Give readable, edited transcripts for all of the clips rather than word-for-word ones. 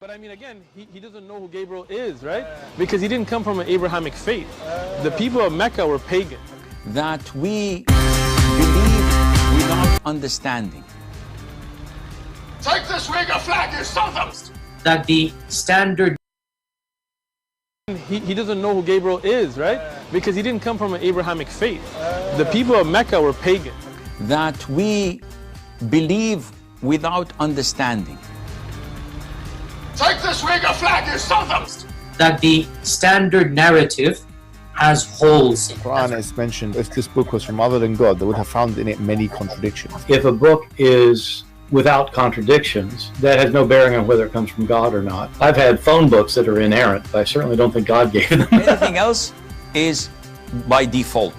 But I mean, again, he doesn't know who Gabriel is, right? Because he didn't come from an Abrahamic faith. The people of Mecca were pagan. That we believe without understanding. Take this Uyghur flag, you Southerns! That the standard... He doesn't know who Gabriel is, right? Because he didn't come from an Abrahamic faith. The people of Mecca were pagan. That we believe without understanding. Take this Uyghur flag, you Southerns! That the standard narrative has holes in it. Quran is mentioned. If this book was from other than God, they would have found in it many contradictions. If a book is without contradictions, that has no bearing on whether it comes from God or not. I've had phone books that are inerrant, but I certainly don't think God gave them. Anything else is by default.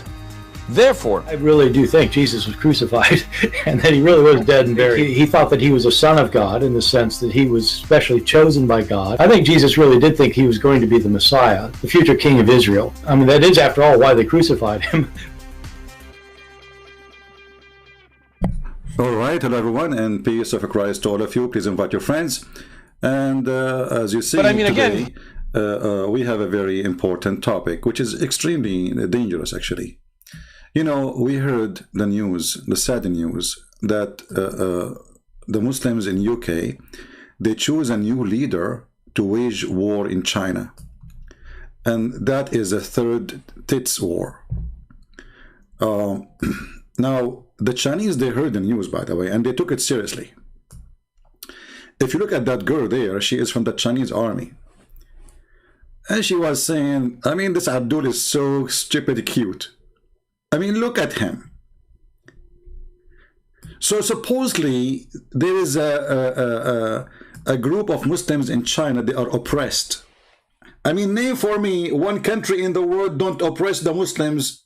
Therefore, I really do think Jesus was crucified and that he really was dead and buried. He thought that he was a son of God in the sense that he was specially chosen by God. I think Jesus really did think he was going to be the Messiah, the future king of Israel. I mean, that is, after all, why they crucified him. All right, hello everyone, and peace of Christ to all of you. Please invite your friends. And as you see, But I mean, today, we have a very important topic, which is extremely dangerous, actually. You know, we heard the news, the sad news, that the Muslims in UK, they choose a new leader to wage war in China. And that is a third tits war. Now, the Chinese, they heard the news, by the way, and they took it seriously. If you look at that girl there, she is from the Chinese army. And she was saying, I mean, this Abdul is so stupid cute. I mean, look at him. So supposedly there is a group of Muslims in China, they are oppressed. I mean, name for me one country in the world don't oppress the Muslims,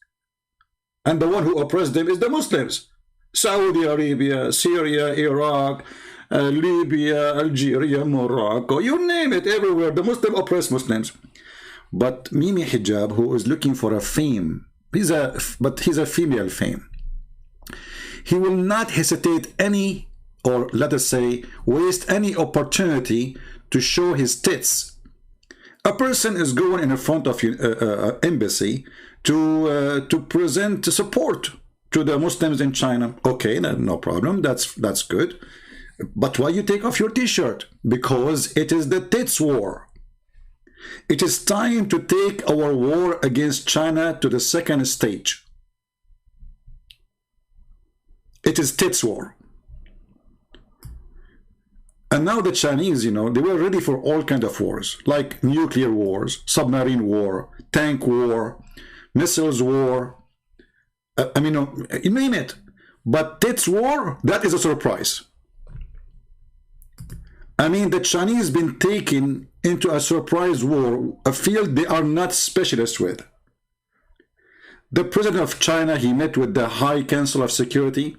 and the one who oppressed them is the Muslims. Saudi Arabia, Syria, Iraq, Libya, Algeria, Morocco, you name it, everywhere. The Muslim oppress Muslims. But Mimi Hijab, who is looking for a fame, he's a female fame. He will not hesitate any, or let us say, waste any opportunity to show his tits. A person is going in front of an embassy to present support to the Muslims in China. Okay, no problem. That's good. But why you take off your t-shirt? Because it is the tits war. It is time to take our war against China to the second stage. It is tits war. And now the Chinese, you know, they were ready for all kinds of wars, like nuclear wars, submarine war, tank war, missiles war. I mean, you name it. But tits war, that is a surprise. I mean, the Chinese been taken into a surprise war, a field they are not specialists with. The president of China, he met with the High Council of Security.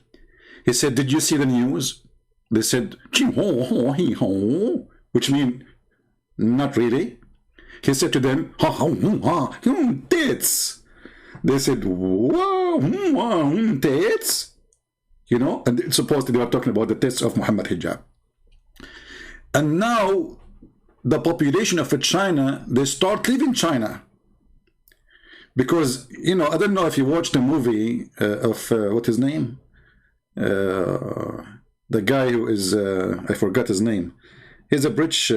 He said, did you see the news? They said, which means, not really. He said to them, tits. They said, whoa, tits. You know, and supposedly they were talking about the tits of Muhammad Hijab. And now the population of China, they start leaving China. Because, you know, I don't know if you watched the movie of, what's his name? The guy who is, I forgot his name. He's a British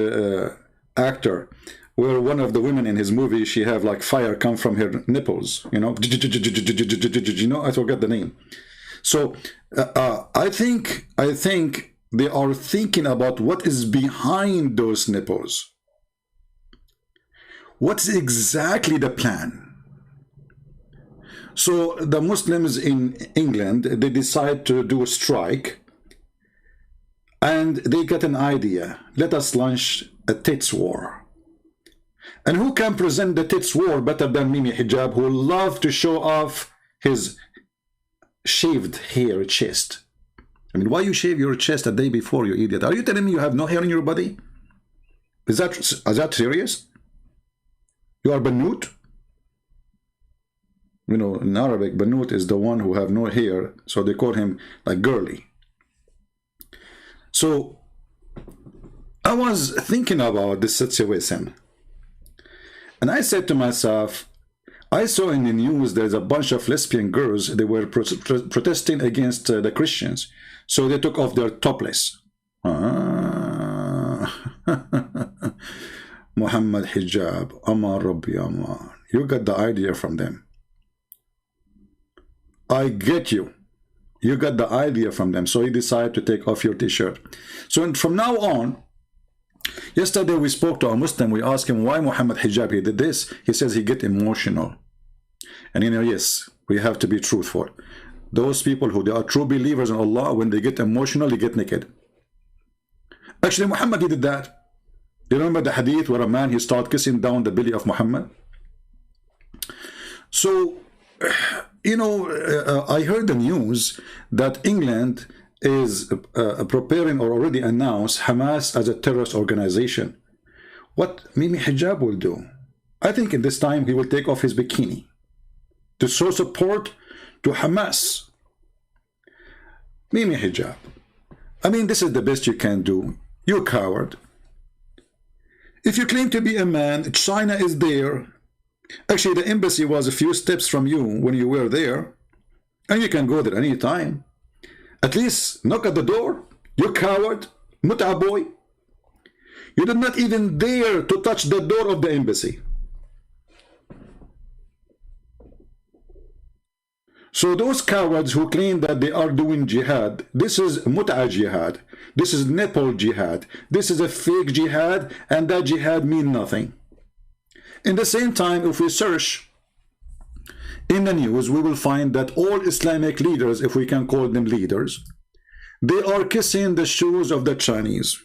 actor, where one of the women in his movie, she have like fire come from her nipples, you know? You know, I forgot the name. So I think they are thinking about what is behind those nipples. What's exactly the plan? So the Muslims in England, they decide to do a strike, and they get an idea. Let us launch a tits war. And who can present the tits war better than Mimi Hijab, who love to show off his shaved hair chest? I mean, why you shave your chest a day before, you idiot? Are you telling me you have no hair in your body? Is that serious? You are Banut? You know, in Arabic, Banut is the one who have no hair, so they call him like girly. So I was thinking about this situation, and I said to myself, I saw in the news there's a bunch of lesbian girls, they were protesting against the Christians, so they took off their topless. Muhammad hijab, Amar Rabbi Amar. You got the idea from them. I get you. You got the idea from them, so you decide to take off your t-shirt. So from now on, yesterday we spoke to a Muslim, we asked him why Muhammad hijab, he did this. He says he get emotional. And you know, yes, we have to be truthful. Those people who they are true believers in Allah, when they get emotional, they get naked. Actually, Muhammad, he did that. You remember the hadith where a man, he started kissing down the belly of Muhammad? So, you know, I heard the news that England is preparing or already announced Hamas as a terrorist organization. What Mimi Hijab will do? I think in this time he will take off his bikini to show support to Hamas. Mimi Hijab. I mean, this is the best you can do. You coward. If you claim to be a man, China is there. Actually, the embassy was a few steps from you when you were there. And you can go there anytime. At least knock at the door. You coward. Mut'a boy. You did not even dare to touch the door of the embassy. So those cowards who claim that they are doing jihad, this is mut'a jihad, this is nipple jihad, this is a fake jihad, and that jihad means nothing. In the same time, if we search in the news, we will find that all Islamic leaders, if we can call them leaders, they are kissing the shoes of the Chinese.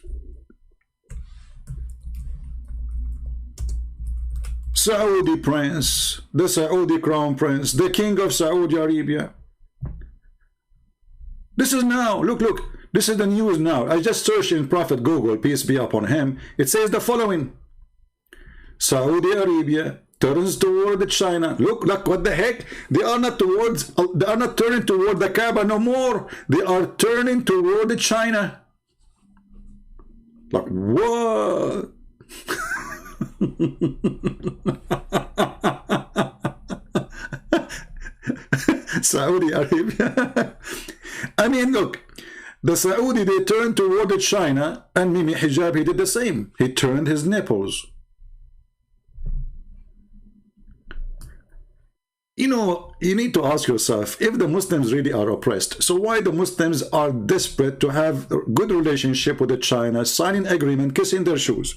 Saudi prince, the Saudi crown prince, the king of Saudi Arabia. This is now, look, this is the news now. I just searched in Prophet Google, peace be upon him. It says the following. Saudi Arabia turns toward China. Look, what the heck? They are not turning toward the Kaaba no more. They are turning toward China. Like, what? Saudi Arabia. I mean, look, the Saudi, they turned toward China, and Mimi Hijab, he did the same. He turned his nipples. You know, you need to ask yourself, if the Muslims really are oppressed, so why the Muslims are desperate to have a good relationship with the China, signing agreement, kissing their shoes?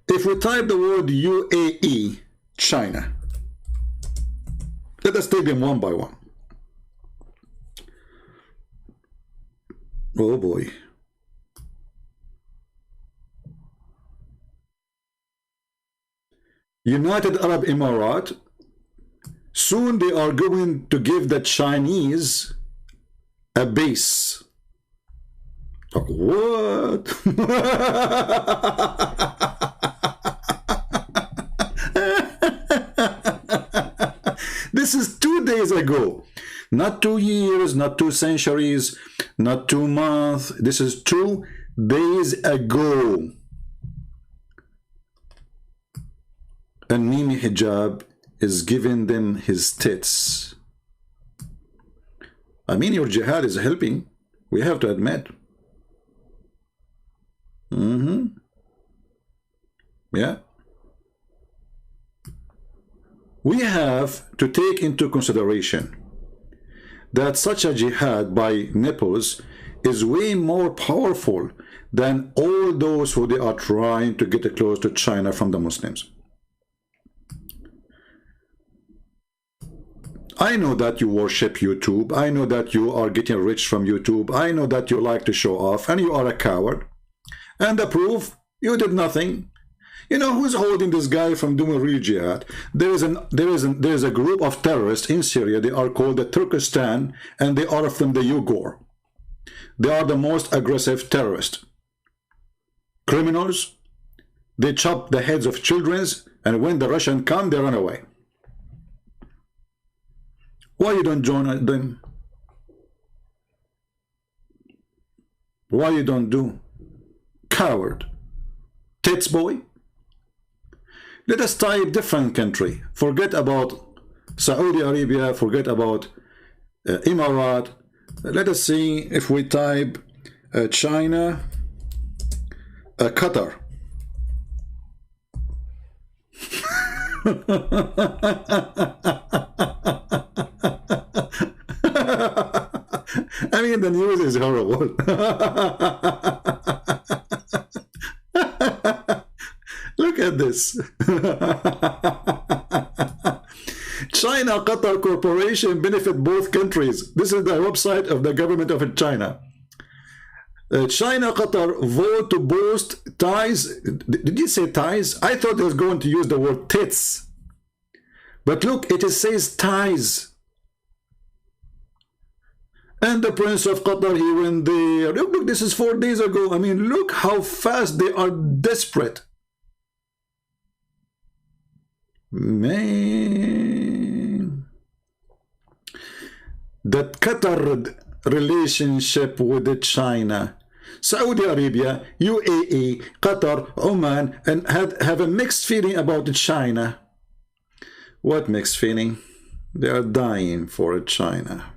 If we type the word UAE, China, let us take them one by one. Oh boy. United Arab Emirates, soon they are going to give the Chinese a base. Like, what? This is 2 days ago. Not 2 years, not 2 centuries, not 2 months. This is 2 days ago. And Mimi Hijab is giving them his tits. I mean, your jihad is helping. We have to admit. Yeah. We have to take into consideration that such a jihad by nipples is way more powerful than all those who they are trying to get close to China from the Muslims. I know that you worship YouTube. I know that you are getting rich from YouTube. I know that you like to show off, and you are a coward. And the proof, you did nothing. You know who's holding this guy from doing real jihad? There is a group of terrorists in Syria. They are called the Turkestan, and they are from the Uyghur. They are the most aggressive terrorists. Criminals. They chop the heads of children, and when the Russians come, they run away. Why you don't join them? Why you don't do? Coward. Tits boy. Let us type different country. Forget about Saudi Arabia. Forget about Emirat. Let us see if we type China, Qatar. I mean, the news is horrible. Look at this. China Qatar Corporation benefit both countries. This is the website of the government of China. China Qatar vote to boost ties. Did you say ties? I thought it was going to use the word tits. But look, it says ties. And the Prince of Qatar, he went there. Look, this is 4 days ago. I mean, look how fast they are desperate. Man. That Qatar relationship with China, Saudi Arabia, UAE, Qatar, Oman, and have a mixed feeling about China. What mixed feeling? They are dying for China.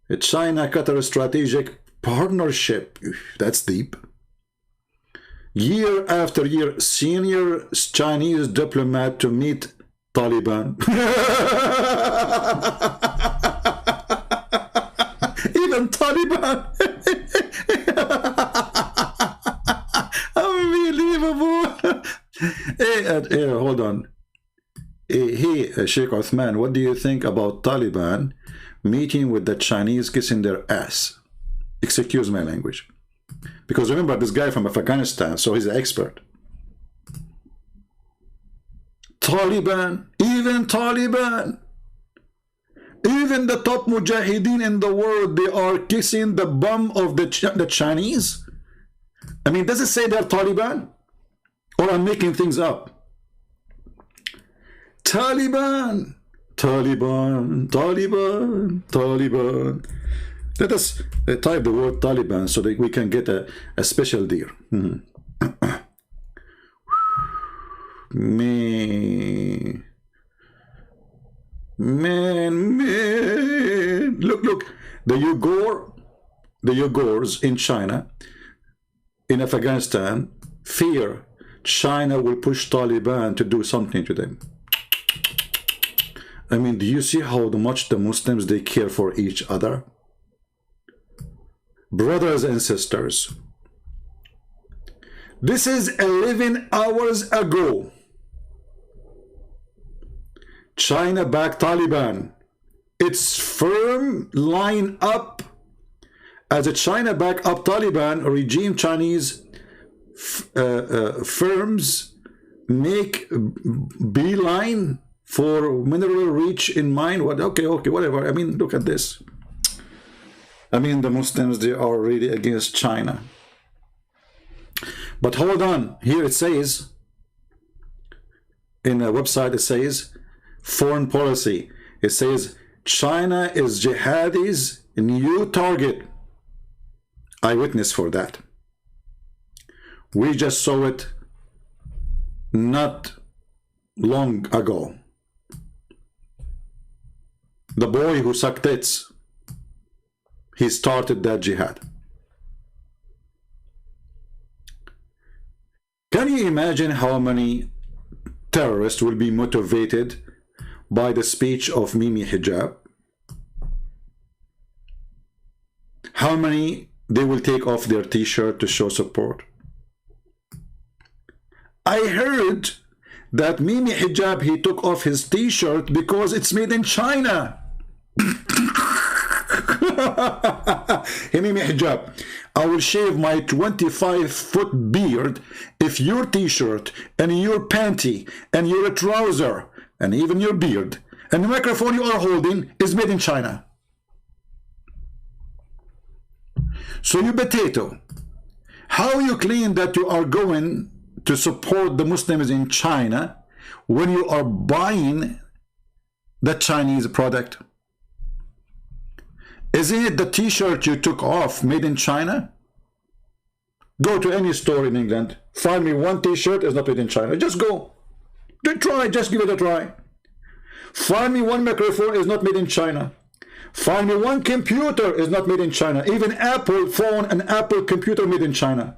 A China-Qatar strategic partnership. That's deep. Year after year, senior Chinese diplomat to meet Taliban. Even Taliban. Unbelievable. Hey, hold on. Hey, Sheikh Uthman, what do you think about Taliban meeting with the Chinese, kissing their ass? Excuse my language. Because remember, this guy from Afghanistan, so he's an expert. Taliban, even the top mujahideen in the world, they are kissing the bum of the Chinese. I mean, does it say they're Taliban? Or I'm making things up? Taliban. Let us type the word Taliban so that we can get a special deal. Man. Look. The Uyghurs in China, in Afghanistan, fear China will push Taliban to do something to them. I mean, do you see how much the Muslims, they care for each other? Brothers and sisters, this is 11 hours ago. China backed Taliban. Its firm line up as a China back up Taliban regime. Chinese firms make beeline for mineral rich in mind. What? Okay, whatever. I mean, look at this. I mean, the Muslims, they are really against China. But hold on. Here it says, in a website, it says, foreign policy. It says, China is jihadis' new target. Eyewitness for that. We just saw it not long ago. The boy who sucked tits, he started that jihad. Can you imagine how many terrorists will be motivated by the speech of Mimi Hijab? How many they will take off their t-shirt to show support? I heard that Mimi Hijab, he took off his t-shirt because it's made in China. Hey, Mimi Hijab, I will shave my 25-foot beard if your t-shirt and your panty and your trouser and even your beard and the microphone you are holding is made in China. So you potato, how you claim that you are going to support the Muslims in China when you are buying the Chinese product? Isn't it the t-shirt you took off made in China? Go to any store in England, find me one t-shirt is not made in China. Just go. Try, just give it a try. Find me one microphone is not made in China. Find me one computer is not made in China. Even Apple phone and Apple computer made in China.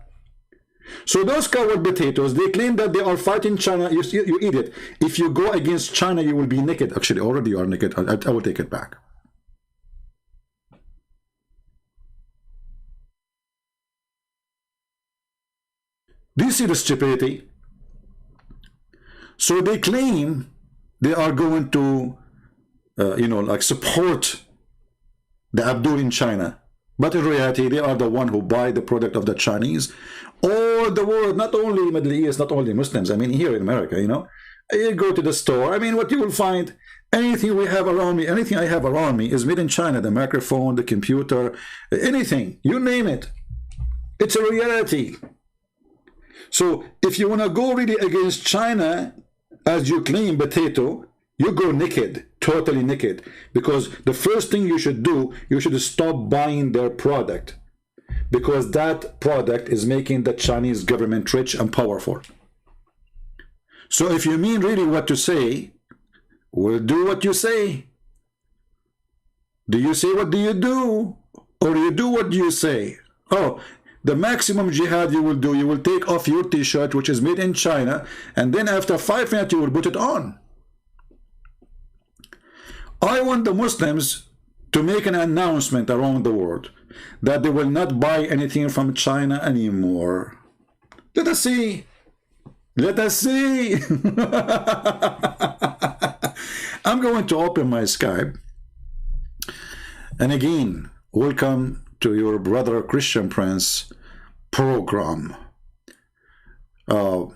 So those coward potatoes, they claim that they are fighting China. You eat it. If you go against China, you will be naked. Actually, already you are naked. I will take it back. Do you see the stupidity? So they claim they are going to, like support the Abdul in China. But in reality, they are the one who buy the product of the Chinese or the world, not only Middle East, not only Muslims. I mean, here in America, you go to the store. I mean, what you will find, anything we have around me, anything I have around me is made in China. The microphone, the computer, anything, you name it. It's a reality. So if you want to go really against China, as you claim, potato, you go naked, totally naked. Because the first thing you should do, you should stop buying their product. Because that product is making the Chinese government rich and powerful. So if you mean really what to say, we'll do what you say. Do you say what do you do? Or you do what you say? Oh, the maximum jihad you will do, you will take off your t-shirt, which is made in China, and then after 5 minutes you will put it on. I want the Muslims to make an announcement around the world that they will not buy anything from China anymore. Let us see. Let us see. I'm going to open my Skype. And again, welcome to your brother Christian Prince program. And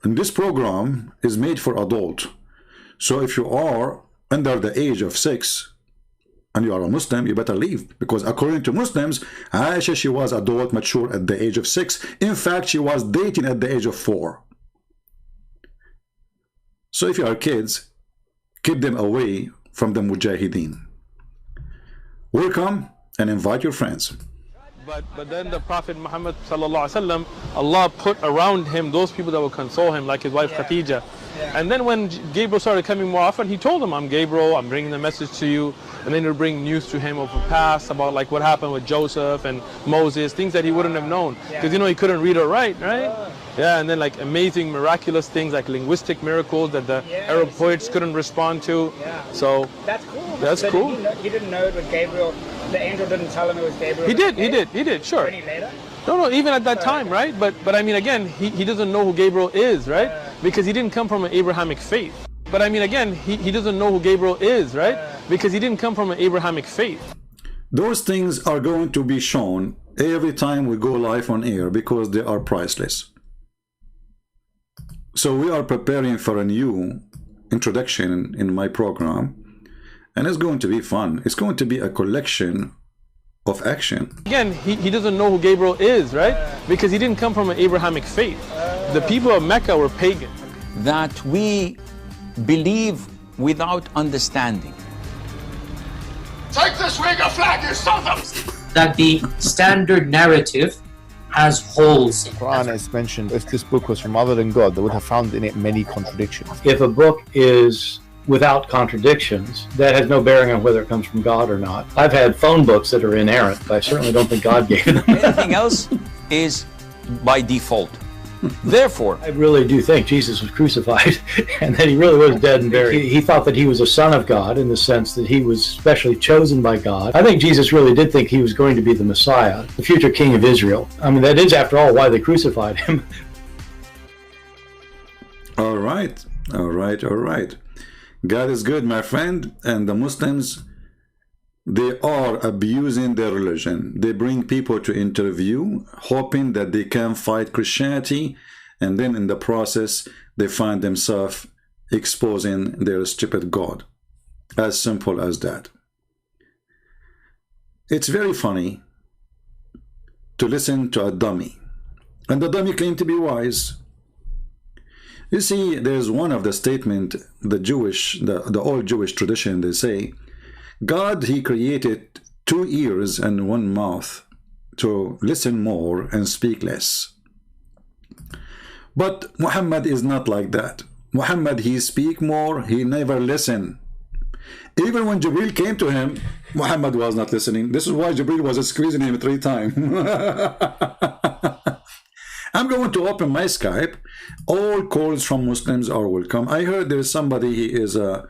this program is made for adult. So if you are under the age of 6 and you are a Muslim, you better leave, because according to Muslims, Aisha, she was adult, mature at the age of 6. In fact, she was dating at the age of 4. So if you are kids, keep them away from the Mujahideen. Welcome and invite your friends. But then the Prophet Muhammad sallallahu alaihi wasallam, Allah put around him those people that will console him, like his wife Khadija. And then when Gabriel started coming more often, he told him, I'm Gabriel, I'm bringing the message to you. And then he'll bring news to him of the past about like what happened with Joseph and Moses, things that he wouldn't have known. Because he couldn't read or write, right? Yeah, and then like amazing, miraculous things like linguistic miracles that the Arab poets couldn't respond to. So that's cool. That's so cool. He didn't know it was Gabriel. The angel didn't tell him it was Gabriel. He did, sure. Any later? No, even at that time, right? But I mean, again, he doesn't know who Gabriel is, right? Because he didn't come from an Abrahamic faith. But I mean, again, he doesn't know who Gabriel is, right? Because he didn't come from an Abrahamic faith. Those things are going to be shown every time we go live on air because they are priceless. So we are preparing for a new introduction in my program, and it's going to be fun. It's going to be a collection of action. Again, he doesn't know who Gabriel is, right? Because he didn't come from an Abrahamic faith. The people of Mecca were pagan. That we believe without understanding. Take this week a flag, you son of... That the standard narrative has holes in it. Quran is mentioned. If this book was from other than God, they would have found in it many contradictions. If a book is without contradictions, that has no bearing on whether it comes from God or not. I've had phone books that are inerrant, but I certainly don't think God gave them. Anything else is by default. Therefore, I really do think Jesus was crucified and that he really was dead and buried. He thought that he was a son of God in the sense that he was specially chosen by God. I think Jesus really did think he was going to be the Messiah, the future king of Israel. I mean, that is, after all, why they crucified him. All right. God is good, my friend. And the Muslims, they are abusing their religion. They bring people to interview, hoping that they can fight Christianity, and then in the process, they find themselves exposing their stupid God. As simple as that. It's very funny to listen to a dummy. And the dummy claimed to be wise. You see, there's one of the statement, the old Jewish tradition, they say, God, he created 2 ears and 1 mouth to listen more and speak less. But Muhammad is not like that. Muhammad, he speak more, he never listen. Even when Jibril came to him, Muhammad was not listening. This is why Jibril was squeezing him 3 times. I'm going to open my Skype. All calls from Muslims are welcome. I heard there is somebody, he is a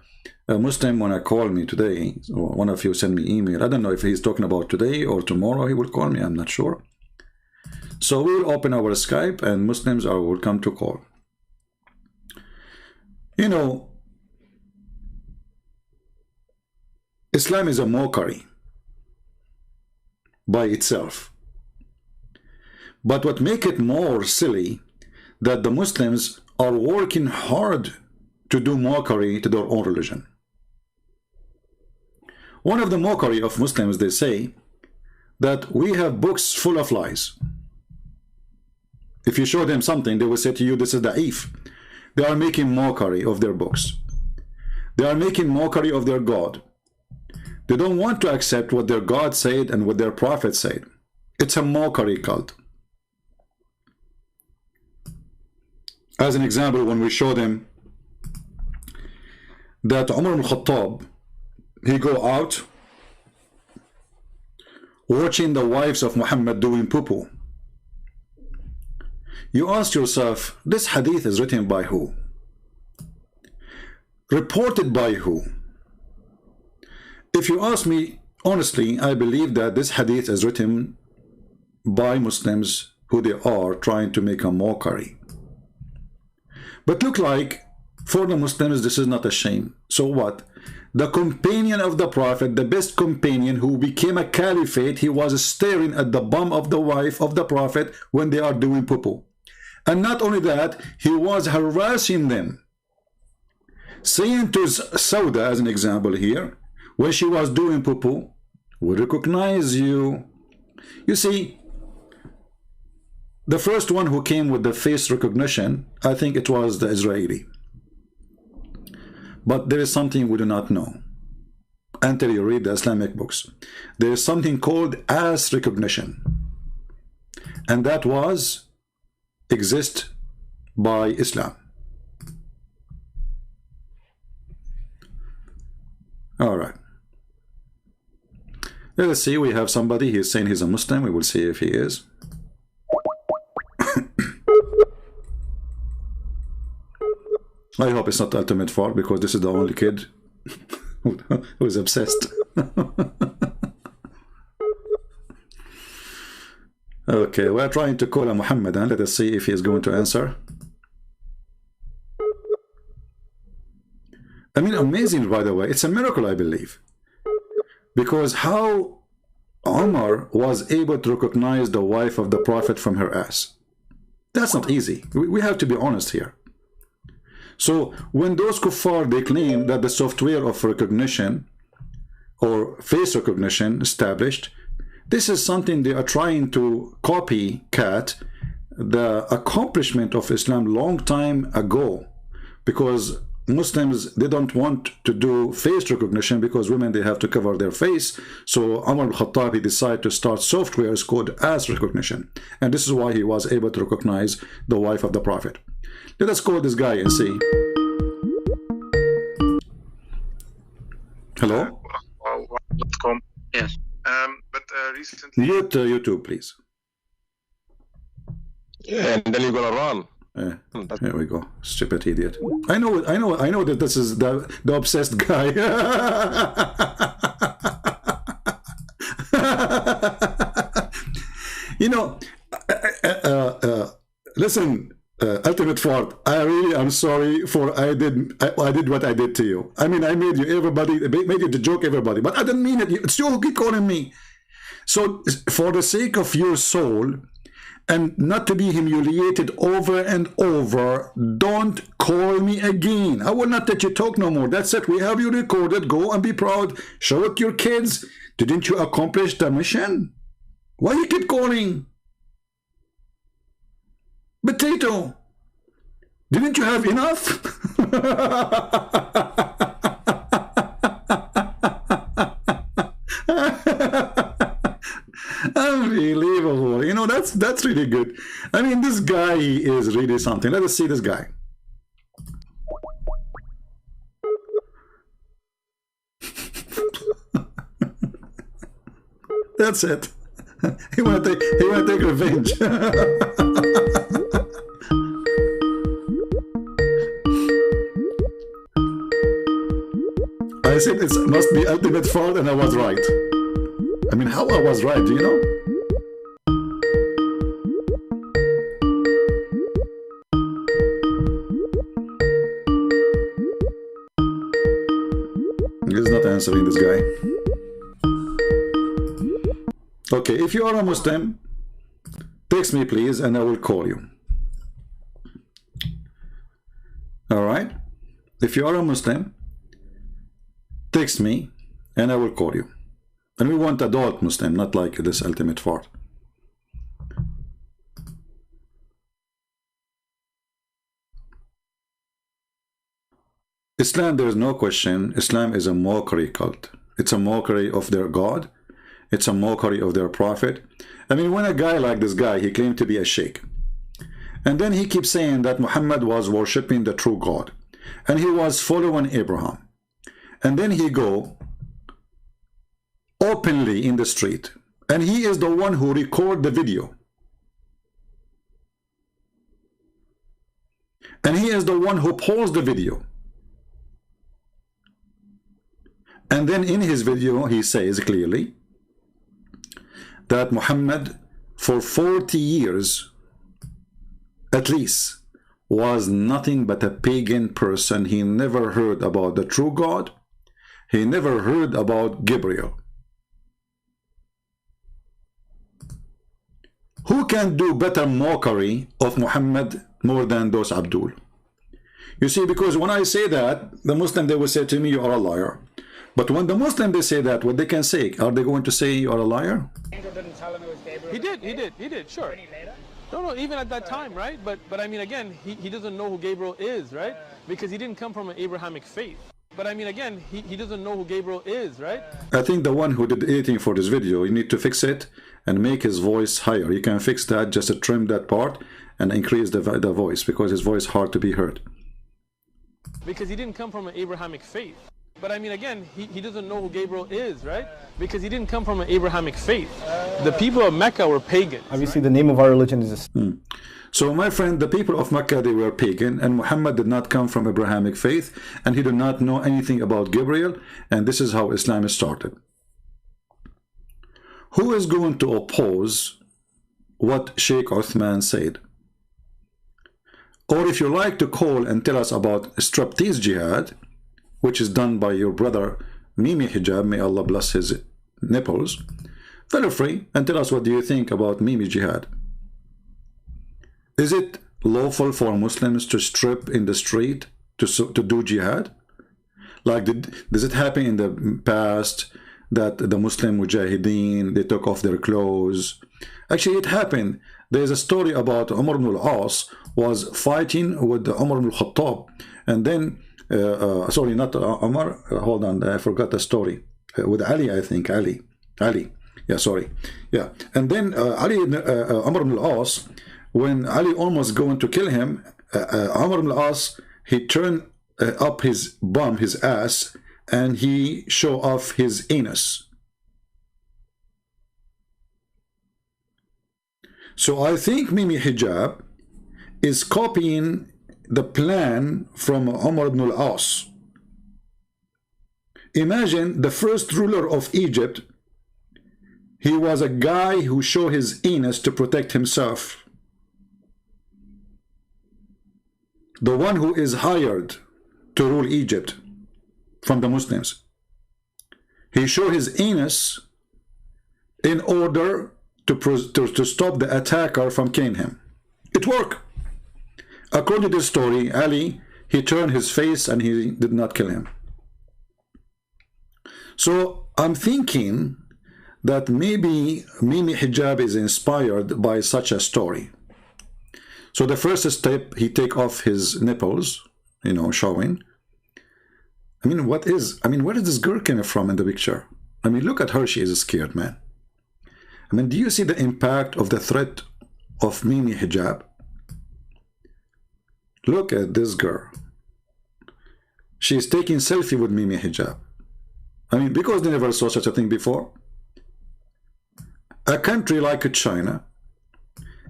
Muslim, when I call me today. So one of you send me email. I don't know if he's talking about today or tomorrow he will call me. I'm not sure. So we'll open our Skype and Muslims are welcome to call. You know, Islam is a mockery by itself. But what makes it more silly, that the Muslims are working hard to do mockery to their own religion. One of the mockery of Muslims, they say that we have books full of lies. If you show them something, they will say to you, this is da'if. They are making mockery of their books. They are making mockery of their God. They don't want to accept what their God said and what their prophet said. It's a mockery cult. As an example, when we show them that Umar al-Khattab, he go out watching the wives of Muhammad doing poo-poo. You ask yourself, this hadith is written by who? Reported by who? If you ask me, honestly, I believe that this hadith is written by Muslims who they are trying to make a mockery. But look like, for the Muslims, this is not a shame. So what? The companion of the Prophet, the best companion who became a caliphate, he was staring at the bum of the wife of the Prophet when they are doing poo-poo. And not only that, he was harassing them. Saying to Sauda, as an example here, when she was doing poo-poo, we recognize you. You see, the first one who came with the face recognition, I think it was the Israeli. But there is something we do not know until you read the Islamic books. There is something called ass recognition. And that was exist by Islam. All right. Let us see, we have somebody, he is saying he's a Muslim. We will see if he is. I hope it's not the ultimate fault, because this is the only kid who is obsessed. Okay, we're trying to call a Muhammad, and let us see if he is going to answer. I mean, amazing, by the way. It's a miracle, I believe. Because how Omar was able to recognize the wife of the Prophet from her ass. That's not easy. We have to be honest here. So when those kuffar, they claim that the software of recognition or face recognition established, this is something they are trying to copycat the accomplishment of Islam long time ago, because Muslims, they don't want to do face recognition because women, they have to cover their face. So Umar al-Khattab, he decided to start softwares called ass recognition, and this is why he was able to recognize the wife of the Prophet. Let us call this guy and see. Hello? Yes. But recently... Mute YouTube, please. Yeah, and then you're gonna run. Here we go. Stupid idiot. I know that this is the obsessed guy. You know, listen, Ultimate Ford, I really am sorry for I did what I did to you. I mean, I made you made you to joke everybody, but I didn't mean it. It's you who keep calling me. So for the sake of your soul, and not to be humiliated over and over, don't call me again. I will not let you talk no more. That's it. We have you recorded. Go and be proud. Show it to your kids. Didn't you accomplish the mission? Why you keep calling? Potato, didn't you have enough? That's really good. I mean, this guy is really something. Let us see this guy. That's it. He want to take revenge. I said it must be ultimate fraud, and I was right. I mean, how I was right, do you know? He's not answering, this guy. Okay, if you are a Muslim, text me please and I will call you. Alright? If you are a Muslim, text me and I will call you. And we want adult Muslim, not like this ultimate fart. Islam, there is no question. Islam is a mockery cult. It's a mockery of their God. It's a mockery of their prophet. I mean, when a guy like this guy, he claimed to be a sheikh. And then he keeps saying that Muhammad was worshipping the true God. And he was following Abraham. And then he go openly in the street. And he is the one who record the video. And he is the one who paused the video. And then in his video, he says clearly that Muhammad, for 40 years, at least, was nothing but a pagan person. He never heard about the true God. He never heard about Gabriel. Who can do better mockery of Muhammad more than those Abdul? You see, because when I say that, the Muslim, they will say to me, you are a liar. But when the Muslim, they say that, what they can say, are they going to say you are a liar? Angel didn't tell him it was Gabriel. He did, sure. No, even at that time, right? But I mean, again, he doesn't know who Gabriel is, right? Because he didn't come from an Abrahamic faith. But I mean, again, he doesn't know who Gabriel is, right? I think the one who did editing for this video, you need to fix it and make his voice higher. You can fix that, just to trim that part and increase the voice, because his voice is hard to be heard. Because he didn't come from an Abrahamic faith. But I mean, again, he doesn't know who Gabriel is, right? Because he didn't come from an Abrahamic faith. The people of Mecca were pagans. Obviously, the name of our religion is... So, my friend, the people of Mecca, they were pagan, and Muhammad did not come from Abrahamic faith, and he did not know anything about Gabriel, and this is how Islam started. Who is going to oppose what Sheikh Uthman said? Or if you like to call and tell us about striptease jihad, which is done by your brother Mimi Hijab, may Allah bless his nipples, feel free and tell us what do you think about Mimi jihad. Is it lawful for Muslims to strip in the street to do jihad? Like, does it happen in the past that the Muslim mujahideen, they took off their clothes? Actually, it happened. There's a story about Umar ibn al-As was fighting with Umar ibn al-Khattab, and then sorry, not Umar, hold on, I forgot the story, with Ali, I think, Ali, yeah, sorry, yeah, and then Umar ibn al-As, when Ali almost going to kill him, Umar ibn al-As, he turned up his bum, his ass, and he show off his anus. So I think Mimi Hijab is copying the plan from Umar ibn al-As. Imagine the first ruler of Egypt, he was a guy who showed his anus to protect himself. The one who is hired to rule Egypt from the Muslims. He showed his anus in order to stop the attacker from killing him. It worked. According to this story, Ali, he turned his face and he did not kill him. So I'm thinking that maybe Mimi Hijab is inspired by such a story. So the first step, he take off his nipples, you know, showing. I mean, where is this girl coming from in the picture? I mean, look at her, she is scared, man. I mean, do you see the impact of the threat of Mimi hijab. Look at this girl. She's taking selfie with Mimi hijab. I mean, because they never saw such a thing before. A country like China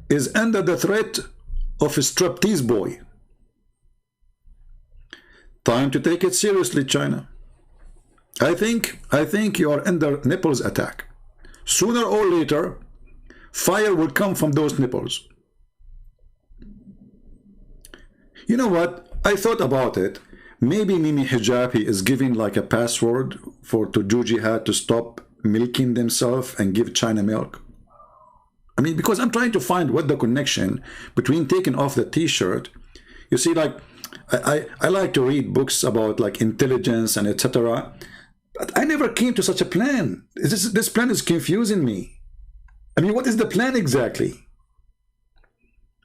is under the threat of a striptease boy. Time to take it seriously, China. I think you are under nipples attack. Sooner or later, fire will come from those nipples. You know what? I thought about it. Maybe Mimi Hijabi is giving like a password to do jihad to stop milking themselves and give China milk. I mean, because I'm trying to find what the connection between taking off the t-shirt. You see, like, I like to read books about like intelligence and etc. But I never came to such a plan. This plan is confusing me. I mean, what is the plan exactly?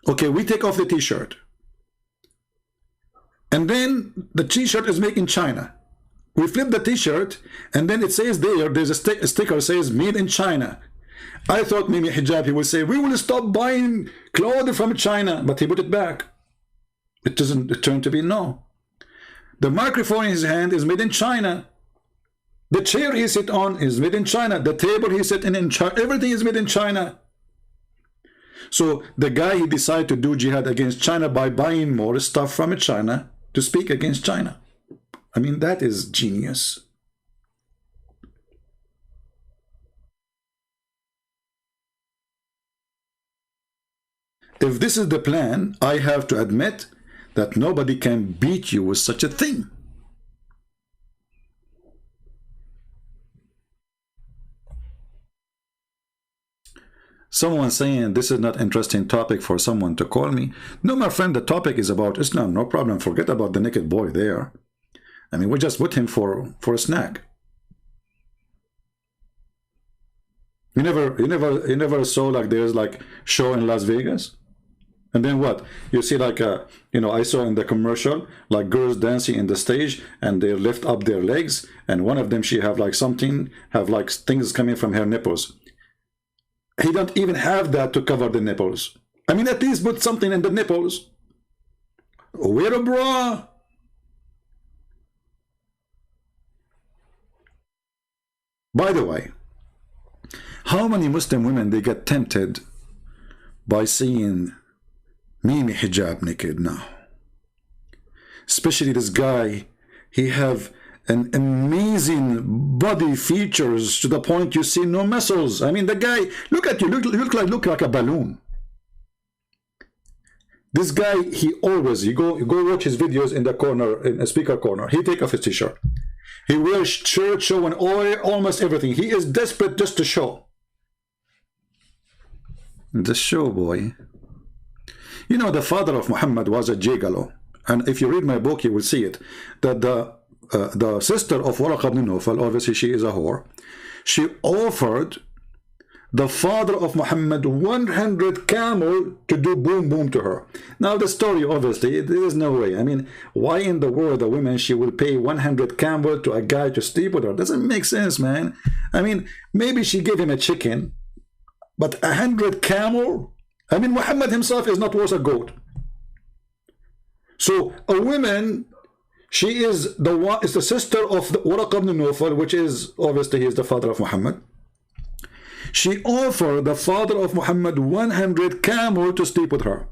Okay, we take off the t-shirt. And then the t-shirt is made in China. We flip the t-shirt, and then it says there's a sticker says made in China. I thought maybe Hijabi will say, we will stop buying clothes from China, but he put it back. It turned to be no. The microphone in his hand is made in China. The chair he sit on is made in China. The table he sit in China. Everything is made in China. So the guy, he decided to do jihad against China by buying more stuff from China to speak against China. I mean, that is genius. If this is the plan, I have to admit that nobody can beat you with such a thing. Someone saying this is not interesting topic for someone to call me. No, my friend, the topic is about Islam. No problem. Forget about the naked boy there. I mean, we just put him for a snack. You never saw like there's like show in Las Vegas, and then what you see like I saw in the commercial like girls dancing in the stage and they lift up their legs, and one of them she have like things coming from her nipples. He don't even have that to cover the nipples. I mean, at least put something in the nipples. Wear a bra. By the way, how many Muslim women they get tempted by seeing Mimi hijab naked now? Especially this guy, he have an amazing body features to the point you see no muscles. I mean, the guy, look at you, look like a balloon. This guy, he go watch his videos in the corner, in a speaker corner. He take off his t-shirt. He wears shirt showing almost everything. He is desperate just to show. The show boy. You know, the father of Muhammad was a gigolo. And if you read my book, you will see it. That the sister of Waraq ibn Nawfal, obviously she is a whore, she offered the father of Muhammad 100 camel to do boom boom to her. Now the story, obviously, there is no way. I mean, why in the world a woman, she will pay 100 camel to a guy to sleep with her? Doesn't make sense, man. I mean, maybe she gave him a chicken, but 100 camel? I mean, Muhammad himself is not worth a goat. So a woman, she is the sister of Waraq ibn Nawfal, which is obviously he is the father of Muhammad. She offered the father of Muhammad 100 camel to sleep with her.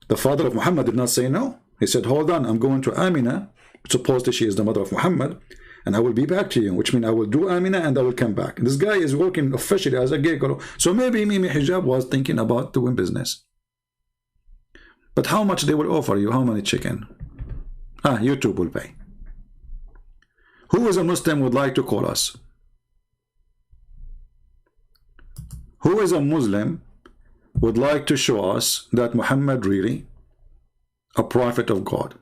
The father of Muhammad did not say no. He said, hold on, I'm going to Amina, supposedly she is the mother of Muhammad, and I will be back to you, which means I will do Amina and I will come back. This guy is working officially as a gay girl. So maybe Mimi Hijab was thinking about doing business. But how much they will offer you? How many chicken? YouTube will pay. Who is a Muslim would like to call us? Who is a Muslim would like to show us that Muhammad really a prophet of God?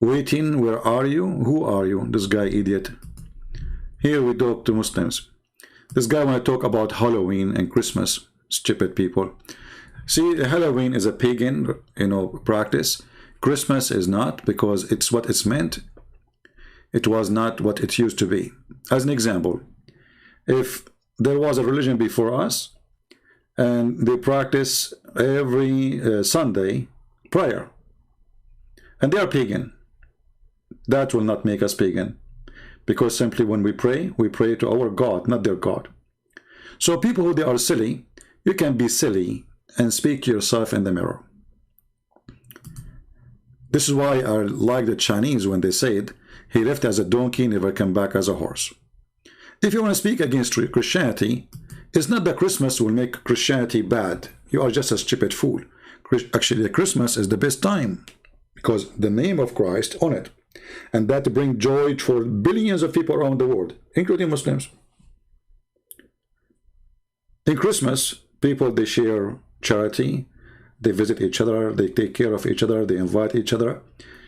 Waiting, where are you? Who are you? This guy idiot. Here we talk to Muslims. This guy want to talk about Halloween and Christmas. Stupid people. See, Halloween is a pagan, practice. Christmas is not, because it's what it's meant. It was not what it used to be. As an example, if there was a religion before us and they practice every Sunday prayer and they are pagan, that will not make us pagan, because simply when we pray to our God, not their God. So people who they are silly, you can be silly and speak to yourself in the mirror. This is why I like the Chinese when they say it, he left as a donkey, never come back as a horse. If you want to speak against Christianity, it's not that Christmas will make Christianity bad. You are just a stupid fool. Actually, Christmas is the best time because the name of Christ on it. And that brings joy for billions of people around the world, including Muslims. In Christmas, people, they share charity, they visit each other, they take care of each other, they invite each other.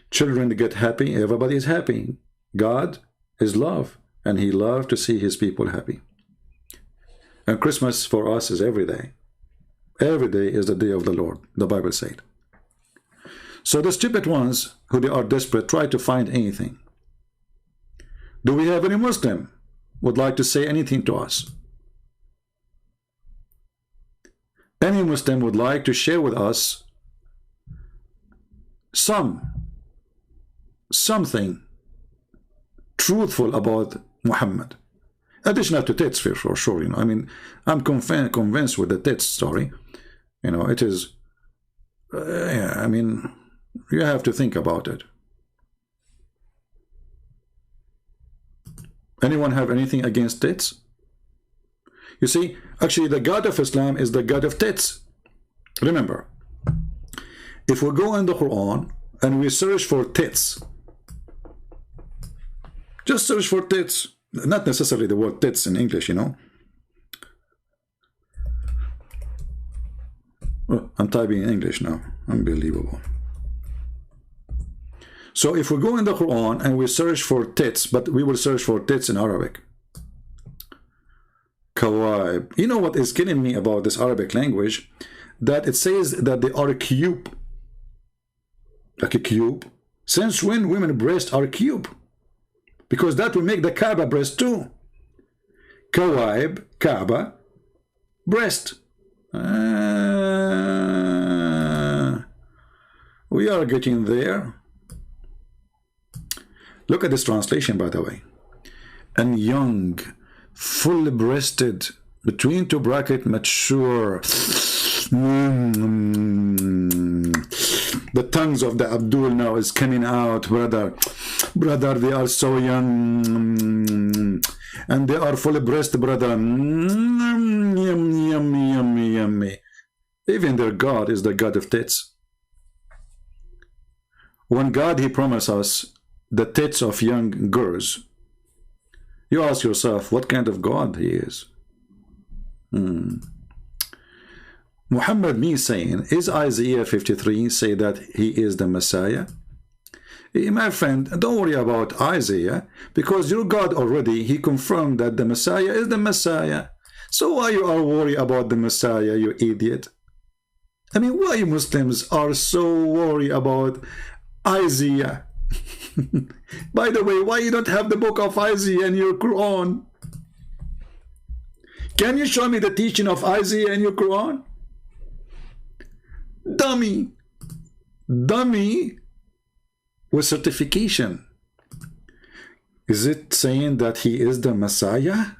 Children get happy, everybody is happy. God is love, and he loves to see his people happy. And Christmas for us is every day. Every day is the day of the Lord, the Bible said. So the stupid ones, who they are desperate, try to find anything. Do we have any Muslim would like to say anything to us? Any Muslim would like to share with us something truthful about Muhammad, additional to tits for sure. You know, I mean, I'm convinced with the tits story. You know, it is. Yeah, I mean, you have to think about it. Anyone have anything against tits? You see, actually, the God of Islam is the God of tits. Remember, if we go in the Quran and we search for tits, just search for tits, not necessarily the word tits in English, you know. Oh, I'm typing in English now. Unbelievable. So if we go in the Quran and we search for tits, but we will search for tits in Arabic. Kawaib. You know what is killing me about this Arabic language? That it says that they are a cube. Like a cube. Since when women breasts are cube? Because that will make the Kaaba breast too. Kawaib, Kaaba, breast. We are getting there. Look at this translation, by the way. And young, full-breasted, between two brackets, mature. The tongues of the Abdul now is coming out, brother. Brother, they are so young. And they are full-breasted, brother. Yummy, yummy, yummy, yummy. Even their God is the God of tits. When God, he promised us the tits of young girls, you ask yourself, what kind of God he is? Muhammad, me saying, is Isaiah 53 say that he is the Messiah? My friend, don't worry about Isaiah, because your God already, he confirmed that the Messiah is the Messiah. So why you are worried about the Messiah, you idiot? I mean, why Muslims are so worried about Isaiah? By the way, why you don't have the book of Isaiah in your Quran? Can you show me the teaching of Isaiah in your Quran? Dummy. Dummy with certification. Is it saying that he is the Messiah?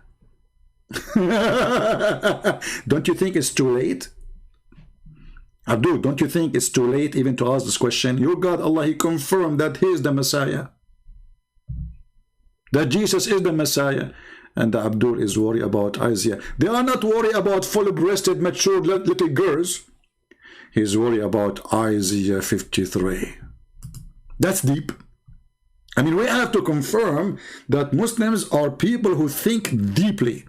Don't you think it's too late? Abdul, don't you think it's too late even to ask this question? Your God, Allah, he confirmed that he is the Messiah. That Jesus is the Messiah. And the Abdul is worried about Isaiah. They are not worried about full-breasted, mature little girls. He's worried about Isaiah 53. That's deep. I mean, we have to confirm that Muslims are people who think deeply.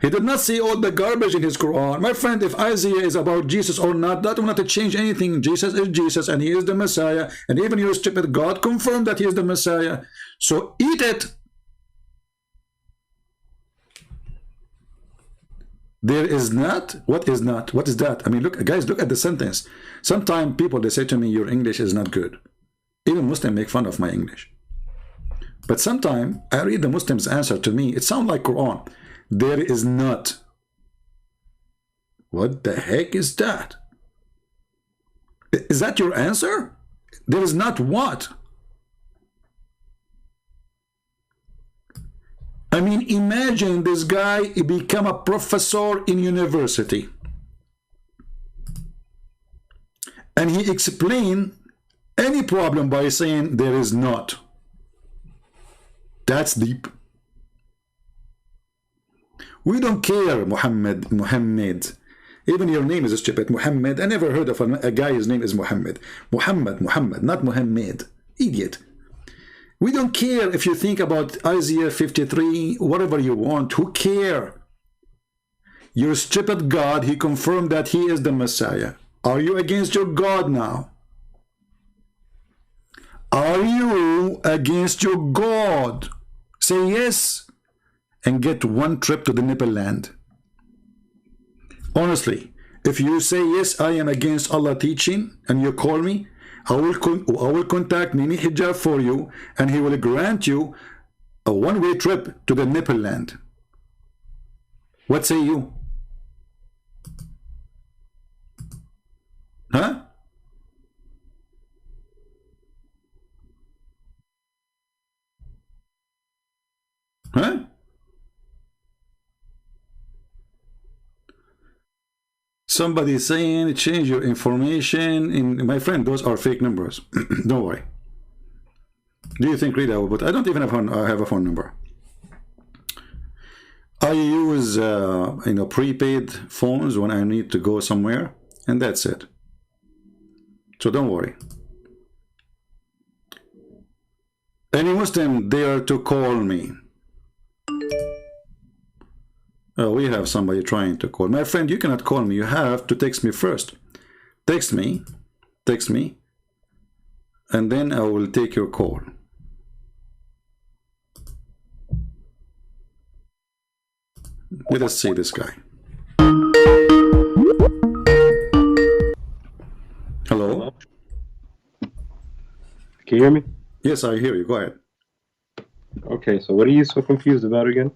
He did not see all the garbage in his Quran. My friend, if Isaiah is about Jesus or not, that will not change anything. Jesus is Jesus and he is the Messiah. And even your stupid God confirmed that he is the Messiah. So eat it. There is not. What is not? What is that? I mean, look, guys, look at the sentence. Sometimes people, they say to me, your English is not good. Even Muslims make fun of my English. But sometimes I read the Muslims' answer to me. It sounds like Quran. There is not. What the heck is that? Is that your answer? There is not what? I mean, imagine this guy become a professor in university. And he explained any problem by saying there is not. That's deep. We don't care, Muhammad. Even your name is stupid, Muhammad. I never heard of a guy whose name is Muhammad. Muhammad, not Muhammad. Idiot. We don't care if you think about Isaiah 53, whatever you want. Who care? Your stupid God, he confirmed that he is the Messiah. Are you against your God now? Are you against your God? Say yes and get one trip to the nipple land. Honestly, if you say yes, I am against Allah teaching, and you call me, I will contact Nini Hijab for you, and he will grant you a one-way trip to the nipple land. What say you? Huh? Huh? Somebody saying change your information. My friend, those are fake numbers. Don't worry. Do you think Rita will put? I don't even have a phone number. I use prepaid phones when I need to go somewhere, and that's it. So don't worry. Any Muslim dare to call me? Oh, we have somebody trying to call. My friend, you cannot call me. You have to text me first. Text me, and then I will take your call. Let us see this guy. Hello? Can you hear me? Yes, I hear you. Go ahead. Okay, so what are you so confused about again?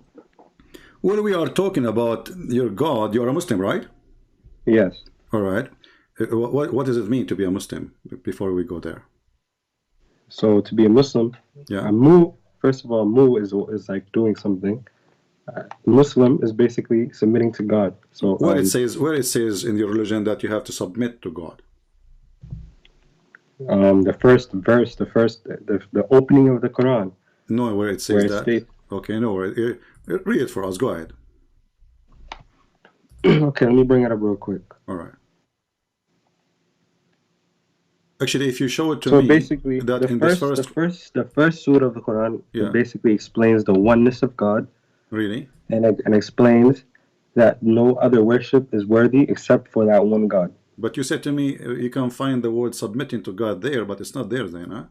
Well, we are talking about your God. You are a Muslim, right? Yes. All right. What does it mean to be a Muslim before we go there? So to be a Muslim, yeah. First of all, mu is like doing something. Muslim is basically submitting to God. So where it says in your religion that you have to submit to God. The first verse, the opening of the Quran. No, where it says that. Okay, no, read it for us. Go ahead. Okay, let me bring it up real quick. All right. Actually, if you show it to me. So basically, that the first surah of the Quran basically explains the oneness of God. Really? And explains that no other worship is worthy except for that one God. But you said to me you can find the word submitting to God there, but it's not there then, huh?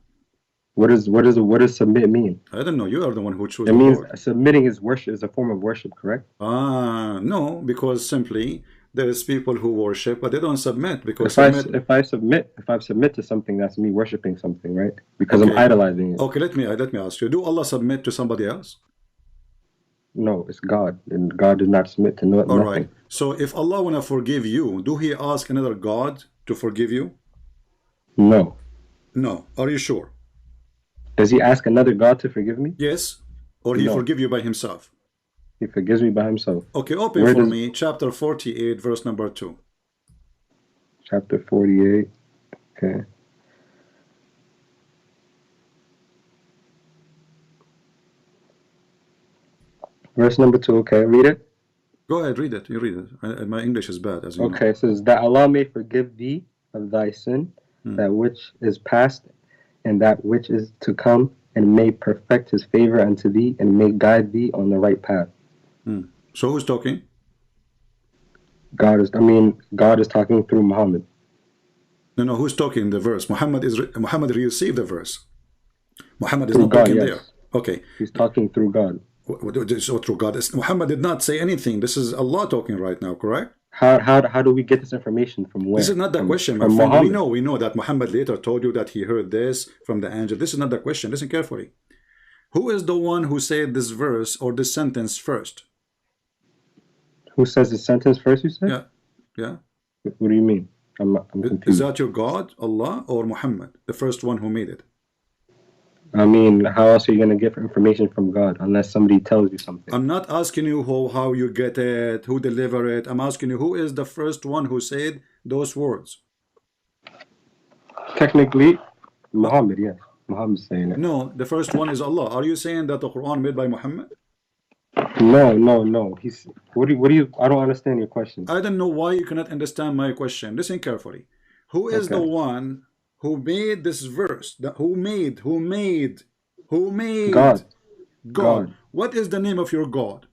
What does submit mean? I don't know. You are the one who chose. It means submitting is worship, is a form of worship, correct? No, because simply there is people who worship, but they don't submit because if I submit to something, that's me worshiping something, right? Because I'm idolizing it. Okay, let me ask you: do Allah submit to somebody else? No, it's God, and God does not submit to nothing. All right. So if Allah wanna forgive you, do He ask another God to forgive you? No. No. Are you sure? Does He ask another God to forgive me? Yes. Or He forgive you by Himself? He forgives me by Himself. Okay, open for me chapter 48, verse number 2. Chapter 48. Okay. Verse number 2, okay, read it. Go ahead, read it. You read it. My English is bad, as you know. Okay, it says that Allah may forgive thee of thy sin, that which is past, and that which is to come, and may perfect His favor unto thee, and may guide thee on the right path. So who's talking? God is talking through Muhammad. No, who's talking in the verse? Muhammad received the verse. Muhammad is not talking there. Okay. He's talking through God. So through God. Muhammad did not say anything. This is Allah talking right now, correct? How do we get this information from where? This is not the question, my friend. We know that Muhammad later told you that he heard this from the angel. This is not the question. Listen carefully. Who is the one who said this verse or this sentence first? Who says the sentence first, you said? Yeah. Yeah. What do you mean? I'm confused. Is that your God, Allah, or Muhammad, the first one who made it? I mean, how else are you going to get information from God unless somebody tells you something? I'm not asking you how you get it, who deliver it. I'm asking you who is the first one who said those words? Technically, Muhammad, yes. Muhammad's saying it. No, the first one is Allah. Are you saying that the Quran made by Muhammad? No. What do you I don't understand your question. I don't know why you cannot understand my question. Listen carefully. Who is the one who made this verse? Who made God. What is the name of your God?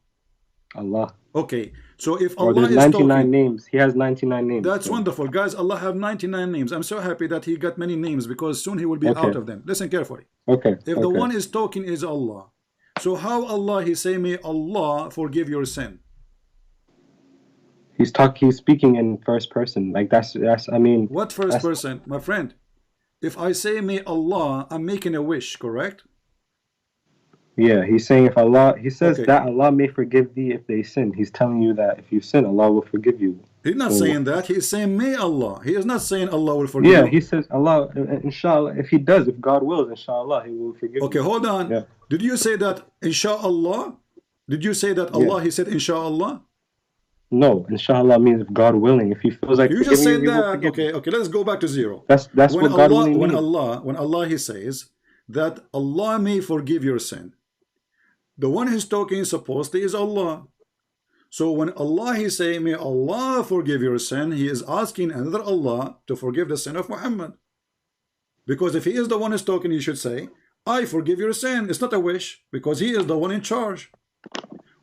Allah. Okay, so if Allah there's is 99 talking, names. He has 99 names. That's wonderful, guys. Allah have 99 names. I'm so happy that he got many names because soon he will be out of them. Listen carefully. If the one is talking is Allah, so how Allah he say, may Allah forgive your sin? He's speaking in first person. Like that's I mean, what first person, my friend? If I say may Allah, I'm making a wish, correct? Yeah, he's saying if Allah, he says that Allah may forgive thee if they sin. He's telling you that if you sin, Allah will forgive you. He's not saying that. He's saying may Allah. He is not saying Allah will forgive you. Yeah, he says Allah, inshallah, if he does, if God wills, inshallah, he will forgive you. Okay, hold on. Yeah. Did you say that inshallah? Did you say that Allah, he said inshallah? No, inshallah means if God willing. If he feels like you just said that. Okay, let's go back to zero. That's when what God willing means. means. When Allah he says that Allah may forgive your sin, the one who's talking supposedly is Allah. So when Allah he say may Allah forgive your sin, he is asking another Allah to forgive the sin of Muhammad. Because if he is the one who's talking, he should say, I forgive your sin. It's not a wish, because he is the one in charge.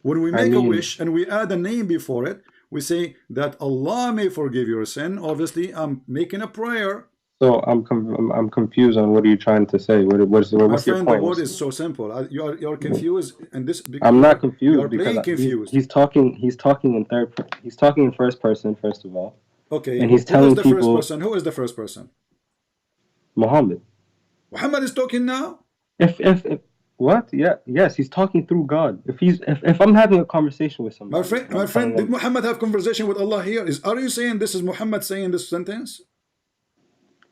When we make a wish and we add a name before it, we say that Allah may forgive your sin. Obviously, I'm making a prayer. So I'm confused on what are you trying to say? What's your point? The word is so simple. You're confused, and this. I'm not confused. You're playing confused. He's talking in third. He's talking in first person first of all. Okay. And he's telling people. First person? Who is the first person? Muhammad. Muhammad is talking now. If what? Yeah. Yes, he's talking through God. If I'm having a conversation with somebody. My friend, did Muhammad have conversation with Allah here? Are you saying this is Muhammad saying this sentence?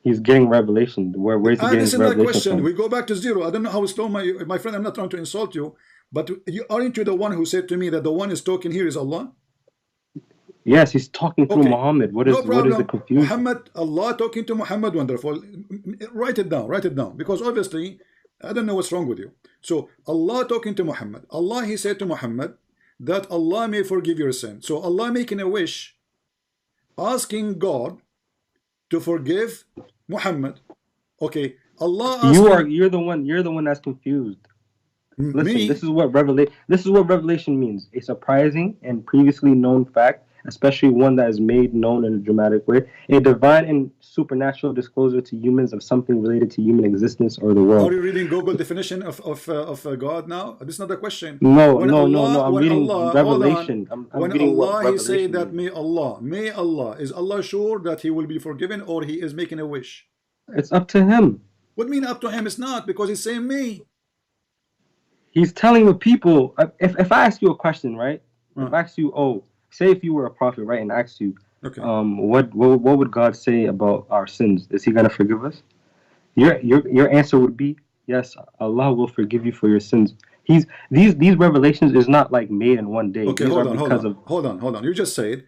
He's getting revelation. Where's he getting listen revelation to that question. from? We go back to zero. I don't know how slow my friend. I'm not trying to insult you, but aren't you the one who said to me that the one is talking here is Allah? Yes, he's talking through Muhammad. What is the confusion? Muhammad, Allah talking to Muhammad. Wonderful. Write it down, because obviously I don't know what's wrong with you. So Allah talking to Muhammad. Allah he said to Muhammad that Allah may forgive your sin. So Allah making a wish, asking God to forgive Muhammad. Okay, Allah asking, you're the one that's confused. Listen, me? this is what revelation means. A surprising and previously known fact, especially one that is made known in a dramatic way. A divine and supernatural disclosure to humans of something related to human existence or the world. Are you reading Google definition of God now? This is not a question. No. I'm reading Revelation. When Allah he say that may Allah, is Allah sure that he will be forgiven, or he is making a wish? It's up to him. What mean up to him? It's not, because he's saying me. He's telling the people. If I ask you a question, right? If I ask you, say if you were a prophet, right, and asked you, what would God say about our sins? Is he gonna forgive us? Your answer would be yes. Allah will forgive you for your sins. These revelations is not like made in one day. Okay, hold on. You just said,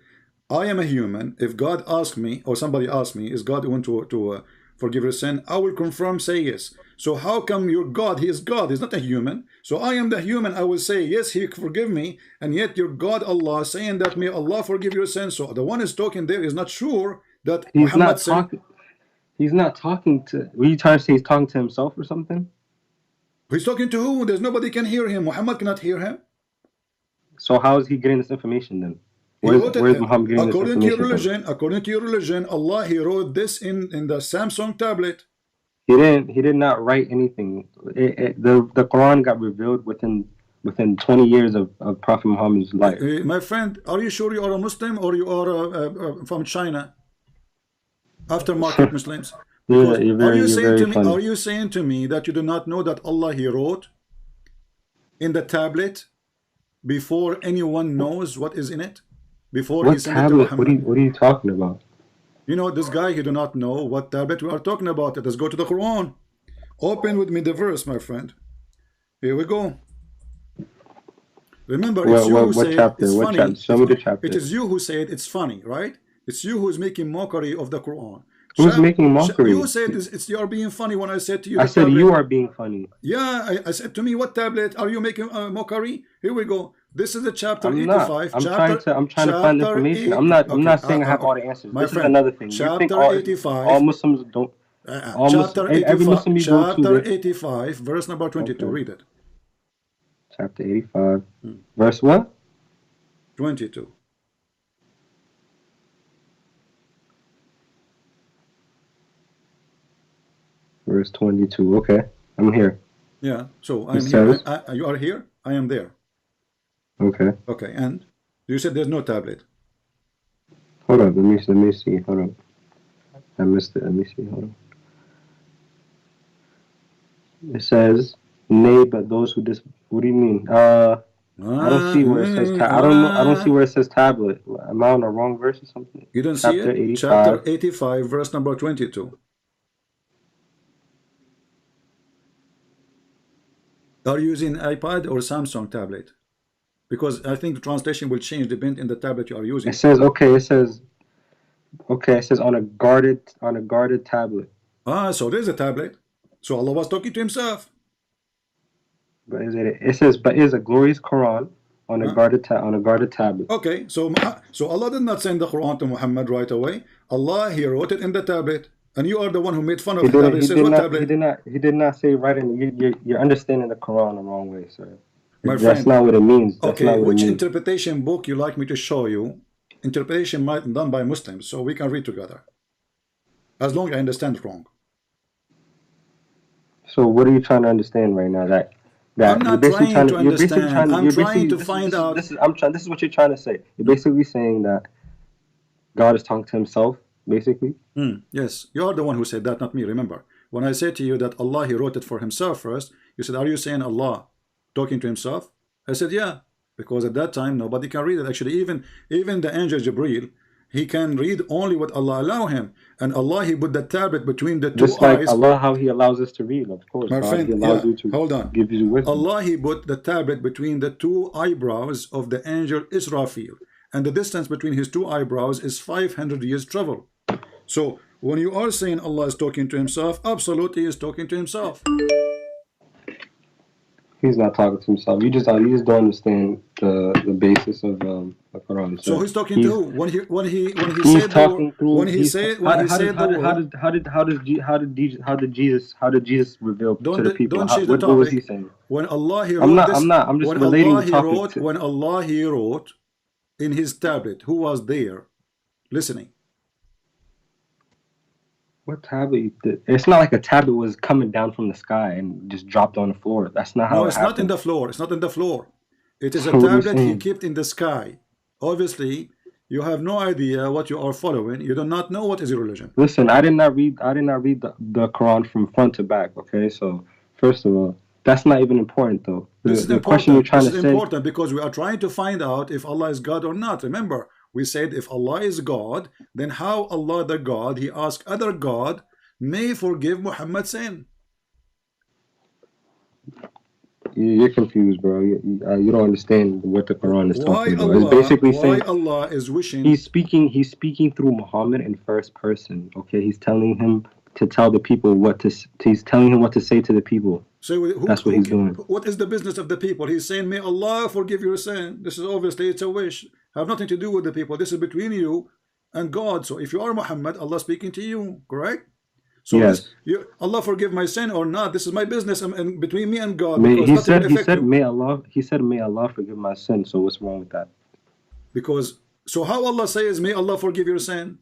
I am a human. If God asked me, or somebody asked me, is God going to forgive your sin? I will confirm, say yes. So how come your God, he is God, he's not a human. So I am the human, I will say yes, he forgive me, and yet your God Allah saying that may Allah forgive your sin. So the one is talking there is not sure that Muhammad said. He's not talking to, were you trying to say he's talking to himself or something? He's talking to who? There's nobody can hear him. Muhammad cannot hear him. So how is he getting this information then? Where's Muhammad getting this information According to your religion, Allah he wrote this in the Samsung tablet. He did not write anything. The Quran got revealed within 20 years of Prophet Muhammad's life. My friend, are you sure you are a Muslim, or you are from China? Aftermarket Muslims. Are you saying to me that you do not know that Allah he wrote in the tablet before anyone knows what is in it? Before What he sent it to tablet? Muhammad? What are you talking about? You know, this guy, he do not know what tablet we are talking about. Let us go to the Quran. Open with me the verse, my friend. Here we go. Remember, it's you who What say chapter? it's What funny. chapter? Show me the chapter. It is you who said it's funny, right? It's you who is making mockery of the Quran. Who's making mockery? You said it's you are being funny when I said to you. I said you are being funny. Yeah, I said to me, what tablet are you making mockery? Here we go. This is the chapter I'm 85. not. I'm trying to find information. I'm not saying I have all the answers. This is another thing. You think all Muslims don't. Chapter 85. Every Muslim you go to. Chapter 85, verse number 22. Okay. Read it. Chapter 85, verse what? 22. Verse 22. Okay, I'm here. Yeah, so I'm here. You are here? I am there. Okay. Okay, and you said there's no tablet. Hold up, let me see. Hold up. I missed it. Let me see. Hold on. It says, nay, but those who what do you mean? I don't see where it says I don't know. I don't see where it says tablet. Am I on the wrong verse or something? You don't Chapter see it? 85. Chapter 85, verse number 22. Are you using iPad or Samsung tablet? Because I think the translation will change depending on the tablet you are using. It says okay. It says on a guarded tablet. So there's a tablet. So Allah was talking to himself. But it says but is a glorious Quran on a guarded tablet. Okay, so Allah did not send the Quran to Muhammad right away. Allah, he wrote it in the tablet. And you are the one who made fun of the tablet. He did not say right in. You're understanding the Quran the wrong way, sir. My That's friend, not what it means. Okay, which interpretation book you like me to show you? Interpretation might be done by Muslims, so we can read together. As long as I understand it wrong. So what are you trying to understand right now? That I'm not trying to understand. I'm trying to find out. This is what you're trying to say. You're basically saying that God is talking to himself, basically. Yes, you are the one who said that, not me. Remember, when I said to you that Allah, he wrote it for himself first, you said, are you saying Allah talking to himself? I said, yeah, because at that time nobody can read it. Actually, even the angel Jibreel, he can read only what Allah allow him, and Allah, he put the tablet between the two Just like eyes. Allah, how he allows us to read, of course. My friend, he allows you to hold on. Give you wisdom. Allah, he put the tablet between the two eyebrows of the angel Israfil, and the distance between his two eyebrows is 500 years travel. So when you are saying Allah is talking to himself, absolutely he is talking to himself. He's not talking to himself. You just don't understand the basis of the Quran. So he's talking to who? When he he's said talking the word, how did Jesus reveal to the people? What was he saying? When Allah he wrote I'm just relating the topic. When Allah he wrote in his tablet, who was there listening? What tablet? It's not like a tablet was coming down from the sky and just dropped on the floor. That's not how No, it's not in the floor. It's not in the floor. It is a tablet he kept in the sky. Obviously, you have no idea what you are following. You do not know what is your religion. Listen, I did not read the Quran from front to back. Okay, so first of all, that's not even important though. The question you're trying to say. This is important because we are trying to find out if Allah is God or not. Remember, we said if Allah is God, then how Allah the God, he asked other God, may forgive Muhammad's sin. You're confused, bro. You don't understand what the Quran is talking about. It's basically saying Allah is wishing. He's speaking through Muhammad in first person. Okay, he's telling him to tell the people he's telling him what to say to the people. So that's what he's doing. What is the business of the people? He's saying, may Allah forgive your sin. This is obviously, it's a wish. Have nothing to do with the people. This is between you and God. So if you are Muhammad, Allah speaking to you, correct? So yes. Allah forgive my sin or not, this is my business and between me and God. He said, may Allah forgive my sin. So what's wrong with that? Because, so how Allah says, may Allah forgive your sin?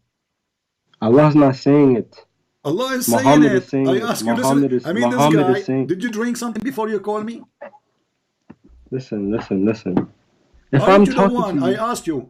Allah's not saying it. Allah is Muhammad saying it. I ask you, listen, this guy, did you drink something before you call me? Listen. If Aren't I'm you the talking one? to you,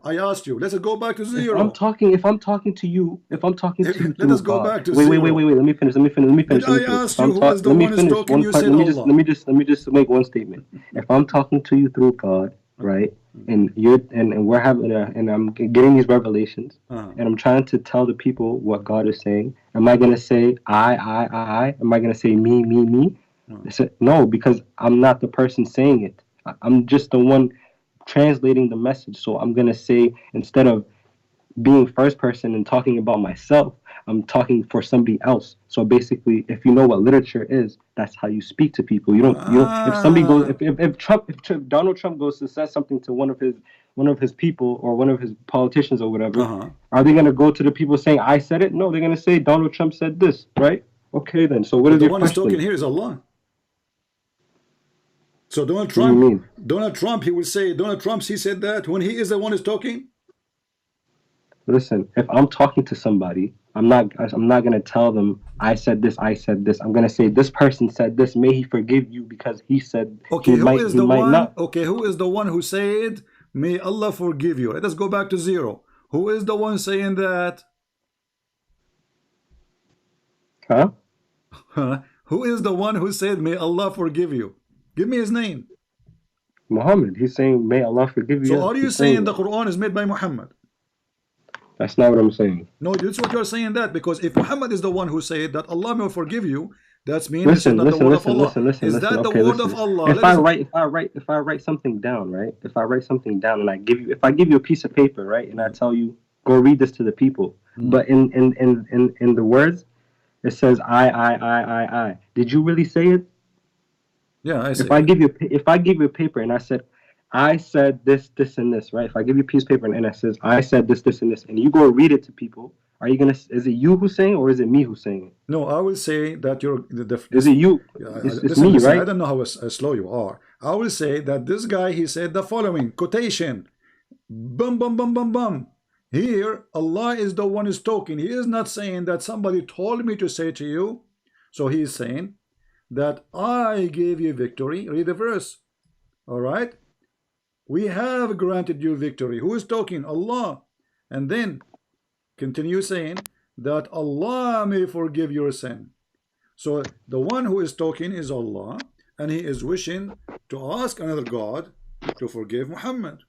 I asked you. Let's go back to zero. if I'm talking to you Let through us go God. back to Wait, zero. Let me finish. Did I ask you who is the one who's talking? You said Allah. Let me just make one statement. If I'm talking to you through God, right, and we're having and I'm getting these revelations, and I'm trying to tell the people what God is saying, am I gonna say I? Am I gonna say me? No, because I'm not the person saying it. I'm just the one translating the message. So I'm gonna say, instead of being first person and talking about myself, I'm talking for somebody else. So basically, if you know what literature is, that's how you speak to people. You don't. If somebody goes, if Donald Trump goes to say something to one of his people or one of his politicians or whatever, are they gonna go to the people saying I said it? No, they're gonna say Donald Trump said this, right? Okay, then. So what is the your one question? who's talking here is Allah. So Donald What do you mean? Trump, he will say, Donald Trump, he said that when he is the one who's talking. Listen, if I'm talking to somebody, I'm not gonna tell them I said this. I'm gonna say this person said this. May he forgive you because he said. Okay, who is the one? Not. Okay, who is the one who said, "May Allah forgive you"? Let us go back to zero. Who is the one saying that? Huh? Who is the one who said, "May Allah forgive you"? Give me his name. Muhammad. He's saying, "May Allah forgive you." So are you saying the Quran is made by Muhammad? That's not what I'm saying. No, that's what you're saying. That because if Muhammad is the one who said that Allah will forgive you, that's mean listen, this is not the word of Allah. Is that the word of Allah? If I write something down, right? If I write something down and if I give you a piece of paper, right, and I tell you go read this to the people, but in the words it says I. Did you really say it? Yeah, I see. If I give you a paper and I said this, and this, right? If I give you a piece of paper and it says I said this, and this, and you go read it to people, is it you who's saying it or is it me who's saying it? No, I will say that you're is it you? It's me, right? I don't know how slow you are. I will say that this guy, he said the following quotation. Bum bum bum bum bum. Here, Allah is the one who's talking. He is not saying that somebody told me to say to you. So he is saying that I gave you victory. Read the verse. All right. We have granted you victory. Who is talking? Allah. And then continue saying that Allah may forgive your sin. So the one who is talking is Allah, and he is wishing to ask another God to forgive Muhammad.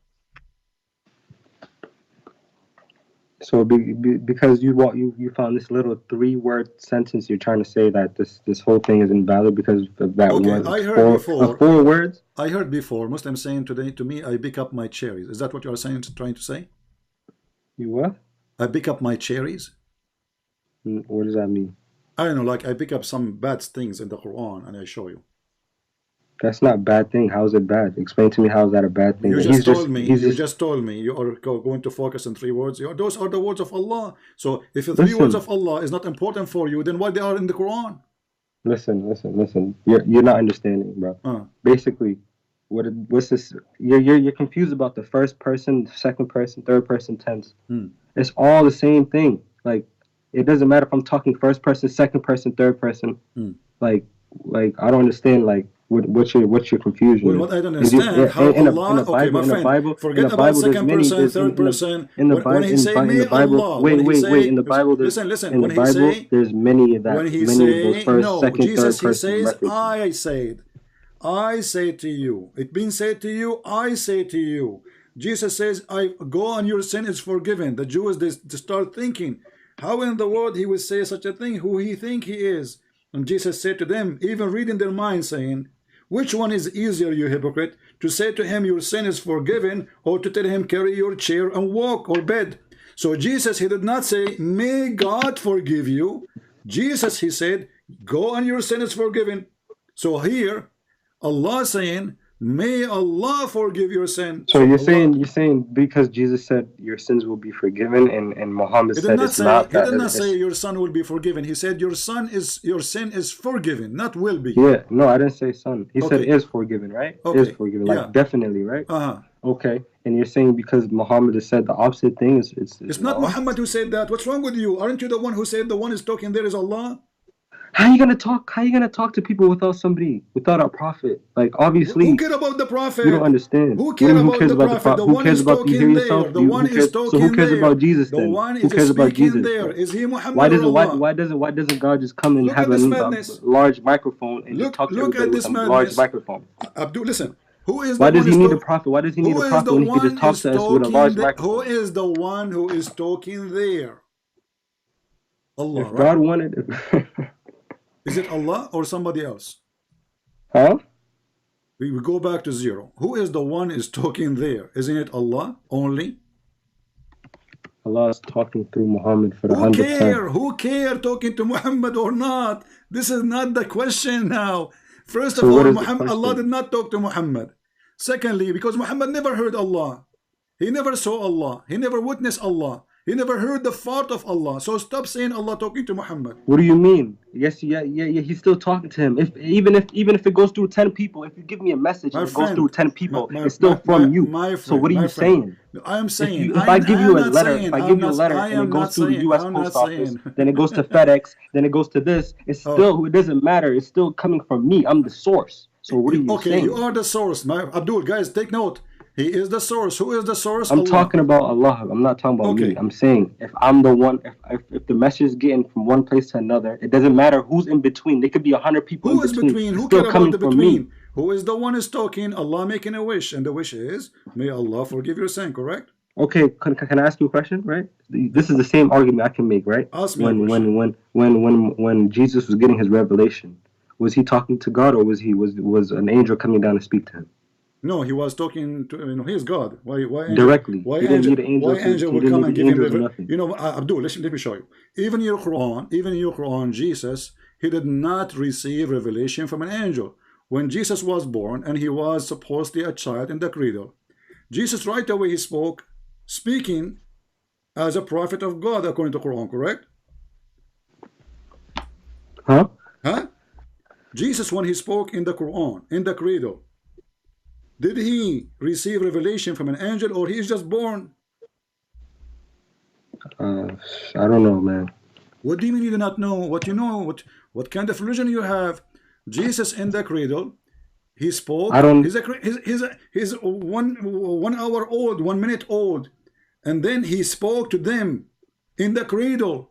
So because you found this little 3-word sentence, you're trying to say that this whole thing is invalid because of that one. I heard before. 4 words. I heard before Muslims saying today to me, I pick up my cherries. Is that what you are saying? Trying to say? You what? I pick up my cherries. What does that mean? I don't know. Like I pick up some bad things in the Quran and I show you. That's not a bad thing. How is it bad? Explain to me how is that a bad thing? You just told me. You just told me you are going to focus on 3 words. Those are the words of Allah. So if the 3 words of Allah is not important for you, then why they are in the Quran? Listen. You're not understanding, bro. Basically, what's this? You're confused about the first person, second person, third person tense. It's all the same thing. Like it doesn't matter if I'm talking first person, second person, third person. Like I don't understand. Like. What's your confusion? Well, what I don't understand how Allah. Okay, my friend. Forget about second person, third person. When he say "May Allah," wait. In the Bible, listen. When he say there's many of that. When he say no, Jesus he says I say to you. It been said to you. I say to you. Jesus says, "I go and your sin is forgiven." The Jews they start thinking, how in the world he would say such a thing? Who he think he is? And Jesus said to them, even reading their mind, saying, which one is easier, you hypocrite, to say to him your sin is forgiven, or to tell him carry your chair and walk or bed? So Jesus, he did not say, may God forgive you. Jesus, he said, go and your sin is forgiven. So here, Allah saying, may Allah forgive your sin. So you're saying because Jesus said your sins will be forgiven, and Muhammad said it's not that. He did not say your son will be forgiven. He said your sin is forgiven, not will be. Yeah, no, I didn't say son. He said is forgiven, right? Is forgiven, like definitely, right? Okay, and you're saying because Muhammad has said the opposite thing it's not Muhammad who said that. What's wrong with you? Aren't you the one who said the one is talking there is Allah? How you gonna talk? How you gonna talk to people without a prophet? Like obviously, Who cares about the prophet? you don't understand. Who cares Who about cares the about prophet? The Who one cares is about you? Hear talking yourself. there. The one is talking So who cares there. about Jesus The then? one Who is cares about speaking Jesus? there. Bro? Is he Muhammad Why or Allah? why doesn't God just come and Look have at this a madness. large microphone and just talk to Look everybody at with this a large madness. microphone? Abdul, listen. Who is the Why one does he is need a talking? prophet? Why does he need Who a is prophet the when he could one just talk is to us with a large talking? Who microphone? is the one who is talking there? Allah, If right? God wanted, Is it Allah or somebody else? huh? We go back to zero. Who is the one is talking there? Isn't it Allah only? Allah is talking through Muhammad for the Who 100th care? time. Who care talking to Muhammad or not? This is not the question now. First of So what all, is the Allah question? did not talk to Muhammad. Secondly, because Muhammad never heard Allah. He never saw Allah. He never witnessed Allah. He never heard the thought of Allah. So stop saying Allah talking to Muhammad. What do you mean? Yes, yeah. He's still talking to him. Even if it goes through 10 people, if you give me a message My and it goes friend, through 10 people, my, it's still from you. my friend, So what are my you friend. saying? I am saying, If I give you a not letter, saying, if I give you a letter I and am it goes not through the saying, U.S. I'm Post not Office, saying. then it goes to FedEx, then it goes to this, it's still, it doesn't matter. It's still coming from me. I'm the source. So what are you Okay, saying? you are the source. Abdul, guys, take note. He is the source. Who is the source? I'm Allah. talking about Allah. I'm not talking about me. I'm saying if I'm the one, if the message is getting from one place to another, it doesn't matter who's in between. There could be 100 people Who in is between. between? It's Who still care about coming the from between? me. Who is the one is talking? Allah making a wish, and the wish is, may Allah forgive your sin, correct? Okay, can I ask you a question? Right, this is the same argument I can make. Right, Ask me a question. when Jesus was getting his revelation, was he talking to God or was an angel coming down to speak to him? No, he was talking to, he is God. Why angel? Directly. Why he didn't angel? need an angel. Why angel will didn't come need and the give him angels or nothing. You know, Abdul, let me show you. Even in your Quran, Jesus, he did not receive revelation from an angel. When Jesus was born and he was supposedly a child in the cradle, Jesus right away he spoke, speaking as a prophet of God according to Quran, correct? Huh? Jesus, when he spoke in the Quran, in the cradle, did he receive revelation from an angel or he is just born? I don't know, man. What do you mean you do not know? What you know? What kind of religion you have? Jesus in the cradle, he spoke. I don't. He's 1 hour old, 1 minute old, and then he spoke to them in the cradle.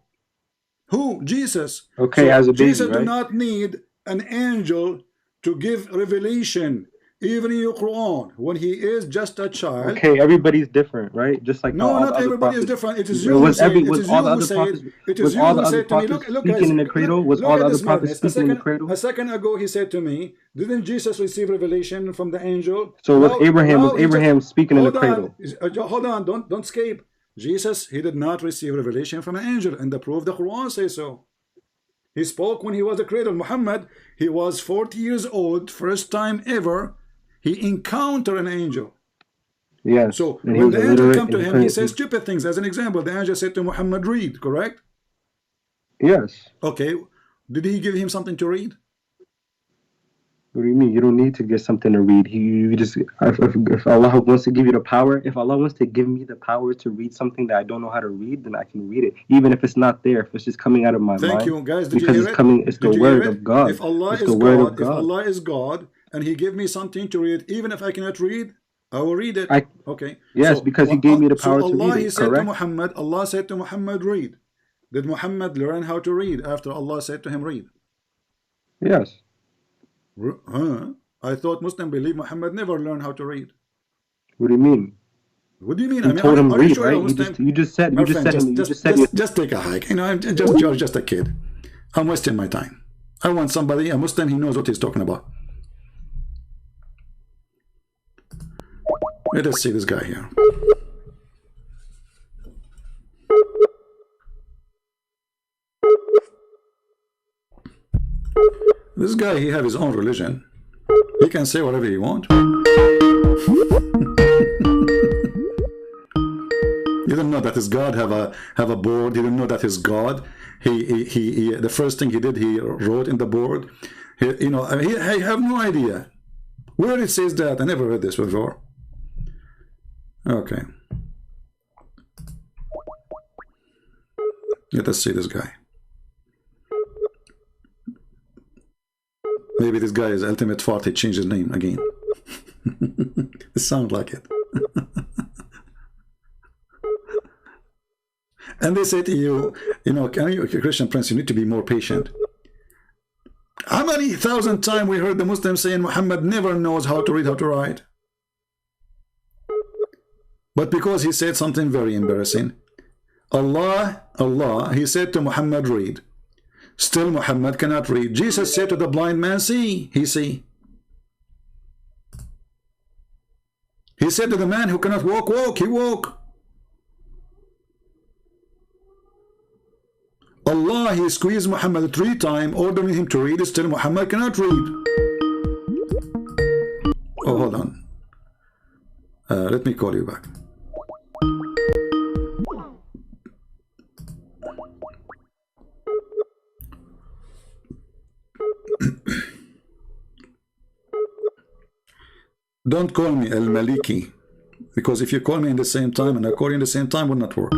Who? Jesus. Okay, so as a baby, Jesus right? do not need an angel to give revelation. Even in your Quran, when he is just a child. Okay, everybody's different, right? Just like no, not everybody is different. It is you who said. It is you who said. It is you who said to me. Look, guys. In the cradle? Was all the other prophets speaking in the cradle? A second ago, he said to me, "Didn't Jesus receive revelation from the angel?" So was Abraham speaking in the cradle? Hold on, don't escape. Jesus, he did not receive revelation from an angel, and the proof the Quran says so. He spoke when he was a cradle. Muhammad, he was 40 years old, first time ever. He encountered an angel. Yes. So when the angel come to him, he says stupid things. As an example, the angel said to Muhammad, read, correct? Yes. Okay. Did he give him something to read? What do you mean? You don't need to get something to read. You just if Allah wants to give you the power, if Allah wants to give me the power to read something that I don't know how to read, then I can read it, even if it's not there. If it's just coming out of my mind. Thank you, guys. Did because you hear it's coming. It's the word of God. If Allah it's is the word God, of God. if Allah is God, and He gave me something to read, even if I cannot read, I will read it. Okay. Yes, so, because He gave me the power to read it. He said to Muhammad, Allah said to Muhammad, read. Did Muhammad learn how to read after Allah said to him, read? Yes. I thought Muslims believe Muhammad never learned how to read. What do you mean? What do you mean? You told him read, right? You just said just take a hike. You know, you're just a kid. I'm wasting my time. I want somebody, a Muslim, he knows what he's talking about. Let us see this guy here. This guy, he have his own religion. He can say whatever he wants. You don't know that his God have a board. You don't know that his God. He the first thing he did, he wrote in the board. I have no idea where it says that. I never read this before. Okay, let us see this guy. Maybe this guy is Ultimate Fart. He changed his name again. It sounds like it. And they say to you, you know, can you, Christian Prince, you need to be more patient. How many thousand times we heard the Muslims saying Muhammad never knows how to read, how to write? But because he said something very embarrassing, Allah, he said to Muhammad, read. Still Muhammad cannot read. Jesus said to the blind man, see, he see. He said to the man who cannot walk, walk, he walk. Allah, he squeezed Muhammad 3 times, ordering him to read. Still Muhammad cannot read. Oh, hold on. Let me call you back. Don't call me El Maliki, because if you call me in the same time and I call you in the same time, it will not work.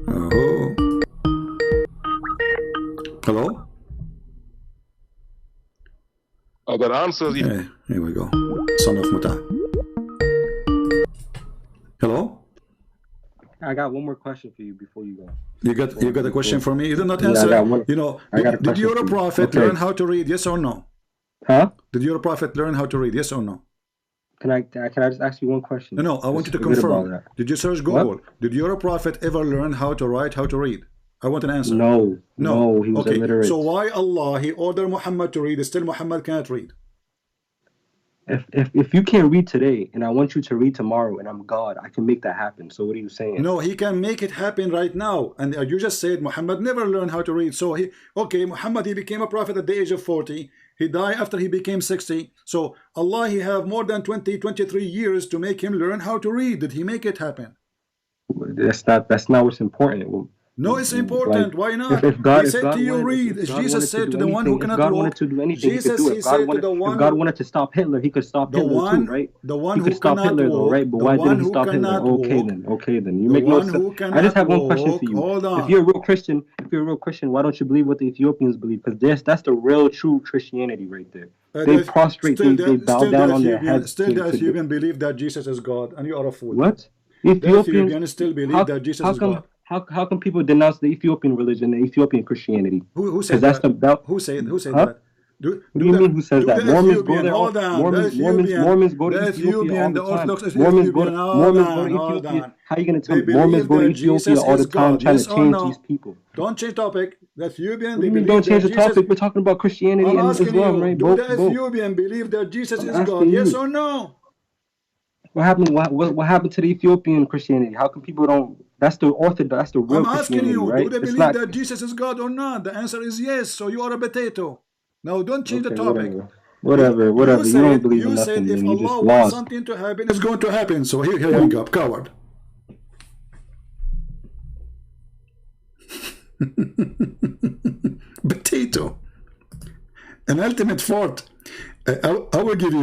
Oh. Hello? I got answers. Yeah, here we go. Son of Muta. Hello? I got one more question for you before you go. You got a question for me? You did not answer. You know, did your prophet learn how to read? Yes or no? Huh? Did your prophet learn how to read? Yes or no? Can I just ask you one question? No, I want you to confirm. Did you search Google? What? Did your prophet ever learn how to write, how to read? I want an answer. No, he was illiterate. So why Allah, he ordered Muhammad to read, still Muhammad can't read? If you can't read today and I want you to read tomorrow and I'm God, I can make that happen. So what are you saying? No, he can make it happen right now. And you just said Muhammad never learned how to read. So Muhammad, he became a prophet at the age of 40. He died after he became 60. So Allah, he have more than 23 years to make him learn how to read. Did he make it happen? That's not what's important. No, it's important. Why not? If God, he said to you, read. Jesus said to the one who cannot walk. If God wanted to do anything, Jesus, he said to the one. If God wanted to stop Hitler, he could stop Hitler too, right? The one who cannot walk. Right? But why didn't he stop Hitler? Okay then. You make no sense. I just have one question for you. Hold on. If you're a real Christian, why don't you believe what the Ethiopians believe? Because that's the real, true Christianity right there. They prostrate, they bow down on their heads. Still, the Ethiopian believe that Jesus is God, and you are a fool. What? Ethiopians still believe that Jesus is God. How can people denounce the Ethiopian religion, the Ethiopian Christianity? Who said that? Who said that? What do you mean who says that? Mormons go there. Mormons go to Ethiopia all the time. Mormons go to Ethiopia. How are you going to tell me Mormons go to Ethiopia all the time trying to change these people? Don't change topic. The Ethiopian, they believe don't change the topic. We're talking about Christianity and Islam, right? Do the Ethiopian believe that Jesus is God? Yes or no? What happened? What happened to the Ethiopian Christianity? How come people don't? That's the Orthodox. That's the real Christianity, right? Do they believe that Jesus is God or not? The answer is yes. So you are a potato. No, don't change the topic. Whatever. You don't believe in nothing. You said if Allah wants something to happen, it's going to happen. So here you go, coward. Potato. An ultimate fort. I will give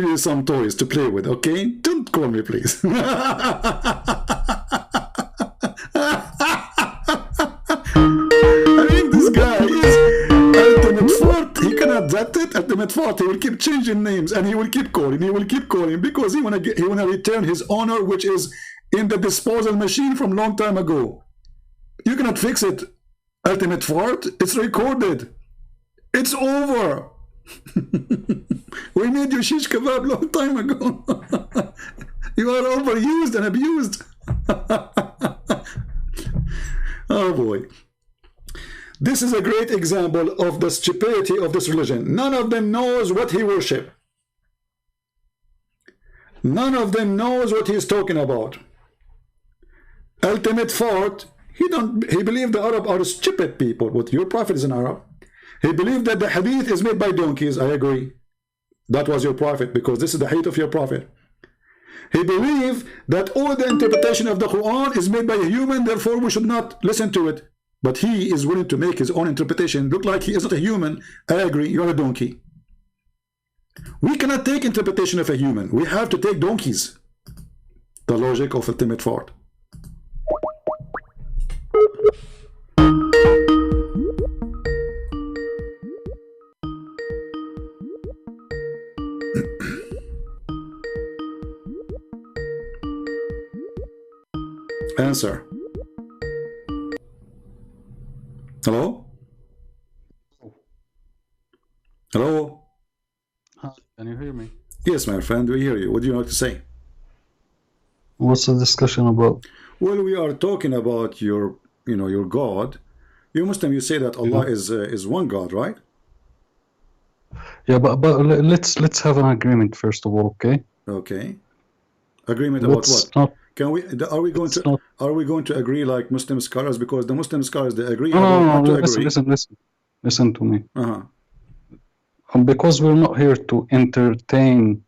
you some toys to play with, okay? Don't call me, please. I mean, this guy is ultimate fort. He cannot that it. Ultimate fort. He will keep changing names and he will keep calling. He will keep calling because he wanna return his honor, which is in the disposal machine from long time ago. You cannot fix it, ultimate fort. It's recorded. It's over. We made you shish kebab long time ago. You are overused and abused. Oh boy. This is a great example of the stupidity of this religion. None of them knows what he worship. None of them knows what he's talking about. Ultimate fort, he believed the Arab are stupid people. But your prophet is an Arab. He believed that the hadith is made by donkeys. I agree. That was your prophet, because this is the hadith of your prophet. He believed that all the interpretation of the Quran is made by a human, therefore we should not listen to it. But he is willing to make his own interpretation. Look like he is not a human. I agree, you're a donkey. We cannot take interpretation of a human. We have to take donkeys. The logic of ultimate fort. Answer. Hello? Hello? Hi, can you hear me? Yes, my friend, we hear you. What do you like to say? What's the discussion about? Well, we are talking about your, your God. You Muslim, you say that Allah is one God, right? Yeah, but let's have an agreement first of all, okay? Okay. Agreement about what? Can we? Are we going to agree like Muslim scholars? Because the Muslim scholars they agree about not to agree. Listen to me. Uh-huh. Because we're not here to entertain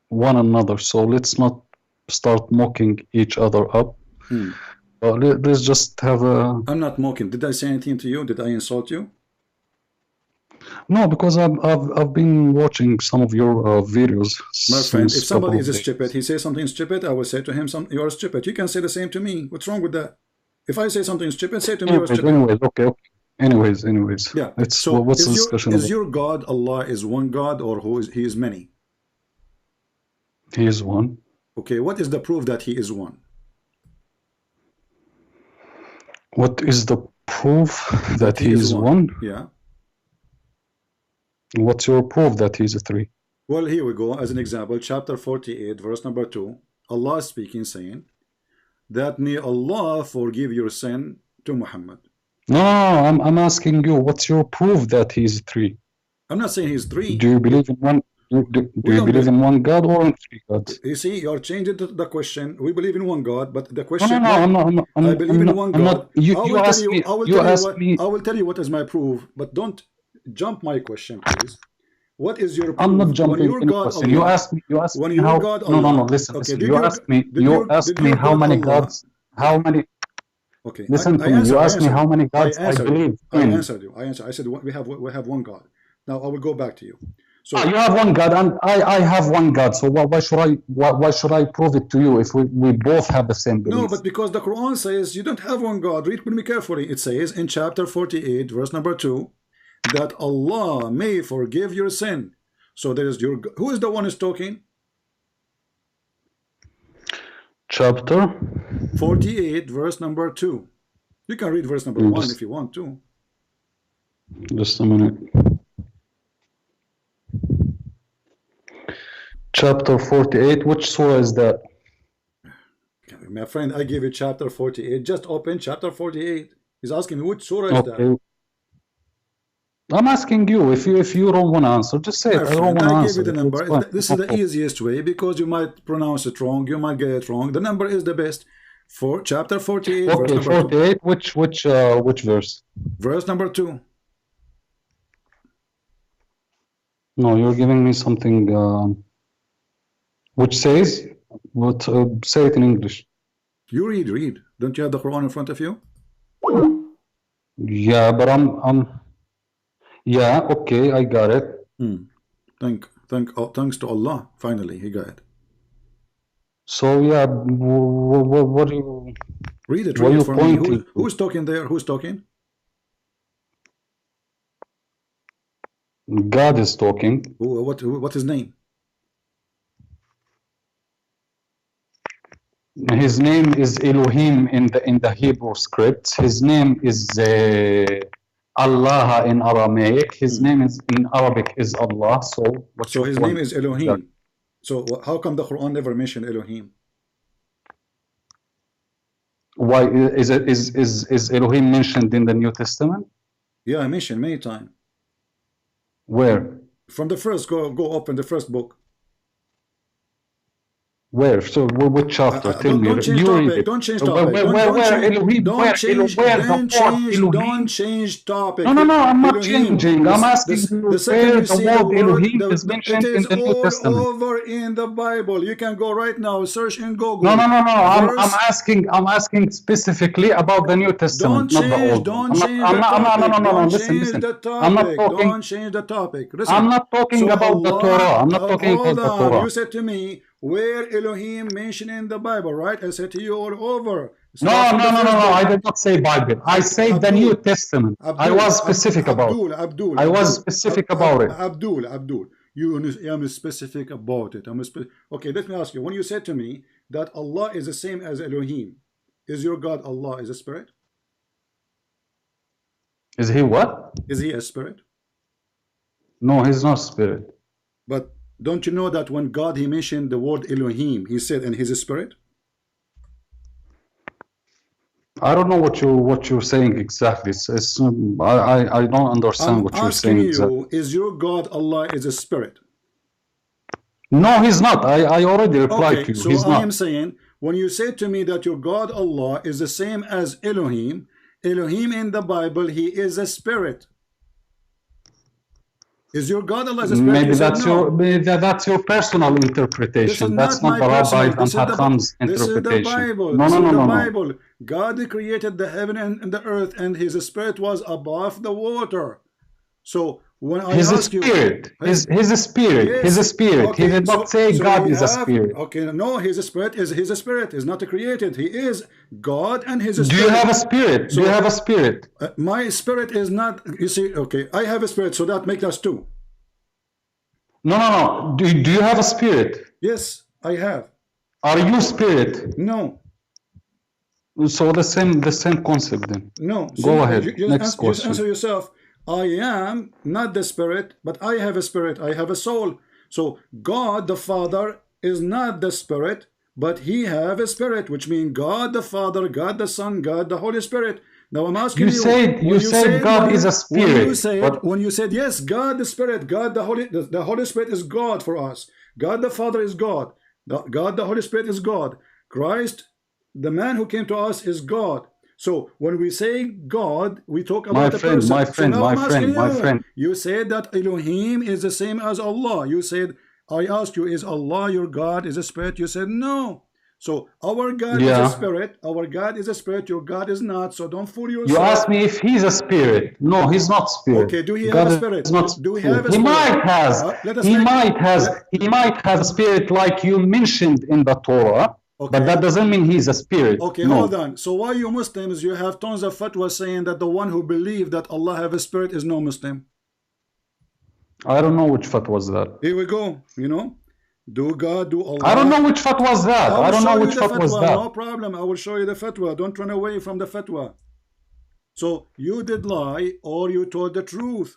one another, so let's not start mocking each other up. Let's just have a. I'm not mocking. Did I say anything to you? Did I insult you? No, because I've been watching some of your videos. My friend, if somebody is stupid, he says something stupid, I will say to him, "You are stupid." You can say the same to me. What's wrong with that? If I say something stupid, say to me, "You are stupid." Anyways, okay. Anyways. Yeah. So what's the discussion is your God Allah is one God or he is many? He is one. Okay. What is the proof that he is one? What is the proof that he is one? Yeah. What's your proof that he's a three? Well, here we go. As an example, chapter 48, verse number 2. Allah is speaking, saying that may Allah forgive your sin to Muhammad. No, I'm asking you, what's your proof that he's three? I'm not saying he's three. Do you believe in one? Do you believe in one God or in three gods? You see, you're changing the question. We believe in one God, but the question. No, I'm not. I believe in one God. You ask me. I will tell you what is my proof, but don't jump my question, please. What is your proof? I'm not jumping in question. You ask me how. No. Listen. You ask me how many gods. How many? Okay. Listen to me. You asked me how many gods I believe in. I answered you. I said we have one God. Now I will go back to you. So you have one God and I have one God. So why should I prove it to you if we both have the same belief? No, but because the Quran says you don't have one God. Read with me carefully. It says in chapter 48, verse number 2, that Allah may forgive your sin. So there is who is the one who's talking? Chapter 48, verse number 2. You can read verse number 1 if you want to. Just a minute. Chapter 48, which surah is that? My friend, I give you chapter 48. Just open chapter 48. He's asking me which surah is that. I'm asking you. If you don't want to answer, just say it. I don't want to answer. I give you the number. This is the easiest way because you might pronounce it wrong. You might get it wrong. The number is the best. For chapter 48. Okay, verse 48. 2. Which verse? Verse number 2. No, you're giving me something. Which says what? Say it in English. You read. Don't you have the Quran in front of you? Yeah, but I'm. Yeah, okay, I got it. Thanks to Allah. Finally, he got it. So yeah, what do you read it? Read it for me. Who's talking there? Who's talking? God is talking. What's his name? His name is Elohim in the Hebrew script. His name is Allah in Aramaic. His name is in Arabic is Allah. So his name is Elohim. So how come the Quran never mentioned Elohim? Why is Elohim mentioned in the New Testament? Yeah, I mentioned many times. Where? From the first, go open the first book. Where? So which chapter? Tell me. Don't change topic. Don't change topic. Don't change topic. No. I'm not changing. I'm asking you where the word Elohim is mentioned in the New Testament. All over in the Bible. You can go right now. Search in Google. No. I'm asking specifically about the New Testament. Don't change the topic. Don't change the topic. I'm not talking about the Torah. I'm not talking about the Torah. You said to me, where Elohim mentioned in the Bible, right? I said to you all over. No. I did not say Bible. I say the New Testament. I was specific about it. I was specific about it. Abdul. I'm specific about it. Okay, let me ask you. When you said to me that Allah is the same as Elohim, is your God Allah is a spirit? Is he what? Is he a spirit? No, he's not spirit. But don't you know that when God he mentioned the word Elohim, he said, and he's a spirit? I don't know what you're saying exactly. I don't understand what you're saying exactly. Is your God Allah is a spirit? No, he's not. I already replied to you. So He's I not. am saying, when you say to me that your God Allah is the same as Elohim, Elohim in the Bible, he is a spirit. Is your God Allah is a spirit? Maybe that's your personal interpretation. That's not the Rabbi and Hakam's interpretation. This is the Bible. No. Bible. God created the heaven and the earth, and his spirit was above the water. So when I ask you, he's a spirit. Yes. He's a spirit. Okay, he did not say God is a spirit. Okay, no, he's a spirit. He's a spirit. He's not created. He is God, and his spirit. Do you have a spirit? Do you have a spirit? My spirit is not. You see, okay, I have a spirit, so that makes us two. No. Do you have a spirit? Yes, I have. Are you spirit? No. So the same concept then. No. Go ahead. Next question. Just answer yourself. I am not the spirit, but I have a spirit. I have a soul. So God the Father is not the spirit, but he have a spirit, which means God the Father, God the Son, God the Holy Spirit. Now I'm asking you. You said God is a spirit. When you said yes, God the Spirit, God the Holy Spirit is God for us. God the Father is God. God the Holy Spirit is God. Christ, the man who came to us, is God. So when we say God, we talk about the person. My friend. You said that Elohim is the same as Allah. You said, I asked you, is Allah your God, is a spirit? You said no. So our God is a spirit. Our God is a spirit. Your God is not. So don't fool yourself. You asked me if he's a spirit. No, he's not spirit. Okay, do he have a spirit? Do we have a spirit? He might have. He might have a spirit like you mentioned in the Torah. Okay. But that doesn't mean he's a spirit. Okay, hold on. So why you Muslims, you have tons of fatwas saying that the one who believes that Allah have a spirit is no Muslim? I don't know which fatwa was that. Here we go. You know, do God, do Allah. I don't know which fatwa was that. I don't know which fatwa was that. No problem. I will show you the fatwa. Don't run away from the fatwa. So you did lie or you told the truth.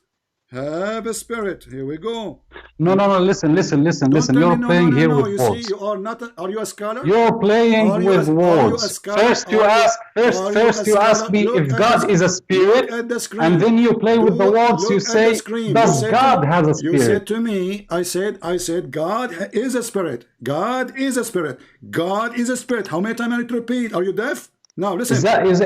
Have a spirit. Here we go. No. Listen. You're playing here with words. See, you are not. Are you a scholar? You're playing with words. First you ask me if God is a spirit, and then you play with the words. You say, does God has a spirit? You said to me, I said, God is a spirit. God is a spirit. God is a spirit. How many times I need to repeat? Are you deaf? Now listen. Sorry. Is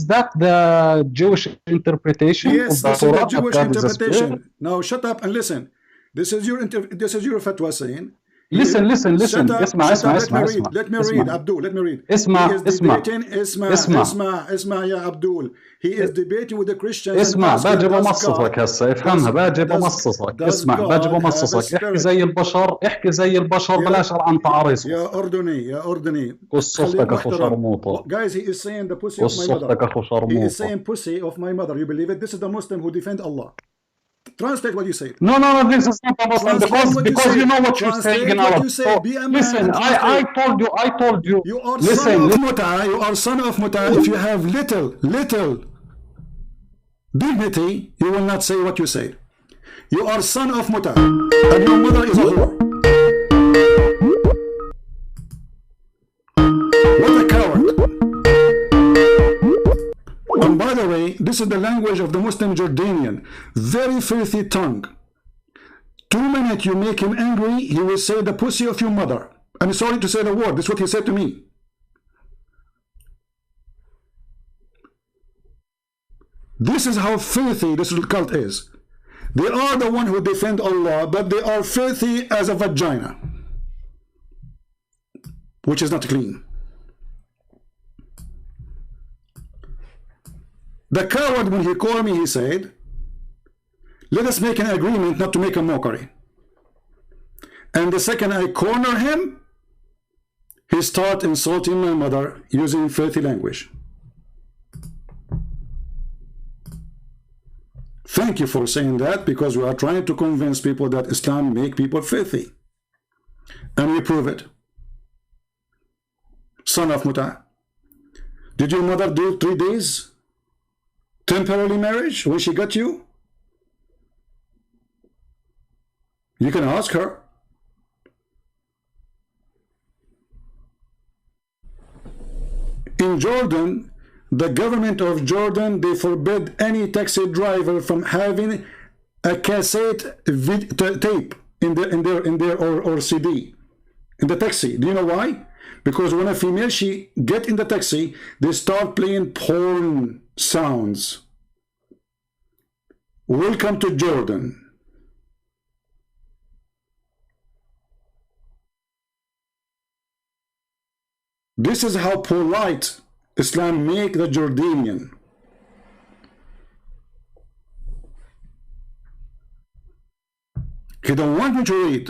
that the Jewish interpretation? Yes, this is the Jewish interpretation. Now shut up and listen. This is your fatwa saying. Listen. Let me read, Abdul. Let me read. اسمع يا Abdul. He is debating with the Christians. اسمع باجي بمصصك هسه افهمها باجي بمصصك اسمع باجي بمصصك احكي زي البشر بلاش عن تعريص يا أردني قصتك اخو شرموطه. Guys, he is saying the pussy of my mother. He is saying pussy of my mother. You believe it? This is the Muslim who defend Allah. Translate what you say. No, this is not a Muslim because you know what you're saying in Arabic. So, listen, I told you. You are son of Muta. You are son of Muta. If you have little dignity, you will not say what you say. You are son of Muta, and your mother is a whore. What a coward. And by the way, this is the language of the Muslim Jordanian. Very filthy tongue. 2 minutes you make him angry, he will say the pussy of your mother. I'm sorry to say the word. This is what he said to me. This is how filthy this cult is. They are the one who defend Allah, but they are filthy as a vagina, which is not clean. The coward, when he called me, he said, let us make an agreement not to make a mockery. And the second I corner him, he started insulting my mother using filthy language. Thank you for saying that, because we are trying to convince people that Islam make people filthy. And we prove it. son of Muta? Did your mother do 3 days temporary marriage when she got you? You can ask her. In Jordan, the government of Jordan, they forbid any taxi driver from having a cassette tape in their or CD in the taxi. Do you know why? Because when a female she get in the taxi, they start playing porn sounds. Welcome to Jordan. This is how polite Islam make the Jordanian. You don't want me to read.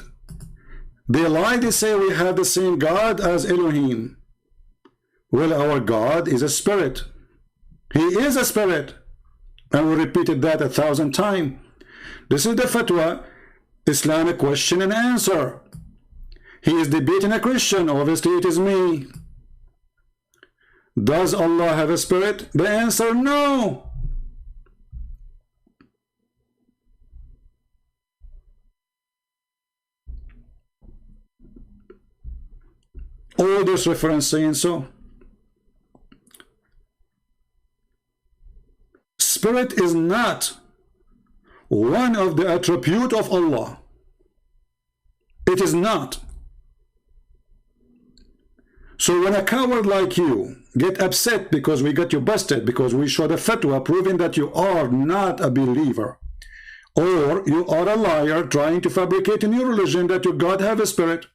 They lie, they say we have the same God as Elohim. Well, our God is a spirit. He is a spirit. And we repeated that 1,000 times. This is the fatwa, Islamic question and answer. He is debating a Christian. Obviously, it is me. Does Allah have a spirit? The answer, no. All this reference saying so. Spirit is not one of the attributes of Allah. It is not. So when a coward like you get upset because we got you busted, because we showed a fatwa proving that you are not a believer, or you are a liar trying to fabricate a new religion that your God have a spirit,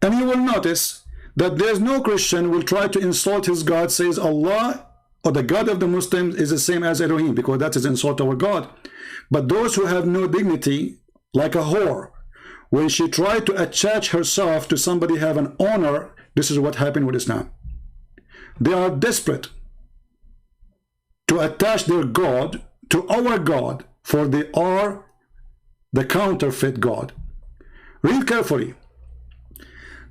and you will notice that there's no Christian will try to insult his God, says Allah or the God of the Muslims is the same as Elohim, because that is insult to our God. But those who have no dignity, like a whore, when she tried to attach herself to somebody have an honor, this is what happened with Islam. They are desperate to attach their God to our God, for they are the counterfeit God. Read carefully.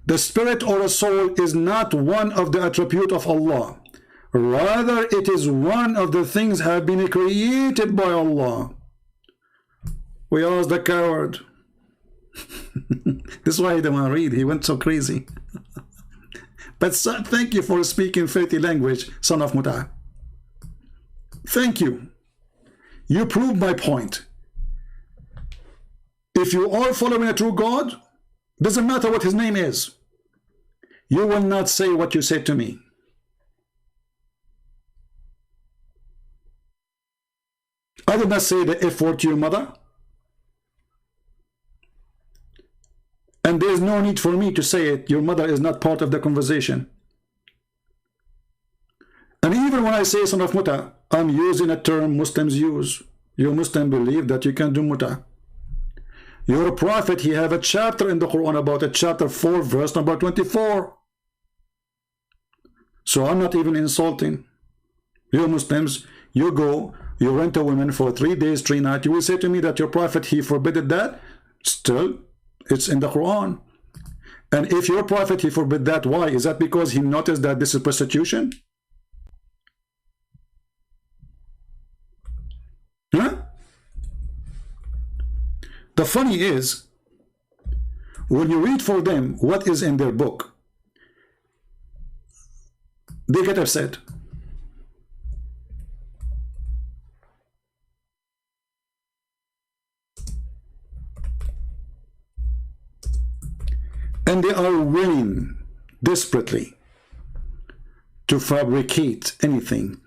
The spirit or a soul is not one of the attributes of Allah. Rather, it is one of the things have been created by Allah. We asked the coward. This is why he didn't want to read. He went so crazy. But thank you for speaking filthy language, son of Muta. Thank you. You proved my point. If you are following a true God, doesn't matter what his name is, you will not say what you said to me. I did not say the F word to your mother. And there is no need for me to say it. Your mother is not part of the conversation. And even when I say son of Muta, I'm using a term Muslims use. You Muslim believe that you can do Muta. Your prophet, he have a chapter in the Quran about it, chapter 4, verse number 24. So I'm not even insulting. You Muslims, you go, you rent a woman for 3 days, 3 nights. You will say to me that your prophet, he forbid that? Still, it's in the Quran. And if your prophet, he forbid that, why? Is that because he noticed that this is prostitution? Huh? The funny is, when you read for them what is in their book, they get upset. And they are willing desperately to fabricate anything.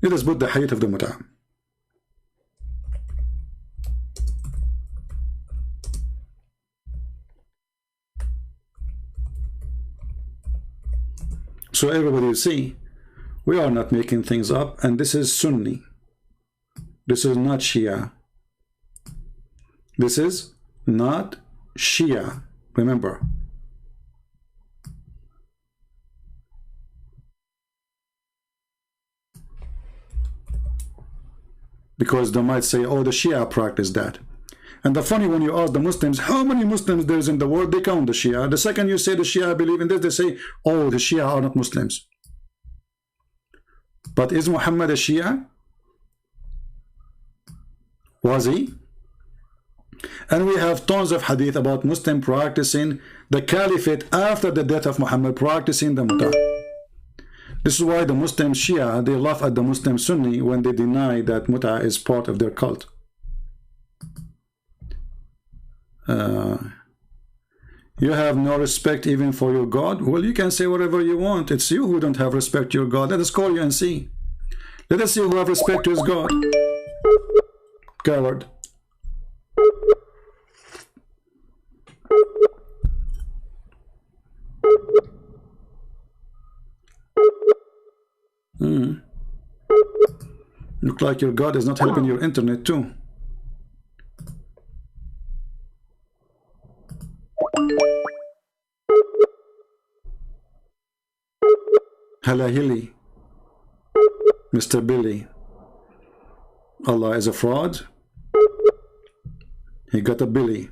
Let us put the hadith of the Muta. So everybody will see, we are not making things up, and this is Sunni. This is not Shia. This is not Shia. Remember. because they might say, oh, the Shia practice that. And the funny, when you ask the Muslims, how many Muslims there is in the world, they count the Shia. The second you say the Shia believe in this, they say, oh, the Shia are not Muslims. But is Muhammad a Shia? Was he? And we have tons of hadith about Muslim practicing the caliphate after the death of Muhammad, practicing the Mutah. This is why the Muslim Shia, they laugh at the Muslim Sunni when they deny that Mutah is part of their cult. You have no respect even for your God? Well, you can say whatever you want. It's you who don't have respect to your God. Let us call you and see. Let us see who have respect to his God. Coward. Look like your God is not helping your internet too. Halahili, Mr. Billy. Allah is a fraud. He got a Billy.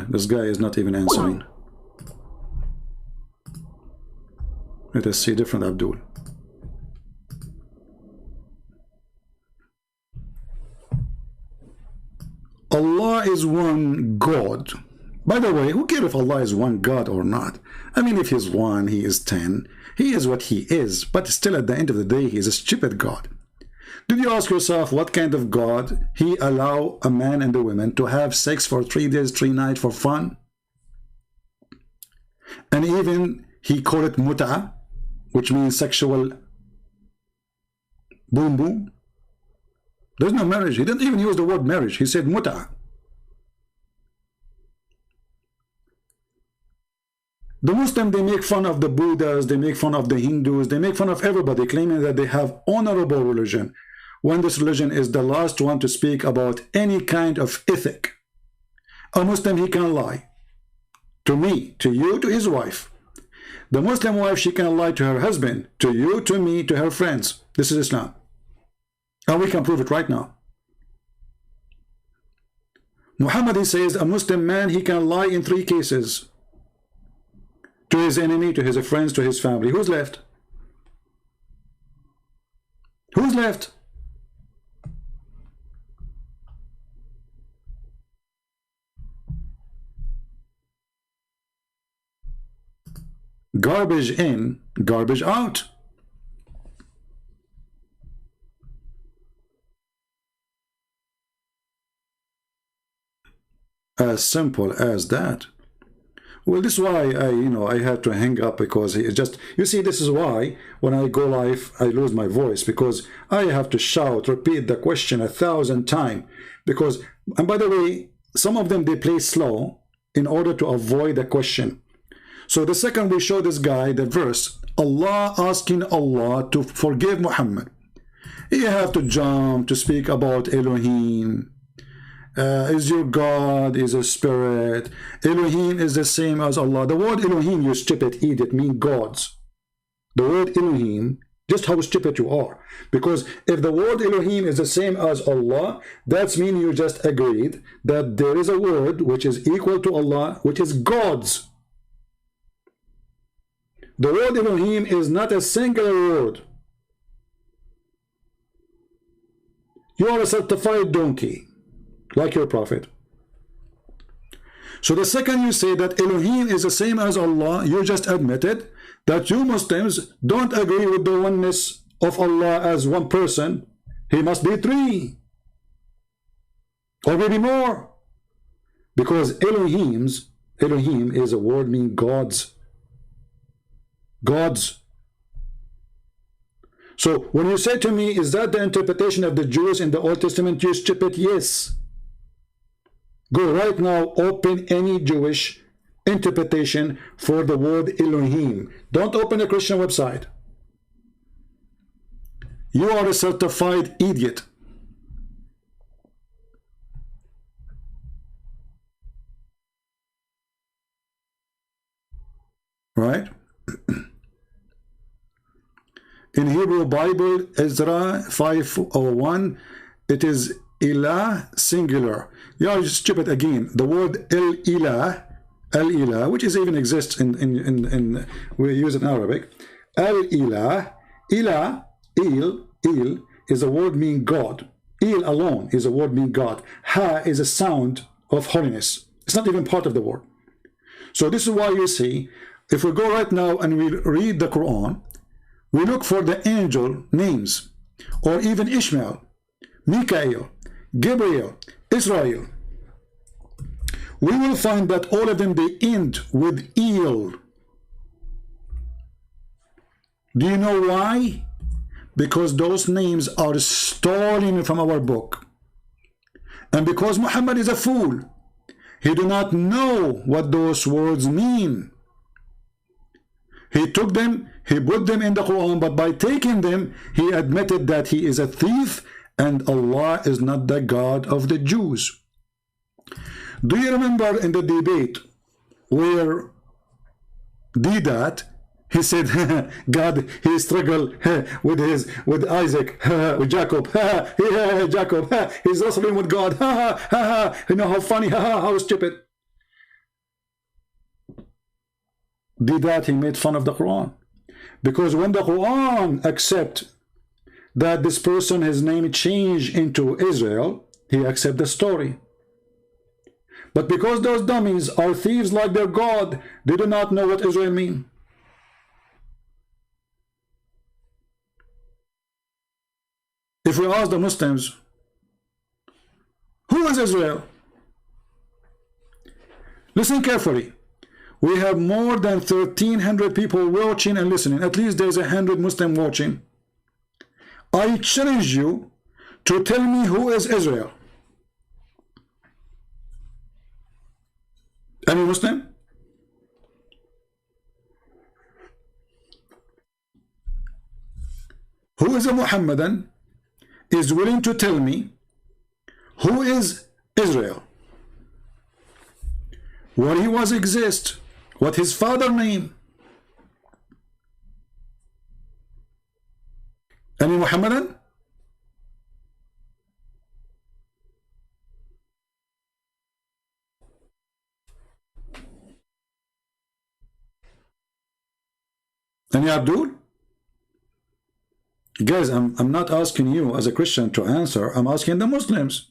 This guy is not even answering. Let us see different Abdul. Allah is one God. By the way, who cares if Allah is one God or not? I mean, if he's one, he is 10. He is what he is, but still at the end of the day, he is a stupid God. Did you ask yourself what kind of God he allow a man and a woman to have sex for 3 days, 3 nights for fun? And even he called it muta, which means sexual boom boom. There's no marriage. He didn't even use the word marriage. He said muta. The Muslims, they make fun of the Buddhas, they make fun of the Hindus, they make fun of everybody, claiming that they have honorable religion, when this religion is the last one to speak about any kind of ethic. A Muslim, he can lie. To me, to you, to his wife. The Muslim wife, she can lie to her husband, to you, to me, to her friends. This is Islam. And we can prove it right now. Muhammad, he says, a Muslim man, he can lie in 3 cases. To his enemy, to his friends, to his family. Who's left? Who's left? Garbage in, garbage out. As simple as that. Well, this is why I had to hang up, because it just, you see, this is why when I go live, I lose my voice, because I have to shout, repeat the question 1,000 times. Because, and by the way, some of them, they play slow in order to avoid the question. So the second we show this guy the verse, Allah asking Allah to forgive Muhammad, you have to jump to speak about Elohim. Is your God is a spirit. Elohim is the same as Allah. The word Elohim, you stupid idiot, means gods. The word Elohim, just how stupid you are. Because if the word Elohim is the same as Allah, that means you just agreed that there is a word which is equal to Allah, which is gods. The word Elohim is not a singular word. You are a certified donkey, like your prophet. So the second you say that Elohim is the same as Allah, you just admitted that you Muslims don't agree with the oneness of Allah as one person. He must be 3 or maybe more, because Elohim is a word meaning gods. Gods. So when you say to me, is that the interpretation of the Jews in the Old Testament, you stupid? Yes. Go right now, open any Jewish interpretation for the word Elohim. Don't open a Christian website. You are a certified idiot. Right? In Hebrew Bible, Ezra 5:01, it is ilah singular. Yeah, just skip it again. The word el ilah, which is even exists in we use it in Arabic. El-ilah, ilah, il is a word meaning God. Il alone is a word meaning God. Ha is a sound of holiness. It's not even part of the word. So this is why you see, if we go right now and we read the Quran, we look for the angel names, or even Ishmael, Mikael, Gabriel, Israel. We will find that all of them, they end with il. Do you know why? Because those names are stolen from our book. And because Muhammad is a fool, he do not know what those words mean. He took them, he put them in the Quran, but by taking them, he admitted that he is a thief and Allah is not the God of the Jews. Do you remember in the debate where DEBAT, he said, God, he struggled with Isaac, with Jacob, Jacob, he's wrestling with God, you know how funny, how stupid. DEBAT, he made fun of the Quran. Because when the Quran accept that this person, his name changed into Israel, he accept the story. But because those dummies are thieves like their God, they do not know what Israel means. If we ask the Muslims, who is Israel? Listen carefully. We have more than 1,300 people watching and listening. At least there's 100 Muslims watching. I challenge you to tell me who is Israel. Any Muslim? Who is a Muhammadan is willing to tell me who is Israel? What he was exist? What his father name? Any Muhammadan? Any Abdul? Guys, I'm not asking you as a Christian to answer. I'm asking the Muslims.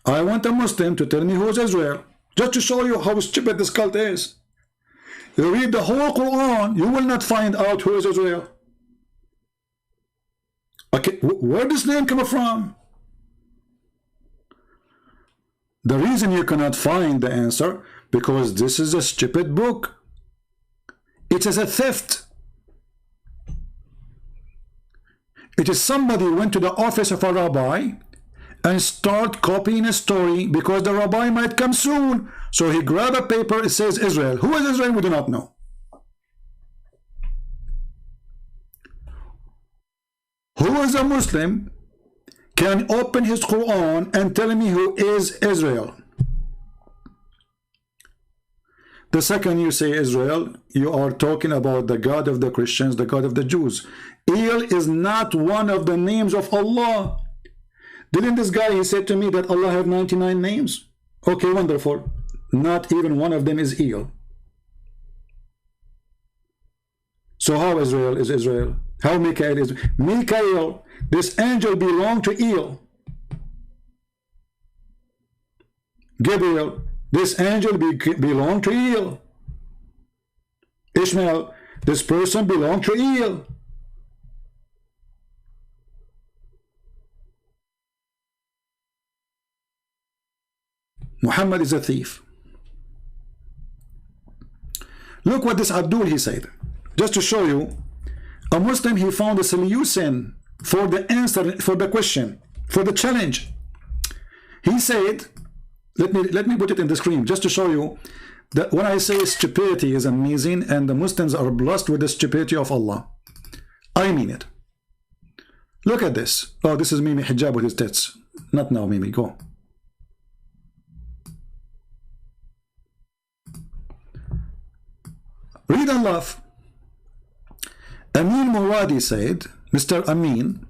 I want a Muslim to tell me who is Israel. Just to show you how stupid this cult is. You read the whole Quran, you will not find out who is Israel. Okay, where does this name come from? The reason you cannot find the answer, because this is a stupid book. It is a theft. It is somebody went to the office of a rabbi and start copying a story because the rabbi might come soon. So he grabbed a paper, it says Israel. Who is Israel? We do not know. Who is a Muslim can open his Quran and tell me who is Israel? The second you say Israel, you are talking about the God of the Christians, the God of the Jews. El is not one of the names of Allah. Didn't this guy, he said to me that Allah have 99 names? Okay, wonderful. Not even one of them is El. So how Israel is Israel? How Mikael is? Mikael, this angel belonged to El. Gabriel, this angel belonged to El. Ishmael, this person belonged to El. Muhammad is a thief. Look what this Abdul he said. Just to show you, a Muslim, he found a solution for the answer, for the question, for the challenge. He said, let me put it in the screen just to show you that when I say stupidity is amazing and the Muslims are blessed with the stupidity of Allah, I mean it. Look at this. Oh, this is Mimi hijab with his tits. Not now, Mimi. Go. Read and laugh. Amin Muradi said, Mr. Amin,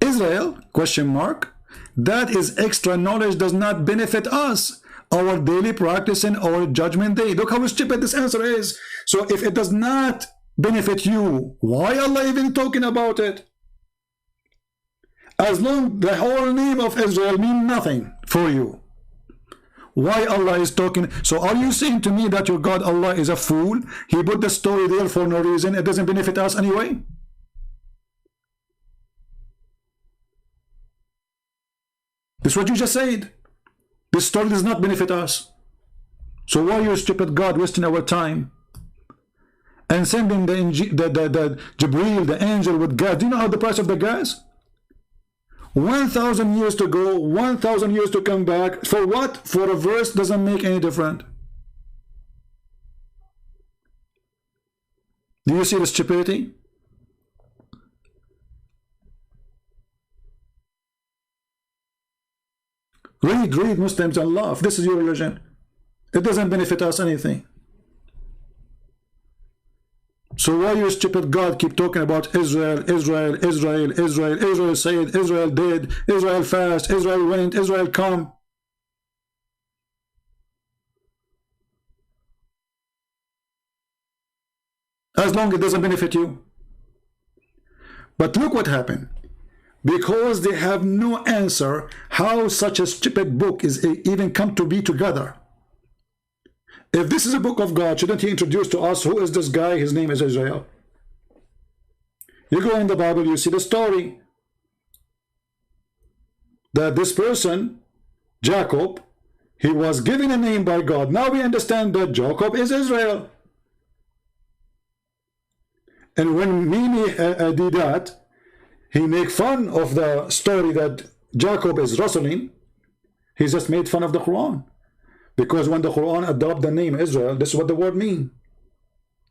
Israel, question mark, that is extra knowledge does not benefit us, our daily practice and our judgment day. Look how stupid this answer is. So if it does not benefit you, why Allah even talking about it? As long the whole name of Israel mean nothing for you, why Allah is talking? So are you saying to me that your God Allah is a fool? He put the story there for no reason. It doesn't benefit us anyway. This is what you just said. This story does not benefit us. So why you stupid God wasting our time and sending the Jibreel, the angel with gas? Do you know how the price of the gas? 1,000 years to go, 1,000 years to come back. For what? For a verse doesn't make any difference. Do you see the stupidity? Read Muslims and laugh. This is your religion. It doesn't benefit us anything. So why you stupid God keep talking about Israel, Israel, Israel, Israel, Israel said, Israel did, Israel fast, Israel went, Israel come. As long as it doesn't benefit you. But look what happened. Because they have no answer how such a stupid book is even come to be together. If this is a book of God, shouldn't he introduce to us who is this guy? His name is Israel. You go in the Bible, you see the story that this person, Jacob, he was given a name by God. Now we understand that Jacob is Israel. And when Mimi did that, he made fun of the story that Jacob is wrestling. He just made fun of the Quran. Because when the Quran adopted the name Israel, this is what the word means.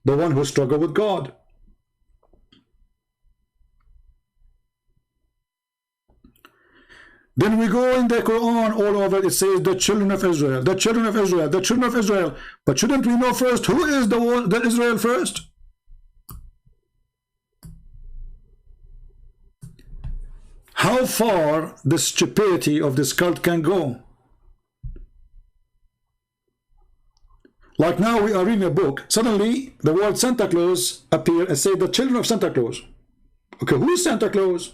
The one who struggled with God. Then we go in the Quran all over, it says the children of Israel, the children of Israel, the children of Israel. But shouldn't we know first who is the Israel first? How far the stupidity of this cult can go? Like now we are reading a book, suddenly the word Santa Claus appear and say the children of Santa Claus. Okay, who is Santa Claus?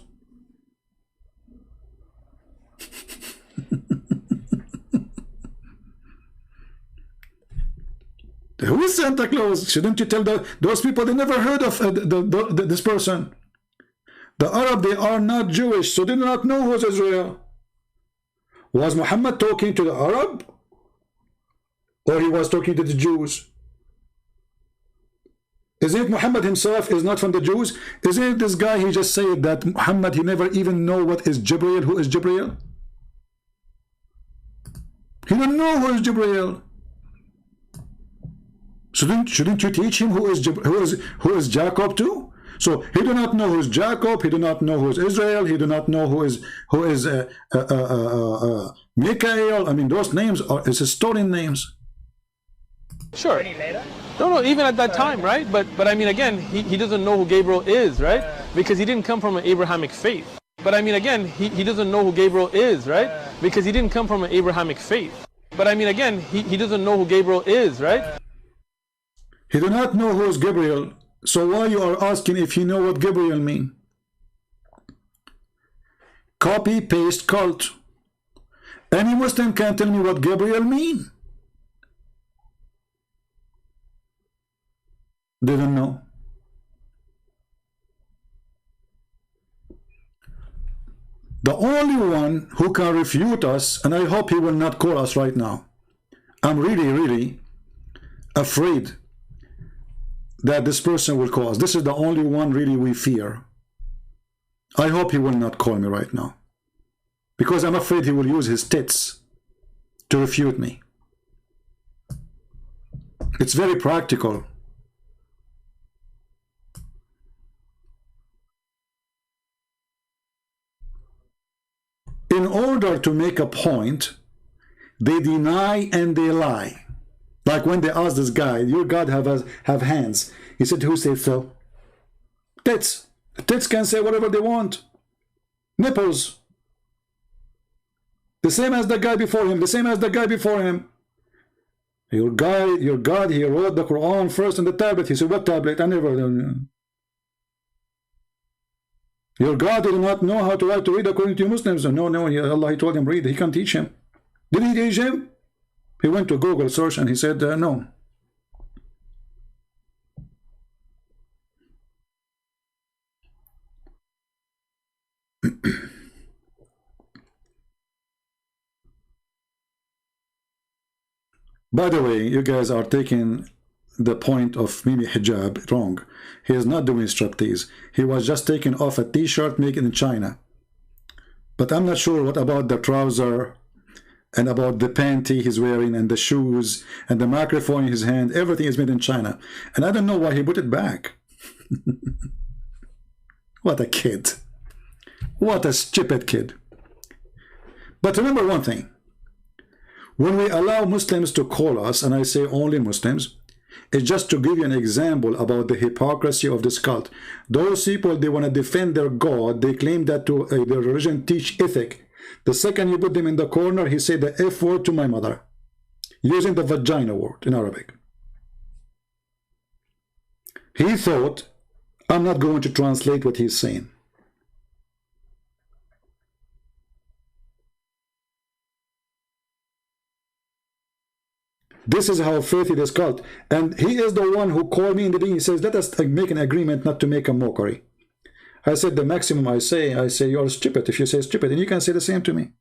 Who is Santa Claus? Shouldn't you tell those people? They never heard of this person. The Arab, they are not Jewish, so they do not know who is Israel. Was Muhammad talking to the Arab? Or he was talking to the Jews? Isn't it Muhammad himself is not from the Jews? Isn't it this guy, he just said that Muhammad, he never even know what is Jibreel, who is Jibreel? He don't know who is Jibreel. Shouldn't you teach him who is Jacob too? So he do not know who is Jacob, he do not know who is Israel, he do not know who is Mikael. I mean, those names are historian names. Sure. No, even at that time, right? But I mean, again, he doesn't know who Gabriel is, right? Because he didn't come from an Abrahamic faith. But I mean, again, he doesn't know who Gabriel is, right? Because he didn't come from an Abrahamic faith. But I mean, again, he doesn't know who Gabriel is, right? He do not know who is Gabriel. So why you are asking if you know what Gabriel mean? Copy, paste, cult. Any Muslim can tell me what Gabriel mean. They don't know. The only one who can refute us, and I hope he will not call us right now. I'm really afraid that this person will call us. This is the only one really we fear. I hope he will not call me right now, because I'm afraid he will use his tits to refute me. It's very practical. In order to make a point, they deny and they lie. Like when they asked this guy, your God have hands. He said, who said so? Tits. Tits can say whatever they want. Nipples. The same as the guy before him. The same as the guy before him. Your God, he wrote the Quran first on the tablet. He said, what tablet? I never. Your God did not know how to write to read according to Muslims. No, Allah, he told him read. He can't teach him. Did he teach him? He went to Google search and he said, no. By the way, you guys are taking the point of Mimi Hijab wrong. He is not doing striptease. He was just taking off a t-shirt made in China. But I'm not sure what about the trouser and about the panty he's wearing and the shoes and the microphone in his hand. Everything is made in China. And I don't know why he put it back. What a kid. What a stupid kid. But remember one thing. When we allow Muslims to call us, and I say only Muslims, it's just to give you an example about the hypocrisy of this cult. Those people, they want to defend their God. They claim that their religion teach ethic. The second you put them in the corner, he said the F word to my mother, using the vagina word in Arabic. He thought, I'm not going to translate what he's saying. This is how filthy this cult. And he is the one who called me in the day. He says, let us make an agreement not to make a mockery. I said, the maximum I say you're stupid if you say stupid. And you can say the same to me.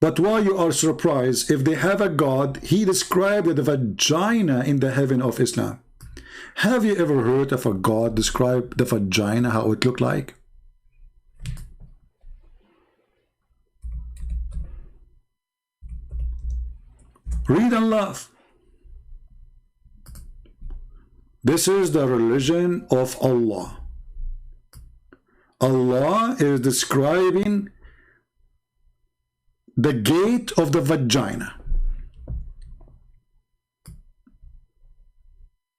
But why you are surprised? If they have a God, he described the vagina in the heaven of Islam. Have you ever heard of a God describe the vagina, how it looked like? Read and laugh. This is the religion of Allah. Allah is describing the gate of the vagina.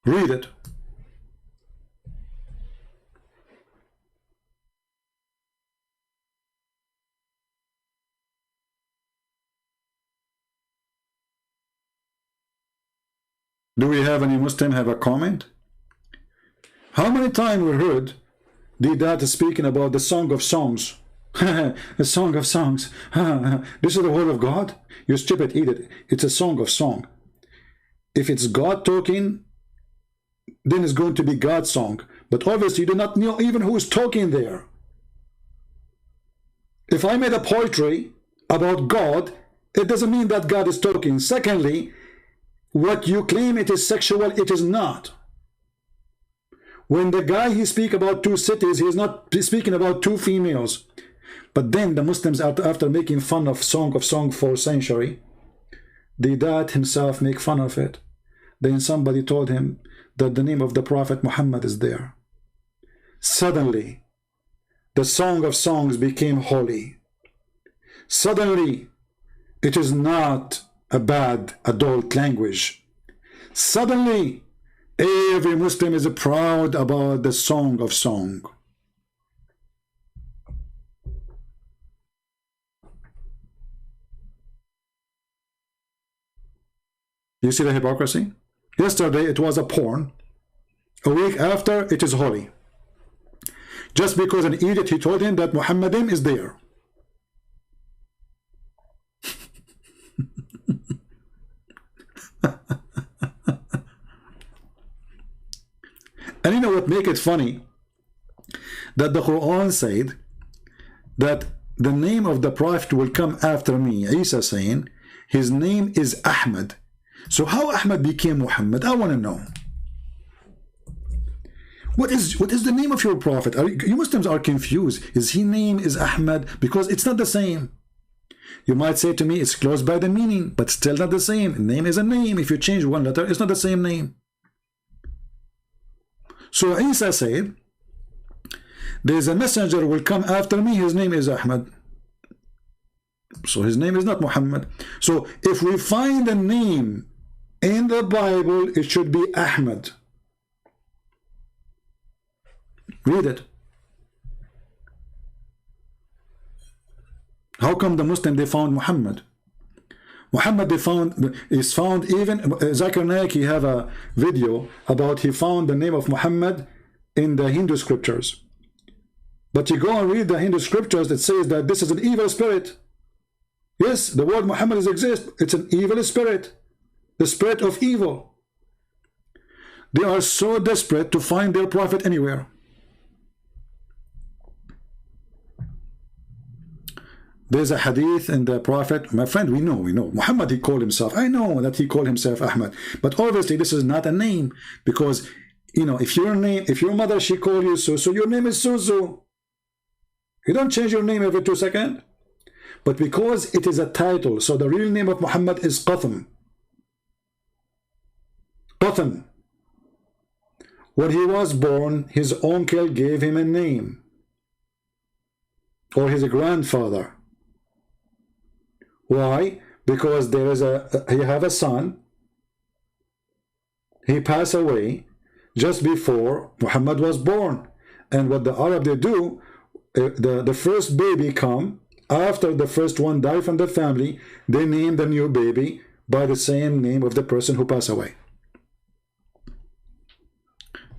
Read it. Do we have any Muslim have a comment? How many times we heard the Dada speaking about the Song of Songs? The Song of Songs. This is the word of God? You stupid idiot. It's a song of song. If it's God talking, then it's going to be God's song. But obviously you do not know even who is talking there. If I made a poetry about God, it doesn't mean that God is talking. Secondly, what you claim it is sexual, it is not. When the guy he speak about two cities, he is not speaking about two females. But then the Muslims, after making fun of Song for a century, the Dad himself make fun of it. Then somebody told him that the name of the Prophet Muhammad is there. Suddenly, the Song of Songs became holy. Suddenly, it is not a bad adult language. Suddenly, every Muslim is proud about the Song of Song. You see the hypocrisy? Yesterday it was a porn. A week after it is holy. Just because an idiot he told him that Muhammadim is there. And you know what make it funny? That the Quran said that the name of the Prophet will come after me. Isa saying his name is Ahmad. So how Ahmad became Muhammad? I want to know. What is the name of your Prophet? You Muslims are confused. His name is Ahmad because it's not the same. You might say to me it's close by the meaning, but still not the same. Name is a name. If you change one letter, it's not the same name. So Isa said, there is a messenger will come after me, his name is Ahmad. So his name is not Muhammad. So if we find a name in the Bible, it should be Ahmad. Read it. How come the Muslim they found Muhammad? Muhammad is found even Zakir Naik, he have a video about he found the name of Muhammad in the Hindu scriptures. But you go and read the Hindu scriptures that says that this is an evil spirit. Yes, the word Muhammad exists. It's an evil spirit. The spirit of evil. They are so desperate to find their prophet anywhere. There's a hadith in the prophet, my friend, we know. Muhammad, he called himself. I know that he called himself Ahmad. But obviously this is not a name, because, you know, if your mother, she called you Susu, your name is Susu. You don't change your name every 2 seconds. But because it is a title, so the real name of Muhammad is Qatham. Qatham. When he was born, his uncle gave him a name. Or his grandfather. Why? Because there is he have a son. He passed away just before Muhammad was born. And what the Arab they do, the first baby come, after the first one died from the family, they name the new baby by the same name of the person who passed away.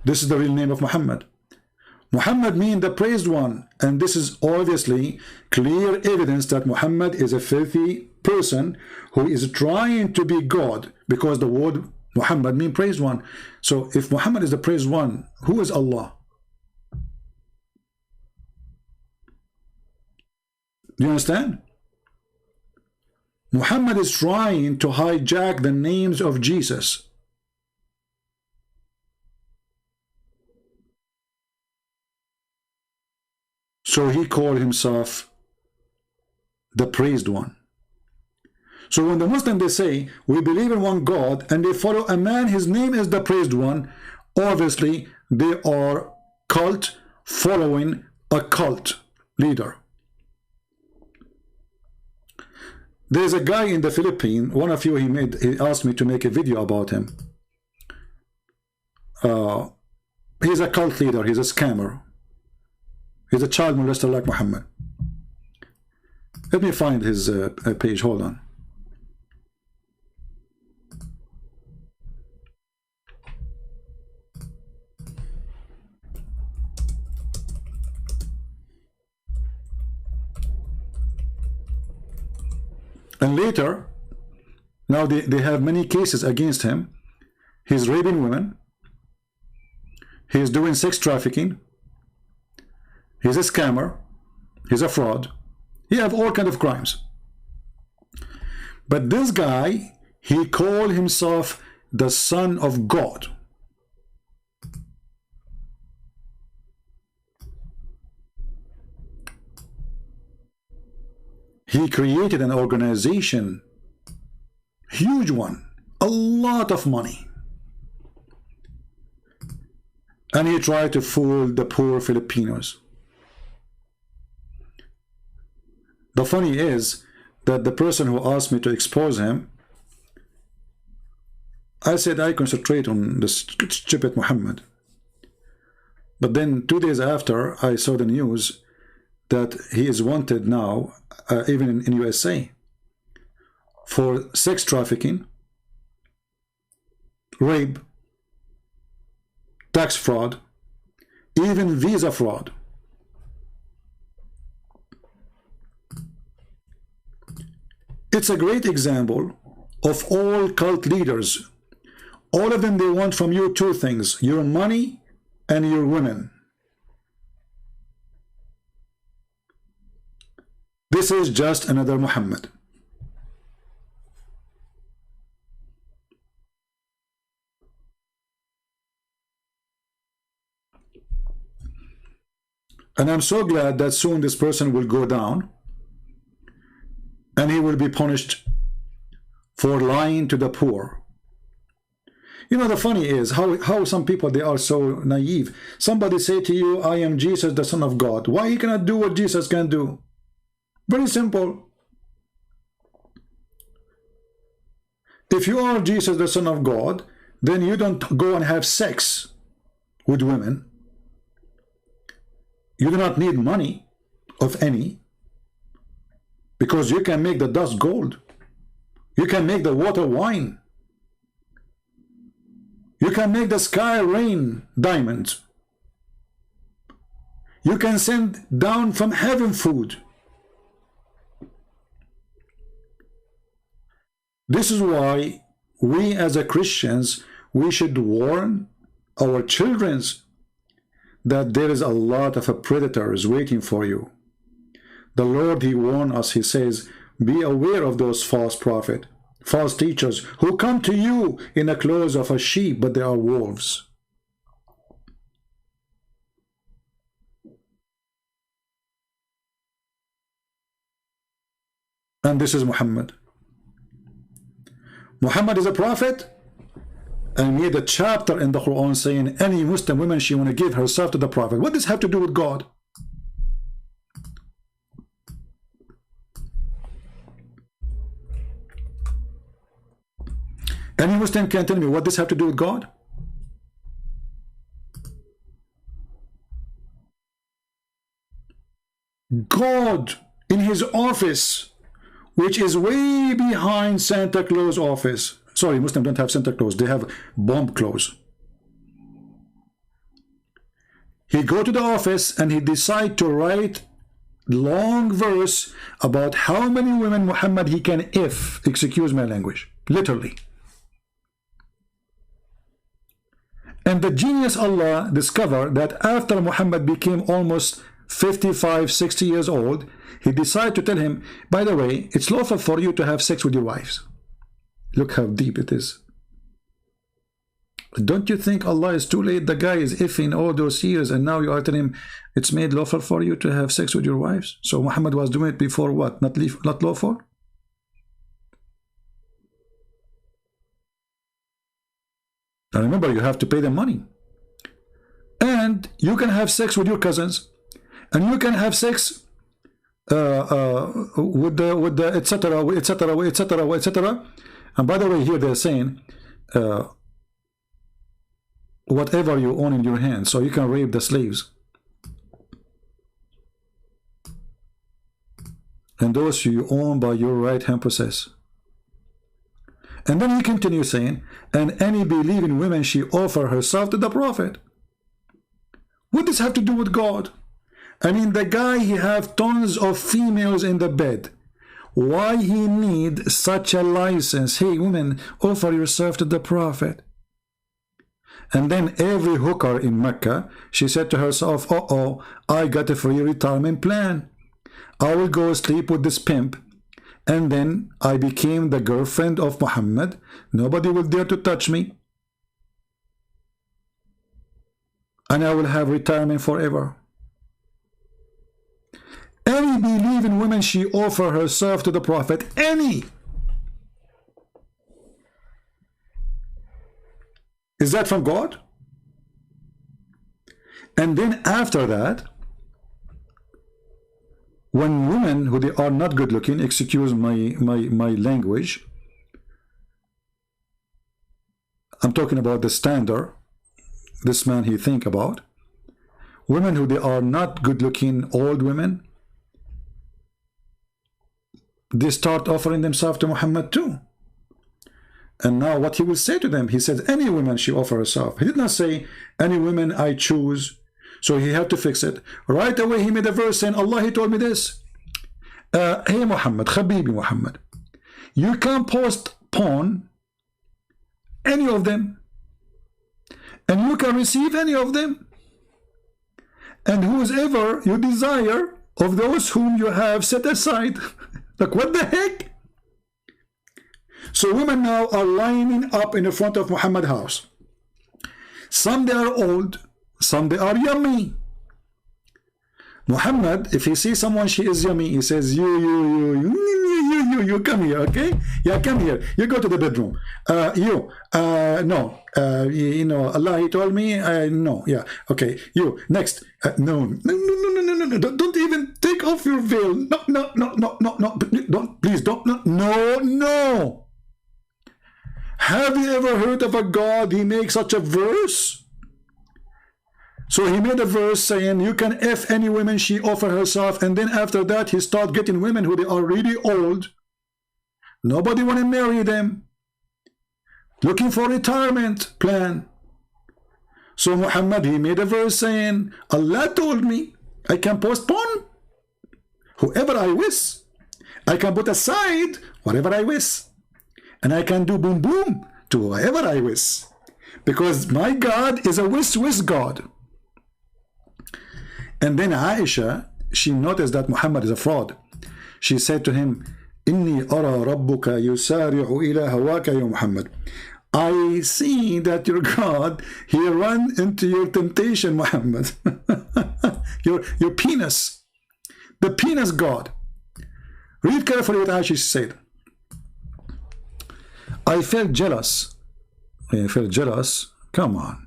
This is the real name of Muhammad. Muhammad means the praised one, and this is obviously clear evidence that Muhammad is a filthy person who is trying to be God, because the word Muhammad means praised one. So if Muhammad is the praised one, who is Allah? Do you understand? Muhammad is trying to hijack the names of Jesus. So he called himself the praised one. So when the Muslims, they say, we believe in one God, and they follow a man, his name is the praised one, obviously they are cult following a cult leader. There's a guy in the Philippines, one of you, he asked me to make a video about him. He's a cult leader, he's a scammer. He's a child molester like Muhammad. Let me find his page, hold on. And later, now they have many cases against him. He's raping women. He's doing sex trafficking. He's a scammer. He's a fraud. He have all kinds of crimes. But this guy, he called himself the Son of God. He created an organization, huge one, a lot of money. And he tried to fool the poor Filipinos. The funny is that the person who asked me to expose him, I said I concentrate on the stupid Muhammad. But then 2 days after, I saw the news that he is wanted now, even in USA, for sex trafficking, rape, tax fraud, even visa fraud. It's a great example of all cult leaders. All of them, they want from you 2 things, your money and your women. This is just another Muhammad. And I'm so glad that soon this person will go down and he will be punished for lying to the poor. You know, the funny is how some people, they are so naive. Somebody say to you, I am Jesus, the Son of God. Why he cannot do what Jesus can do? Very simple. if you are Jesus, the Son of God, then you don't go and have sex with women. You do not need money of any, because you can make the dust gold. You can make the water wine. You can make the sky rain diamonds. You can send down from heaven food. This is why we as a Christians, we should warn our children that there is a lot of predators waiting for you. The Lord, he warned us, he says, be aware of those false prophets, false teachers who come to you in the clothes of a sheep, but they are wolves. And this is Muhammad. Muhammad is a prophet, and made a chapter in the Quran saying any Muslim woman, she want to give herself to the prophet. What does this have to do with God? Any Muslim can tell me what this have to do with God? God in his office, which is way behind Santa Claus office. Sorry, Muslims don't have Santa Claus, they have bomb clothes. He go to the office and he decide to write long verse about how many women Muhammad he can excuse my language, literally. And the genius Allah discovered that after Muhammad became almost 55, 60 years old, he decided to tell him, by the way, it's lawful for you to have sex with your wives. Look how deep it is. Don't you think Allah is too late? The guy is effing all those years, and now you are telling him it's made lawful for you to have sex with your wives? So Muhammad was doing it before what? Not lawful? Now remember, you have to pay them money. And you can have sex with your cousins, and you can have sex with the etc., etc., etc., etc. And by the way, here they're saying whatever you own in your hands, so you can rape the slaves. And those you own by your right hand possess. And then he continues saying, and any believing woman, she offer herself to the prophet. What does this have to do with God? I mean, the guy, he have tons of females in the bed. Why he need such a license? Hey, women, offer yourself to the prophet. And then every hooker in Mecca, she said to herself, uh-oh, I got a free retirement plan. I will go sleep with this pimp. And then I became the girlfriend of Muhammad. Nobody will dare to touch me. And I will have retirement forever. Any believing woman, she offer herself to the prophet. Any. Is that from God? And then after that, when women who they are not good looking, excuse my language, I'm talking about the standard this man he think about, women who they are not good looking, old women, they start offering themselves to Muhammad too. And now what he will say to them, he says any woman she offer herself. He did not say any women I choose. So he had to fix it. Right away he made a verse saying, Allah, he told me this. Hey Muhammad, Habibi Muhammad, you can post porn, any of them, and you can receive any of them. And whosoever you desire of those whom you have set aside. Like, what the heck? So women now are lining up in the front of Muhammad's house. Some they are old, some they are yummy. Muhammad, if he sees someone she is yummy, he says, you come here, okay? Yeah, come here. You go to the bedroom. No. You know, Allah, he told me, no, yeah, okay. You, next. No. Don't even take off your veil. No. Don't, please, don't, no. Have you ever heard of a God, he makes such a verse? So he made a verse saying, you can F any woman she offer herself, and then after that he start getting women who they are really old. Nobody want to marry them. Looking for retirement plan. So Muhammad, he made a verse saying, Allah told me I can postpone whoever I wish. I can put aside whatever I wish. And I can do boom boom to whoever I wish. Because my God is a wish God. And then Aisha, she noticed that Muhammad is a fraud. She said to him, Inni ara rabbuka yusari'u ila hawaka ya Muhammad. I see that your God, he ran into your temptation, Muhammad. your penis. The penis God. Read carefully what Aisha said. I felt jealous. I felt jealous. Come on.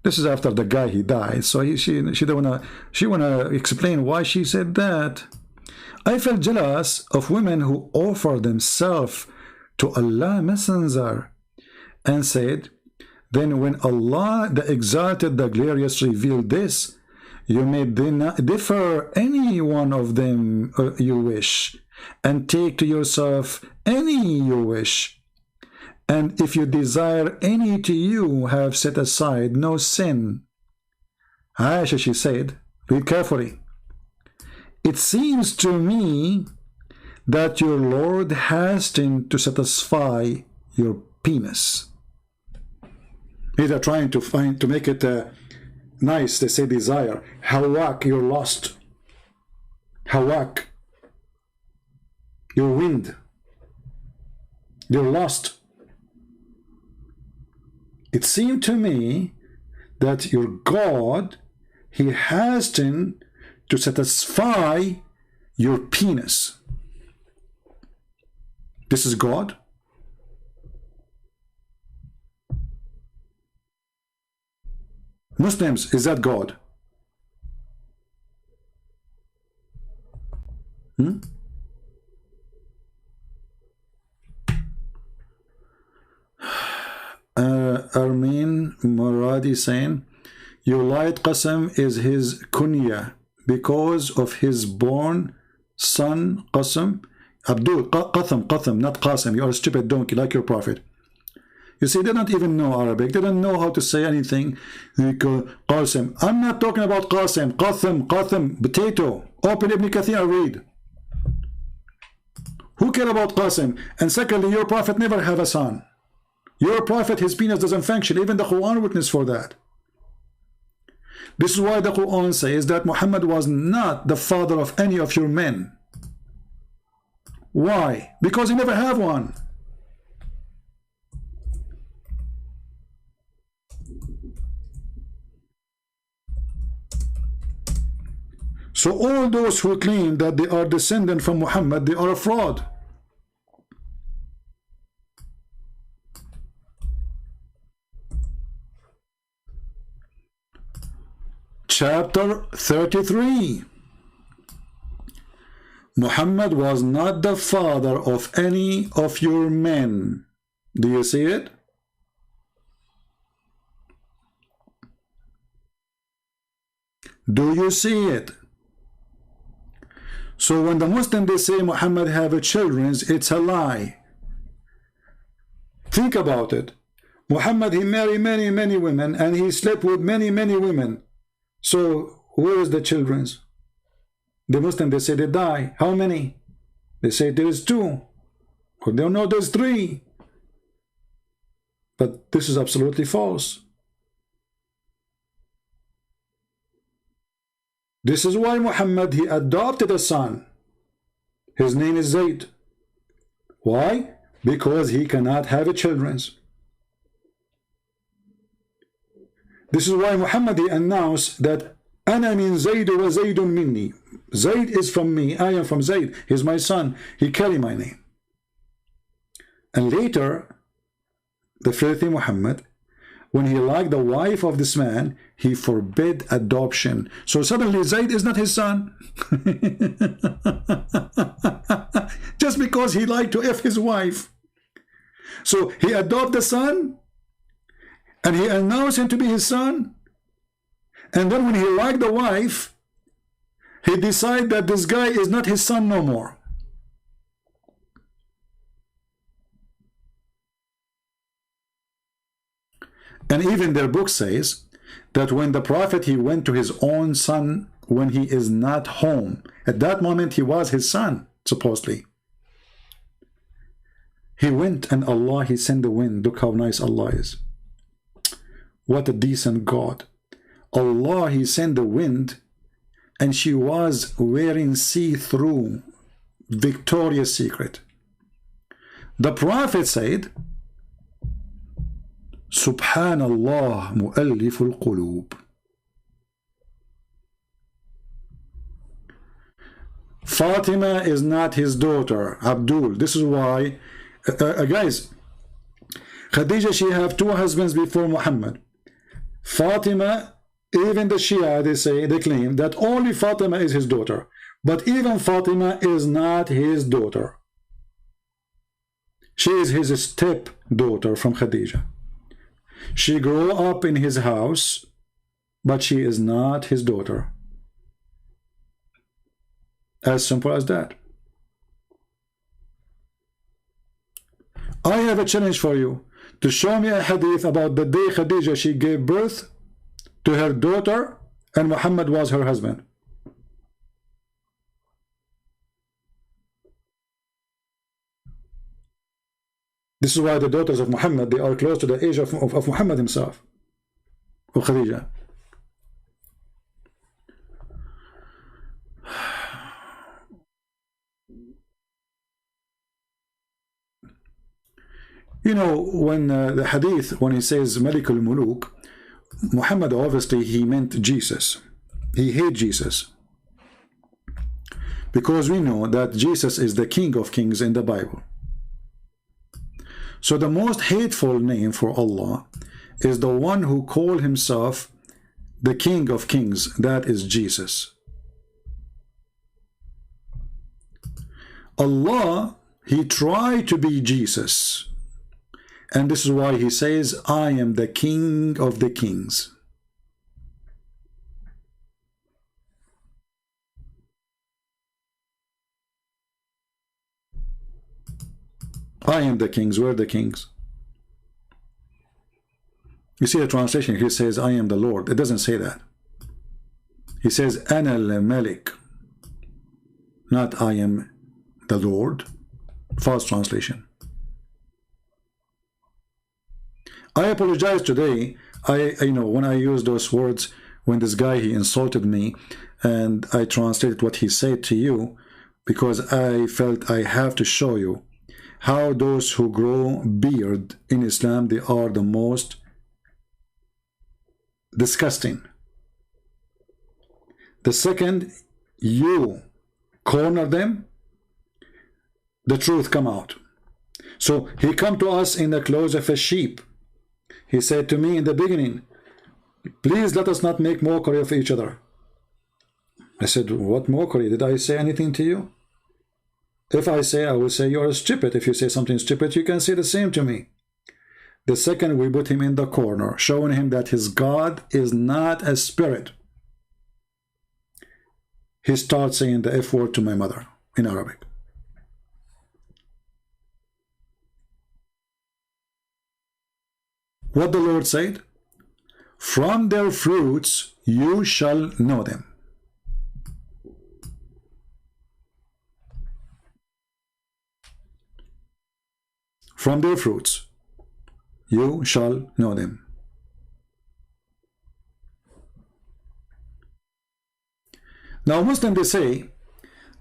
This is after the guy he died. So she wanna explain why she said that. I felt jealous of women who offer themselves to Allah Messenger and said, then when Allah the Exalted, the Glorious revealed this, you may differ any one of them you wish, and take to yourself any you wish. And if you desire any to you, have set aside no sin. Aisha, she said, read carefully. It seems to me that your Lord hastened to satisfy your penis. They're trying to make it nice. They say desire. Hawak, you're lost. Hawak, your wind. You're lost. It seemed to me that your God, he hastened to satisfy your penis. This is God. Muslims, is that God? Armin Maradi saying, your light Qasam is his kunya because of his born son Qasam. Abdul, Qatham, not Qasim. You are a stupid donkey like your prophet. You see, they don't even know Arabic. They don't know how to say anything. Qasim. I'm not talking about Qasim. Qatham, potato. Open Ibn Kathir and read. Who care about Qasim? And secondly, your prophet never have a son. Your prophet, his penis doesn't function. Even the Quran witness for that. This is why the Quran says that Muhammad was not the father of any of your men. Why? Because he never have one. So all those who claim that they are descendant from Muhammad, they are a fraud. Chapter 33. Muhammad was not the father of any of your men. Do you see it? Do you see it? So when the Muslims, they say Muhammad have children, it's a lie. Think about it. Muhammad, he married many women, and he slept with many women. So where is the children's? The Muslims, they say they die. How many? They say there is 2. Or they don't know there's 3. But this is absolutely false. This is why Muhammad, he adopted a son. His name is Zayd. Why? Because he cannot have children. This is why Muhammad, he announced that Ana min Zayd wa Zaydun minni. Zayd is from me, I am from Zayd. He's my son. He carry my name. And later, the filthy Muhammad, when he liked the wife of this man, he forbid adoption. So suddenly Zayd is not his son. Just because he liked to F his wife. So he adopted the son, and he announced him to be his son. And then when he liked the wife, he decided that this guy is not his son no more. And even their book says that when the prophet, he went to his own son when he is not home. At that moment, he was his son, supposedly. He went, and Allah, he sent the wind. Look how nice Allah is. What a decent God. Allah, he sent the wind, and she was wearing see-through Victoria's Secret. The Prophet said, Subhanallah mu'alliful qulub. Fatima is not his daughter, Abdul. This is why, guys, Khadija, she have two husbands before Muhammad. Fatima, even the Shia, they say, they claim that only Fatima is his daughter. But even Fatima is not his daughter. She is his stepdaughter from Khadija. She grew up in his house, but she is not his daughter. As simple as that. I have a challenge for you to show me a hadith about the day Khadija, she gave birth to her daughter and Muhammad was her husband. This is why the daughters of Muhammad, they are close to the age of Muhammad himself, of Khadija. You know, when the hadith, when he says Malik al-Muluk, Muhammad, obviously he meant Jesus. He hated Jesus. Because we know that Jesus is the King of Kings in the Bible. So the most hateful name for Allah is the one who called himself the King of Kings. That is Jesus. Allah, he tried to be Jesus. And this is why he says, I am the King of the Kings. I am the kings. We're the kings. You see the translation, he says, I am the Lord. It doesn't say that. He says, Ana al-Malik. Not I am the Lord. False translation. I apologize today. You know, when I use those words, when this guy, he insulted me, and I translated what he said to you, because I felt I have to show you how those who grow beard in Islam, they are the most disgusting. The second you corner them, the truth come out. So he come to us in the clothes of a sheep. He said to me in the beginning, please let us not make mockery of each other. I said, what mockery? Did I say anything to you? If I say, I will say you're stupid. If you say something stupid, you can say the same to me. The second, we put him in the corner, showing him that his God is not a spirit. He starts saying the F word to my mother in Arabic. What the Lord said? From their fruits you shall know them. From their fruits you shall know them. Now Muslims, they say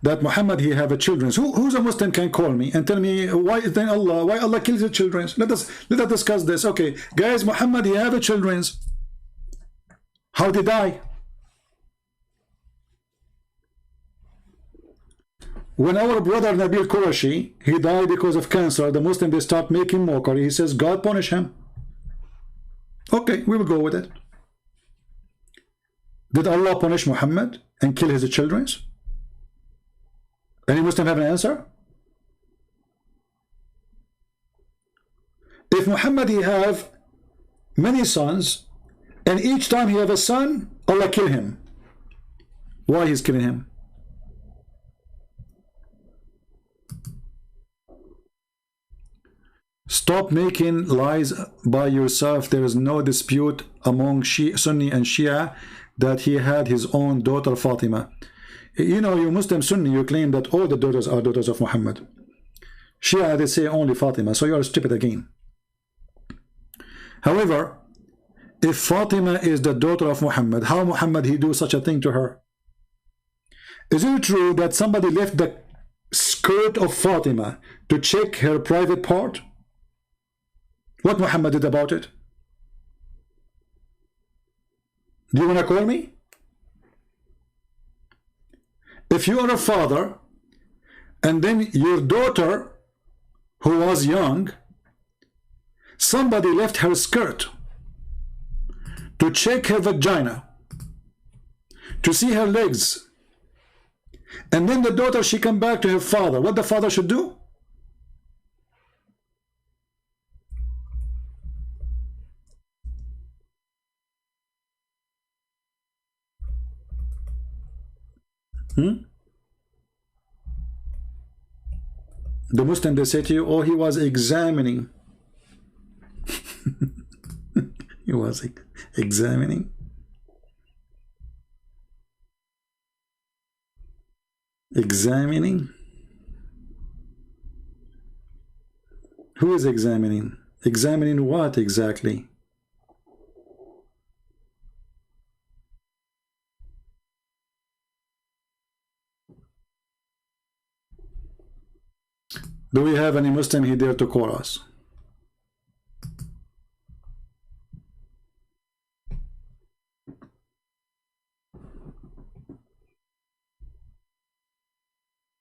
that Muhammad, he have a children. Who's a Muslim can call me and tell me why then why Allah kills the children? Let us discuss this. Okay, guys, Muhammad, he have a children. How they die? When our brother Nabil Qurashi, he died because of cancer, the Muslim, they start making mockery. He says, God punish him. Okay, we will go with it. Did Allah punish Muhammad and kill his children? Any Muslim have an answer? If Muhammad he have many sons, and each time he have a son, Allah kill him. Why he's killing him? Stop making lies by yourself. There is no dispute among Sunni and Shia that he had his own daughter Fatima. You know, you Muslim Sunni, you claim that all the daughters are daughters of Muhammad. Shia, they say only Fatima, so you are stupid again. However, if Fatima is the daughter of Muhammad, how Muhammad he do such a thing to her? Is it true that somebody left the skirt of Fatima to check her private part? What Muhammad did about it? Do you want to call me? If you are a father and then your daughter who was young, somebody left her skirt to check her vagina, to see her legs, and then the daughter, she come back to her father, what the father should do? The Muslim, they say to you, oh, he was examining. He was examining. Examining? Who is examining? Examining what exactly? Do we have any Muslim here dare to call us?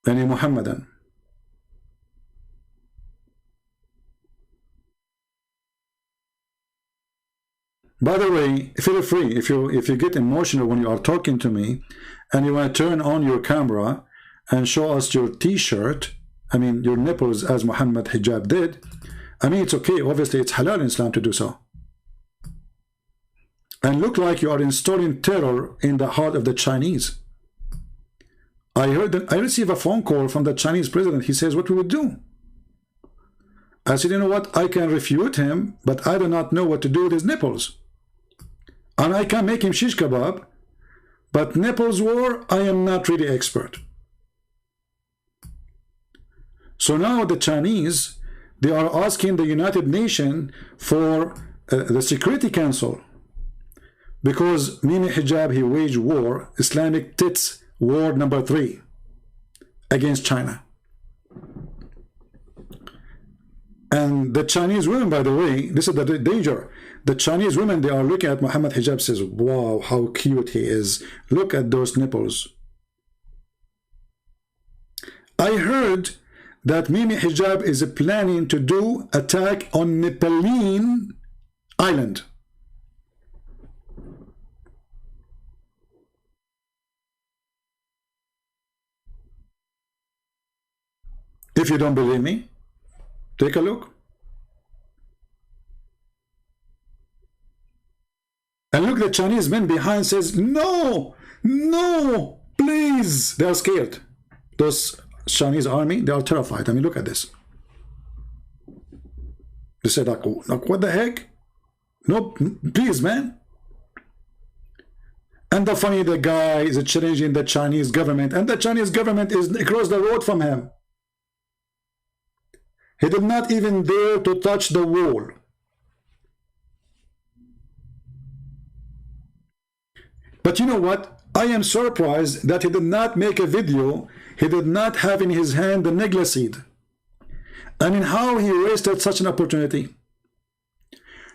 Any Muhammadan? By the way, feel free, if you get emotional when you are talking to me and you want to turn on your camera and show us your t-shirt, I mean your nipples as Muhammad hijab did, I mean it's okay, obviously it's halal in Islam to do so, and look like you are installing terror in the heart of the Chinese. I received a phone call from the Chinese president. He says, what we would do? I said, you know what, I can refute him, but I do not know what to do with his nipples. And I can make him shish kebab, but nipples war, I am not really expert. So now the Chinese, they are asking the United Nations for the Security Council, because Mimi Hijab, he waged war, Islamic tits war number 3 against China. And the Chinese women, by the way, this is the danger. The Chinese women, they are looking at Muhammad hijab, says, wow, how cute he is. Look at those nipples. I heard that Mimi hijab is planning to do attack on Nepaline Island. If you don't believe me, take a look. And look, the Chinese men behind says, no, no, please. They are scared. Those Chinese army, they are terrified. I mean, look at this. They said, like, what the heck? No, please, man. And the funny, the guy is challenging the Chinese government, and the Chinese government is across the road from him. He did not even dare to touch the wall. But you know what? I am surprised that he did not make a video. He did not have in his hand the negla seed. I mean, how he wasted such an opportunity?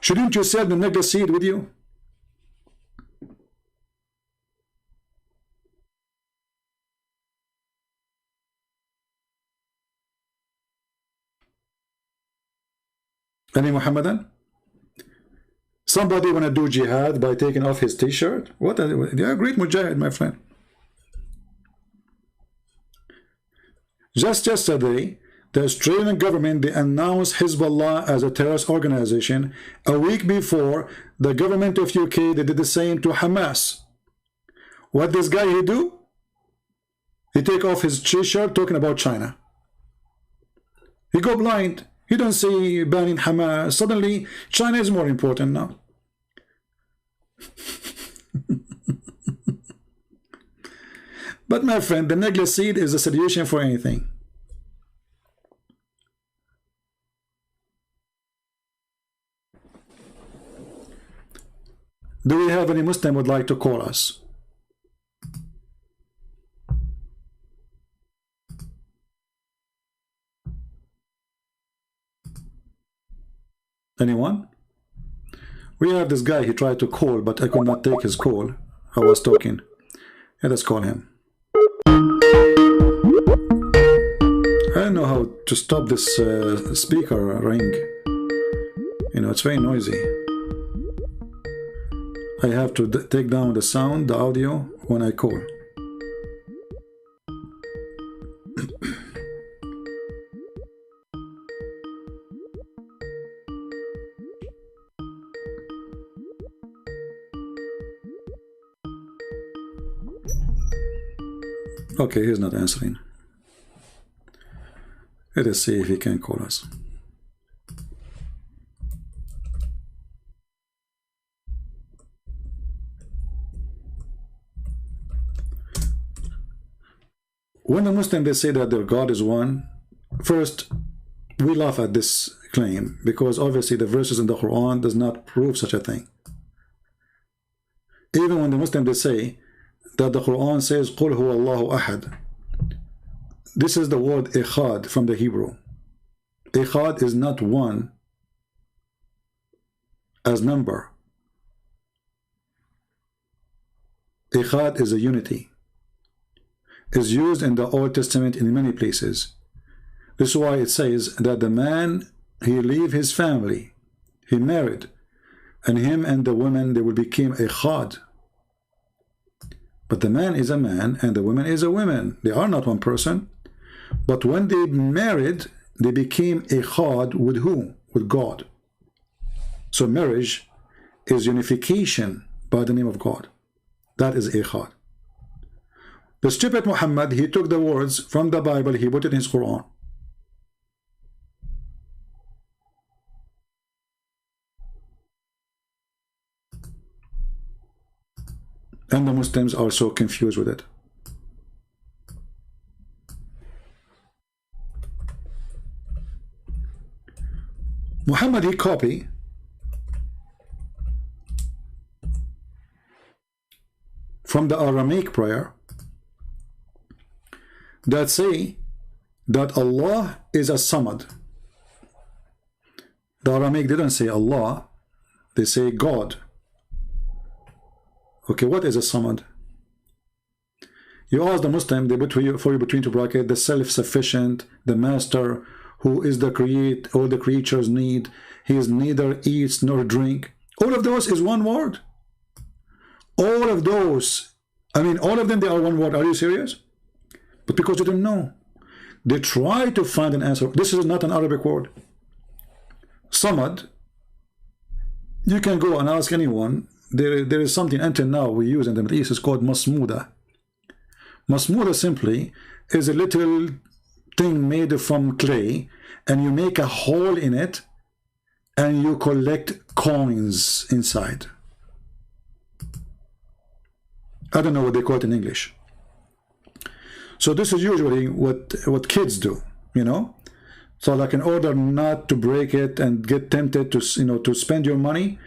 Shouldn't you sell the negla seed with you? Any Muhammadan? Somebody want to do jihad by taking off his t-shirt? What? They are great mujahid, my friend. Just yesterday, The Australian government, they announced Hezbollah as a terrorist organization. A week before, the government of UK, they did the same to Hamas. What this guy he do? He take off his t-shirt talking about China. He go blind. He don't see banning Hamas. Suddenly, China is more important now. But my friend, the necklace seed is a solution for anything. Do we have any Muslim would like to call us? Anyone? We have this guy, he tried to call, but I could not take his call. I was talking. Yeah, let's call him. I don't know how to stop this speaker ring. You know, it's very noisy. I have to take down the sound, the audio, when I call. Okay, he's not answering. Let us see if he can call us. When the Muslims they say that their God is one, first we laugh at this claim because obviously the verses in the Quran does not prove such a thing. Even when the Muslims they say that the Quran says قُلْ هُوَ اللَّهُ أَحَدٌ, this is the word ikhad from the Hebrew. Ikhad is not one as number. Ikhad is a unity. Is used in the Old Testament in many places. This is why it says that the man, he leave his family, he married, and him and the woman, they will become ikhad. But the man is a man and the woman is a woman. They are not one person. But when they married, they became ikhad with who? With God. So marriage is unification by the name of God. That is ikhad. The stupid Muhammad, he took the words from the Bible, he put it in his Quran. And the Muslims are so confused with it. Muhammad, he copied from the Aramaic prayer that say that Allah is a Samad. The Aramaic didn't say Allah, they say God. Okay, what is a Samad? You ask the Muslim, they put for you between two brackets, the self-sufficient, the master, who is the create, all the creatures need. He is neither eats nor drink. All of those is one word. All of those, I mean, all of them, they are one word. Are you serious? But because they don't know, they try to find an answer. This is not an Arabic word. Samad, you can go and ask anyone. There is something until now we use in the Middle East, it's called masmuda. Masmuda simply is a little thing made from clay, and you make a hole in it and you collect coins inside. I don't know what they call it in English. So this is usually what kids do, you know. So like in order not to break it and get tempted to, you know, to spend your money,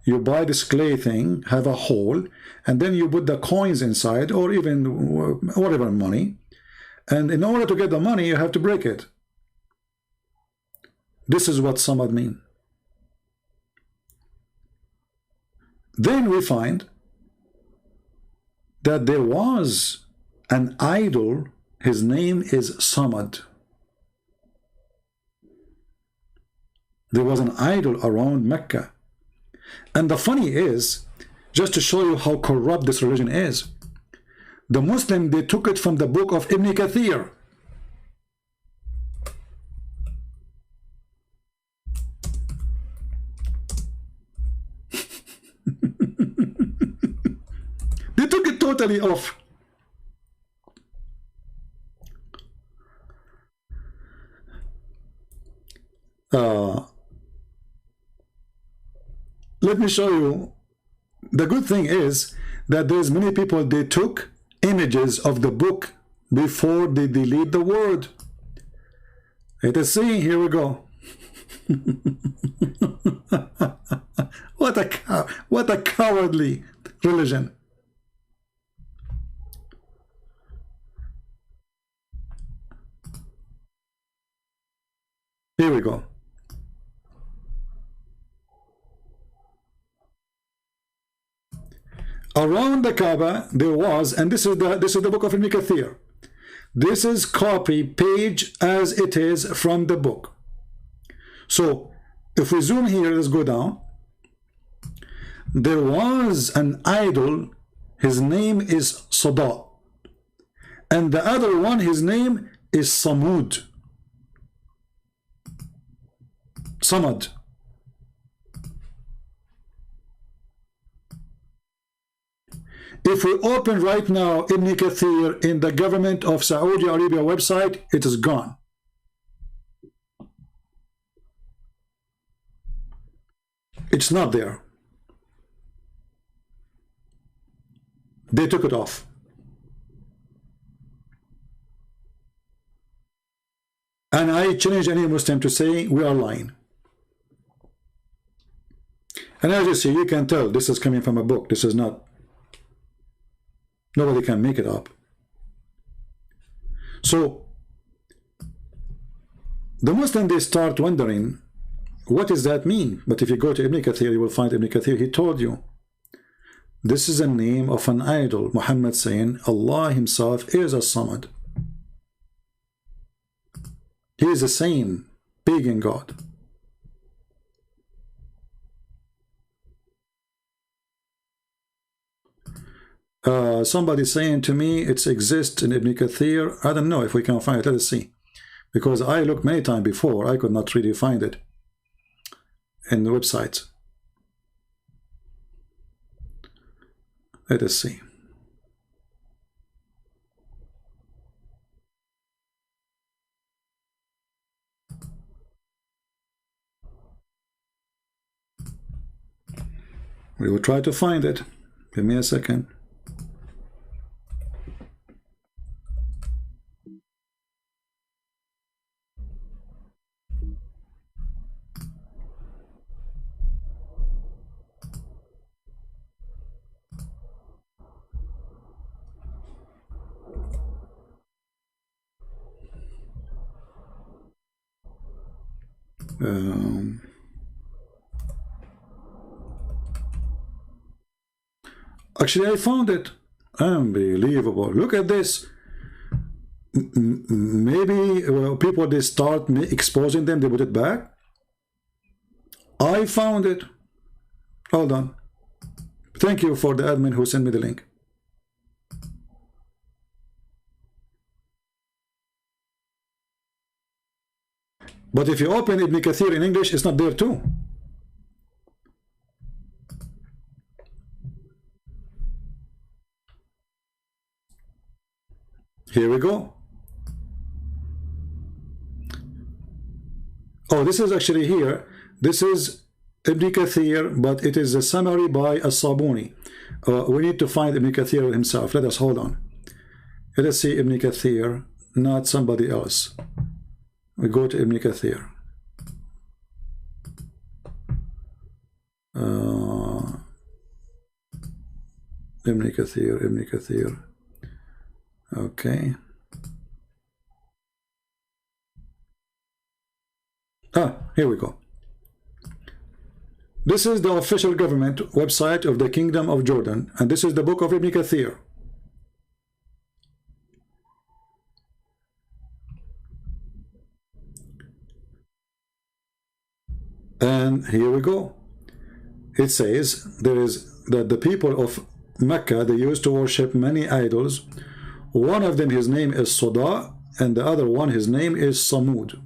you buy this clay thing, have a hole, and then you put the coins inside, or even whatever money. And in order to get the money, you have to break it. This is what Samad mean. Then we find that there was an idol, his name is Samad. There was an idol around Mecca. And the funny is, just to show you how corrupt this religion is, the Muslim, they took it from the book of Ibn Kathir. totally off. Let me show you. The good thing is that there's many people, they took images of the book before they delete the word. Let us see. Here we go. What a cowardly religion. Here we go. Around the Kaaba there was, and this is the book of Ibn Kathir. This is copy page as it is from the book. So if we zoom here, let's go down. There was an idol, his name is Sada, and the other one, his name is Samud. Samad. If we open right now Ibn Kathir in the government of Saudi Arabia website, it is gone. It's not there. They took it off. And I challenge any Muslim to say we are lying. And as you see, you can tell this is coming from a book. This is not. Nobody can make it up. So the Muslim, they start wondering, what does that mean? But if you go to Ibn Kathir, you will find Ibn Kathir, he told you, this is a name of an idol. Muhammad saying Allah himself is a Samad. He is the same pagan god. Somebody saying to me it exists in Ibn Kathir. I don't know if we can find it. Let us see, because I looked many times before. I could not really find it in the website. Let us see. We will try to find it. Give me a second. Actually, I found it. Unbelievable. Look at this. Maybe people, they start exposing them, they put it back. I found it. Hold on. Thank you for the admin who sent me the link. But if you open Ibn Kathir in English, it's not there too. Here we go. Oh, this is actually here. This is Ibn Kathir, but it is a summary by As-Sabuni. We need to find Ibn Kathir himself. Let us hold on. Let us see Ibn Kathir, not somebody else. We go to Ibn Kathir. Ibn Kathir, Ibn Kathir. Okay. Here we go. This is the official government website of the Kingdom of Jordan, and this is the book of Ibn Kathir. And here we go. It says there is that the people of Mecca, they used to worship many idols. One of them, his name is Sada, and the other one, his name is Samud.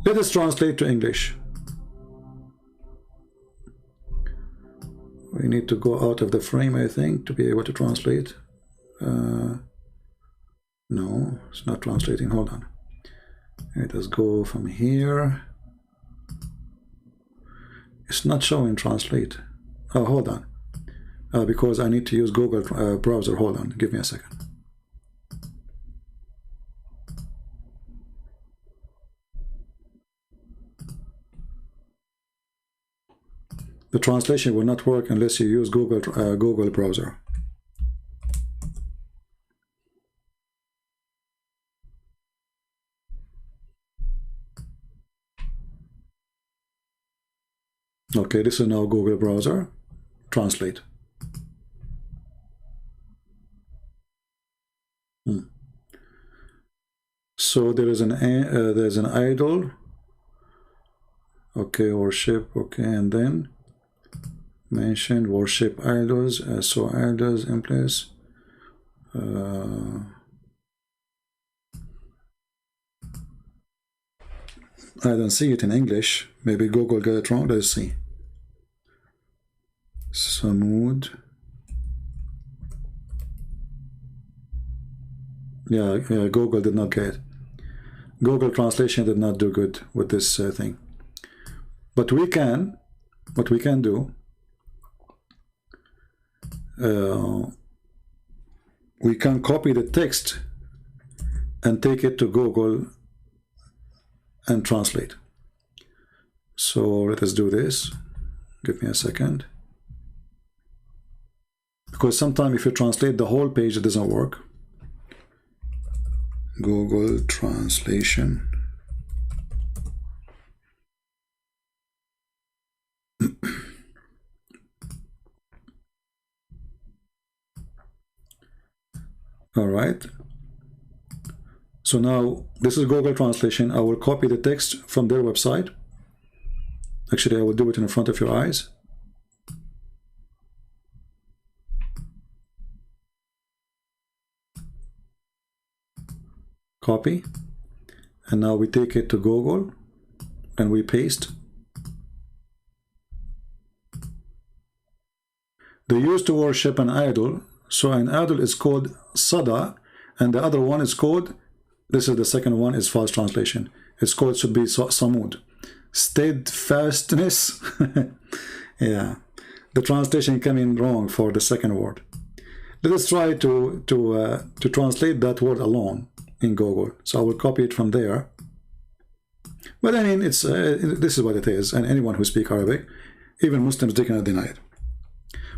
Let us translate to English. We need to go out of the frame, I think, to be able to translate. No, it's not translating. Hold on. Let us go from here. It's not showing translate. Oh, hold on. Because I need to use Google browser. Hold on. Give me a second. The translation will not work unless you use Google browser. Okay, this is now Google browser. Translate. So there's an idol. Okay, worship. Okay, and then mentioned worship idols. So idols in place. I don't see it in English. Maybe Google got it wrong. Let's see. Samud. Yeah, Google did not get it. Google translation did not do good with this thing. But what we can do, we can copy the text and take it to Google and translate. So let us do this. Give me a second. Because sometimes if you translate the whole page, it doesn't work. Google translation. All right. So now this is Google translation. I will copy the text from their website. Actually, I will do it in front of your eyes. Copy. And now we take it to Google and we paste. They used to worship an idol. So an idol is called Sada, and the other one is called, this is the second one, is false translation. It's called, should be Samud. Steadfastness. Yeah. The translation came in wrong for the second word. Let us try to translate that word alone in Google. So I will copy it from there. But I mean, it's this is what it is, and anyone who speaks Arabic, even Muslims, they cannot deny it.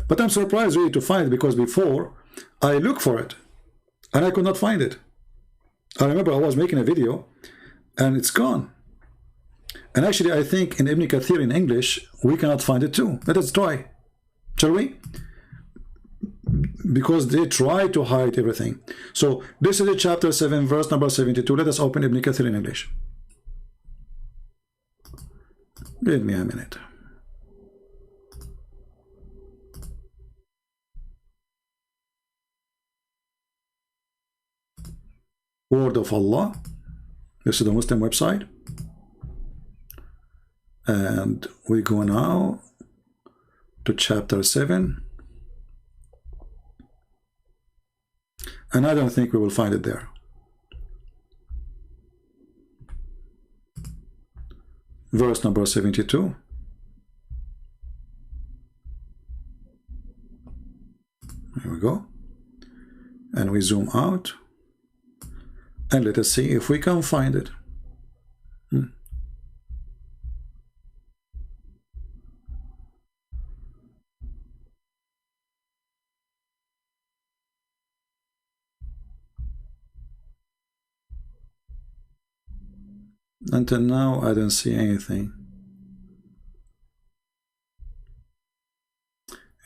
But I'm surprised really to find it, because before I looked for it and I could not find it. I remember I was making a video and it's gone. And actually, I think in Ibn Kathir in English, we cannot find it too. Let us try, shall we? Because they try to hide everything. So this is chapter 7, verse number 72. Let us open Ibn Kathir in English. Give me a minute. Word of Allah. This is the Muslim website. And we go now to chapter 7. And I don't think we will find it there. Verse number 72. Here we go. And we zoom out. And let us see if we can find it. Until now, I don't see anything.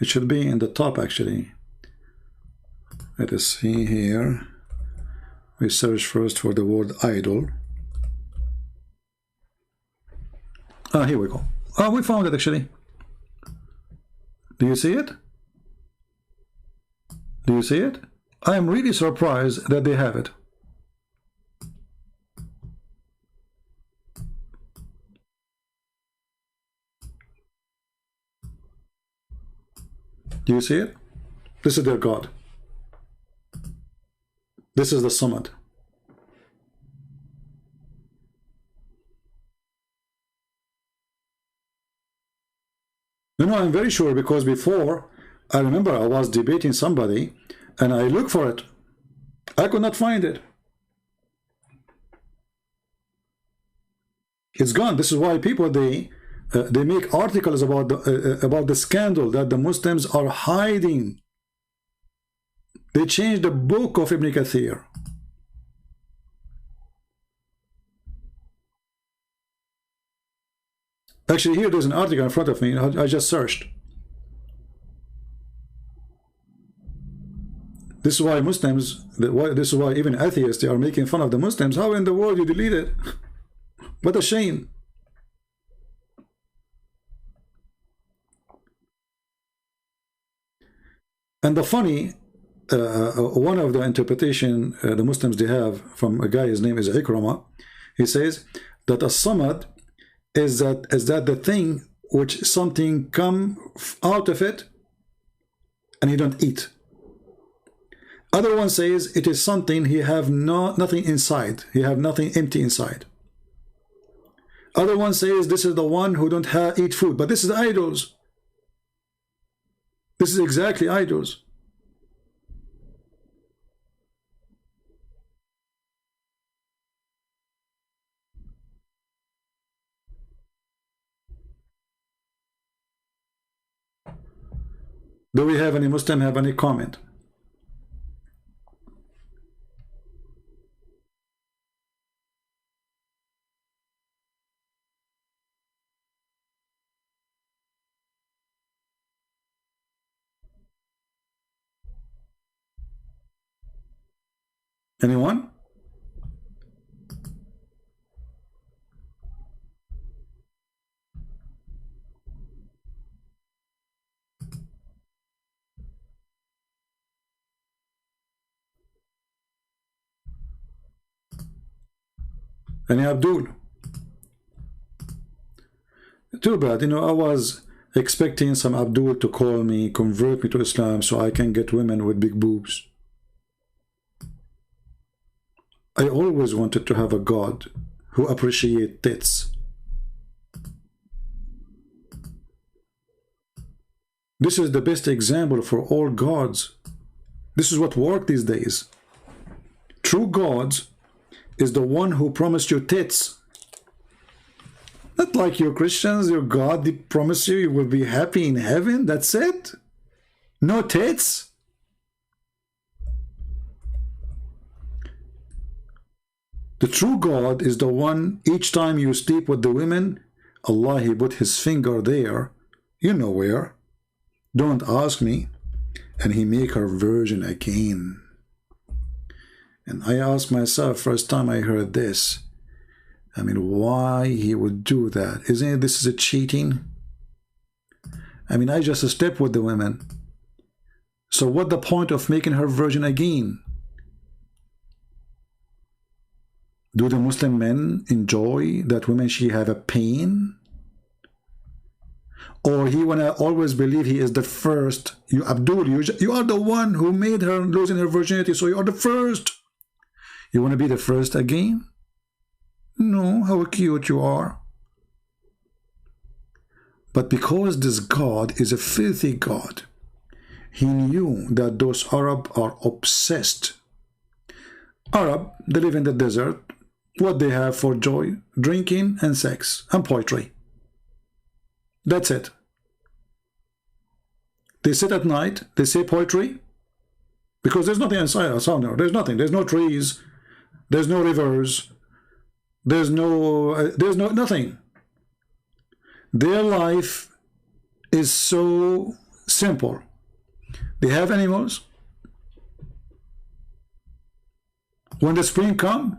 It should be in the top, actually. Let us see here. We search first for the word idol. Ah, here we go. Oh, we found it, actually. Do you see it? Do you see it? I am really surprised that they have it. Do you see it? This is their God. This is the Samad. No, I'm very sure, because before, I remember I was debating somebody and I looked for it. I could not find it. It's gone. This is why people, they make articles about the scandal that the Muslims are hiding. They changed the book of Ibn Kathir. Actually, here there's an article in front of me. I just searched. This is why Muslims, this is why even atheists, they are making fun of the Muslims. How in the world you delete it? What a shame. And the funny, one of the interpretation the Muslims they have from a guy, his name is Ikrama, he says that a samad is that the thing which something come out of it and you don't eat. Other one says it is something he have nothing inside. He have nothing empty inside. Other one says this is the one who don't eat food. But this is idols. This is exactly idols. Do we have any Muslim have any comment? Anyone? Any Abdul? Too bad, you know, I was expecting some Abdul to call me, convert me to Islam so I can get women with big boobs. I always wanted to have a God who appreciates tits. This is the best example for all gods. This is what works these days. True gods is the one who promised you tits. Not like you Christians, your God they promise you will be happy in heaven, that's it? No tits? The true God is the one, each time you sleep with the women, Allah, He put His finger there, you know where. Don't ask me. And He make her virgin again. And I asked myself, first time I heard this, I mean, why He would do that? Isn't it this is a cheating? I mean, I just slept with the women. So what the point of making her virgin again? Do the Muslim men enjoy that women she have a pain? Or he wanna always believe he is the first? You Abdul, you are the one who made her losing her virginity, so you are the first. You want to be the first again? No, how cute you are. But because this God is a filthy God, he knew that those Arab are obsessed. Arab, they live in the desert. What they have for joy? Drinking and sex and poetry. That's it. They sit at night, they say poetry, because there's nothing inside us. There's nothing. There's no trees. There's no rivers. There's no nothing. Their life is so simple. They have animals. When the spring comes,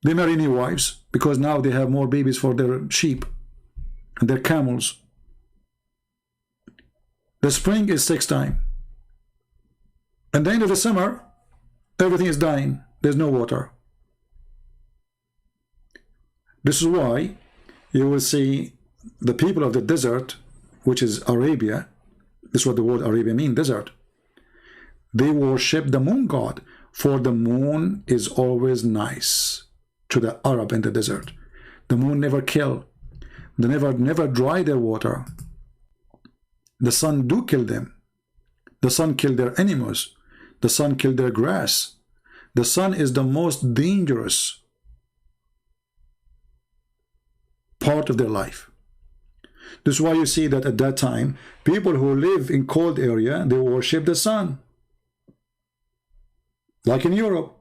they marry new wives because now they have more babies for their sheep and their camels. The spring is sex time. And the end of the summer, everything is dying. There's no water. This is why you will see the people of the desert, which is Arabia, This is what the word Arabia means, desert. They worship the moon god, for the moon is always nice to the Arab in the desert. The moon never kill. They never dry their water. The sun do kill them. The sun kill their animals. The sun kill their grass. The sun is the most dangerous part of their life. This is why you see that at that time, people who live in cold area, they worship the sun. Like in Europe.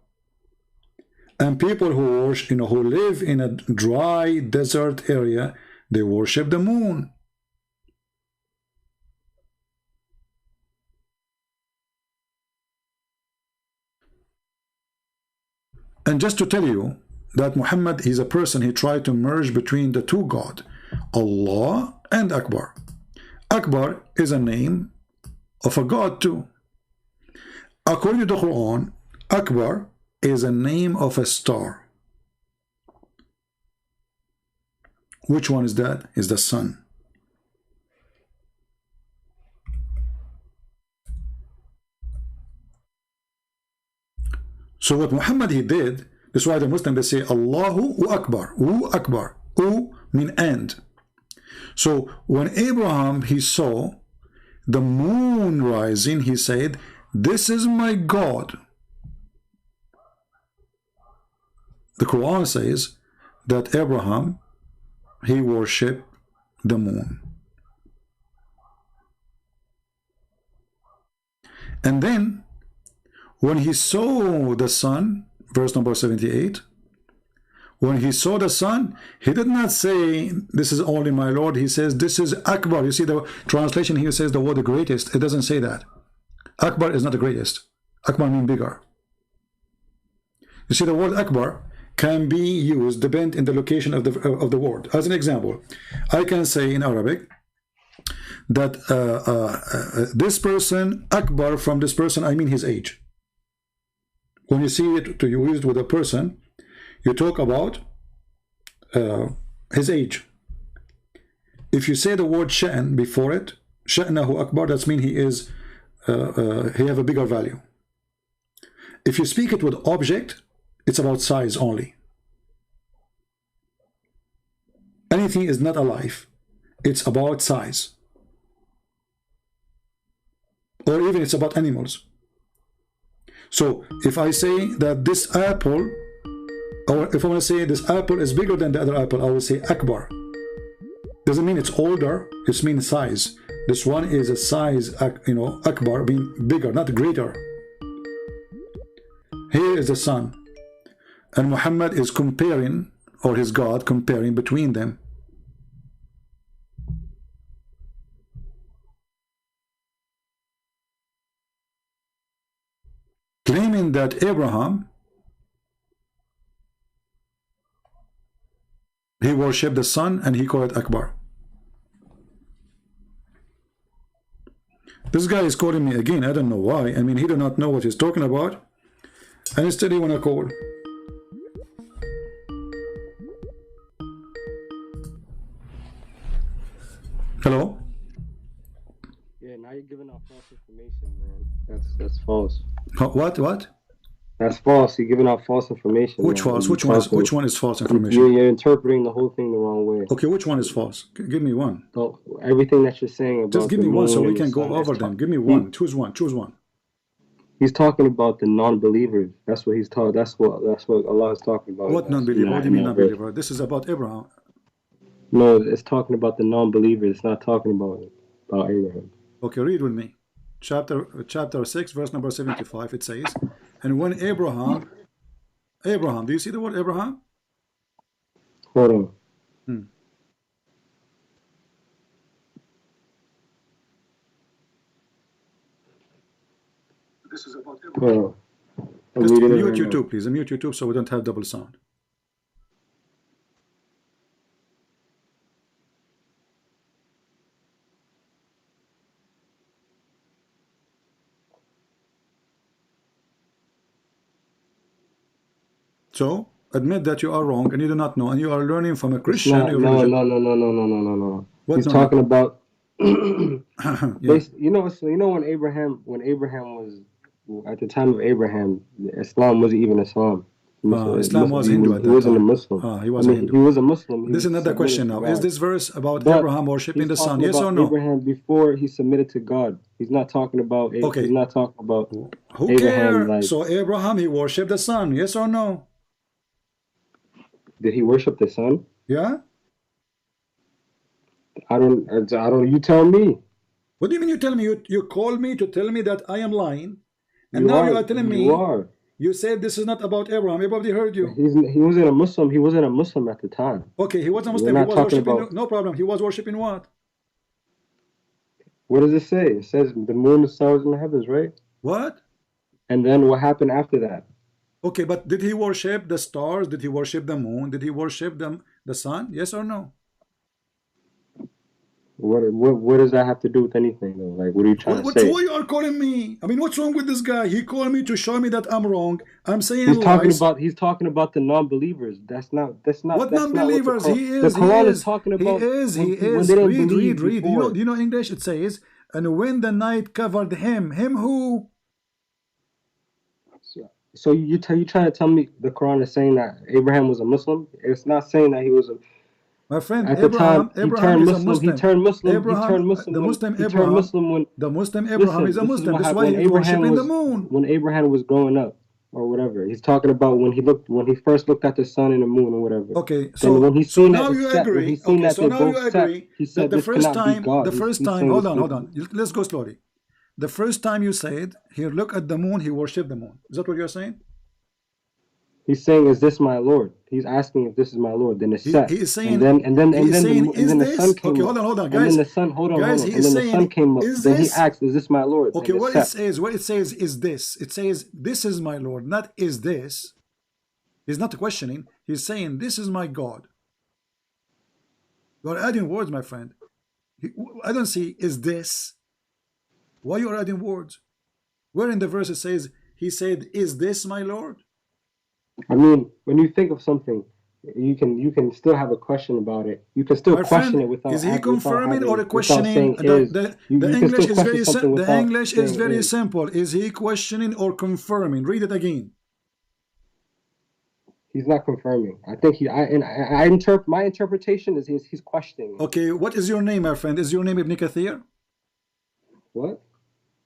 And people who worship, who live in a dry desert area, they worship the moon. And just to tell you that Muhammad, he's a person, he tried to merge between the two gods, Allah and Akbar. Akbar is a name of a god too. According to the Quran, Akbar is a name of a star. Which one is that? Is the sun. So what Muhammad he did, this is why the Muslims they say Allahu Akbar, Akbar, mean and. So when Abraham he saw the moon rising, he said, "This is my God." The Quran says that Abraham he worshipped the moon. And then when he saw the sun, verse number 78, when he saw the sun, he did not say, "This is only my Lord." He says, "This is Akbar." You see the translation here says the word the greatest. It doesn't say that. Akbar is not the greatest. Akbar means bigger. You see the word Akbar can be used depending on the location of the word. As an example, I can say in Arabic that this person, Akbar from this person, I mean his age. When you see it to use it with a person, you talk about his age. If you say the word sha'n before it, sha'nahu akbar, that means he is he have a bigger value. If you speak it with object, it's about size only. Anything is not alive, it's about size. Or even it's about animals. So if I say that this apple, or if I want to say this apple is bigger than the other apple, I will say Akbar. Doesn't mean it's older, it means size. This one is a size, Akbar, being bigger, not greater. Here is the sun. And Muhammad is comparing, or his God comparing between them. Claiming that Abraham, he worshipped the sun and he called it Akbar. This guy is calling me again. I don't know why. I mean, he do not know what he's talking about. And instead he want to call. Hello? Yeah, now you're giving out false information, man. That's false. What? That's false. You're giving out false information. Which false? Which one is false information? You're interpreting the whole thing the wrong way. Okay, which one is false? Give me one. So everything that you're saying about just give me one so we can go over them. Give me one. Choose one. Choose one. He's talking about the non-believers. That's what he's talking. That's what Allah is talking about. What non-believer? What do you mean non-believer? This is about Abraham. No, it's talking about the non-believers. It's not talking about Abraham. Okay, read with me. Chapter 6, verse number 75. It says, and when Abraham, do you see the word Abraham? Hold on. This is about Abraham. Just mute YouTube, please. Mute YouTube so we don't have double sound. So admit that you are wrong and you do not know, and you are learning from a Christian. No. He's talking about You know, so you know when Abraham was at the time of Abraham, Islam wasn't even Islam. Islam was Hindu at that time. He wasn't a Muslim. He was a Hindu. He was a Muslim. This is another question now. Is this verse about But Abraham worshipping the sun? talking Yes about or no? Abraham before he submitted to God. He's not talking about. Okay. He's not talking about. Who Abraham, cares? So Abraham, he worshipped the sun. Yes or no? Did he worship the sun? Yeah. I don't. You tell me. What do you mean? You tell me? You call me to tell me that I am lying, and You now are, you are telling me. You are. You said this is not about Abraham. Everybody heard you. He wasn't a Muslim. He wasn't a Muslim at the time. Okay, he wasn't a Muslim. He was worshiping. No problem. He was worshiping what? What does it say? It says the moon, the stars, and the heavens, right? What? And then what happened after that? Okay, but did he worship the stars? Did he worship the moon? Did he worship the sun? Yes or no? What does that have to do with anything though? Like, what are you trying to say? Why you are calling me? I mean, what's wrong with this guy? He called me to show me that I'm wrong. I'm saying he's lies. He's talking about the non-believers. That's not what non-believers? He is. The Quran is talking about. He is. Read. Do you know English? It says, and when the night covered him who? So you trying to tell me the Quran is saying that Abraham was a Muslim? It's not saying that he was a. My friend, at the Abraham, time, Abraham is a Muslim. He turned Muslim. Abraham, he turned Muslim. The Muslim when, Abraham. When, the Muslim Abraham is a Muslim. That's why he's worshiping the moon. When Abraham was growing up, or whatever, he's talking about when he first looked at the sun and the moon or whatever. Okay, so when now you agree. Okay, so now you agree he said that the first time. Hold on. Let's go slowly. The first time you said, "Here, look at the moon," he worshipped the moon. Is that what you're saying? He's saying, "Is this my Lord?" He's asking if this is my Lord. Then it's set. He is saying, and then the sun came okay, up. hold on, guys. And then the sun, hold on. Guys, and then the sun came up. Then he asked, "Is this my Lord?" Okay, what it says is this. It says, "This is my Lord," not "is this." He's not questioning. He's saying, "This is my God." You are adding words, my friend. I don't see "is this." Why you are adding words? Where in the verse it says he said, "Is this my Lord"? I mean, when you think of something, you can still have a question about it. You can still question it without. Is he confirming or questioning? The English is very simple. The English is very simple. Is he questioning or confirming? Read it again. He's not confirming. I think my interpretation is he's questioning. Okay, what is your name, my friend? Is your name Ibn Kathir? What?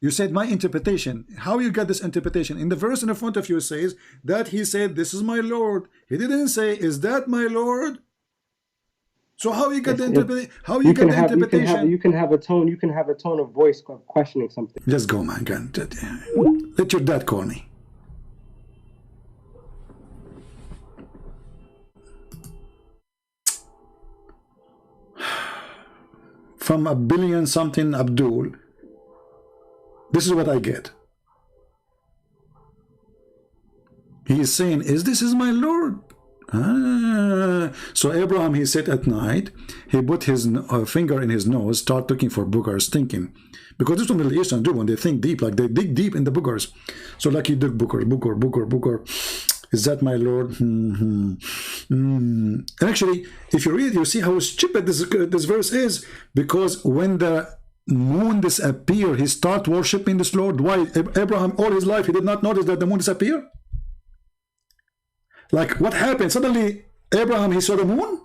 You said my interpretation. How you got this interpretation? In the verse in front of you says that he said, "This is my Lord." He didn't say, "Is that my Lord?" So how you got the interpretation? How you got the interpretation? You can have a tone. You can have a tone of voice questioning something. Just go, man. Let your dad call me. From a billion something Abdul. This is what I get. He is saying, "Is this is my Lord?" So Abraham, he said at night, he put his finger in his nose, start looking for boogers, thinking. Because this is what Middle Eastern do when they think deep, like they dig deep in the boogers. So like he dug booger. Is that my Lord? And actually, if you read, you see how stupid this verse is. Because when the moon disappear, he start worshiping this Lord. Why? Abraham all his life he did not notice that the moon disappear. Like what happened? Suddenly Abraham he saw the moon.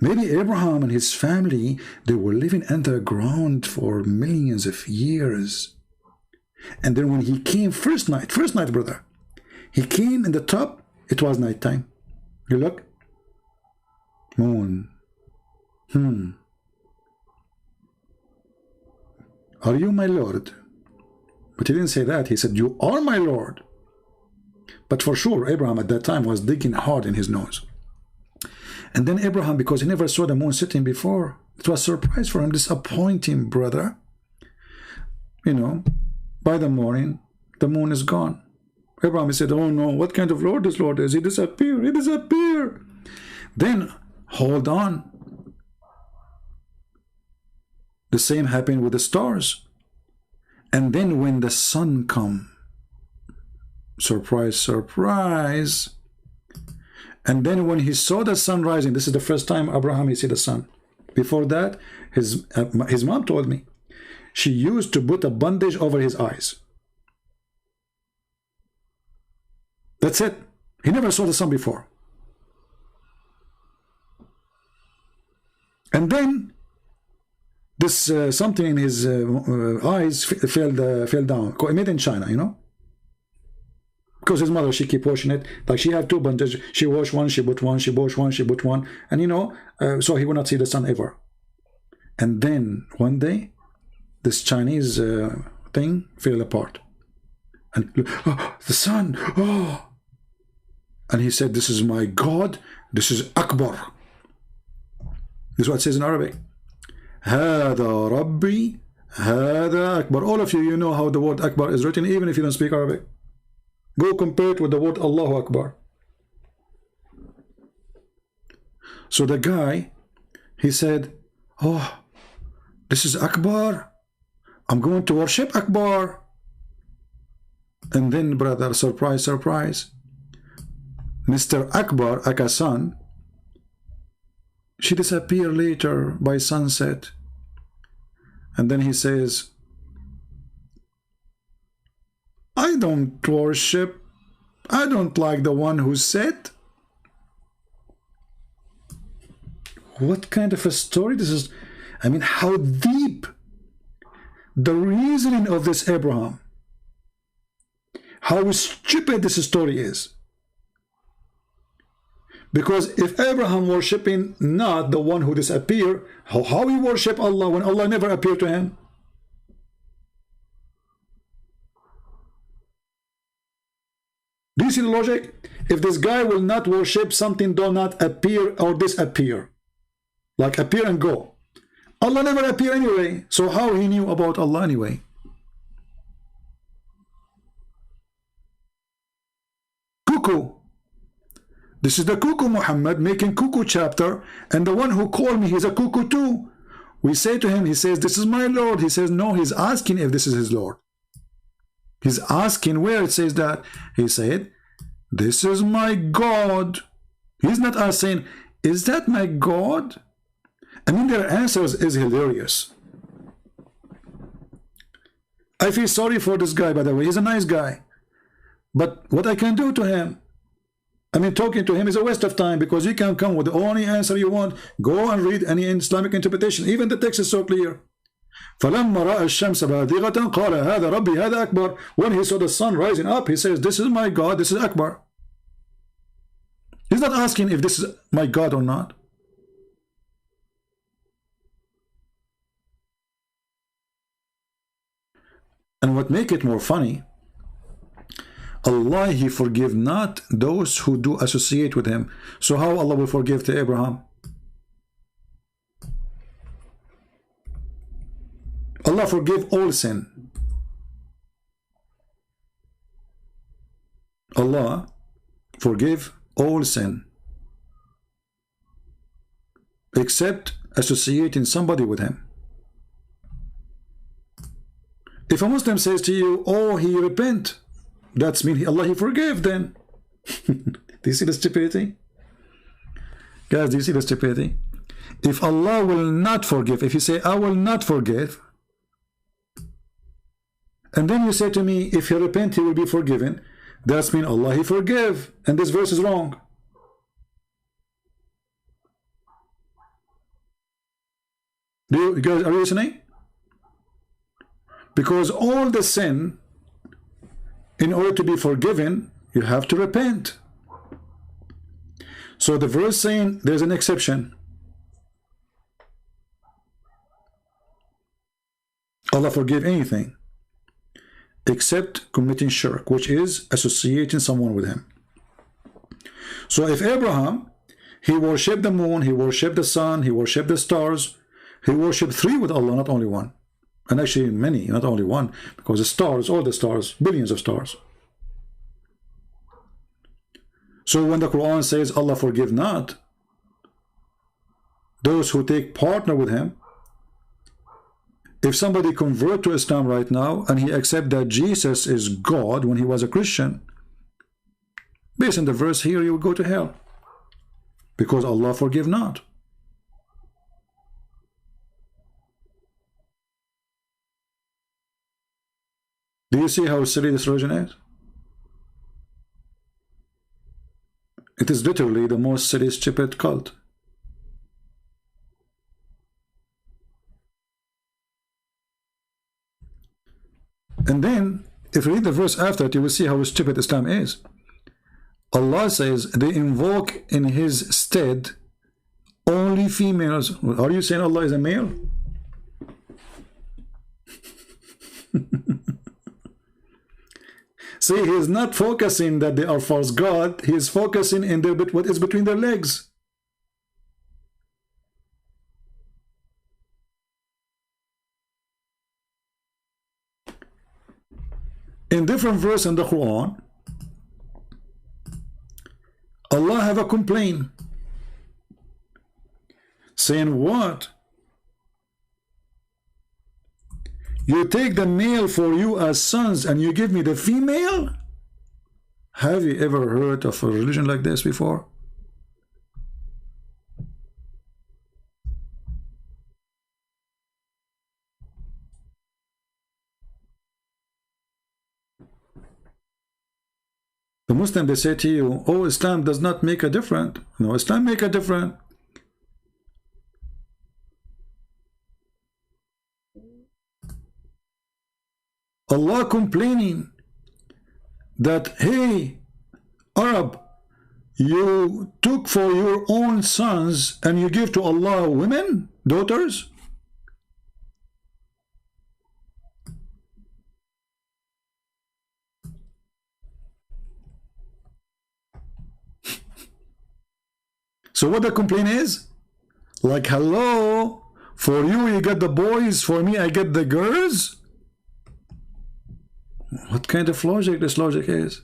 Maybe Abraham and his family, they were living underground for millions of years. And then when he came first night brother, he came in the top, it was nighttime. You look, moon. Are you my Lord? But he didn't say that. He said, "You are my Lord." But for sure, Abraham at that time was digging hard in his nose. And then Abraham, because he never saw the moon setting before, it was a surprise for him, disappointing, brother. You know, by the morning, the moon is gone. Abraham said, "Oh no, what kind of Lord this Lord is? He disappeared. He disappeared." Then, hold on. The same happened with the stars. And then when the sun come, surprise, surprise. And then when he saw the sun rising, this is the first time Abraham he see the sun. Before that, his mom told me she used to put a bandage over his eyes. That's it. He never saw the sun before. And then this something in his eyes fell down. Made in China, you know. Because his mother, she keep washing it. Like she had two bandages. She washed one, she put one, she washed one, she put one. And you know, so he would not see the sun ever. And then one day, this Chinese thing fell apart. And oh, the sun, oh. And he said, this is my God, this is Akbar. This is what it says in Arabic. هذا ربي هذا أكبر. All of you, you know how the word Akbar is written, even if you don't speak Arabic. Go compare it with the word Allahu Akbar. So the guy, he said, oh, this is Akbar. I'm going to worship Akbar. And then, brother, surprise, surprise. Mr. Akbar, Akasan, she disappeared later by sunset. And then he says, I don't worship, I don't like the one who said. What kind of a story this is? I mean, how deep the reasoning of this Abraham, how stupid this story is. Because if Abraham worshipping not the one who disappeared, how he worship Allah when Allah never appeared to him? Do you see the logic? If this guy will not worship something, do not appear or disappear, like appear and go, Allah never appear anyway. So how he knew about Allah anyway? Cuckoo. This is the cuckoo Muhammad making cuckoo chapter, and the one who called me, he's a cuckoo too. We say to him, he says, this is my Lord. He says, no, he's asking if this is his Lord. He's asking where it says that. He said, this is my God. He's not asking, is that my God? I mean, their answers is hilarious. I feel sorry for this guy, by the way. He's a nice guy. But what I can do to him, I mean, talking to him is a waste of time, because you can come with the only answer you want. Go and read any Islamic interpretation. Even the text is so clear. فَلَمَّا رَأَى الشَّمْسَ بَازِغَةً قَالَ هَذَا رَبِّي هَذَا أَكْبَرُ. When he saw the sun rising up, he says, this is my God, this is Akbar. He's not asking if this is my God or not. And what make it more funny, Allah, he forgive not those who do associate with him. So how Allah will forgive to Abraham? Allah forgive all sin. Allah forgive all sin, except associating somebody with him. If a Muslim says to you, oh, he repent, that's mean Allah he forgave then. Do you see the stupidity? Guys, do you see the stupidity? If Allah will not forgive, if you say, I will not forgive, and then you say to me, if he repent, he will be forgiven, that's mean Allah he forgive, and this verse is wrong. You guys, are you listening? Because all the sin, in order to be forgiven, you have to repent. So the verse saying there's an exception. Allah forgive anything except committing shirk, which is associating someone with him. So if Abraham, he worshipped the moon, he worshipped the sun, he worshipped the stars, he worshipped three with Allah, not only one. And actually many, not only one, because the stars, all the stars, billions of stars. So when the Quran says Allah forgive not those who take partner with him, if somebody convert to Islam right now and he accept that Jesus is God when he was a Christian, based on the verse here, you will go to hell, because Allah forgive not. Do you see how silly this religion is? It is literally the most silly, stupid cult. And then, if you read the verse after it, you will see how stupid Islam is. Allah says they invoke in His stead only females. Are you saying Allah is a male? See, He is not focusing that they are false God. He is focusing in their what is between their legs. In different verse in the Quran, Allah have a complaint saying what? You take the male for you as sons and you give me the female? Have you ever heard of a religion like this before? The Muslim, they say to you, oh, Islam does not make a difference. No, Islam make a difference. Allah complaining that, hey, Arab, you took for your own sons and you give to Allah women, daughters? So what the complaint is? Like, hello, for you get the boys, for me I get the girls? What kind of logic this logic is?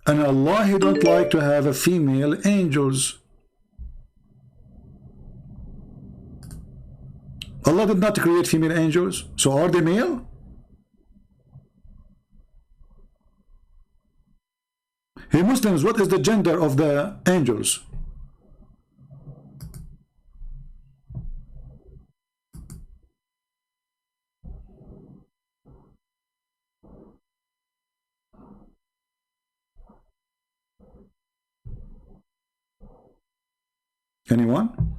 And Allah, He don't like to have a female angels. Allah did not create female angels, so are they male? Hey Muslims, what is the gender of the angels? Anyone?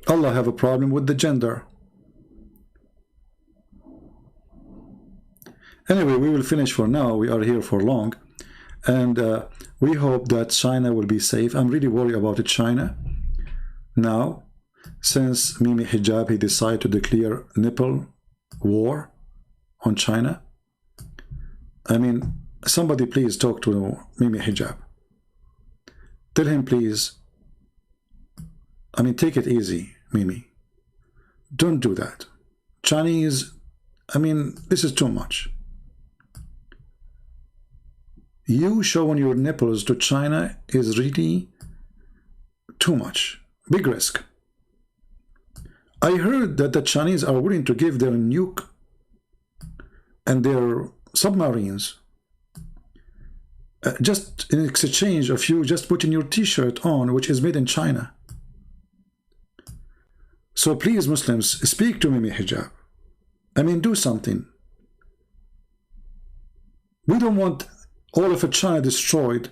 Allah have a problem with the gender. Anyway, we will finish for now. We are here for long. And we hope that China will be safe. I'm really worried about China. Now, since Mimi Hijab, he decided to declare nipple war on China. I mean, somebody please talk to Mimi Hijab. Tell him please, I mean, take it easy, Mimi. Don't do that. Chinese, I mean, this is too much. You showing your nipples to China is really too much. Big risk. I heard that the Chinese are willing to give their nuke and their submarines just in exchange of you just putting your t-shirt on, which is made in China. So please, Muslims, speak to Mimi Hijab. I mean, do something. We don't want all of China destroyed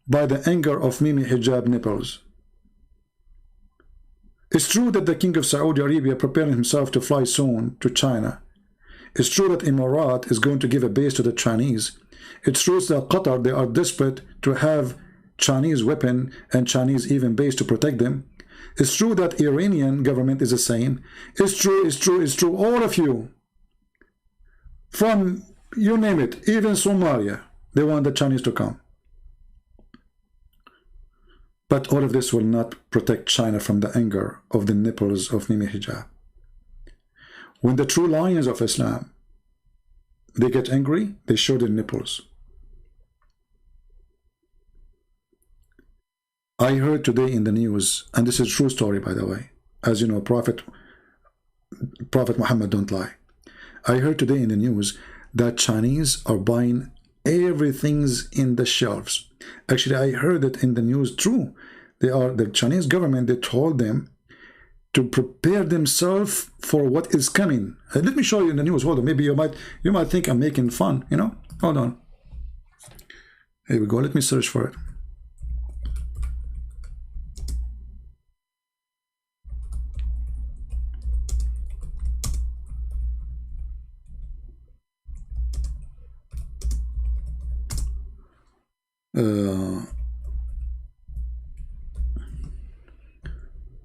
by the anger of Mimi Hijab nipples. It's true that the King of Saudi Arabia preparing himself to fly soon to China. It's true that Emirat is going to give a base to the Chinese. It's true that Qatar, they are desperate to have Chinese weapon and Chinese even base to protect them. It's true that Iranian government is the same. It's true, it's true, it's true. All of you, from you name it, even Somalia, they want the Chinese to come. But all of this will not protect China from the anger of the nipples of Mimi Hijab. When the true lions of Islam, they get angry, they show their nipples. I heard today in the news, and this is a true story, by the way. As you know, Prophet Muhammad don't lie. I heard today in the news that Chinese are buying everything's in the shelves. Actually, I heard it in the news, true, the Chinese government, they told them to prepare themselves for what is coming. Let me show you in the news. Hold on, maybe you might think I'm making fun, you know. Hold on. Here we go. Let me search for it.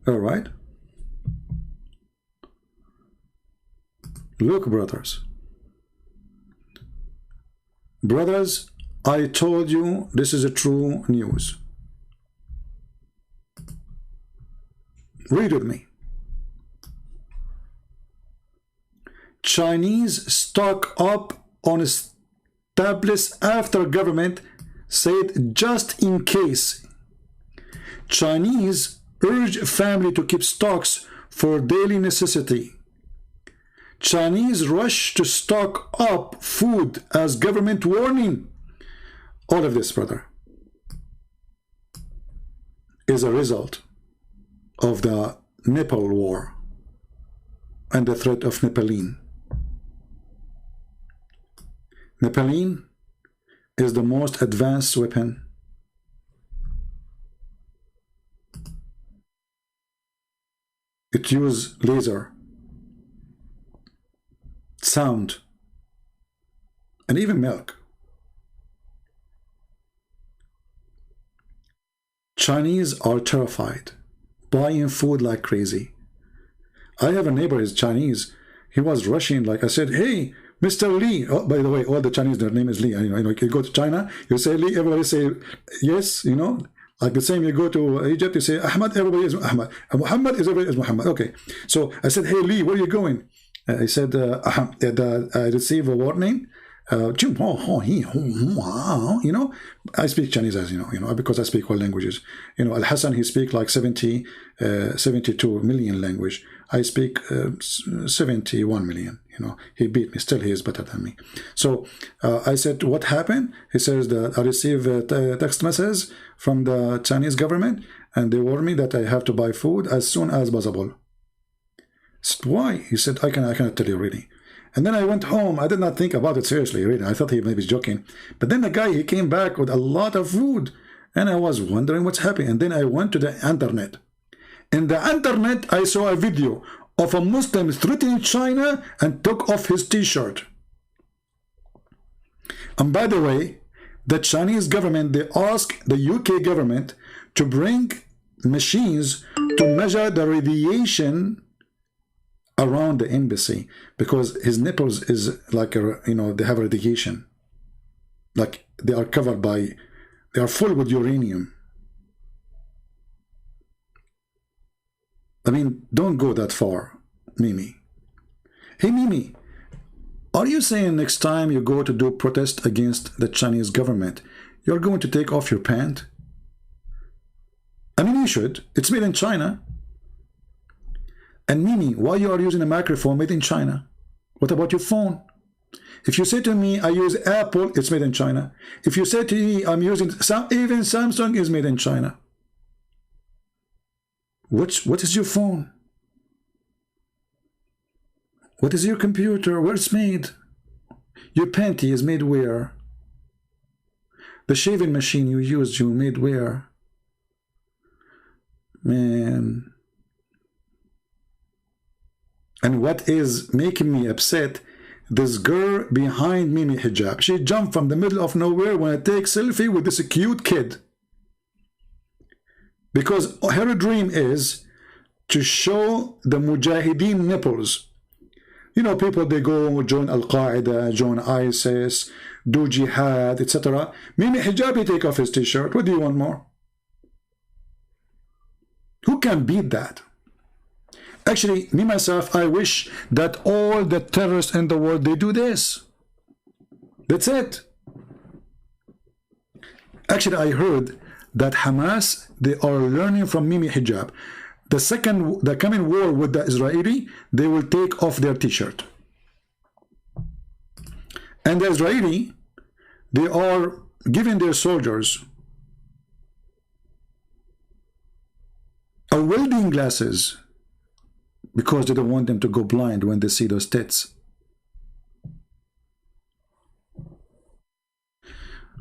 All right. Look, brothers. Brothers, I told you this is a true news. Read with me. Chinese stock up on established after government said just in case. Chinese urge family to keep stocks for daily necessity. Chinese rush to stock up food as government warning. All of this, brother, is a result of the Nepal war and the threat of Nepalene. Nepalene is the most advanced weapon it uses laser, sound, and even milk. Chinese are terrified, buying food like crazy. I have a neighbor, he's Chinese. He was rushing, like I said, hey, Mr. Lee. Oh, by the way, all the Chinese, their name is Lee. You know, you go to China, you say Lee, everybody say yes, you know. Like the same, you go to Egypt, you say Ahmad, everybody is Ahmad. Muhammad is everybody is Muhammad. Okay. So I said, hey Lee, where are you going? He said, I received a warning. You know, I speak Chinese, as you know, because I speak all languages. You know, Al Hassan, he speaks like 72 million language. I speak 71 million. You know, he beat me. Still, he is better than me. So I said, what happened? He says that I received a text message from the Chinese government, and they warned me that I have to buy food as soon as possible. I said, why? He said, I cannot tell you really. And then I went home. I did not think about it seriously, really. I thought he maybe was joking. But then the guy, he came back with a lot of food. And I was wondering what's happening. And then I went to the internet. In the internet, I saw a video of a Muslim threatening China and took off his t-shirt. And by the way, the Chinese government, they asked the UK government to bring machines to measure the radiation around the embassy, because his nipples is like a, you know, they have radiation, like they are covered by, they are full with uranium. I mean, don't go that far, Mimi. Hey Mimi, are you saying next time you go to do protest against the Chinese government, you're going to take off your pant? I mean, you should. It's made in China. And Mimi, why you are using a microphone made in China? What about your phone? If you say to me, I use Apple, it's made in China. If you say to me, I'm using even Samsung is made in China. What is your phone? What is your computer? Where it's made? Your panty is made where? The shaving machine you used, you made where? Man. And what is making me upset, this girl behind Mimi hijab, she jumped from the middle of nowhere when I take selfie with this cute kid. Because her dream is to show the Mujahideen nipples. You know, people, they go join Al-Qaeda, join ISIS, do jihad, etc. Mimi hijabi take off his t-shirt. What do you want more? Who can beat that? Actually, me myself, I wish that all the terrorists in the world, they do this. That's it. Actually, I heard that Hamas, they are learning from Mimi hijab. The coming war with the Israeli, they will take off their t-shirt. And the Israeli, they are giving their soldiers are welding glasses because they don't want them to go blind when they see those tits.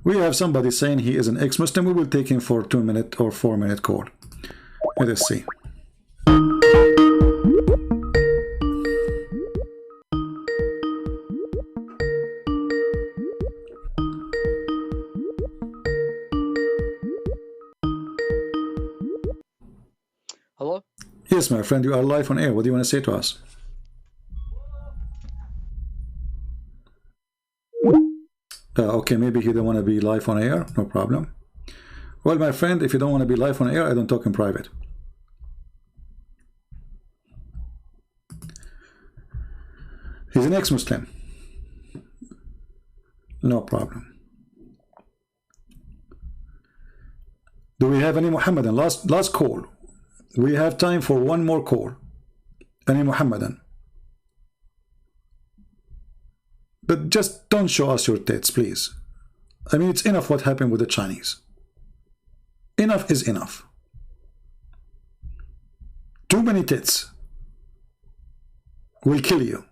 We have somebody saying he is an ex-Muslim. We will take him for a 2-minute or 4-minute call. Let us see. Hello? Yes, my friend, you are live on air. What do you want to say to us? Okay, maybe he don't want to be live on air. No problem. Well, my friend, if you don't want to be live on air, I don't talk in private. He's an ex-Muslim. No problem. Do we have any Muhammadan? Last call. We have time for one more call. Any Muhammadan? But just don't show us your tits, please. I mean, it's enough what happened with the Chinese. Enough is enough. Too many tits will kill you.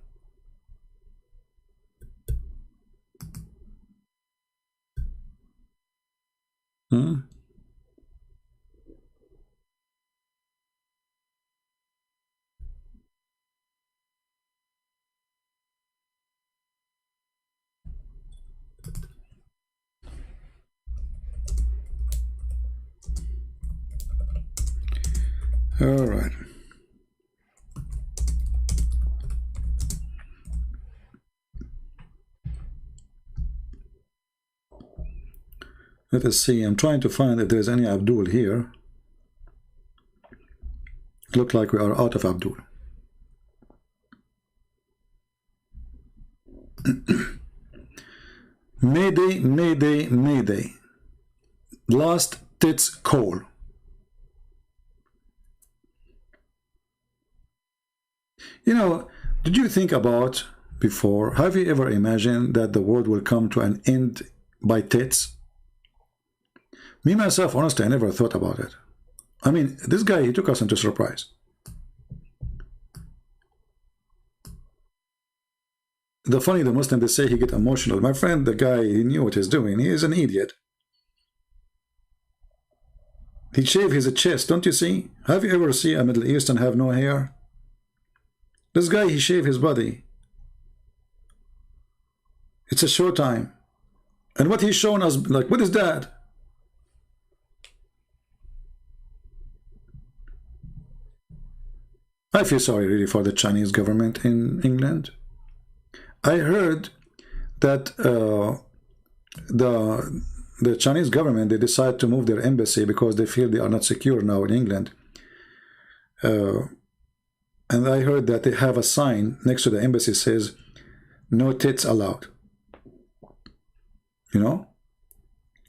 All right. Let us see. I'm trying to find if there's any Abdul here. Look like we are out of Abdul. Mayday, Mayday, Mayday. Last tits call. You know, did you think about before, have you ever imagined that the world will come to an end by tits? Me, myself, honestly, I never thought about it. I mean, this guy, he took us into surprise. The funny, the Muslim, they say he get emotional. My friend, the guy, he knew what he's doing. He is an idiot. He shaved his chest, don't you see? Have you ever seen a Middle Eastern have no hair? This guy, he shaved his body. It's a show time. And what he's showing us, like, what is that? I feel sorry really for the Chinese government in England. I heard that the Chinese government, they decide to move their embassy because they feel they are not secure now in England. And I heard that they have a sign next to the embassy says, no tits allowed. You know?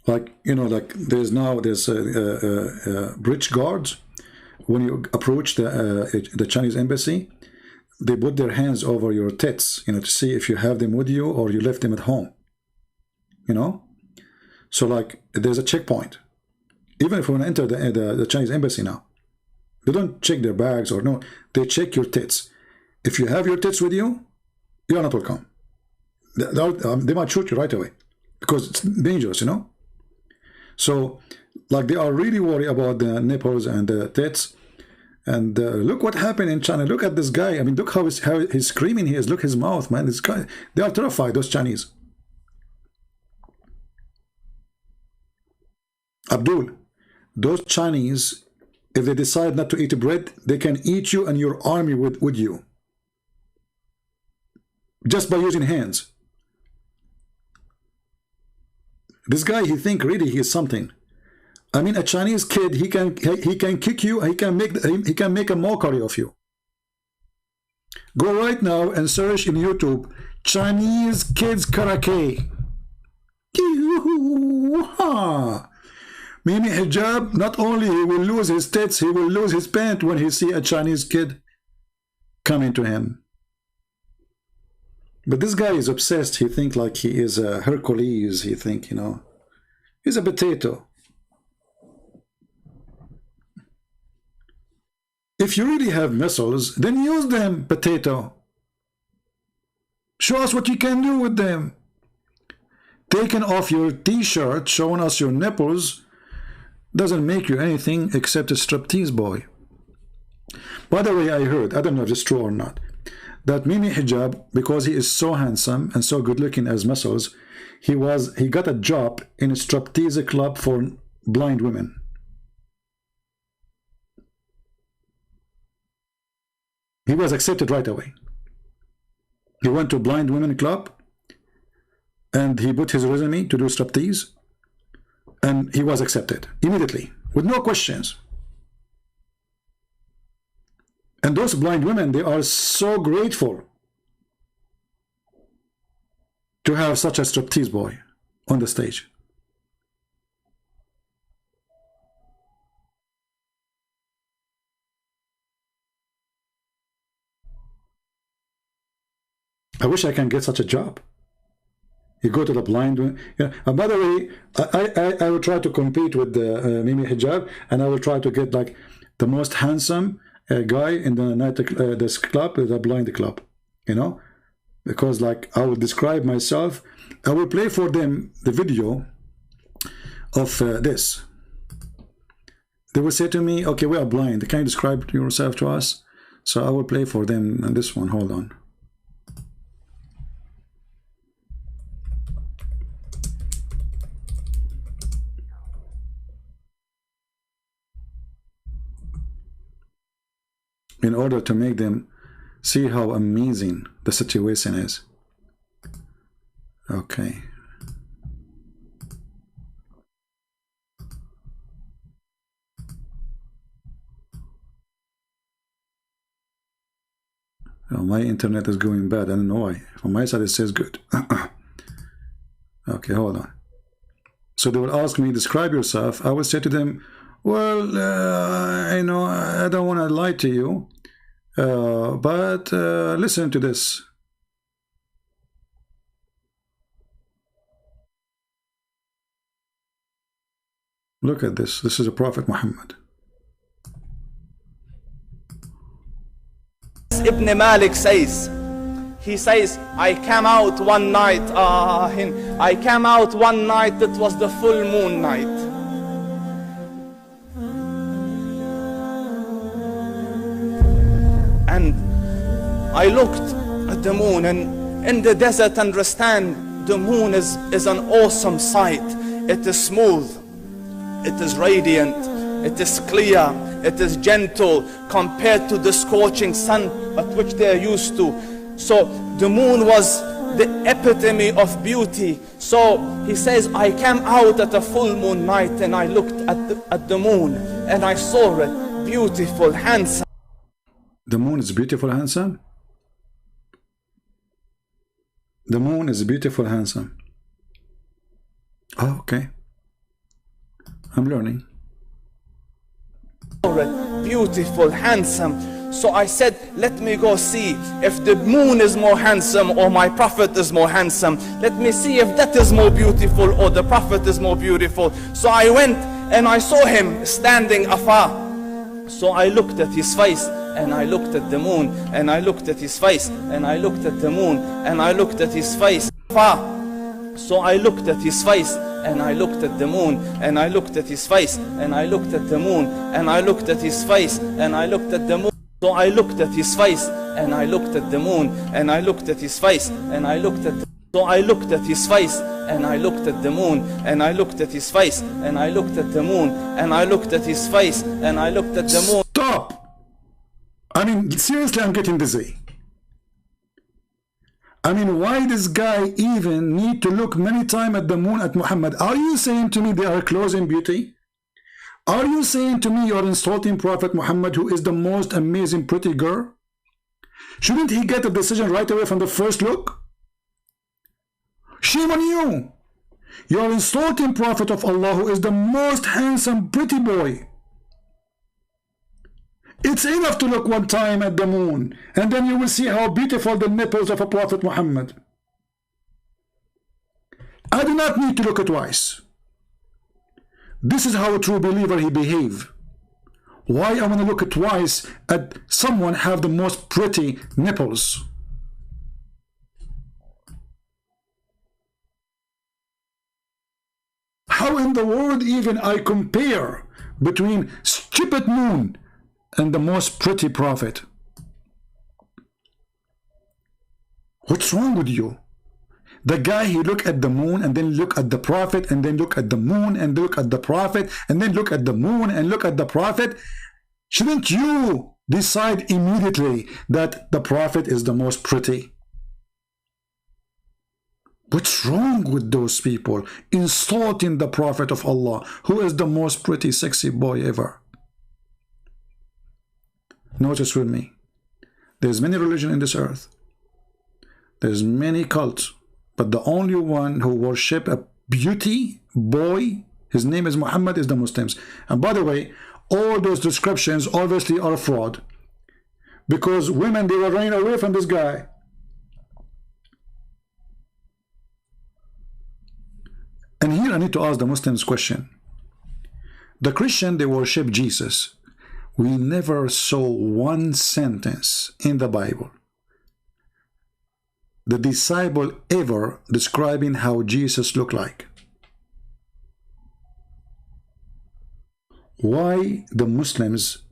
Like, you know, like there's bridge guards. When you approach the Chinese embassy, they put their hands over your tits, you know, to see if you have them with you or you left them at home. You know? So like, there's a checkpoint. Even if we want to enter the Chinese embassy now, they don't check their bags or no, they check your tits. If you have your tits with you, you are not welcome. They might shoot you right away because it's dangerous, you know? So, like, they are really worried about the nipples and the tits. And look what happened in China. Look at this guy. I mean, look how he's screaming he is. Look his mouth, man. This guy, they are terrified, those Chinese. Abdul, those Chinese, if they decide not to eat bread, they can eat you and your army with you. Just by using hands. This guy, he think really he is something. I mean, a Chinese kid, he can kick you, he can make a mockery of you. Go right now and search in YouTube, Chinese kids karate. Mimi hijab, not only he will lose his tits, he will lose his pant when he see a Chinese kid coming to him. But this guy is obsessed. He think like he is a Hercules. He think, you know, he's a potato. If you really have missiles, then use them, potato. Show us what you can do with them. Taking off your t-shirt, showing us your nipples, doesn't make you anything except a striptease boy. By the way, I heard, I don't know if it's true or not, that Mimi Hijab, because he is so handsome and so good looking as missiles, he got a job in a striptease club for blind women. He was accepted right away. He went to a blind women club and he put his resume to do striptease, and he was accepted immediately with no questions. And those blind women, they are so grateful to have such a striptease boy on the stage. I wish I can get such a job. You go to the blind women. Yeah. And by the way, I will try to compete with the Mimi Hijab, and I will try to get like the most handsome guy in the night, this club, the blind club, you know, because like I will describe myself. I will play for them the video of this. They will say to me, okay, we are blind, can you describe yourself to us? So I will play for them this one. Hold on. In order to make them see how amazing the situation is. Okay. Oh, my internet is going bad. I don't know why. From my side it says good. Okay, hold on. So they will ask me, describe yourself. I will say to them, well, you know, I don't want to lie to you, but listen to this. Look at this. This is a Prophet Muhammad. Ibn Malik says, he says, I came out one night, I came out one night, it was the full moon night. And I looked at the moon, and in the desert, understand, the moon is an awesome sight. It is smooth, it is radiant, it is clear, it is gentle compared to the scorching sun at which they are used to. So the moon was the epitome of beauty. So he says, I came out at a full moon night and I looked at the moon and I saw it beautiful, handsome. The moon is beautiful, handsome? The moon is beautiful, handsome. Oh, okay. I'm learning. Beautiful, handsome. So I said, let me go see if the moon is more handsome or my prophet is more handsome. Let me see if that is more beautiful or the prophet is more beautiful. So I went and I saw him standing afar. So I looked at his face and I looked at the moon and I looked at his face and I looked at the moon and I looked at his face afar. So I looked at his face and I looked at the moon and I looked at his face and I looked at the moon and I looked at his face and I looked at the moon. So I looked at his face and I looked at the moon and I looked at his face and I looked at the, so I looked at his face and I looked at the moon and I looked at his face and I looked at the moon and I looked at his face and I looked at the moon. Stop! I mean, seriously, I'm getting dizzy. I mean, why this guy even need to look many times at the moon at Muhammad? Are you saying to me they are close in beauty? Are you saying to me you're insulting Prophet Muhammad, who is the most amazing pretty girl? Shouldn't he get a decision right away from the first look? Shame on you! You're insulting Prophet of Allah, who is the most handsome pretty boy. It's enough to look one time at the moon, and then you will see how beautiful the nipples of a Prophet Muhammad. I do not need to look twice. This is how a true believer he behave. Why I want to look twice at someone have the most pretty nipples? How in the world even I compare between stupid moon and the most pretty prophet? What's wrong with you? The guy, he look at the moon and then look at the prophet and then look at the moon and look at the prophet and then look at the moon and look at the prophet. Shouldn't you decide immediately that the prophet is the most pretty? What's wrong with those people insulting the prophet of Allah, who is the most pretty sexy boy ever? Notice with me, there's many religions in this earth. There's many cults, but the only one who worship a beauty boy, his name is Muhammad, is the Muslims. And by the way, all those descriptions obviously are a fraud, because women, they were running away from this guy. And here I need to ask the Muslims question. The Christian, they worship Jesus. We never saw one sentence in the Bible, the disciple ever describing how Jesus looked like. Why the Muslims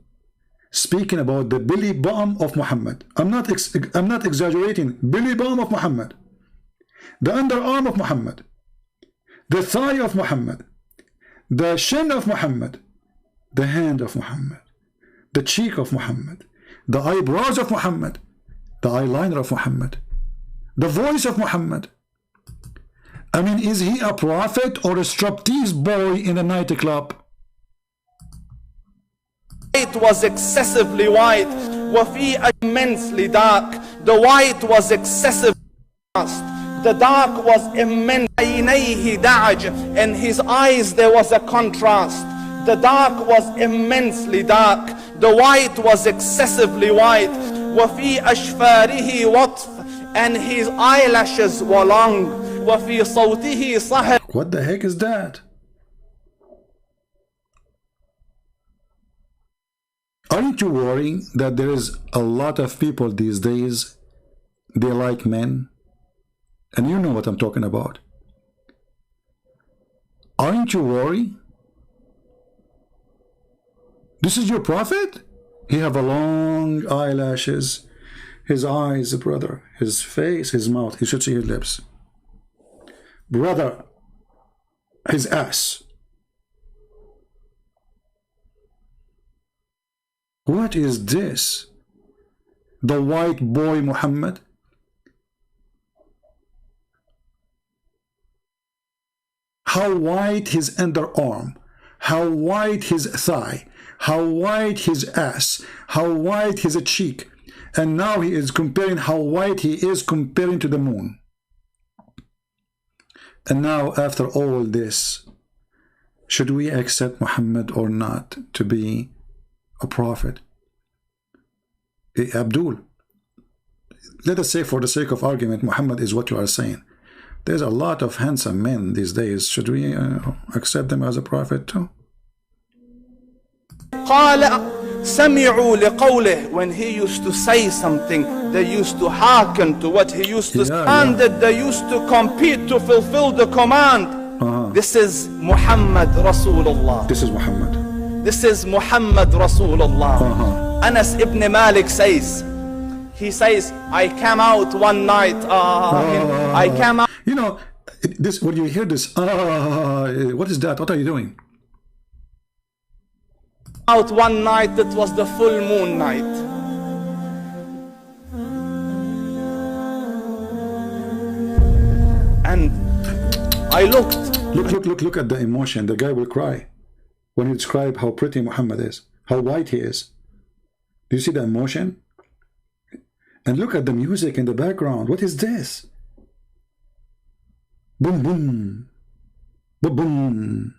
speaking about the belly button of Muhammad? I'm not exaggerating. Belly button of Muhammad, the underarm of Muhammad, the thigh of Muhammad, the shin of Muhammad, the hand of Muhammad, the cheek of Muhammad, the eyebrows of Muhammad, the eyeliner of Muhammad, the voice of Muhammad. I mean, is he a prophet or a striptease boy in a nightclub? It was excessively white, وَفِي immensely dark. The white was excessively vast. The dark was immense. In his eyes there was a contrast. The dark was immensely dark. The white was excessively white. وَفِي أَشْفَارِهِ وَطْفٌ, and his eyelashes were long. وَفِي صَوْتِهِ صَهْرٌ. What the heck is that? Aren't you worrying that there is a lot of people these days, they like men? And you know what I'm talking about. Aren't you worried? This is your prophet? He have a long eyelashes, his eyes, brother, his face, his mouth. You should see his lips. Brother, his ass. What is this? The white boy Muhammad? How white his underarm, how white his thigh, how white his ass, how white his cheek. And now he is comparing how white he is comparing to the moon. And now after all this, should we accept Muhammad or not to be a prophet? Abdul, let us say for the sake of argument, Muhammad is what you are saying. There's a lot of handsome men these days. Should we accept them as a prophet too? When he used to say something, they used to hearken to what he used to say, and they used to compete to fulfill the command. This is Muhammad Rasulullah. This is Muhammad. This is Muhammad Rasulullah. Anas ibn Malik says, he says, I came out one night. I came out. You know, this, when you hear this, what is that? What are you doing? Out one night, it was the full moon night. And I looked. Look at the emotion. The guy will cry when he describes how pretty Muhammad is, how white he is. Do you see the emotion? And look at the music in the background. What is this? Boom, boom. Boom, boom.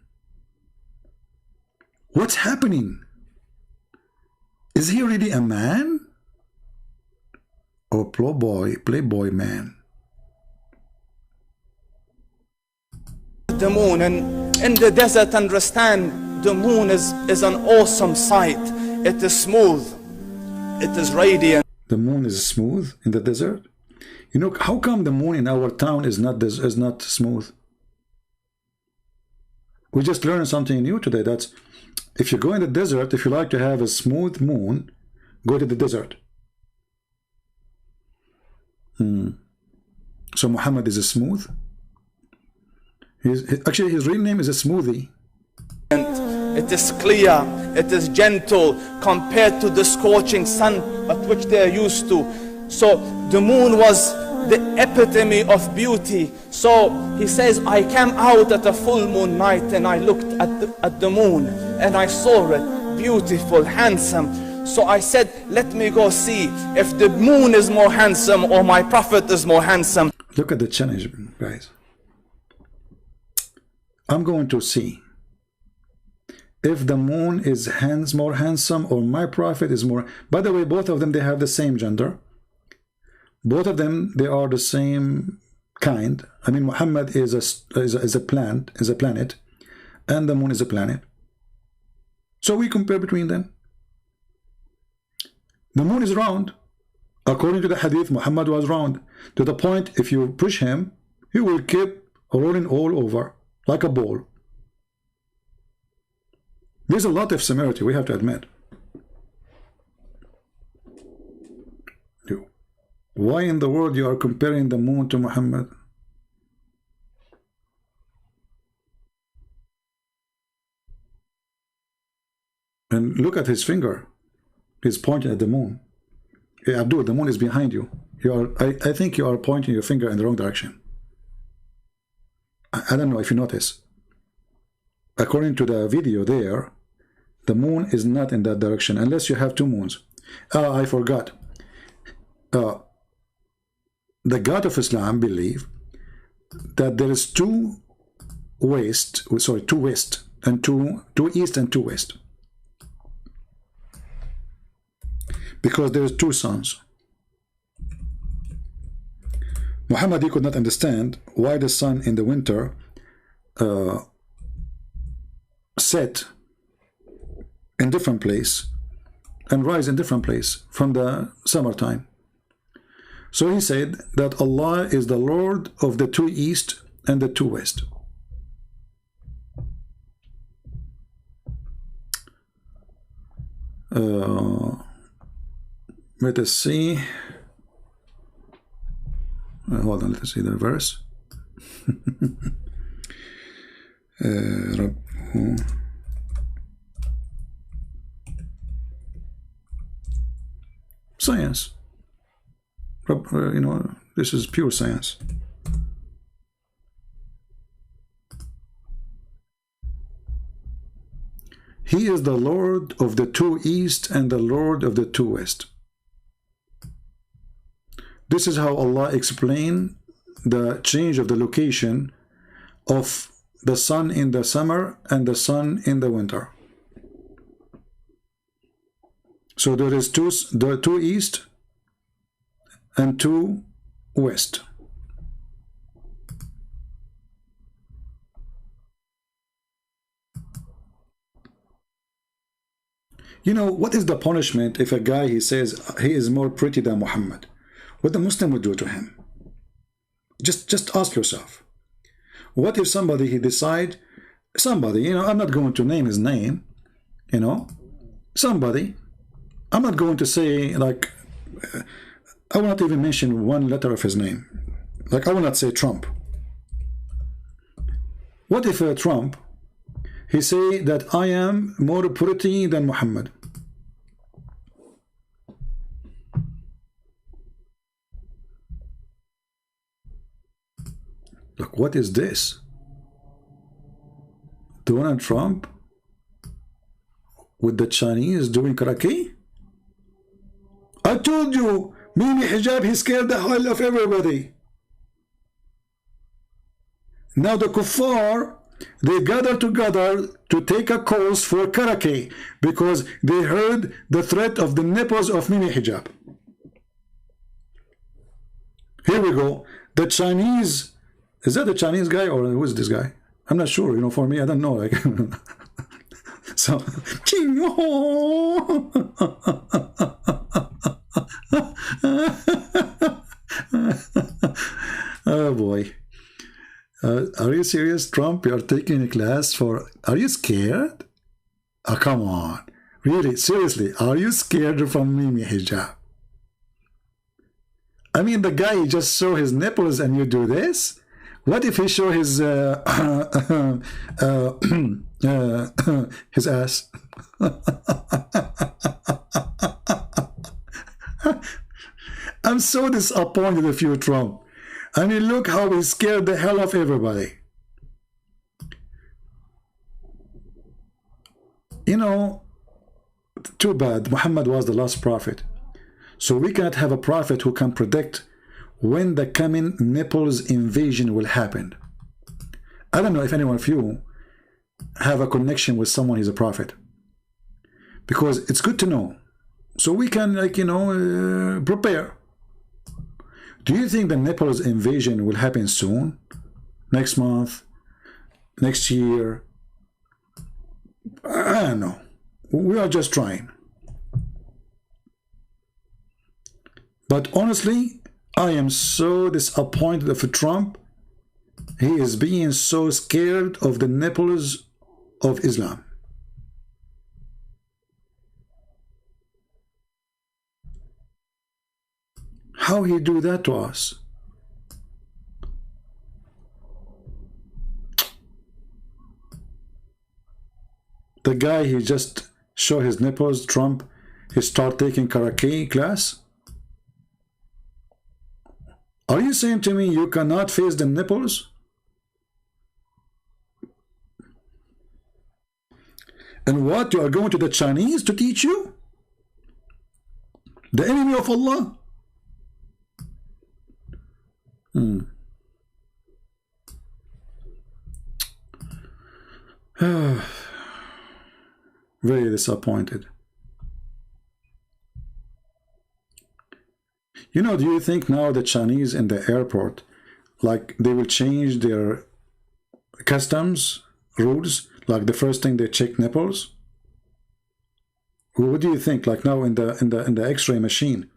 What's happening? Is he really a man? Or playboy man? The moon, and in the desert, understand, the moon is an awesome sight. It is smooth. It is radiant. The moon is smooth in the desert. You know, how come the moon in our town is not smooth? We just learned something new today. That's if you go in the desert, if you like to have a smooth moon, go to the desert. So Muhammad is a smooth. Actually, his real name is a smoothie. It is clear, it is gentle compared to the scorching sun at which they are used to. So the moon was the epitome of beauty. So he says, I came out at a full moon night and I looked at the moon and I saw it beautiful, handsome. So I said, let me go see if the moon is more handsome or my prophet is more handsome. Look at the challenge, guys. I'm going to see if the moon is more handsome or my prophet is more. By the way, both of them, they have the same gender. Both of them, they are the same kind. I mean, Muhammad is a planet, and the moon is a planet. So we compare between them. The moon is round. According to the hadith, Muhammad was round. To the point, if you push him, he will keep rolling all over like a ball. There's a lot of similarity, we have to admit. Why in the world you are comparing the moon to Muhammad? And look at his finger. He's pointing at the moon. Hey, Abdul, the moon is behind you. I think you are pointing your finger in the wrong direction. I don't know if you notice. According to the video there, the moon is not in that direction unless you have two moons. I forgot. The God of Islam believe that there is two west and two east and two west, because there is two suns. Muhammad, he could not understand why the sun in the winter set in different place and rise in different place from the summertime. So he said that Allah is the Lord of the two east and the two west. Let us see. Hold on, let us see the verse. Science. You know, this is pure science. He is the Lord of the two east and the Lord of the two west. This is how Allah explained the change of the location of the sun in the summer and the sun in the winter. So there is two east and two west. You know, what is the punishment if a guy, he says he is more pretty than Muhammad? What the Muslim would do to him? Just ask yourself. What if somebody, he decide, somebody, you know, I'm not going to name his name, you know, somebody, I'm not going to say, like, I will not even mention one letter of his name. Like, I will not say Trump. What if Trump, he say that I am more pretty than Muhammad? Look, what is this? Donald Trump with the Chinese doing karaoke? I told you, Mimi Hijab, he scared the hell of everybody. Now the kuffar, they gather together to take a course for karaoke because they heard the threat of the nipples of Mimi Hijab. Here we go. The Chinese, is that the Chinese guy or who is this guy? I'm not sure. You know, for me, I don't know. Like, So, oh boy. Are you serious, Trump? You're taking a class for... Are you scared? Oh, come on. Really, seriously, are you scared from Mimi Hijab? I mean, the guy, he just show his nipples and you do this? What if he show his his ass? I'm so disappointed with you, Trump. I mean, look how he scared the hell of everybody. You know, too bad. Muhammad was the last prophet. So we cannot have a prophet who can predict when the coming nipples invasion will happen. I don't know if anyone of you have a connection with someone who's a prophet. Because it's good to know. So we can, like, you know, prepare. Do you think the nipples invasion will happen soon? Next month? Next year? I don't know. We are just trying. But honestly, I am so disappointed of Trump. He is being so scared of the nipples of Islam. How he do that to us? The guy, he just show his nipples, Trump, he start taking karate class. Are you saying to me you cannot face the nipples? And what, you are going to the Chinese to teach you? The enemy of Allah? Very disappointed. You know, do you think now the Chinese in the airport, like, they will change their customs rules? Like, the first thing they check nipples? What do you think? Like, now in the X-ray machine,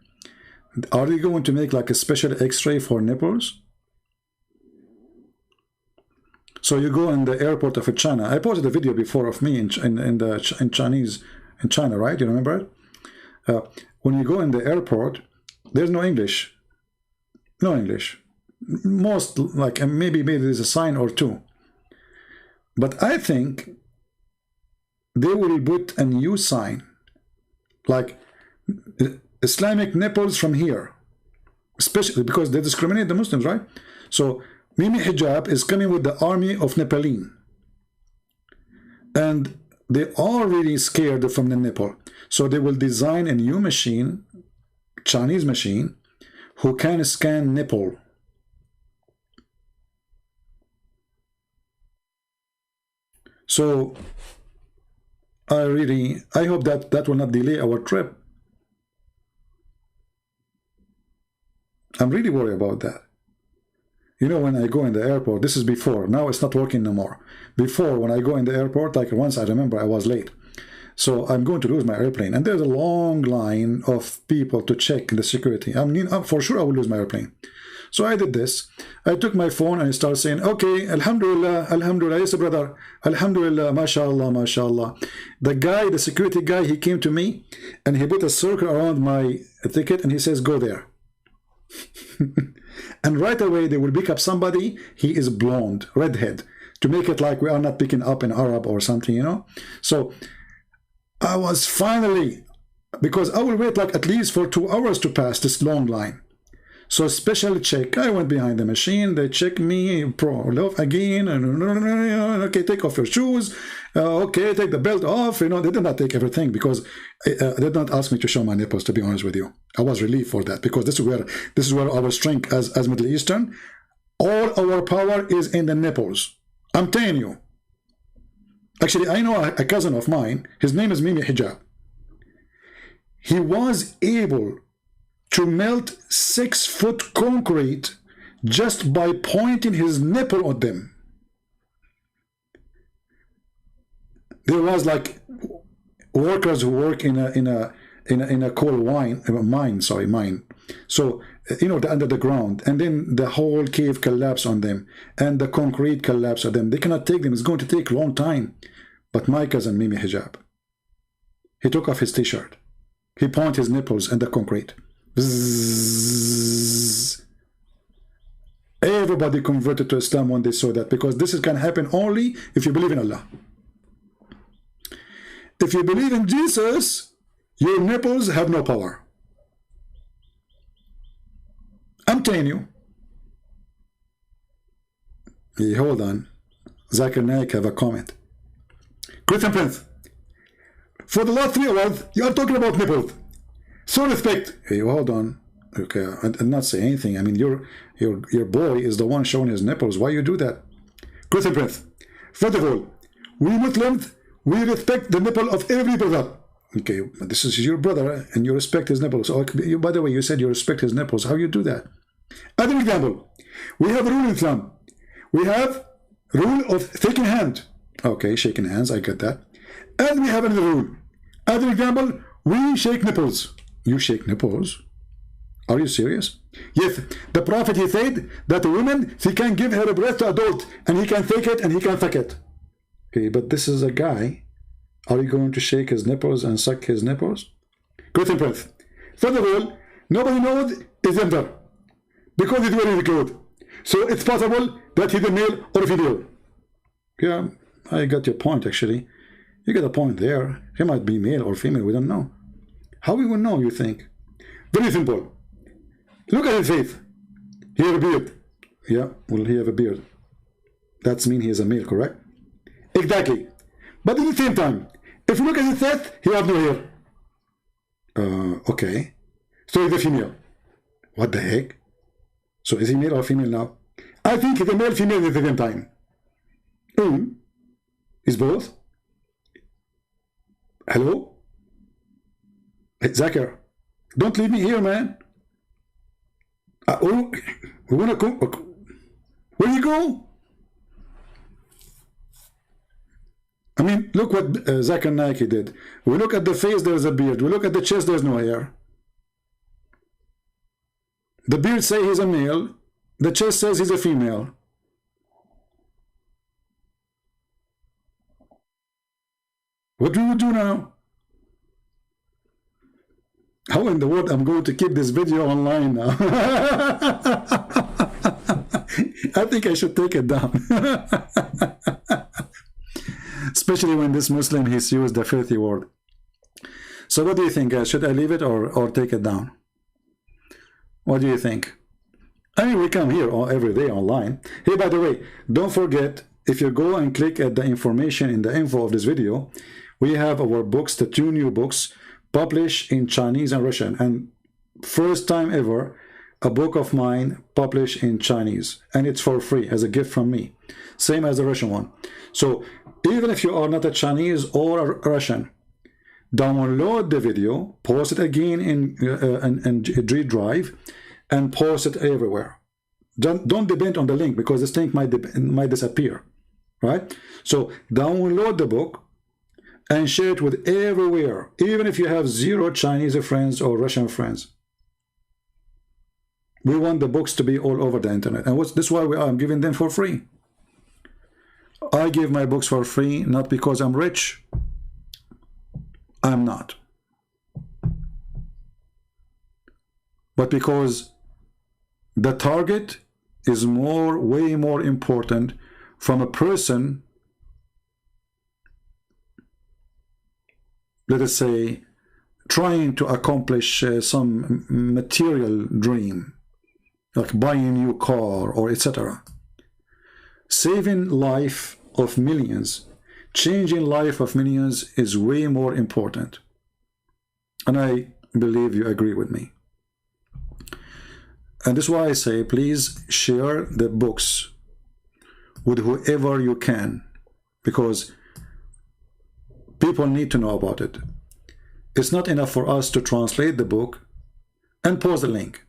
are they going to make like a special X-ray for nipples? So you go in the airport of China. I posted a video before of me in China, right? You remember it? When you go in the airport, there's no English. No English. Most, like, maybe there's a sign or two. But I think they will put a new sign, like Islamic nipples from here, especially because they discriminate the Muslims, right? So Mimi Hijab is coming with the army of Nepalese, and they are really scared from the nipple. So they will design a new machine, Chinese machine, who can scan nipple. So I hope that will not delay our trip. I'm really worried about that. You know, when I go in the airport, this is before, now it's not working no more. Before, when I go in the airport, like once I remember I was late. So I'm going to lose my airplane. And there's a long line of people to check the security. I mean, for sure I will lose my airplane. So I did this. I took my phone and I started saying, okay, Alhamdulillah, Alhamdulillah, yes, brother, Alhamdulillah, MashaAllah, MashaAllah. The guy, the security guy, he came to me and he put a circle around my ticket and he says, go there. And right away they will pick up somebody, he is blonde, redhead, to make it like we are not picking up an Arab or something, you know. So I was finally, because I will wait like at least for 2 hours to pass this long line. So special check, I went behind the machine, they check me, love again, okay, take off your shoes, okay, take the belt off, you know. They did not take everything because they did not ask me to show my nipples, to be honest with you. I was relieved for that, because this is where our strength as Middle Eastern, all our power is in the nipples. I'm telling you. Actually, I know a cousin of mine, his name is Mimi Hijab. He was able to melt 6-foot concrete just by pointing his nipple at them. There was like workers who work in a coal mine. So you know, under the ground, and then the whole cave collapsed on them, and the concrete collapsed on them. They cannot take them. It's going to take a long time. But my cousin Mimi Hijab, he took off his t-shirt. He pointed his nipples in the concrete. Bzzz. Everybody converted to Islam when they saw that, because this can happen only if you believe in Allah. If you believe in Jesus, your nipples have no power. I'm telling you. Hey, hold on. Zakir Naik have a comment. Christian Prince, for the last 3 hours, you are talking about nipples. So respect. Hey, hold on. Okay, I'm not saying anything. I mean, your boy is the one showing his nipples. Why you do that? Christian Prince, first of all, we Muslims, we respect the nipple of every brother. Okay, this is your brother, and you respect his nipples. Oh, by the way, you said you respect his nipples. How you do that? As an example, we have a rule in Islam. We have rule of shaking hand. Okay, shaking hands, I get that. And we have another rule. As an example, we shake nipples. You shake nipples? Are you serious? Yes, the Prophet, he said that a woman, she can give her breast to adult, and he can take it and he can suck it. Okay, but this is a guy. Are you going to shake his nipples and suck his nipples? Christian Prince, first of all, nobody knows his gender because he's wearing the clothes. So it's possible that he's a male or a female. Yeah, I got your point actually. You got a point there. He might be male or female, we don't know. How we will know, you think? Very simple. Look at his face. He has a beard. Yeah, well, he have a beard. That means he is a male, correct? Exactly. But at the same time, if you look at his face, he has no hair. Okay. So he's a female. What the heck? So is he male or female now? I think he's a male, female at the same time. Is both? Hello? Hey, Zakir, don't leave me here, man. We want to go. Where you go? I mean, look what Zakir Naik did. We look at the face, there's a beard. We look at the chest, there's no hair. The beard says he's a male. The chest says he's a female. What do we do now? How in the world I'm going to keep this video online now? I think I should take it down. Especially when this Muslim, he's used the filthy word. So what do you think, guys? Should I leave it or take it down? What do you think? I mean, we come here every day online. Hey, by the way, don't forget, if you go and click at the information in the info of this video, we have our books, the 2 new books, published in Chinese and Russian. And first time ever, a book of mine published in Chinese. And it's for free, as a gift from me. Same as the Russian one. So, even if you are not a Chinese or a Russian, download the video, post it again in G Drive, and post it everywhere. Don't depend on the link, because this link might disappear, right? So download the book and share it with everywhere, even if you have 0 Chinese friends or Russian friends. We want the books to be all over the internet, and this is why I'm giving them for free. I give my books for free, not because I'm rich. I'm not. But because the target is way more important from a person, let us say, trying to accomplish some material dream, like buying a new car or etc. Saving life of millions, changing life of millions is way more important. And I believe you agree with me. And this is why I say, please share the books with whoever you can, because people need to know about it. It's not enough for us to translate the book and post the link.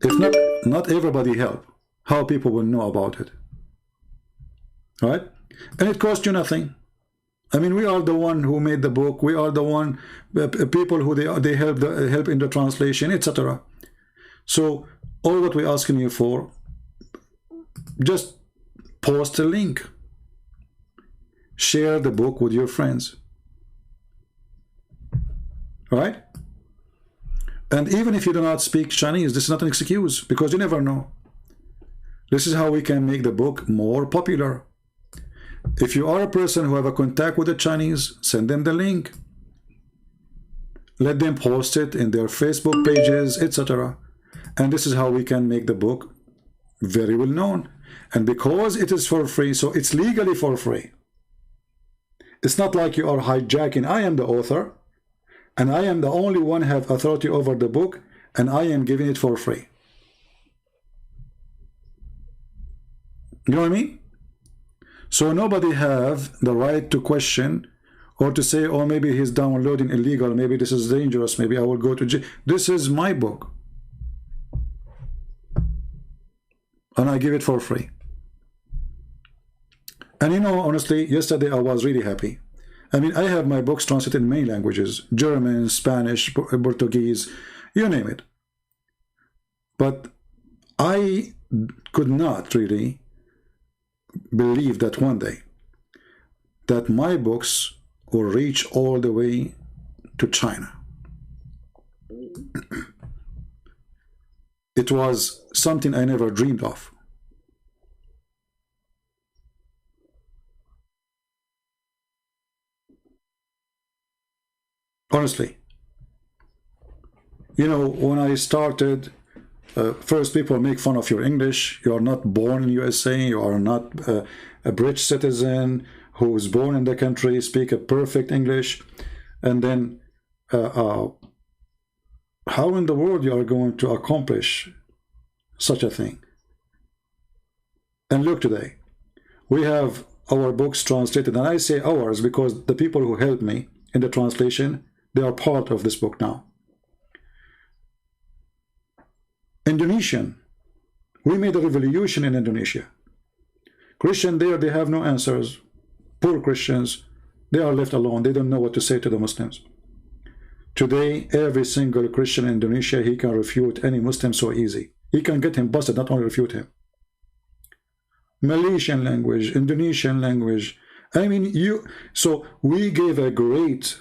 If not everybody help, how people will know about it, right? And it costs you nothing. I mean, we are the one who made the book. We are the one people who they help in the translation, etc. So all what we're asking you for, just post a link, share the book with your friends, right? And even if you do not speak Chinese, this is not an excuse, because you never know. This is how we can make the book more popular. If you are a person who have a contact with the Chinese, send them the link. Let them post it in their Facebook pages, etc. And this is how we can make the book very well known. And because it is for free, so it's legally for free. It's not like you are hijacking. I am the author, and I am the only one who have authority over the book, and I am giving it for free. You know what I mean? So nobody have the right to question or to say, oh, maybe he's downloading illegal, maybe this is dangerous, maybe I will go to jail. This is my book, and I give it for free. And you know, honestly, yesterday I was really happy. I mean, I have my books translated in many languages, German, Spanish, Portuguese, you name it. But I could not really believe that one day that my books will reach all the way to China. It was something I never dreamed of. Honestly, you know, when I started, first people make fun of your English. You are not born in USA. You are not a British citizen who was born in the country, speak a perfect English. And then how in the world you are going to accomplish such a thing? And look today, we have our books translated. And I say ours because the people who helped me in the translation, they are part of this book now. Indonesian, we made a revolution in Indonesia. Christian there, they have no answers. Poor Christians, they are left alone. They don't know what to say to the Muslims. Today, every single Christian in Indonesia, he can refute any Muslim so easy. He can get him busted, not only refute him. Malaysian language, Indonesian language. I mean, so we gave a great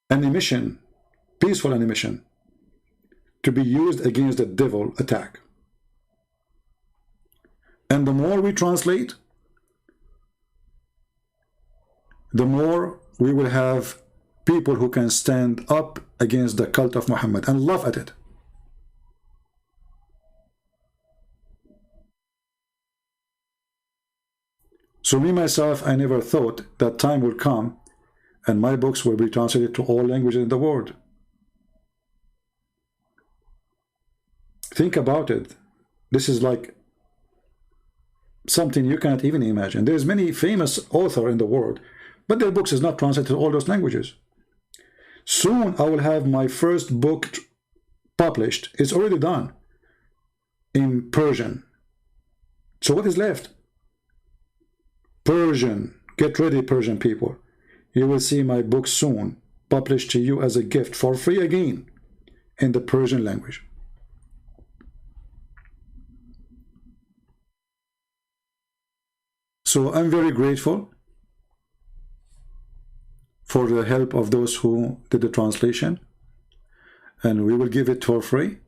animation, peaceful animation, to be used against the devil attack. And the more we translate, the more we will have people who can stand up against the cult of Muhammad and laugh at it. So me, myself, I never thought that time will come and my books will be translated to all languages in the world. Think about it. This is like something you cannot even imagine. There's many famous authors in the world, but their books is not translated to all those languages. Soon I will have my first book published. It's already done in Persian. So what is left? Persian. Get ready, Persian people. You will see my book soon published to you as a gift for free again in the Persian language. So I'm very grateful for the help of those who did the translation, and we will give it for free,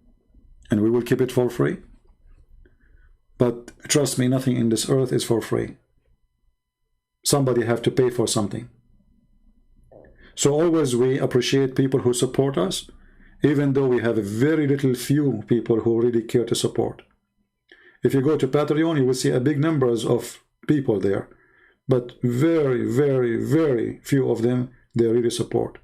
and we will keep it for free. But trust me, nothing in this earth is for free. Somebody have to pay for something. So always we appreciate people who support us, even though we have a very little few people who really care to support. If you go to Patreon, you will see a big numbers of people there, but very, very, very few of them, they really support.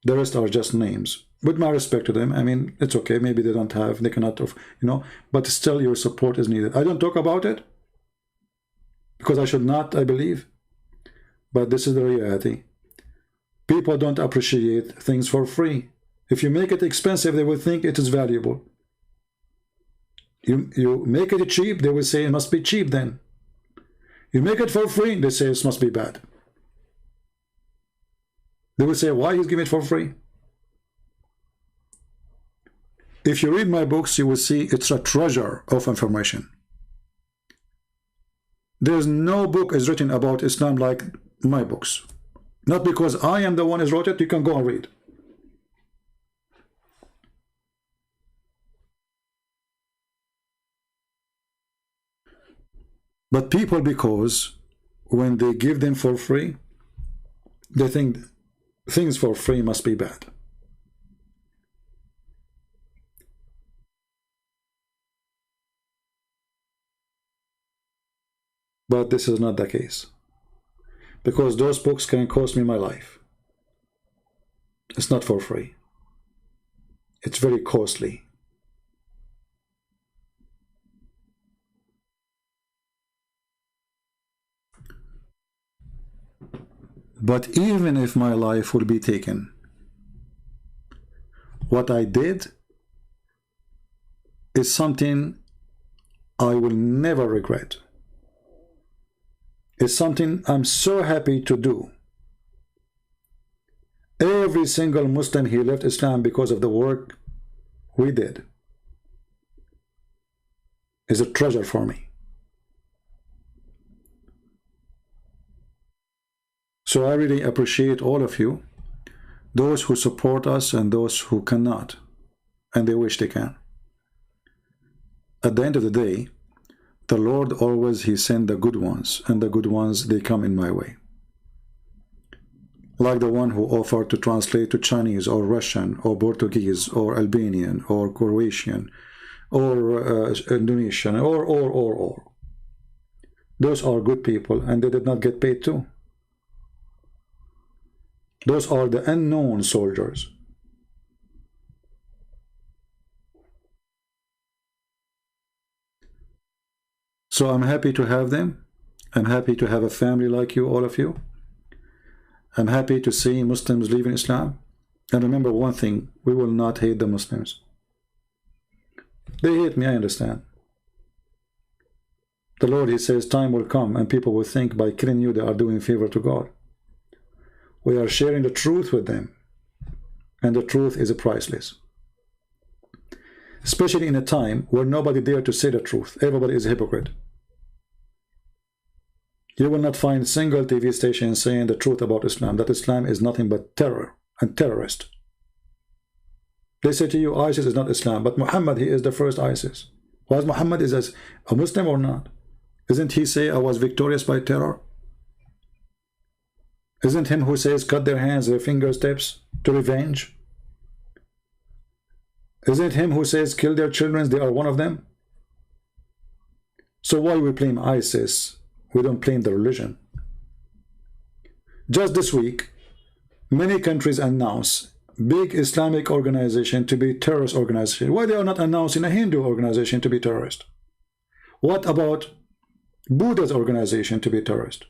The rest are just names. With my respect to them, I mean, it's okay, maybe they don't have, they cannot, you know, but still your support is needed. I don't talk about it, because I should not, I believe, but this is the reality. People don't appreciate things for free. If you make it expensive, they will think it is valuable. You make it cheap, they will say it must be cheap then. You make it for free, they say it must be bad. They will say, why he's giving it for free? If you read my books, you will see it's a treasure of information. There's no book is written about Islam like my books. Not because I am the one who wrote it, you can go and read. But people, because when they give them for free, they think things for free must be bad. But this is not the case, because those books can cost me my life. It's not for free. It's very costly. But even if my life will be taken, what I did is something I will never regret. It's something I'm so happy to do. Every single Muslim, he left Islam because of the work we did, is a treasure for me. So I really appreciate all of you, those who support us and those who cannot, and they wish they can. At the end of the day, the Lord always, he sent the good ones, and the good ones, they come in my way. Like the one who offered to translate to Chinese or Russian or Portuguese or Albanian or Croatian or Indonesian or. Those are good people, and they did not get paid too. Those are the unknown soldiers. So I'm happy to have them. I'm happy to have a family like you, all of you. I'm happy to see Muslims leaving Islam. And remember one thing, we will not hate the Muslims. They hate me, I understand. The Lord, he says, time will come and people will think by killing you they are doing favor to God. We are sharing the truth with them, and the truth is priceless. Especially in a time where nobody dare to say the truth. Everybody is a hypocrite. You will not find a single TV station saying the truth about Islam, that Islam is nothing but terror and terrorist. They say to you, ISIS is not Islam, but Muhammad, he is the first ISIS. Was Muhammad is a Muslim or not? Isn't he say I was victorious by terror? Isn't him who says cut their hands, their fingertips to revenge? Isn't him who says kill their children, they are one of them? So why we blame ISIS? We don't blame the religion. Just this week, many countries announce big Islamic organization to be terrorist organization. Why they are not announcing a Hindu organization to be terrorist? What about Buddha's organization to be terrorist?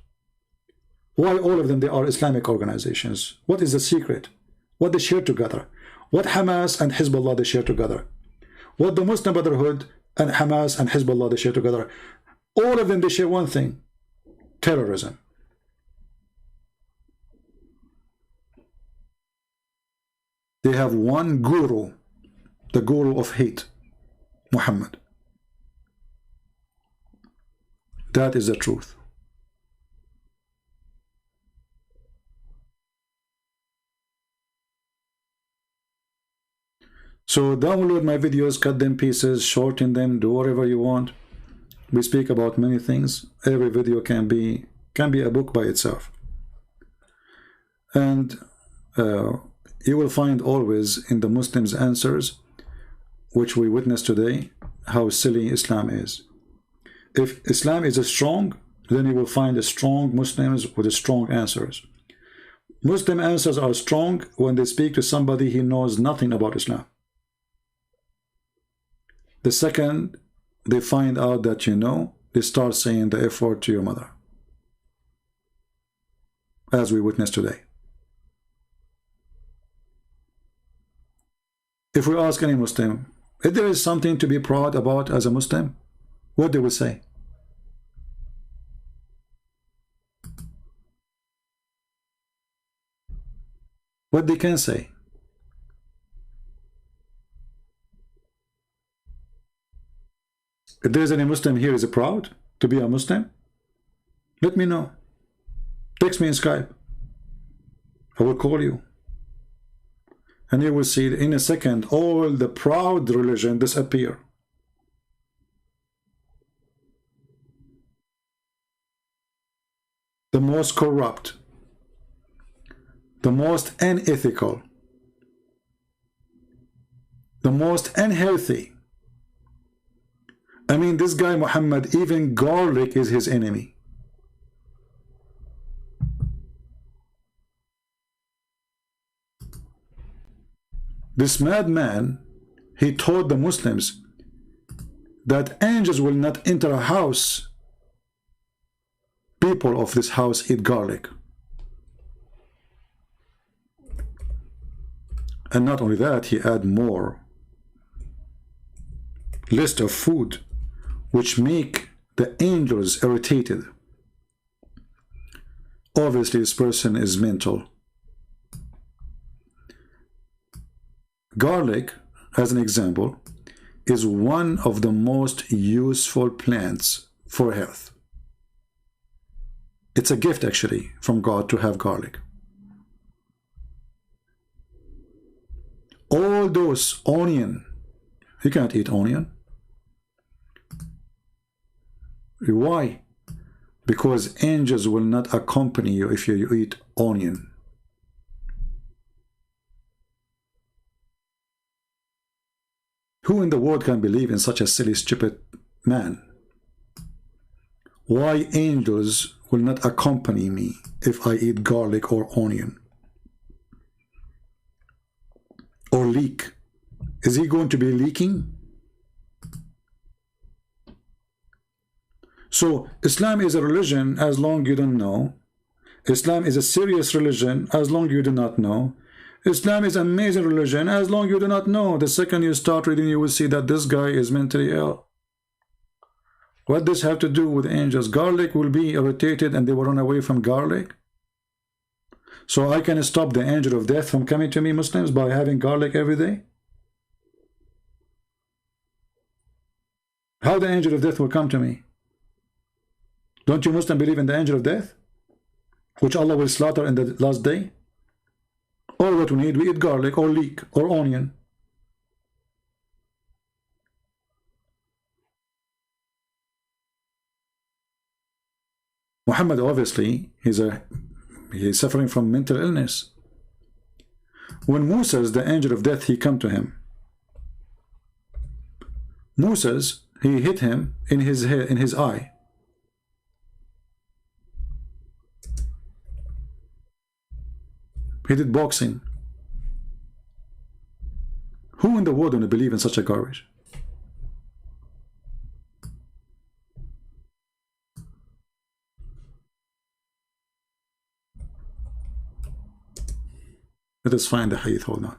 Why all of them, they are Islamic organizations? What is the secret? What they share together? What Hamas and Hezbollah they share together? What the Muslim Brotherhood and Hamas and Hezbollah they share together? All of them, they share one thing: terrorism. They have one guru, the guru of hate, Muhammad. That is the truth. So download my videos, cut them pieces, shorten them, do whatever you want. We speak about many things. Every video can be a book by itself. And you will find always in the Muslims' answers, which we witness today, how silly Islam is. If Islam is strong, then you will find strong Muslims with strong answers. Muslim answers are strong when they speak to somebody who knows nothing about Islam. The second they find out that you know, they start saying the F word to your mother, as we witness today. If we ask any Muslim, If there is something to be proud about as a Muslim, what they will say? What they can say? If there is any Muslim here is proud to be a Muslim, let me know. Text me in Skype. I will call you. And you will see in a second all the proud religion disappear. The most corrupt, the most unethical, the most unhealthy. I mean, this guy Muhammad, even garlic is his enemy. This madman, he told the Muslims that angels will not enter a house. People of this house eat garlic. And not only that, he add more list of food which make the angels irritated. Obviously, this person is mental. Garlic, as an example, is one of the most useful plants for health. It's a gift, actually, from God to have garlic. All those onion, you can't eat onion. Why? Because angels will not accompany you if you eat onion. Who in the world can believe in such a silly, stupid man? Why angels will not accompany me if I eat garlic or onion? Or leak? Is he going to be leaking? So Islam is a religion as long you don't know. Islam is a serious religion as long you do not know. Islam is an amazing religion as long you do not know. The second you start reading, you will see that this guy is mentally ill. What does this have to do with angels? Garlic will be irritated and they will run away from garlic. So I can stop the angel of death from coming to me, Muslims, by having garlic every day? How the angel of death will come to me? Don't you Muslims believe in the angel of death, which Allah will slaughter in the last day? All what we need, we eat garlic or leek or onion. Muhammad, obviously, he's suffering from mental illness. When Moses, the angel of death, he come to him. Moses, he hit him in his head, in his eye. He did boxing. Who in the world don't believe in such a garbage? Let us find the hadith, hold on.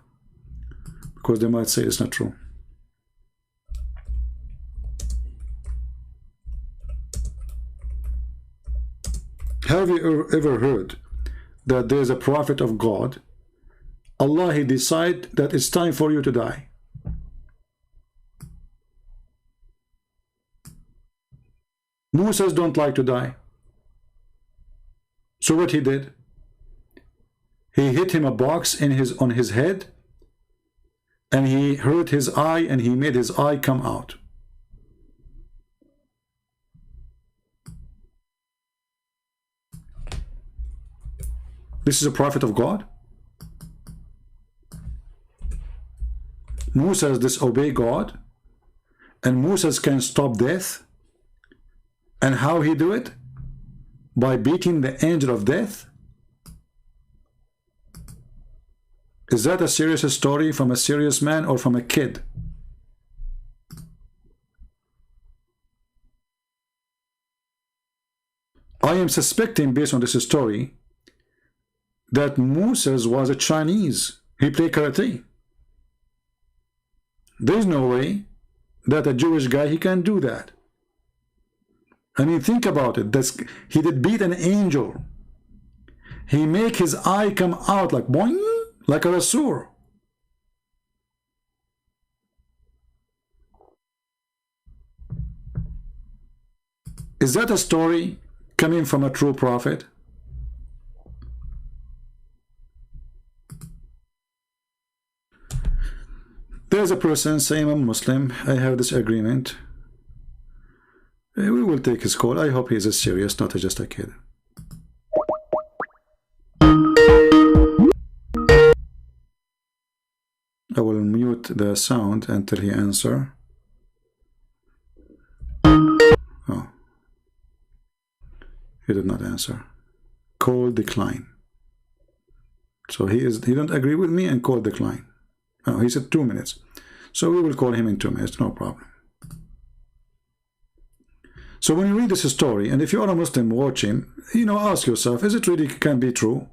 Because they might say it's not true. Have you ever heard that there is a prophet of God, Allah, he decide that it's time for you to die? Moses don't like to die. So what he did? He hit him a box on his head, and he hurt his eye, and he made his eye come out. This is a prophet of God. Moses disobey God, and Moses can stop death. And how he do it? By beating the angel of death. Is that a serious story from a serious man or from a kid? I am suspecting, based on this story, that Moses was a Chinese. He played karate. There's no way that a Jewish guy, he can do that. I mean, think about it. He did beat an angel. He make his eye come out like boing, like a rasur. Is that a story coming from a true prophet? There's a person saying, I'm Muslim, I have this agreement. We will take his call. I hope he's serious, not just a kid. I will mute the sound until he answers. Oh. He did not answer. Call decline. So he don't agree with me and call decline. Oh, he said 2 minutes. So we will call him in 2 minutes, no problem. So when you read this story, and if you are a Muslim watching, ask yourself, is it really can be true?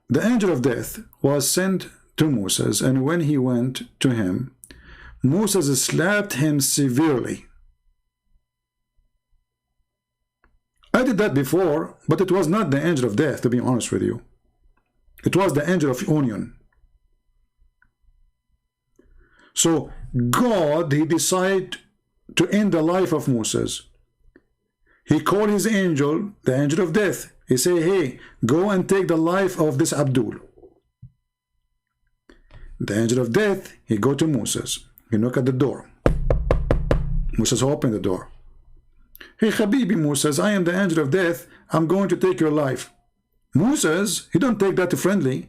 The angel of death was sent to Moses, and when he went to him, Moses slapped him severely. I did that before, but it was not the angel of death, to be honest with you. It was the angel of union. So God, he decided to end the life of Moses. He called his angel, the angel of death. He said, hey, go and take the life of this Abdul. The angel of death, he go to Moses. He knock at the door. Moses opened the door. Hey, Habibi Moses, I am the angel of death. I'm going to take your life. Moses, he don't take that friendly.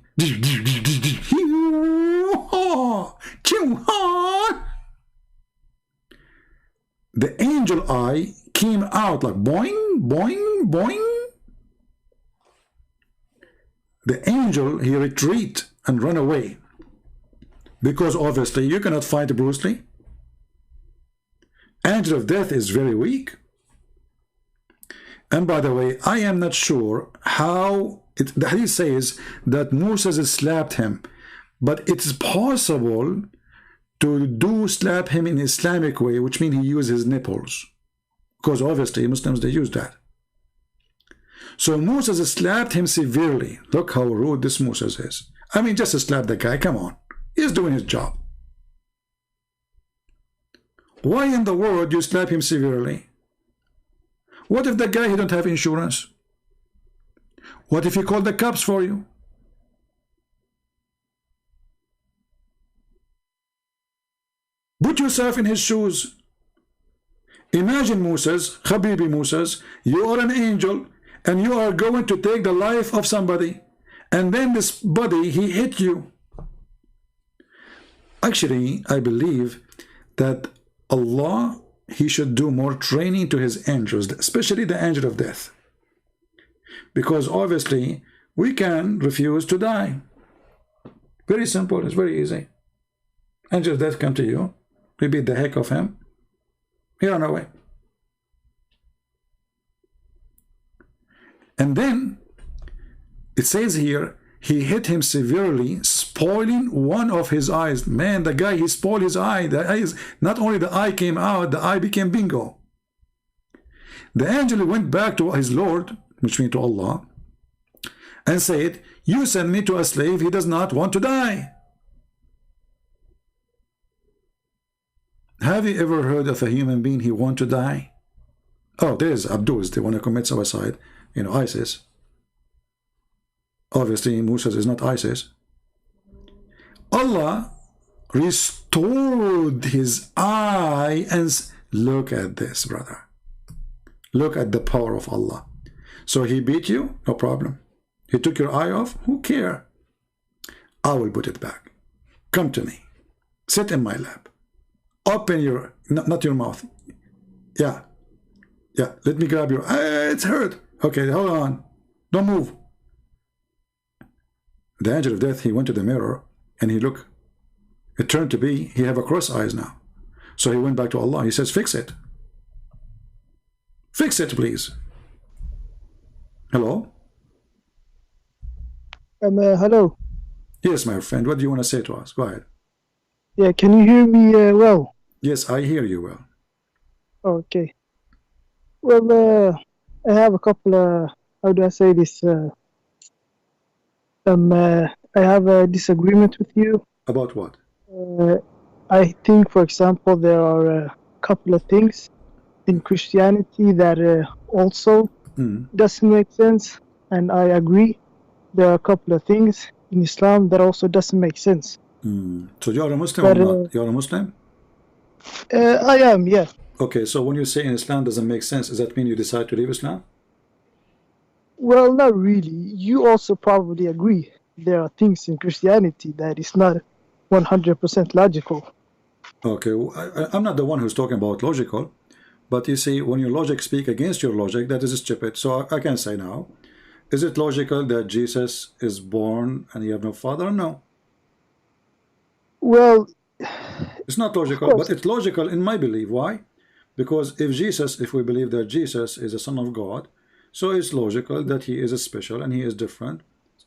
The angel eye came out like boing, boing, boing. The angel, he retreat and run away. Because obviously you cannot fight Bruce Lee. Angel of death is very weak. And by the way, I am not sure how the hadith says that Moses slapped him, but it's possible to slap him in Islamic way, which means he used his nipples, because obviously Muslims, they use that. So Moses slapped him severely. Look how rude this Moses is. I mean, just to slap the guy, come on, he's doing his job. Why in the world you slap him severely? What if the guy, he don't have insurance? What if he called the cops for you? Put yourself in his shoes. Imagine Moses, Habibi Moses, you are an angel and you are going to take the life of somebody, and then this body, he hit you. Actually, I believe that Allah, he should do more training to his angels, especially the angel of death. Because obviously, we can refuse to die. Very simple, it's very easy. Angel of death come to you, we beat the heck of him, he ran away. And then, it says here, he hit him severely, spoiling one of his eyes. Man, the guy, he spoiled his eye. The eyes, not only the eye came out, the eye became bingo. The angel went back to his Lord, which means to Allah, and said, you send me to a slave, he does not want to die. Have you ever heard of a human being, he want to die? Oh, there's Abdus, they want to commit suicide, ISIS. Obviously, Moses is not ISIS. Allah restored his eye, and look at this, brother. Look at the power of Allah. So he beat you, no problem. He took your eye off, who cares? I will put it back. Come to me. Sit in my lap. Open your, not your mouth. Yeah. Yeah, let me grab your, it's hurt. Okay, hold on. Don't move. The angel of death, he went to the mirror and he looked. It turned to be, he have a cross eyes now. So he went back to Allah. He says, fix it. Fix it, please. Hello? Hello. Yes, my friend. What do you want to say to us? Go ahead. Yeah, can you hear me well? Yes, I hear you well. Okay. Well, I have a couple of, how do I say this? I have a disagreement with you. About what? I think, for example, there are a couple of things in Christianity that also doesn't make sense, and I agree. There are a couple of things in Islam that also doesn't make sense. So you're a Muslim But, or not? You're a Muslim? I am, yeah. Okay, so when you say in Islam doesn't make sense, does that mean you decide to leave Islam? Well, not really. You also probably agree. There are things in Christianity that is not 100% logical. Okay, I'm not the one who's talking about logical, but you see, when your logic speak against your logic, that is stupid. So I can say now, is it logical that Jesus is born and he have no father? No. Well, it's not logical, but it's logical in my belief. Why? Because if we believe that Jesus is a son of God, so it's logical that he is special and he is different.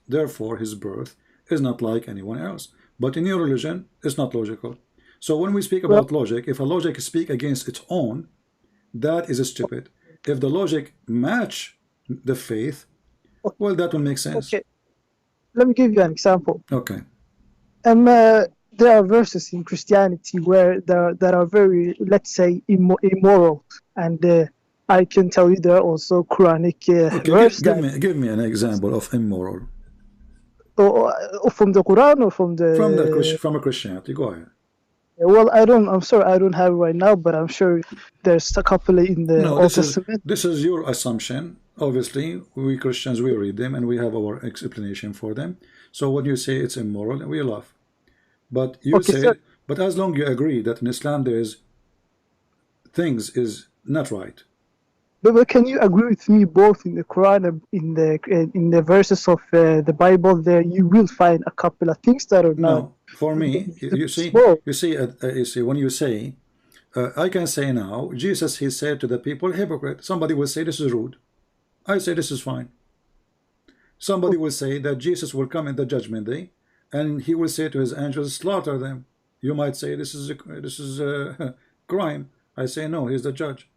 Therefore, his birth is not like anyone else. But in your religion, it's not logical. So when we speak about logic, if a logic speak against its own, that is stupid. If the logic match the faith, well, that will make sense. Okay. Let me give you an example. Okay. There are verses in Christianity where that are very, let's say, immoral, and I can tell you there are also Quranic verses. Give me an example of immoral. Or from the Quran or from a Christianity. Go ahead. Well, I'm sorry, I don't have it right now, but I'm sure there's a couple in the Old Testament. This is your assumption. Obviously, we Christians, we read them and we have our explanation for them. So when you say it's immoral, we laugh. But you but as long you agree that in Islam there is things is not right. But can you agree with me both in the Quran and in the verses of the Bible? There you will find a couple of things that are not. No, for me, you see, when you say, I can say now, Jesus, he said to the people, hypocrite. Somebody will say this is rude. I say this is fine. Somebody will say that Jesus will come in the judgment day, and he will say to his angels, slaughter them. You might say this is a crime. I say no, he's the judge.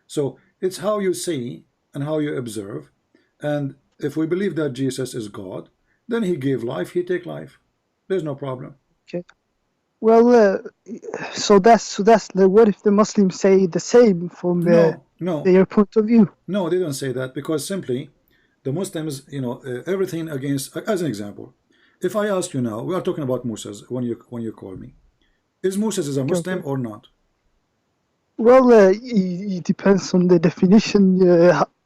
So it's how you see and how you observe. And if we believe that Jesus is God, then he gave life, he take life. There's no problem. Okay. Well, so that's what if the Muslims say the same from their point of view? No, they don't say that, because simply the Muslims, everything against. As an example, if I ask you now, we are talking about Moses when you call me, is Moses a Muslim or not? Well, it depends on the definition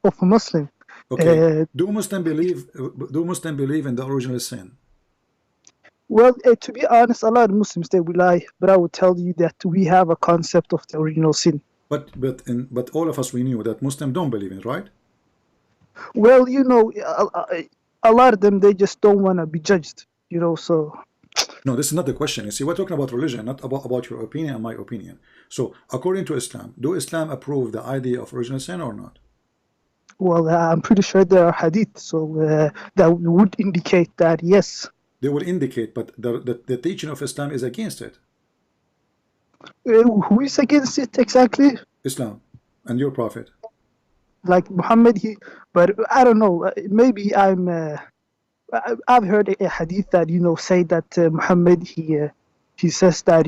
of a Muslim. Okay. Do Muslims believe in the original sin? Well, to be honest, a lot of Muslims, they will lie, but I will tell you that we have a concept of the original sin. But all of us, we knew that Muslims don't believe in it, right? Well, a lot of them, they just don't want to be judged, so. No, this is not the question. You see, we're talking about religion, not about your opinion and my opinion. So, according to Islam, do Islam approve the idea of original sin or not? Well, I'm pretty sure there are hadith, so that would indicate that, yes. They will indicate, but the teaching of Islam is against it. Who is against it exactly? Islam and your prophet. Like Muhammad, but I don't know. Maybe I've heard a hadith that say that Muhammad he says that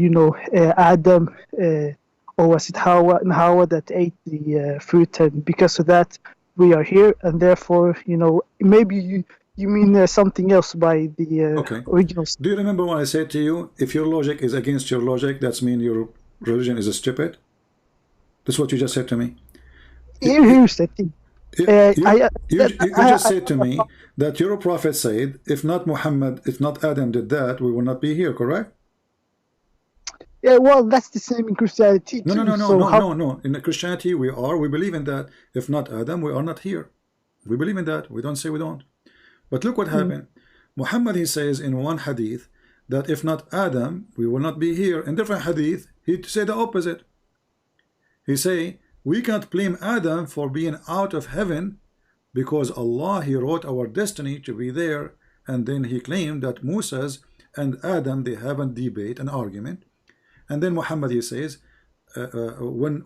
Adam or was it Hawa that ate the fruit, and because of that we are here, and therefore maybe you mean something else by the original. Do you remember when I said to you, if your logic is against your logic, that means your religion is stupid? That's what you just said to me. Here's the thing. You just said to me that your prophet said, if not Muhammad, if not Adam did that, we will not be here, correct? Yeah, well, that's the same in Christianity too. No. In Christianity, we believe in that. If not Adam, we are not here. We believe in that. We don't say we don't. But look what happened. Muhammad, he says in one hadith that if not Adam, we will not be here. In different hadith, he said the opposite. He say, we can't blame Adam for being out of heaven because Allah, he wrote our destiny to be there and then he claimed that Moses and Adam, they have a debate, an argument, and then Muhammad, he says, when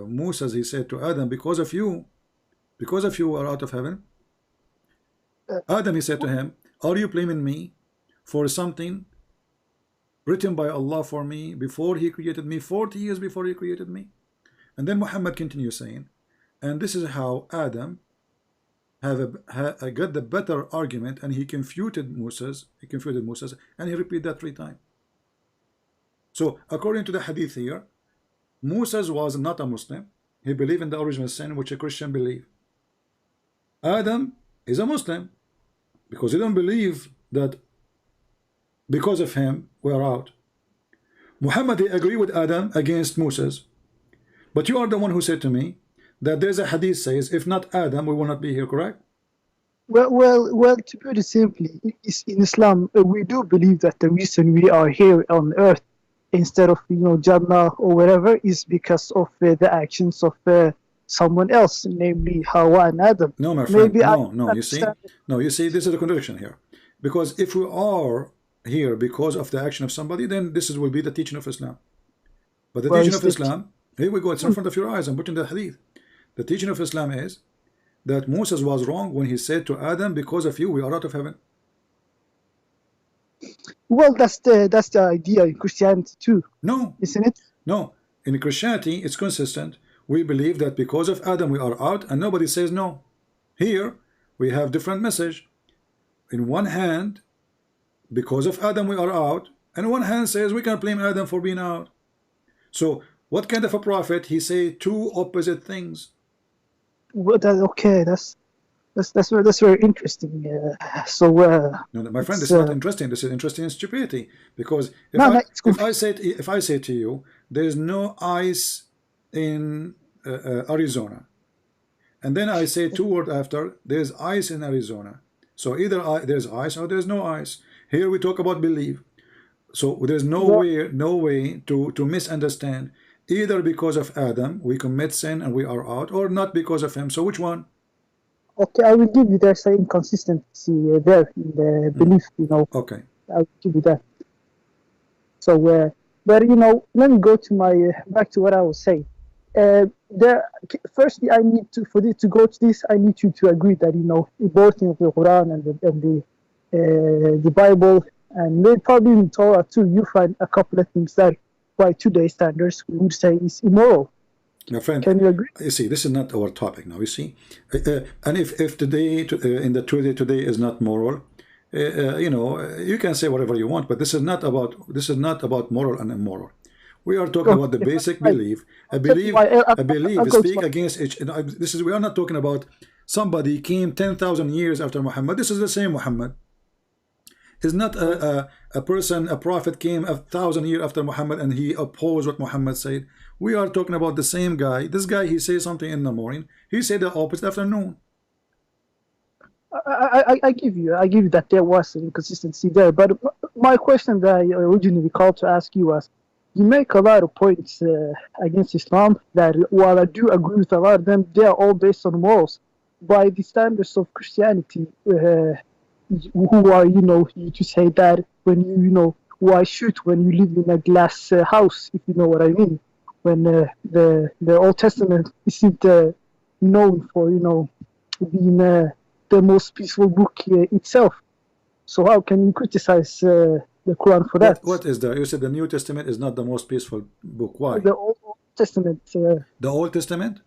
Moses, he said to Adam, because of you are out of heaven. Adam, he said to him, are you blaming me for something written by Allah for me before he created me, 40 years before he created me? And then Muhammad continues saying, and this is how Adam got the better argument, and he confuted Moses, and he repeated that 3 times. So according to the hadith here, Moses was not a Muslim. He believed in the original sin, which a Christian believe. Adam is a Muslim because he don't believe that because of him we are out. Muhammad, he agree with Adam against Moses, but you are the one who said to me that there's a hadith says, if not Adam, we will not be here, correct? Well, to put it simply, in Islam, we do believe that the reason we are here on earth instead of, Jannah or whatever, is because of the actions of someone else, namely Hawa and Adam. No, my friend, no, you see, this is a contradiction here. Because if we are here because of the action of somebody, then this will be the teaching of Islam. But the teaching of Islam, here we go, it's in front of your eyes, I'm putting the hadith. The teaching of Islam is that Moses was wrong when he said to Adam, because of you we are out of heaven. Well, that's the idea in Christianity too. No, isn't it? No, in Christianity it's consistent. We believe that because of Adam we are out, and nobody says no. Here we have different message. In one hand, because of Adam we are out, and one hand says we can blame Adam for being out. So what kind of a prophet? He say 2 opposite things. Well, okay, that's very interesting. No, my friend, this is not interesting. This is interesting in stupidity. Because if I say to you, there is no ice in Arizona, and then I say 2 words after, there's ice in Arizona. So either there's ice or there's no ice. Here we talk about belief. So there's no way to misunderstand. Either because of Adam we commit sin and we are out, or not because of him. So which one? Okay, I will give you there's an inconsistency there in the belief, Okay. I will give you that. So, but let me go to back to what I was saying. Firstly, I need to, for this to go to this, I need you to agree that both in the Quran and the Bible, and maybe probably in Torah too, you find a couple of things that by today's standards we would say is immoral. My friend, can you agree? You see, this is not our topic now. You see, and if today in the today is not moral, you can say whatever you want, but this is not about moral and immoral. We are talking about the basic belief. A belief speak against each. We are not talking about somebody came 10,000 years after Muhammad. This is the same Muhammad. Is not a prophet came 1,000 years after Muhammad and he opposed what Muhammad said. We are talking about the same guy. This guy, he says something in the morning, he said the opposite afternoon. I give you that there was an inconsistency there, but my question that I originally called to ask you was, you make a lot of points against Islam that, while I do agree with a lot of them, they are all based on morals. By the standards of Christianity, who are you to say that when why shoot when you live in a glass house, if you know what I mean, when the Old Testament isn't known for being the most peaceful book itself. So how can you criticize the Quran for that? What is that? You said the New Testament is not the most peaceful book. Why? The Old Testament. The Old Testament?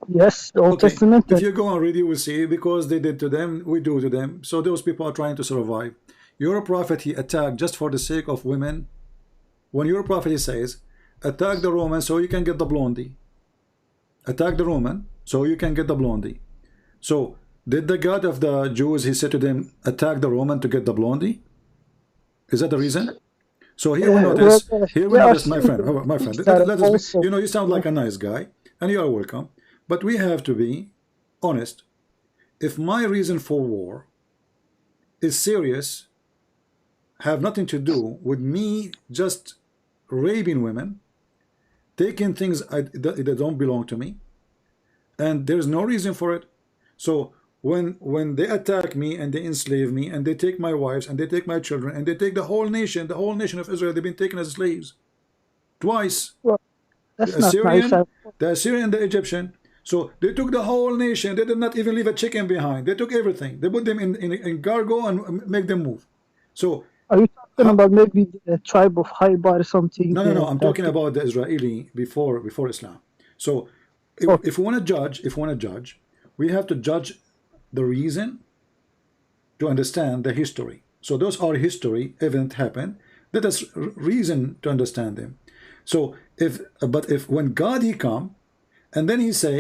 Yes, the Old Testament. If you go and read, you will see, because they did to them, we do to them. So those people are trying to survive. Your prophet, he attacked just for the sake of women. When your prophet, he says, attack the Roman so you can get the blondie. Attack the Roman so you can get the blondie. So did the God of the Jews, he said to them, attack the Roman to get the blondie? Is that the reason? So here we notice, my friend, let us be, you sound like a nice guy, and you are welcome. But we have to be honest. If my reason for war is serious, have nothing to do with me just raping women, taking things that don't belong to me, and there's no reason for it. So when they attack me and they enslave me and they take my wives and they take my children and they take the whole nation of Israel, they've been taken as slaves twice. Well, that's The not nice. Assyrian and the Egyptian. So they took the whole nation. They did not even leave a chicken behind. They took everything. They put them in cargo and make them move. So are you talking about maybe the tribe of Khaybar or something? No. I'm talking about the Israeli before Islam. So if we want to judge, we have to judge the reason to understand the history. So those are history event happened. Let us reason to understand them. So if when God he come and then he say,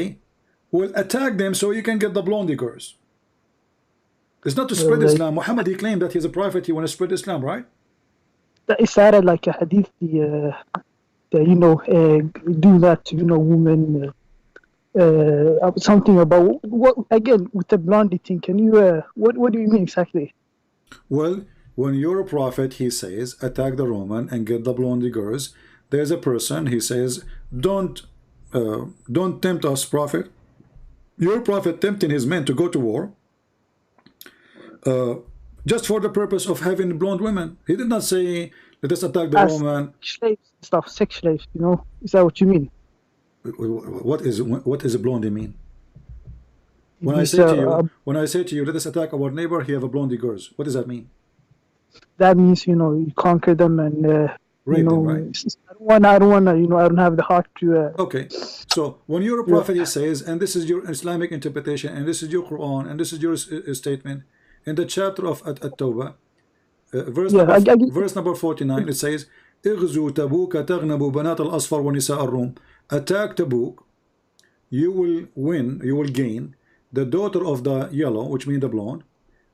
we'll attack them so you can get the blondie girls. It's not to spread Islam. Muhammad he claimed that he's a prophet. He want to spread Islam, right? Is that like a hadith? Do that to women. Something about what again with the blondie thing? Can you what do you mean exactly? Well, when you're a prophet, he says attack the Roman and get the blondie girls. There's a person he says don't tempt us, prophet. Your prophet tempting his men to go to war just for the purpose of having blonde women. He did not say let us attack the Roman. Slaves stuff, sex slaves. Is that what you mean? What is a blondie mean? When I say to you, let us attack our neighbor, he have a blondie girls. What does that mean? That means you conquer them and rape them, right? I don't wanna. I don't have the heart to. Okay, so when you're a prophet, he says, and this is your Islamic interpretation, and this is your Quran, and this is your statement in the chapter of At-Tawbah, verse number 49. It says, "Ighzu Tabuk taghnabu banat al-asfar wa nisa ar-rum." Attack Tabuk, you will win, you will gain the daughter of the yellow, which means the blonde,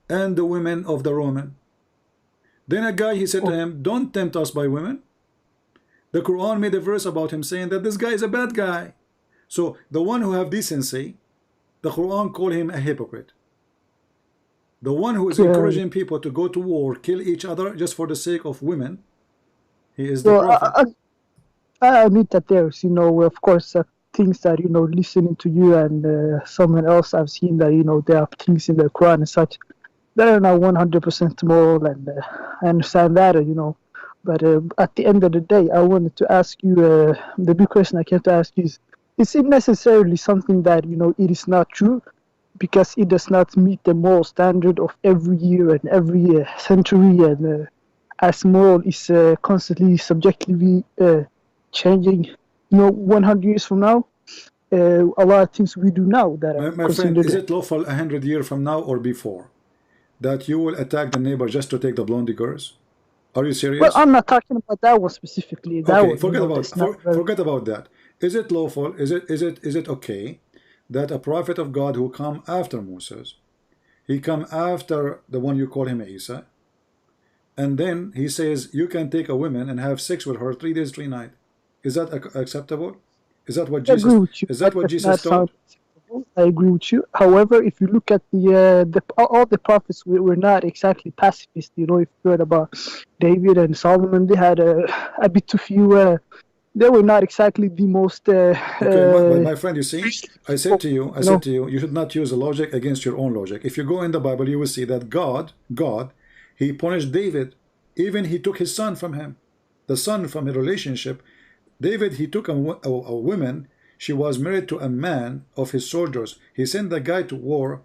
and the women of the Roman. Then a guy, he said to him, don't tempt us by women. The Quran made a verse about him saying that this guy is a bad guy. So the one who have decency, the Quran call him a hypocrite. The one who is encouraging people to go to war, kill each other just for the sake of women, he is the prophet. I admit that there's, of course, things that, listening to you and someone else, I've seen that, there are things in the Quran and such that are not 100% moral, and I understand that, But at the end of the day, I wanted to ask you, the big question I came to ask you is it necessarily something that, it is not true because it does not meet the moral standard of every year and every century, and as moral is constantly subjectively changing, 100 years from now, a lot of things we do now that are my friend, is it lawful 100 years from now or before that you will attack the neighbor just to take the blondie girls? Are you serious? Well, I'm not talking about that one specifically. That okay, forget about that. Is it lawful? Is it okay that a prophet of God who come after Moses, he come after the one you call him Isa, and then he says you can take a woman and have sex with her 3 days 3 nights? Is that acceptable? Is that what Jesus? Is that what Jesus taught? I agree with you. However, if you look at all the prophets were not exactly pacifists. If you heard about David and Solomon, they had a bit too few. They were not exactly the most. My friend, you see, I said to you, you should not use the logic against your own logic. If you go in the Bible, you will see that God, he punished David. Even he took his son from him, the son from a relationship. David, he took a woman. She was married to a man of his soldiers. He sent the guy to war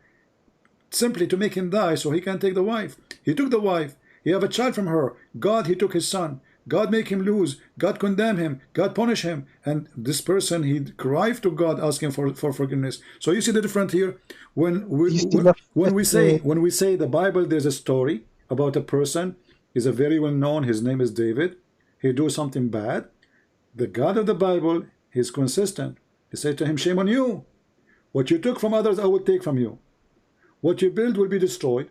simply to make him die so he can take the wife. He took the wife. He have a child from her. God, he took his son. God make him lose. God condemn him. God punish him. And this person, he cried to God asking for forgiveness. So you see the difference here. When we say the Bible, there's a story about a person. He's a very well known. His name is David. He do something bad. The God of the Bible, he's consistent. He said to him, shame on you. What you took from others, I will take from you. What you build will be destroyed.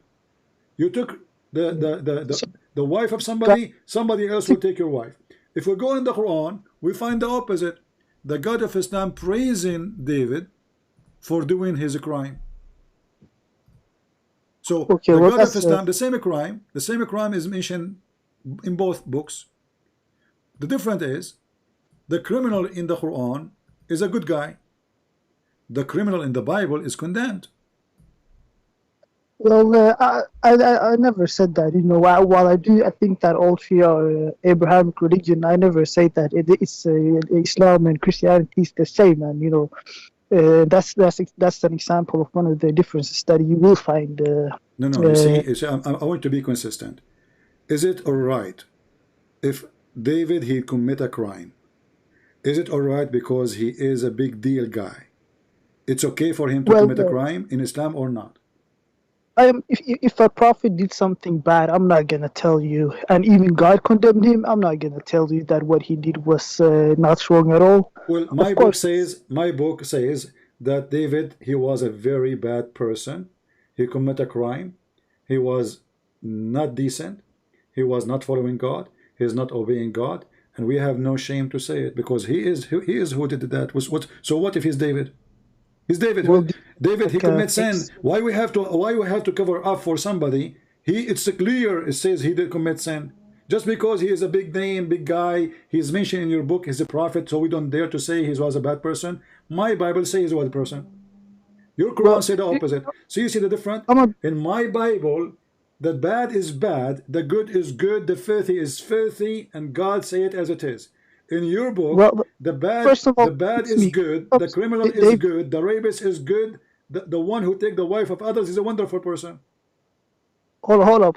You took the wife of somebody else will take your wife. If we go in the Quran, we find the opposite. The God of Islam praising David for doing his crime. So the God of Islam, the same crime is mentioned in both books. The difference is the criminal in the Quran is a good guy. The criminal in the Bible is condemned. Well, I never said that. You know, while I think that all three are Abrahamic religion, I never say that it's Islam and Christianity is the same. And you know, that's an example of one of the differences that you will find. No, I want to be consistent. Is it all right if David, he commit a crime? Is it all right because he is a big deal guy? It's okay for him to commit a crime in Islam or not? If a prophet did something bad, I'm not gonna tell you, and even God condemned him. I'm not gonna tell you that what he did was not wrong at all. Well, my book says that David, he was a very bad person. He committed a crime. He was not decent. He was not following God. He is not obeying God, and we have no shame to say it because he is who did that. So what if he's David? He's David. Well, David, he commits sin. Why we have to cover up for somebody? It's clear. It says he did commit sin. Just because he is a big name, big guy, he's mentioned in your book, he's a prophet, so we don't dare to say he was a bad person. My Bible says he was a person. Your Quran said the opposite. So you see the difference? In my Bible, the bad is bad, the good is good, the filthy is filthy, and God say it as it is. In your book, the bad is good, the criminal is good, the rapist is good, the one who take the wife of others is a wonderful person. Hold up.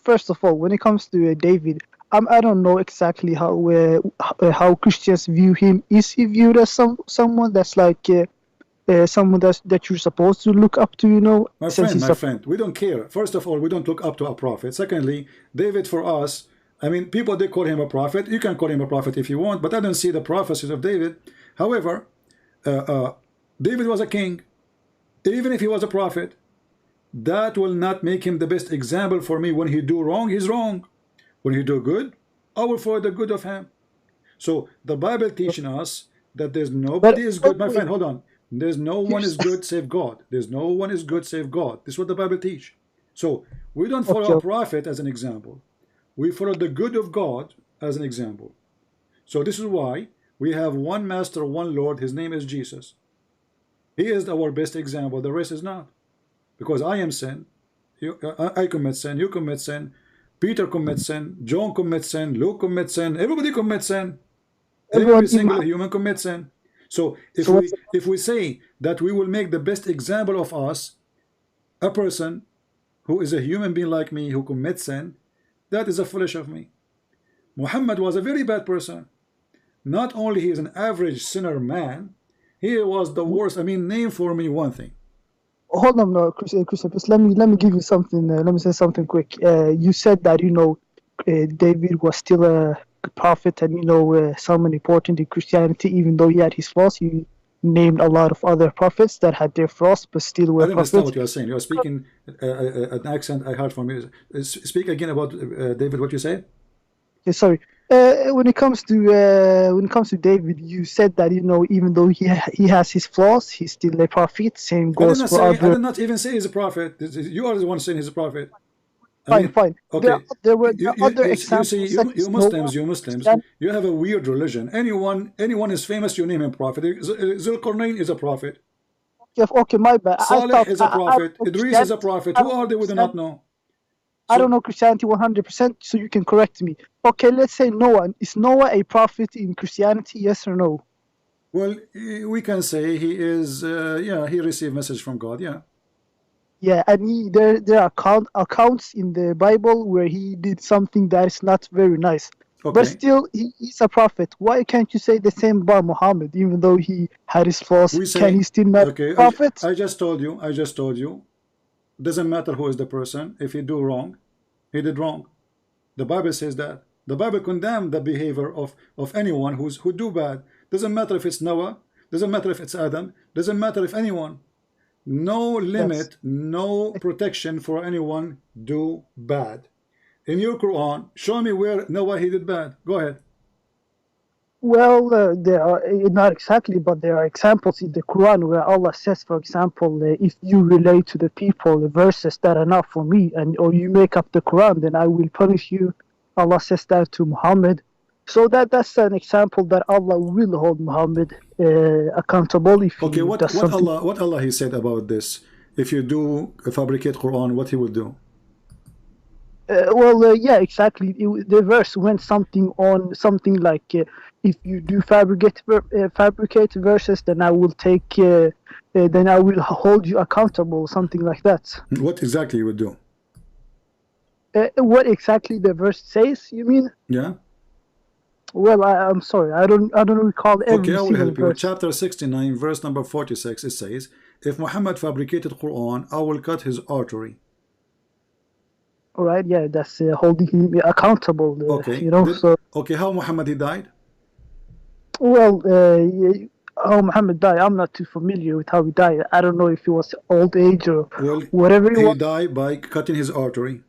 First of all, when it comes to David, I don't know exactly how Christians view him. Is he viewed as someone that's like someone that you're supposed to look up to? You know, my friend, we don't care. First of all, we don't look up to a prophet. Secondly, David for us, I mean, people, they call him a prophet. You can call him a prophet if you want, but I don't see the prophecies of David. However, David was a king. Even if he was a prophet, that will not make him the best example for me. When he do wrong, he's wrong. When he do good, I will follow the good of him. So the Bible teaching us that there's nobody is good. My friend, hold on. There's no one is good save God. There's no one is good save God. This is what the Bible teach. So we don't follow a prophet as an example. We follow the good of God as an example. So this is why we have one master, one Lord. His name is Jesus. He is our best example. The rest is not. Because I am sin. I commit sin. You commit sin. Peter commits sin. John commits sin. Luke commits sin. Everybody commits sin. Every single human commits sin. So if we say that we will make the best example of us, a person who is a human being like me who commits sin, that is a foolish of me. Muhammad was a very bad person. Not only he is an average sinner man, he was the worst. I mean, name for me one thing. Hold on, no, Chris, let me give you something. Let me say something quick. You said that David was still a prophet, and someone important in Christianity, even though he had his flaws. You named a lot of other prophets that had their flaws, but still were prophets. I don't understand what you are saying. You are speaking an accent I heard from you. Speak again about David. What you say? Yeah, sorry. When it comes to David, you said that even though he has his flaws, he's still a prophet. Same goes for other. I did not even say he's a prophet. You are the one saying he's a prophet. Fine. Okay. There were other examples. You Muslims, you have a weird religion. Anyone is famous, you name him prophet. Zulkarnain is a prophet. Okay, my bad. Saleh is a prophet. Idris is a prophet. Who are they? We do not know. I don't know Christianity 100%, so you can correct me. Okay, let's say Noah. Is Noah a prophet in Christianity? Yes or no? Well, we can say he is. He received message from God. Yeah. Yeah, and there are accounts in the Bible where he did something that is not very nice. Okay. But still, he's a prophet. Why can't you say the same about Muhammad, even though he had his flaws? Can he still not be a prophet? I just told you. Doesn't matter who is the person. If he do wrong, he did wrong. The Bible says that. The Bible condemned the behavior of anyone who do bad. Doesn't matter if it's Noah. Doesn't matter if it's Adam. Doesn't matter if anyone. No limit, no protection for anyone do bad. In your Quran, show me where Noah he did bad. Go ahead. Well, there are not exactly, but there are examples in the Quran where Allah says, for example, if you relate to the people the verses that are not for me, or you make up the Quran, then I will punish you. Allah says that to Muhammad. So that's an example that Allah will hold Muhammad accountable if he does something. What Allah he said about this? if you do fabricate Quran, what he will do? Yeah, exactly. The verse went something like, if you do fabricate verses, then I will then I will hold you accountable, something like that. What exactly you would do? What exactly the verse says, you mean? Yeah. Well, I'm sorry, I don't recall every Okay, I will single help you. verse. Chapter 69, verse number 46, it says, if Muhammad fabricated Quran, I will cut his artery. All right, yeah, that's holding him accountable. Okay. You know, okay, how Muhammad he died? Well, how Muhammad died, I'm not too familiar with how he died. I don't know if he was old age or whatever he died by cutting his artery.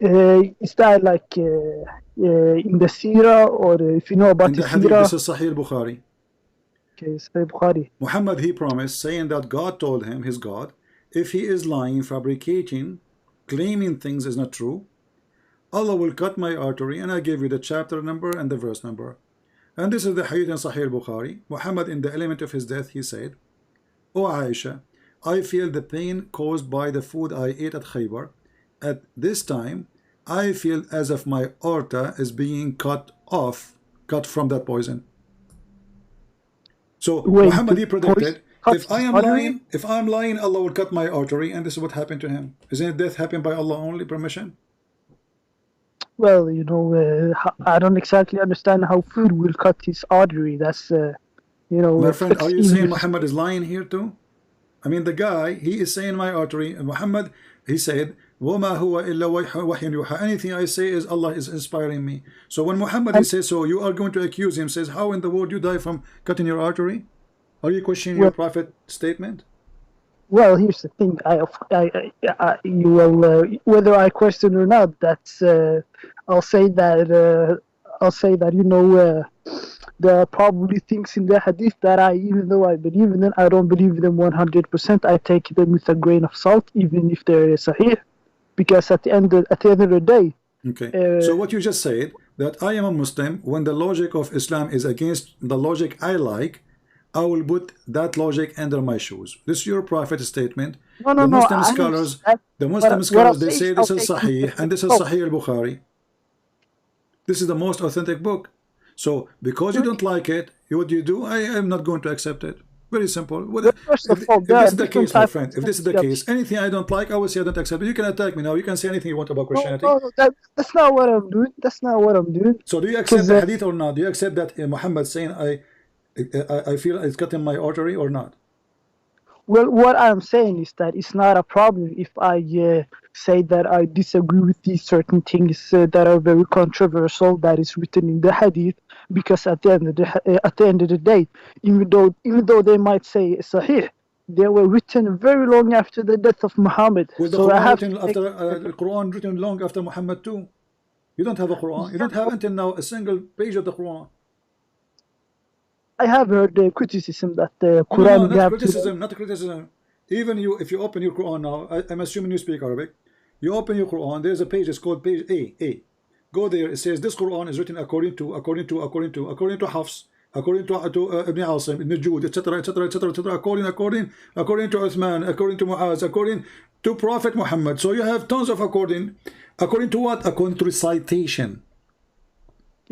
Is that like in the Sirah, or if you know about the Hadith? Sirah? This is Sahih Bukhari. Okay, Sahih Bukhari. Muhammad, he promised, saying that God told him, his God, if he is lying, fabricating, claiming things is not true, Allah will cut my artery, and I gave you the chapter number and the verse number. And this is the hadith in Sahih Bukhari. Muhammad, in the element of his death, he said, O Aisha, I feel the pain caused by the food I ate at Khaybar. At this time, I feel as if my aorta is being cut from that poison. So Muhammad, he predicted, if I am lying, Allah will cut my artery, and this is what happened to him. Isn't death happened by Allah only permission? Well, you know, I don't exactly understand how food will cut his artery. That's, you know. My friend, are you saying Muhammad is lying here too? I mean, the guy, he is saying my artery. And Muhammad, he said, وَمَا هُوَ إِلَّا وَحْيٌ يُوحَى. Anything I say is Allah is inspiring me. So when Muhammad, he says so, you are going to accuse him, says, how in the world you die from cutting your artery? Are you questioning your prophet statement? Well, here's the thing. You will, whether I question or not, that's, I'll say that, you know, there are probably things in the hadith that even though I believe in them, I don't believe in them 100%. I take them with a grain of salt, even if they're sahih, because at the end of the day. Okay. So what you just said, that I am a Muslim, when the logic of Islam is against the logic I like, I will put that logic under my shoes. This is your prophet statement. The Muslim scholars, they say this is Sahih, and this is Sahih al-Bukhari. This is the most authentic book. So because you don't like it, what do you do? I am not going to accept it. Very simple. If this is the case, my friend, if this is the case, anything I don't like, I will say I don't accept it. You can attack me now. You can say anything you want about Christianity. No, that's not what I'm doing. That's not what I'm doing. So do you accept the hadith or not? Do you accept that Muhammad saying I feel it's cutting my artery or not? Well, what I'm saying is that it's not a problem if I say that I disagree with these certain things that are very controversial that is written in the hadith, because at the end of the day, even though they might say sahih, they were written very long after the death of Muhammad. Well, the Quran written long after Muhammad too. You don't have a Quran. You don't have until now a single page of the Quran. I have heard the criticism that the Quran... No, not criticism. Even you, if you open your Quran now, I'm assuming you speak Arabic. You open your Quran, there's a page, it's called page A. Go there, it says this Quran is written according to Hafs, according to Ibn Asim, Ibn Jude, etc., according to Uthman, according to Muaz, according to Prophet Muhammad. So you have tons of according to what? According to recitation.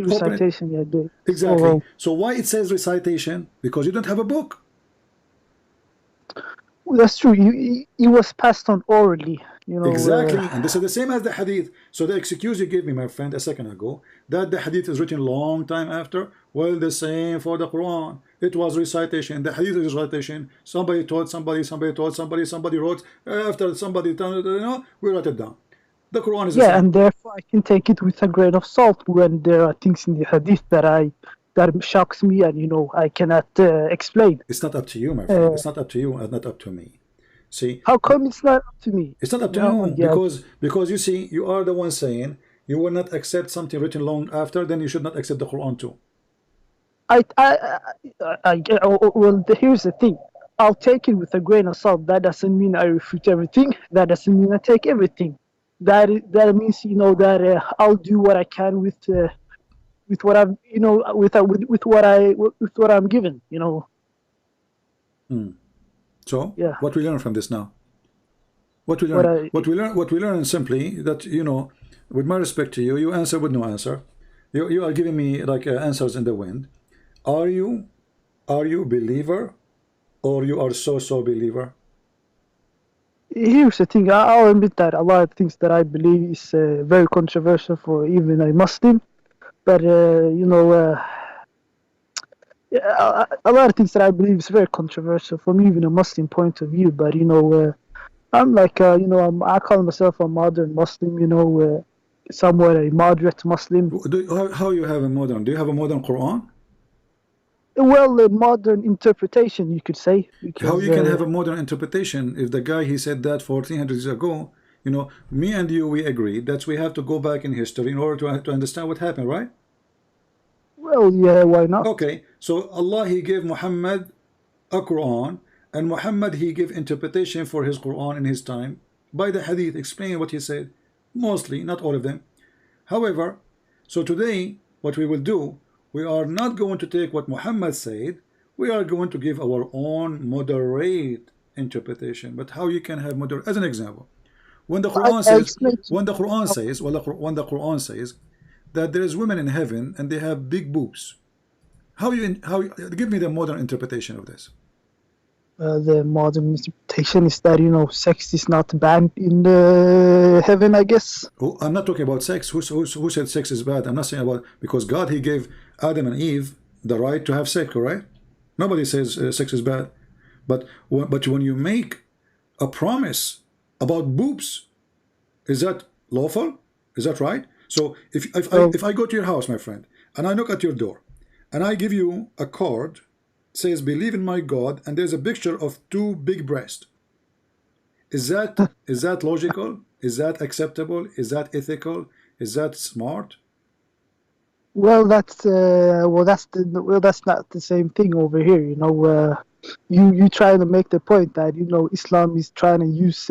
Recitation, yeah, do. Exactly. So why it says recitation? Because you don't have a book. Well, that's true. It was passed on orally. You know, exactly. And this is the same as the hadith. So the excuse you gave me, my friend, a second ago, that the hadith is written long time after, well, the same for the Quran. It was recitation. The hadith is recitation. Somebody taught somebody, somebody wrote, after somebody, we wrote it down. The Quran is and therefore I can take it with a grain of salt when there are things in the hadith that shocks me and, you know, I cannot explain. It's not up to you, my friend. It's not up to you and not up to me. See, how come it's not up to me? It's not up to you because you see, you are the one saying you will not accept something written long after, then you should not accept the Quran too. Well, here's the thing. I'll take it with a grain of salt. That doesn't mean I refute everything. That doesn't mean I take everything. That means, you know, that I'll do what I can with what I'm, you know, with what I'm given, you know. So Yeah. what we learn from this now? What we What learn? I- What we learn simply that, you know, with my respect to you, you answer with no answer. You are giving me like answers in the wind. Are you believer, or you are so believer? Here's the thing. I'll admit that a lot of things that I believe is very controversial for even a Muslim. But yeah, a lot of things that I believe is very controversial from even a Muslim point of view. But I'm like I call myself a modern Muslim. Somewhat a moderate Muslim. How you have a modern? Do you have a modern Quran? Well, a modern interpretation, you could say. Because, how you can have a modern interpretation if the guy he said that 1400 years ago? You know, me and you, we agreed that we have to go back in history in order to understand what happened, right? Well, yeah, why not? Okay, so Allah, he gave Muhammad a Quran, and Muhammad, he gave interpretation for his Quran in his time by the hadith, explaining what he said, mostly, not all of them. However, so today what we will do, we are not going to take what Muhammad said, we are going to give our own moderate interpretation. But how you can have moderate? As an example, when the Quran says, when the Quran says that there is women in heaven and they have big boobs, how give me the modern interpretation of this? The modern interpretation is that sex is not banned in heaven, I guess. Oh, I'm not talking about sex. Who said sex is bad? I'm not saying about, because God, he gave Adam and Eve the right to have sex, right? Nobody says sex is bad. But when you make a promise about boobs, is that lawful? Is that right? So if I go to your house, my friend, and I knock at your door, and I give you a card, says believe in my God, and there's a picture of two big breasts, is that logical? Is that acceptable? Is that ethical? Is that smart? Well, that's not the same thing over here. You trying to make the point that Islam is trying to use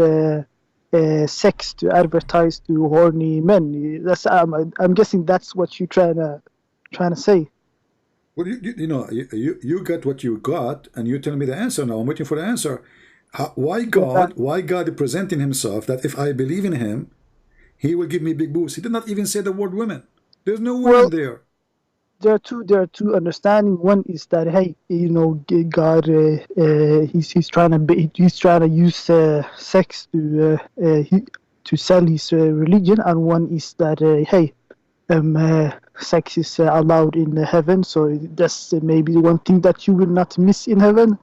sex to advertise to horny men. I'm guessing that's what you're trying to say. Well, you got what you got, and you tell me the answer now. I'm waiting for the answer. Why God presenting himself that if I believe in him, he will give me big boobs? He did not even say the word women. There's no women there. There are two understanding. One is that hey, God, he's trying to use sex to sell his religion, and one is that hey, sex is allowed in heaven, so that's maybe one thing that you will not miss in heaven.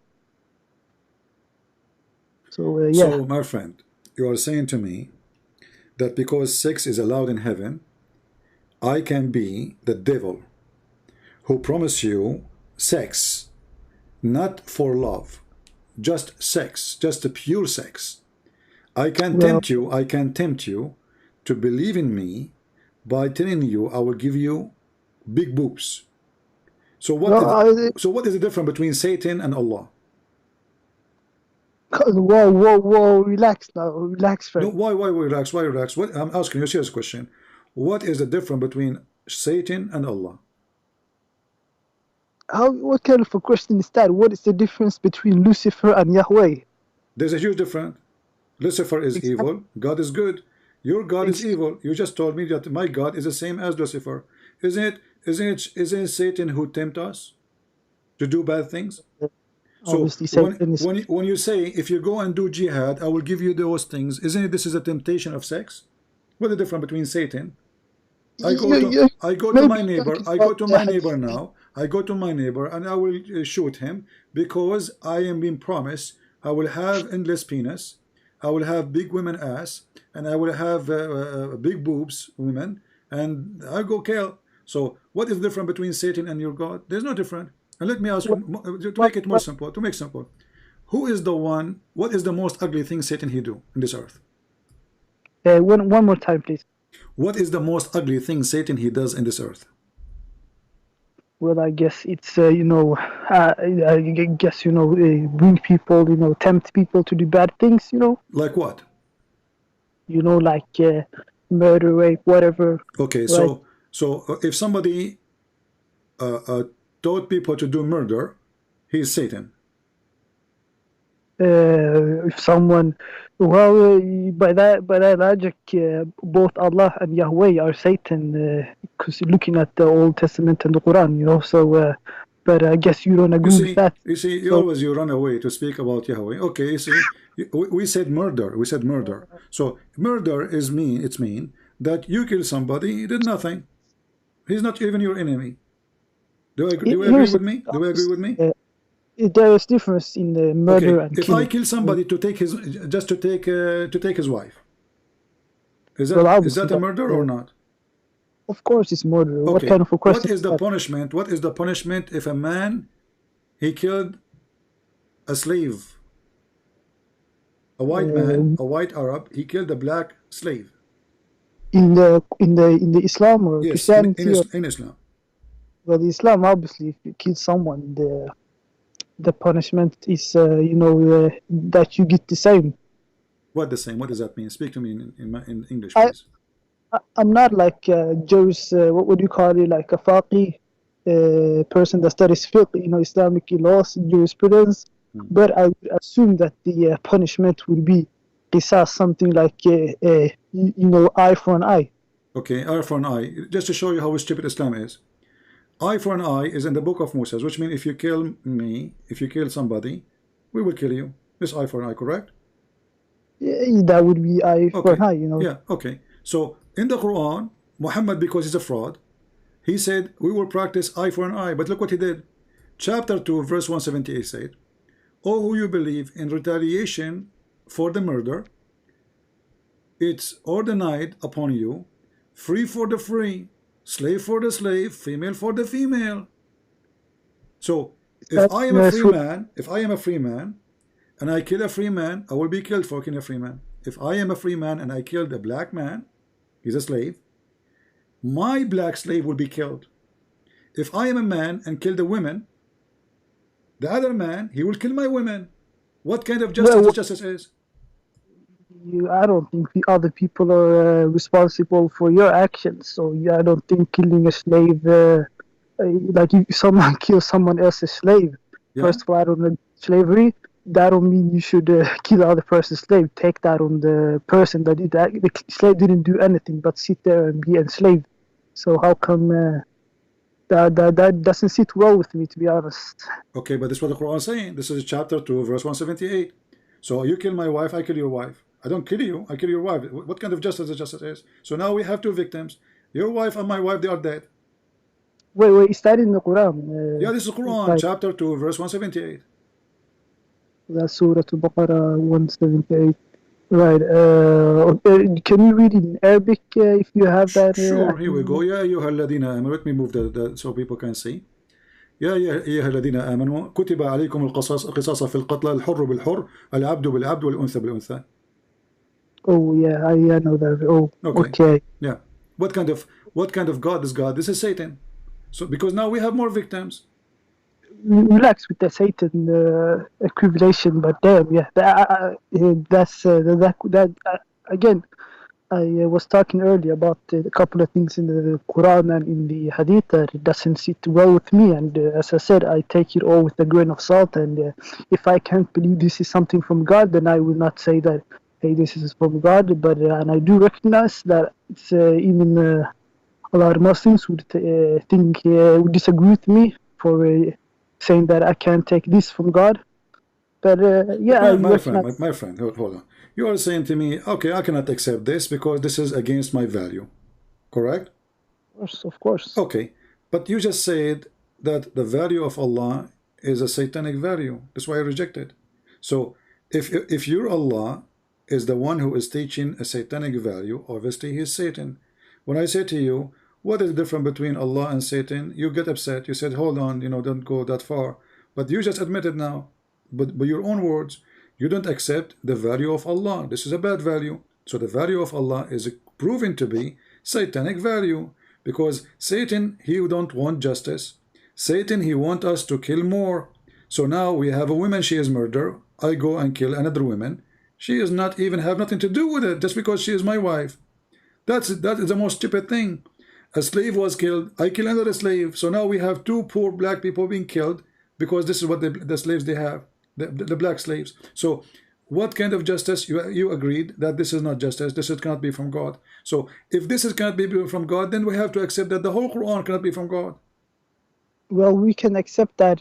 So yeah. So my friend, you are saying to me that because sex is allowed in heaven, I can be the devil who promise you sex, not for love, just sex, just a pure sex. I can tempt you to believe in me by telling you I will give you big boobs. So what is the difference between Satan and Allah? Whoa, relax now, relax, friend. No, why relax? Why relax? What I'm asking you a serious question. What is the difference between Satan and Allah? What kind of a question is that? What is the difference between Lucifer and Yahweh? There's a huge difference. Lucifer is evil, God is good. Your God is evil. You just told me that my God is the same as Lucifer. Isn't it Satan who tempt us to do bad things? So when you say if you go and do jihad, I will give you those things, isn't it this is a temptation of sex? What's the difference between Satan? I go to my neighbor now. I go to my neighbor and I will shoot him because I am being promised I will have endless penis, I will have big women ass, and I will have big boobs women, and I go kill. So what is the difference between Satan and your God? There's no difference. And let me ask you, to make it more simple, who is the one, what is the most ugly thing Satan he do in this earth? One more time, please. What is the most ugly thing Satan he does in this earth? Well, I guess it's I guess bring people, tempt people to do bad things. Like what? Like murder, rape, whatever. Okay, right? So if somebody taught people to do murder, he is Satan. If someone, well, by that logic, both Allah and Yahweh are Satan, because looking at the Old Testament and the Quran, you know. So, but I guess you don't agree with that. You run away to speak about Yahweh. Okay, you see, we said murder. We said murder. So murder is it's mean that you kill somebody, he did nothing. He's not even your enemy. Do you agree with me? Do you agree with me? There is difference in the murder and if killing. I kill somebody to take to take his wife, is that a murder or not? Of course, it's murder. Okay. What kind of a question? What is the punishment? What is the punishment if a man he killed a slave, a white man, a white Arab, he killed a black slave? In the Islam or Christianity? In Islam. Well, Islam, obviously, if you kill someone, the punishment is that you get the same. What the same? What does that mean? Speak to me in English, please. I'm not like what would you call it, like a faqih person that studies fiqh, Islamic laws, jurisprudence, but I would assume that the punishment would be qisas, something like eye for an eye. Okay, eye for an eye. Just to show you how stupid Islam is. Eye for an eye is in the book of Moses, which means if you kill me, if you kill somebody, we will kill you. This eye for an eye, correct? Yeah, that would be eye for an eye, Yeah, okay. So in the Quran, Muhammad, because he's a fraud, he said we will practice eye for an eye. But look what he did. Chapter 2, verse 178 said, "O who you believe in retaliation for the murder, it's ordained upon you, free for the free, slave for the slave, female for the female." So if I am a free man, and I kill a free man, I will be killed for killing a free man. If I am a free man and I killed a black man, he's a slave, my black slave will be killed. If I am a man and kill the women, the other man, he will kill my women. What kind of justice is? I don't think the other people are responsible for your actions. So I don't think killing a slave, like if someone kills someone else's slave, first of all, I don't know slavery. That don't mean you should kill the other person's slave. Take that on the person that did that. The slave didn't do anything but sit there and be enslaved. So how come that doesn't sit well with me, to be honest? Okay, but this is what the Quran is saying. This is chapter 2, verse 178. So you kill my wife, I kill your wife. I don't kill you, I kill your wife. What kind of justice is? So now we have two victims. Your wife and my wife, they are dead. Wait, is that in the Quran? Yeah, this is Quran, chapter 2, verse 178. That's Surah Al-Baqarah 178. Right. Can you read it in Arabic if you have that? Sure, here we go. يا أيها الذين آمنوا. Let me move so people can see. يا أيها الذين آمنوا كتب عليكم القصاص في القتلى الحر بالحر العبد بالعبد والأنثى بالأنثى. Oh yeah, I know that. Oh, okay. Yeah. What kind of God is God? This is Satan. So because now we have more victims. Relax with the Satan equivalation, but damn, yeah, again. I was talking earlier about a couple of things in the Quran and in the Hadith that it doesn't sit well with me, and as I said, I take it all with a grain of salt. And if I can't believe this is something from God, then I will not say that, hey, this is from God. But and I do recognize that it's even a lot of Muslims would would disagree with me for saying that I can't take this from God. But yeah, my friend, hold on. You are saying to me, okay, I cannot accept this because this is against my value, correct? Of course. Okay, but you just said that the value of Allah is a satanic value. That's why I reject it. So if your Allah is the one who is teaching a satanic value, obviously he is Satan. When I say to you, what is the difference between Allah and Satan? You get upset. You said, hold on, don't go that far. But you just admitted now, but by your own words, you don't accept the value of Allah. This is a bad value. So the value of Allah is proven to be satanic value, because Satan, he don't want justice. Satan, he want us to kill more. So now we have a woman, she is murder. I go and kill another woman. She is not even have nothing to do with it, just because she is my wife. That is the most stupid thing. A slave was killed. I kill another slave. So now we have two poor black people being killed because this is what the slaves they have. the black slaves. So what kind of justice? You agreed that this is not justice, this cannot be from God. So if this cannot be from God, then we have to accept that the whole Quran cannot be from God. Well, we can accept that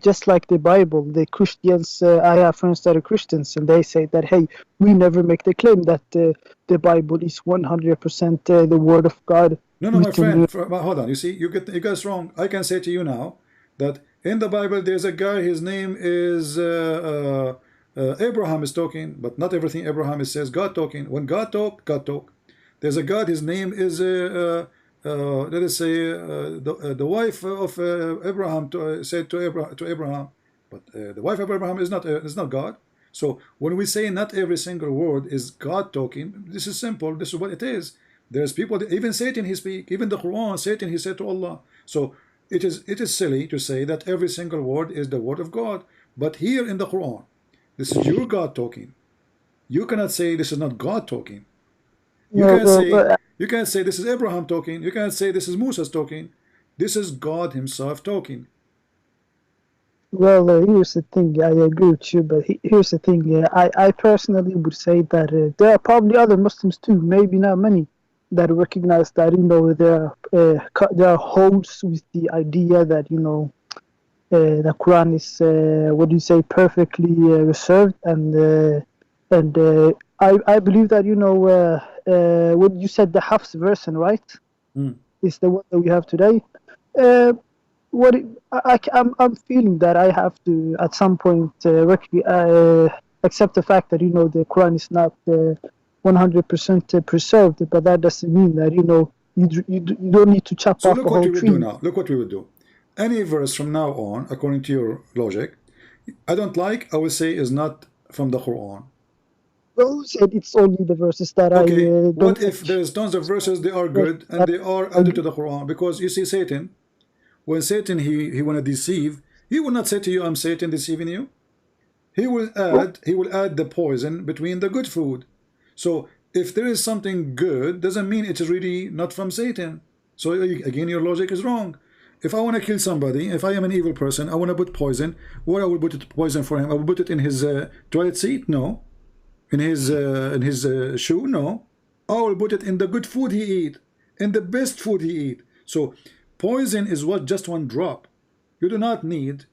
just like the Bible, the Christians, I have friends that are Christians, and they say that, hey, we never make the claim that the Bible is 100% the Word of God. No, my friend, hold on. You see, you guys wrong. I can say to you now that in the Bible there's a guy, his name is Abraham is talking, but not everything Abraham says God talking. When God talk, God talk. There's a God, his name is let us say the wife of Abraham said to Abraham, but the wife of Abraham is not God. So when we say not every single word is God talking, this is simple. This is what it is. There's people, even Satan he speak, even the Quran, Satan he said to Allah. So it is silly to say that every single word is the word of God. But here in the Quran, this is your God talking. You cannot say this is not God talking. You can't say this is Abraham talking. You can't say this is Moses talking. This is God himself talking. Well, here's the thing. I agree with you, but here's the thing. I personally would say that there are probably other Muslims too, maybe not many, that recognize that, you know, there are holes with the idea that, you know, the Quran is what do you say, perfectly reserved, and I believe that, you know, what you said, the Hafs version, right, is the one that we have today. I'm feeling that I have to at some point accept the fact that, you know, the Quran is not 100% preserved, but that doesn't mean that, you know, you don't need to chop off the whole tree. Look what we would do. Any verse from now on, according to your logic, I don't like, I will say is not from the Quran. Well, who said it's only the verses that I don't what if there's tons of verses, they are good, and they are added to the Quran? Because you see, Satan, when Satan he want to deceive, he will not say to you, I'm Satan deceiving you. He will add the poison between the good food. So if there is something good, doesn't mean it's really not from Satan. So again, your logic is wrong. If I want to kill somebody, if I am an evil person, I want to put poison. Where I will put poison for him? I will put it in his toilet seat? No. In his shoe? No. I will put it in the good food he eat, in the best food he eat. So poison is what, just one drop. You do not need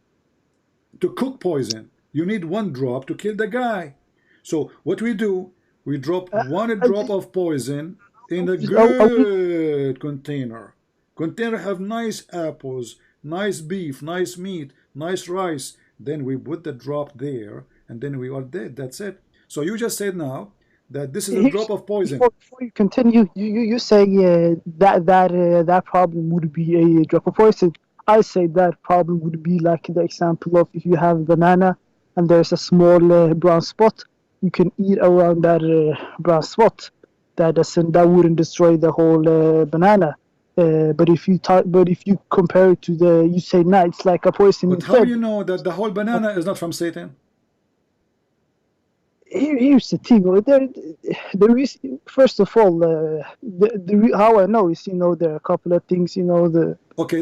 to cook poison. You need one drop to kill the guy. So what we do, we drop one drop of poison in a good container. Container have nice apples, nice beef, nice meat, nice rice. Then we put the drop there, and then we are dead. That's it. So you just said now that this is a drop of poison. Before you continue, you say that problem would be a drop of poison. I say that problem would be like the example of if you have a banana and there's a small brown spot, you can eat around that brown spot. That wouldn't destroy the whole banana. But if you compare it to you say no, it's like a poison. But how do you know that the whole banana is not from Satan? Here's the thing. There is, first of all, how I know is, you know, there are a couple of things, you know, Okay,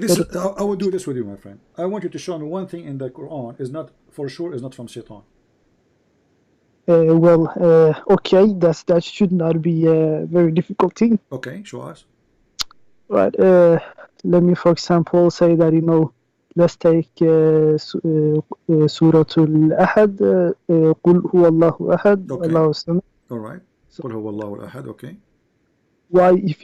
I will do this with you, my friend. I want you to show me one thing in the Quran is not, for sure, is not from Satan. Okay, that should not be a very difficult thing. Okay, show us. Right. Let me, for example, say that, you know, let's take Surah Al-Ahad, Qul huwa Allahu Ahad, Allahu Samad. All right. Qul huwa Allahu Ahad. Okay. Why, if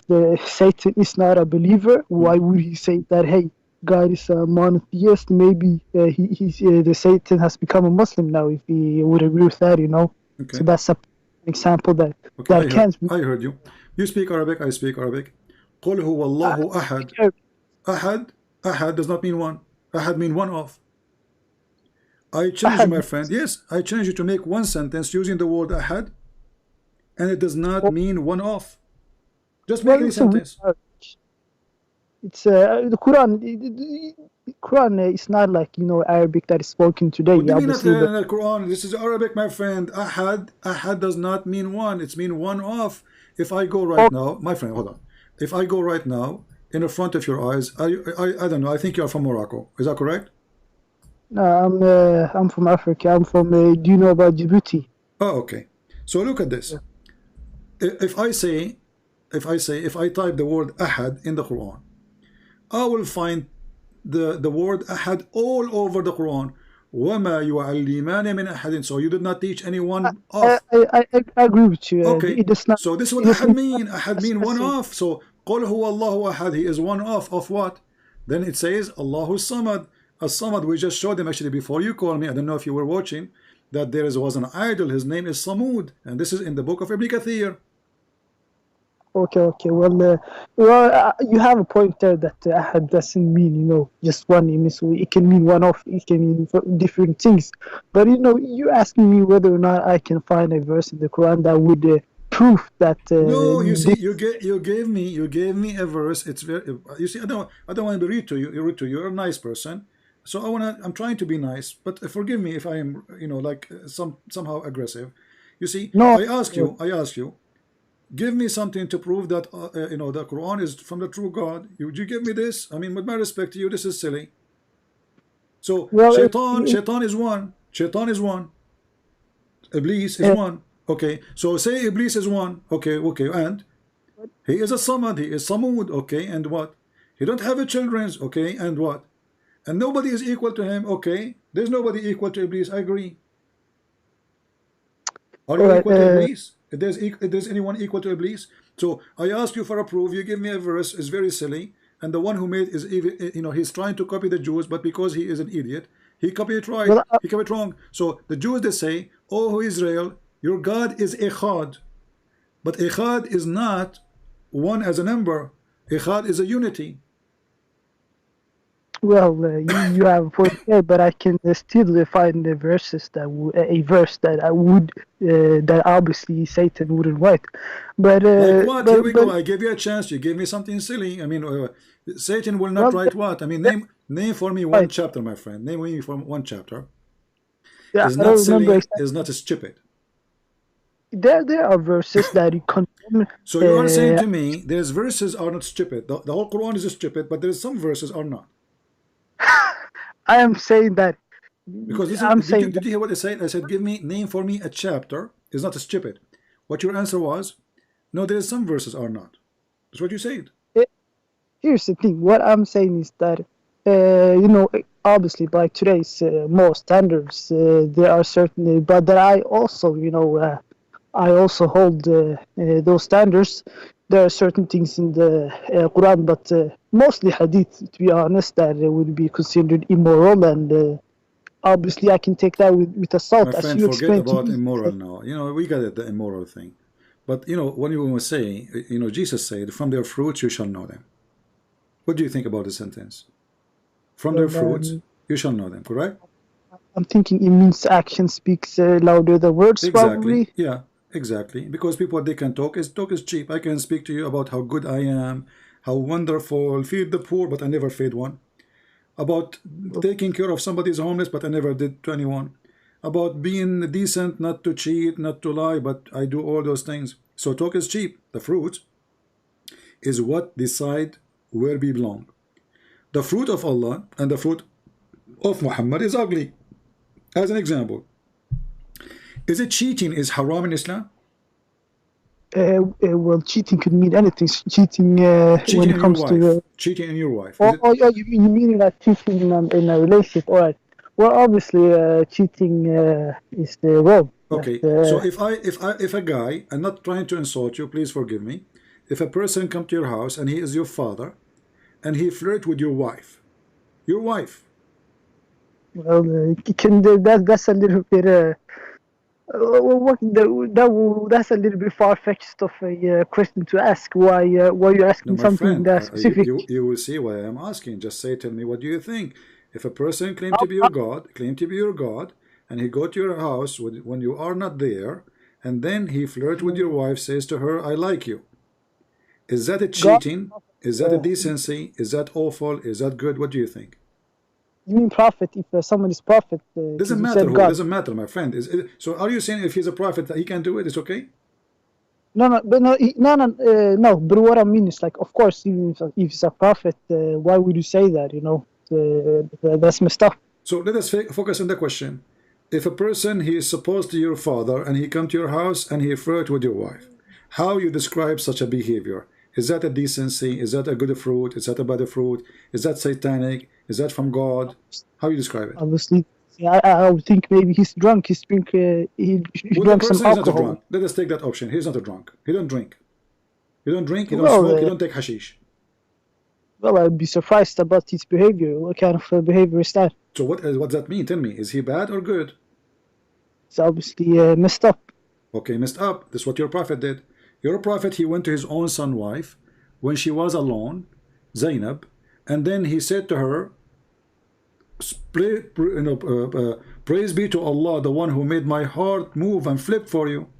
the Satan is not a believer, why would he say that? Hey, God is a monotheist. Maybe the Satan has become a Muslim now. If he would agree with that, you know. Okay. So that's an example that can't. I heard you. You speak Arabic. I speak Arabic. Qul huwa Allahu Ahad. Ahad does not mean one. Ahad mean one of. I challenge you, my friend. Yes, I challenge you to make one sentence using the word Ahad, and it does not mean one of. Just make any sentence. It's the Quran. The Quran is not like, you know, Arabic that is spoken today. What do you mean not the Quran? This is Arabic, my friend. Ahad does not mean one. It's mean one of. If I go right now, my friend, hold on. If I go right now in the front of your eyes, I don't know. I think you are from Morocco. Is that correct? No, I'm from Africa. I'm from. Do you know about Djibouti? Oh, okay. So look at this. If I type the word ahad in the Quran, I will find the word ahad all over the Quran. وَمَا يُعَلِّمَانِ مِنْ أَحَدٍ. So you did not teach anyone off. I agree with you. Okay. It does not. So this is what It does ahad not mean. Ahad mean one off. So قُلْ هُوَ اللَّهُ أَحَدٍ. He is one off of what? Then it says Allahu Samad. As-Samad, we just showed him actually before you called me. I don't know if you were watching, that was an idol. His name is Samud, and this is in the book of Ibn Kathir. Okay. Well, you have a point there that ahad doesn't mean, just one. It can mean one off. It can mean different things. But you're asking me whether or not I can find a verse in the Quran that would prove that. No, you see, you gave me a verse. It's very. You see, I don't want to be rude to you. You're a nice person, so I'm trying to be nice. But forgive me if I am, like somehow aggressive. You see, no, I ask you. Give me something to prove that the Quran is from the true God. You give me this. I mean, with my respect to you, this is silly. So Shaitan is one. Shaitan is one. Iblis is one. Okay. So say Iblis is one. Okay. And he is a Samad. He is Samud. Okay. And what? He don't have a children's. Okay. And what? And nobody is equal to him. Okay. There's nobody equal to Iblis. I agree. Are you equal to Iblis? If there's anyone equal to Iblis? So I ask you for a proof. You give me a verse. It's very silly. And the one who made is even, he's trying to copy the Jews, but because he is an idiot, he copied it right. He copied it wrong. So the Jews, they say, "Oh Israel, your God is Echad," but Echad is not one as a number. Echad is a unity. Well, you have a point there, but I can still find the verses that a verse that I would that obviously Satan wouldn't write. But like what? Here we go. I gave you a chance. You gave me something silly. I mean, Satan will not write what? I mean, name for me one chapter, my friend. Name me from one chapter. Yeah, is not silly. Is not stupid. There are verses that you condemn. So you are saying to me, there's verses are not stupid. The whole Quran is stupid, but there's some verses are not. I am saying that because did you hear what I said? I said, name for me a chapter. It's not stupid. What your answer was? No, there's some verses are not. That's what you said. Here's the thing. What I'm saying is that obviously by today's more standards, there are certainly, but that I also I also hold those standards. There are certain things in the Quran, but mostly Hadith, to be honest, that would be considered immoral, and obviously I can take that with a salt. My friend, forget about immoral now. We got it, the immoral thing. But when you want to say, Jesus said, "From their fruits you shall know them." What do you think about the sentence? From their fruits you shall know them. Correct? I'm thinking it means action speaks louder than words. Exactly. Probably. Yeah. Exactly, because people, they can talk is cheap. I can speak to you about how good I am, how wonderful, feed the poor, but I never fed one. About taking care of somebody's homeless, but I never did to anyone. About being decent, not to cheat, not to lie, but I do all those things. So talk is cheap. The fruit is what decide where we belong. The fruit of Allah and the fruit of Muhammad is ugly. As an example, is it cheating is haram in Islam? Well, cheating could mean anything. Cheating when it comes to cheating in your wife. You mean like cheating in a relationship? All right. Well, obviously, cheating is wrong. Okay. So if a guy, I'm not trying to insult you. Please forgive me. If a person come to your house and he is your father, and he flirt with your wife. Well, that's a little bit. That's a little bit far-fetched of a question to ask. Why you're asking something that specific? You will see why I'm asking. Just tell me, what do you think? If a person claims to be your God, and he go to your house when you are not there, and then he flirt with your wife, says to her, "I like you." Is that a cheating? Is that a decency? Is that awful? Is that good? What do you think? You mean prophet? If someone is prophet, doesn't matter. Doesn't matter, my friend. So are you saying if he's a prophet that he can do it? It's okay? No. But what I mean is, like, of course, even if he's a prophet, why would you say that? That's messed up. So let us focus on the question. If a person, he is supposed to your father, and he come to your house and he flirt with your wife, how you describe such a behavior? Is that a decency? Is that a good fruit? Is that a bad fruit? Is that satanic? Is that from God? How you describe it? Obviously, yeah, I would think maybe he's drunk. He Well, drank the some person is not a alcohol. drunk. Let us take that option. He's not a drunk. He don't drink. He don't drink. He don't Well, smoke. He don't take hashish. Well, I'd be surprised about his behavior. What kind of behavior is that? So what does that mean? Tell me. Is he bad or good? It's obviously messed up. Okay, messed up. This is what your prophet did. Your prophet, he went to his own son's wife when she was alone, Zainab, and then he said to her, praise be to Allah, the one who made my heart move and flip for you.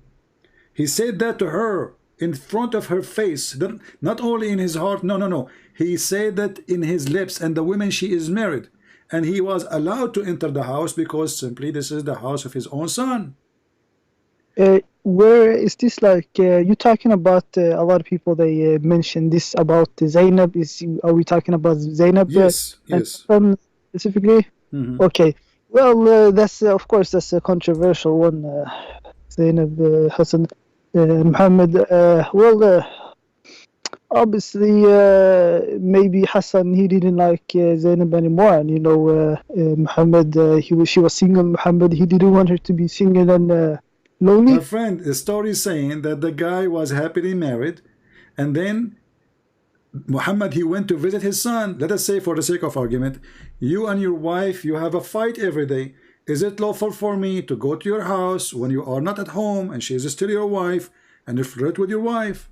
He said that to her in front of her face, not only in his heart, no. He said that in his lips, and the woman, she is married. And he was allowed to enter the house because simply this is the house of his own son. Where is this like, you're talking about a lot of people, they mention this about Zainab. Are we talking about Zainab? Yes. Specifically? Mm-hmm. Okay. Well, that's, of course, that's a controversial one. Zainab Hassan Muhammad. Obviously, maybe Hassan, he didn't like Zainab anymore, and Muhammad, she was single. Muhammad, he didn't want her to be single and lonely. My friend, the story is saying that the guy was happily married, and then Muhammad, he went to visit his son. Let us say, for the sake of argument, you and your wife, you have a fight every day. Is it lawful for me to go to your house when you are not at home and she is still your wife, and you flirt with your wife?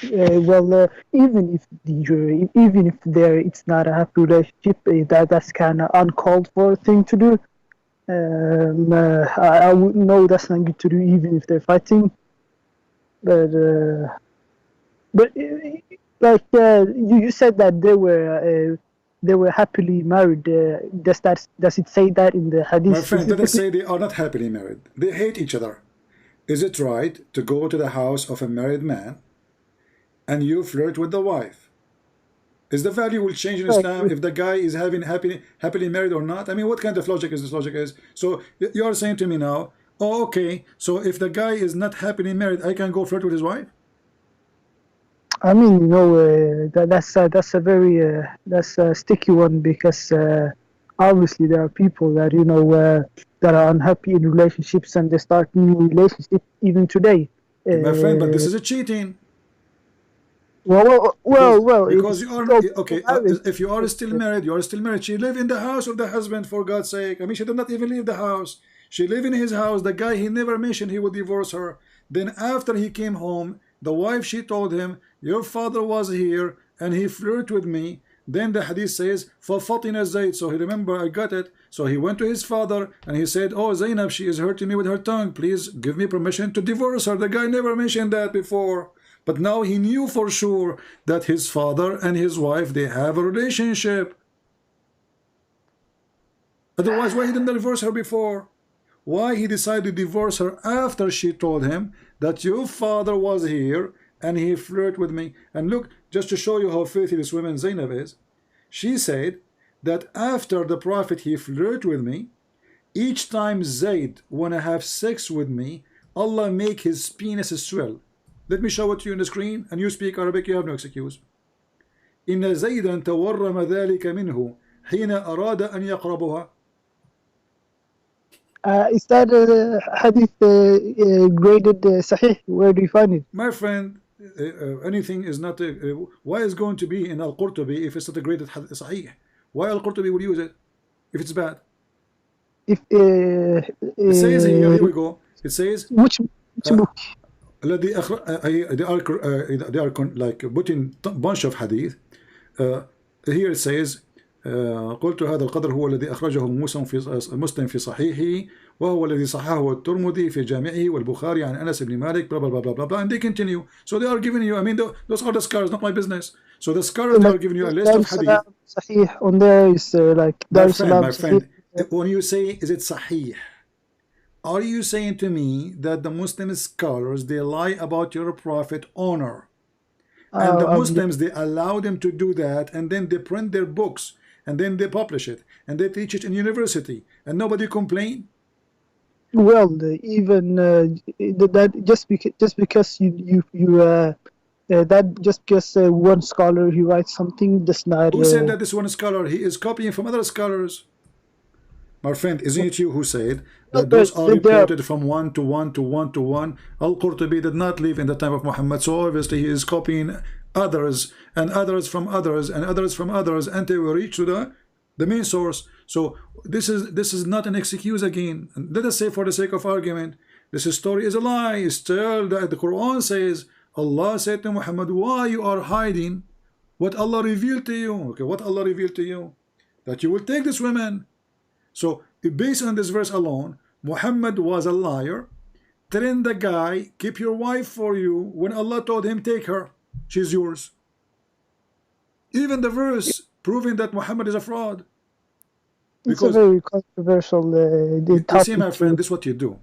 Even if it's not a happy relationship, that's kind of uncalled for thing to do. I wouldn't know that's not good to do, even if they're fighting. But you said that they were happily married. Does it say that in the hadith? My friend, let us say they are not happily married. They hate each other. Is it right to go to the house of a married man and you flirt with the wife? Is the value will change in Islam if the guy is happily married or not? I mean, what kind of logic is this logic is? So you are saying to me now, oh, okay, so if the guy is not happily married, I can go flirt with his wife? I mean, that's a very that's a sticky one, because obviously there are people that that are unhappy in relationships and they start new relationships even today. My friend, but this is a cheating. Well. Because you are okay. If you are still married, you are still married. She live in the house of the husband, for God's sake. I mean, she did not even leave the house. She live in his house. The guy, he never mentioned he would divorce her. Then after he came home, the wife, she told him, your father was here and he flirted with me. Then the hadith says, فَفَطِنَ الزَّيْد. So he remember, I got it. So he went to his father and he said, oh, Zainab, she is hurting me with her tongue. Please give me permission to divorce her. The guy never mentioned that before. But now he knew for sure that his father and his wife, they have a relationship. Otherwise, why he didn't divorce her before? Why he decided to divorce her after she told him that your father was here and he flirted with me? And look, just to show you how filthy this woman Zainab is, she said that after the Prophet, he flirted with me, each time Zayd wanna have sex with me, Allah make his penis swell. Let me show it to you on the screen, and you speak Arabic, you have no excuse. إن زيدا تورم ذلك منه حين أراد أن يقربها. Is that hadith graded Sahih? Where do you find it? My friend, anything is not. Why is going to be in Al-Qurtubi if it's not a graded Sahih? Why Al-Qurtubi will use it if it's bad? If it says here we go. It says which book? they are like putting a bunch of hadith. Here it says قلت هذا القدر هو الذي أخرجه مسلم في صحيحه وهو الذي صححه الترمذي في جامعه والبخاري عن أنس بن مالك blah blah blah blah blah, and they continue. So they are giving you, I mean, those are the scholars, not my business. So the scholars, they are giving you a list of hadith. Sahih on there is like my friend, when you say is it Sahih, are you saying to me that the Muslim scholars, they lie about your prophet honor, and the Muslims, they allow them to do that, and then they print their books and then they publish it, and they teach it in university, and nobody complain. Well, even that just because that just because one scholar he writes something does not. Who said that this one scholar he is copying from other scholars? My friend, isn't it you who said that those are reported from one to one to one to one? Al-Qurtubi did not live in the time of Muhammad, so obviously he is copying others and others from others and others from others until we reach to the main source. So this is not an excuse again. And let us say, for the sake of argument, this story is a lie. Still, the Quran says, Allah said to Muhammad, why you are hiding what Allah revealed to you? Okay, what Allah revealed to you? That you will take this woman. So based on this verse alone, Muhammad was a liar, telling the guy, keep your wife for you, when Allah told him, take her, she's yours. Even the verse proving that Muhammad is a fraud. Because it's a very controversial topic. You see, my friend, this is what you do.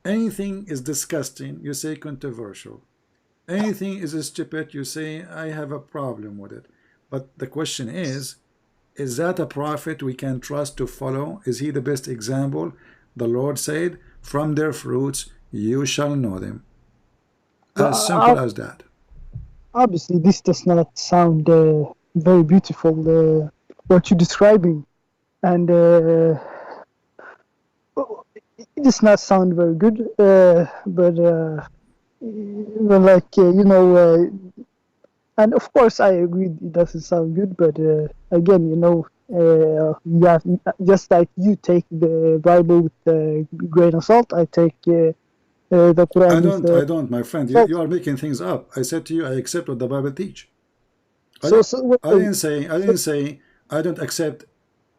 Anything is disgusting, you say controversial. Anything is stupid, you say I have a problem with it. But the question is that a prophet we can trust to follow? Is he the best example? The Lord said, from their fruits you shall know them. As simple as that. Obviously, this does not sound very beautiful, what you're describing. And it does not sound very good, but like, you know, and of course I agree it doesn't sound good, but again, you know, you have, just like you take the Bible with a grain of salt, I take the Quran. I don't, my friend. You are making things up. I said to you, I accept what the Bible teach. I didn't say I don't accept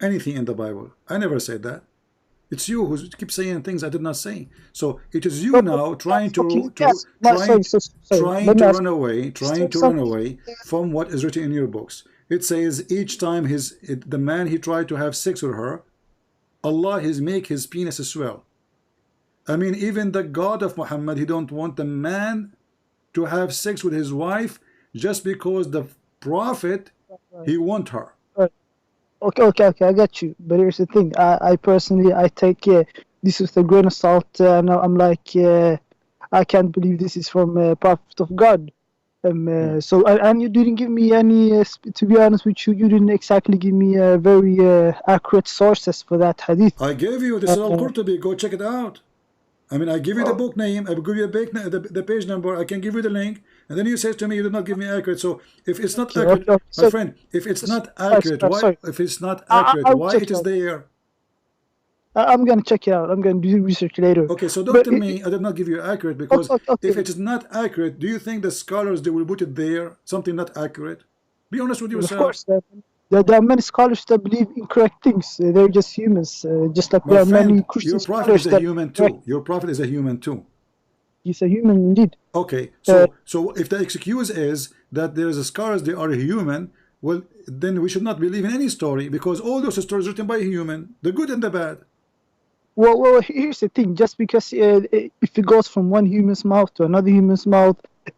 anything in the Bible. I never said that. It's you who keeps saying things I did not say. So it is you now trying to run away from what is written in your books. It says each time the man he tried to have sex with her, Allah make his penis swell. I mean, even the God of Muhammad, he don't want the man to have sex with his wife just because the prophet he want her. Okay, I got you. But here's the thing. I personally, I take this with a grain of salt, and I'm like, I can't believe this is from a prophet of God. So, and you didn't give me any, to be honest with you, you didn't exactly give me very accurate sources for that hadith. I gave you, this is Al-Qurtubi, go check it out. I mean, I give you the book name, I will give you the page number, I can give you the link, and then you say to me, you did not give me accurate. So if it's not accurate, my friend, if it's not accurate, why? If it's not accurate, why it is there? I'm gonna check it out. I'm gonna do research later. Okay, so don't tell me I did not give you accurate, because if it is not accurate, do you think the scholars they will put it there, something not accurate? Be honest with yourself. Of course, there are many scholars that believe incorrect things. They're just humans, just like there are many Christian scholars. Your prophet is a human too. Your prophet is a human too. He's a human indeed. Okay, so if the excuse is that there is a scholars they are a human, well, then we should not believe in any story, because all those stories written by a human, the good and the bad. Well, here's the thing. Just because if it goes from one human's mouth to another human's mouth,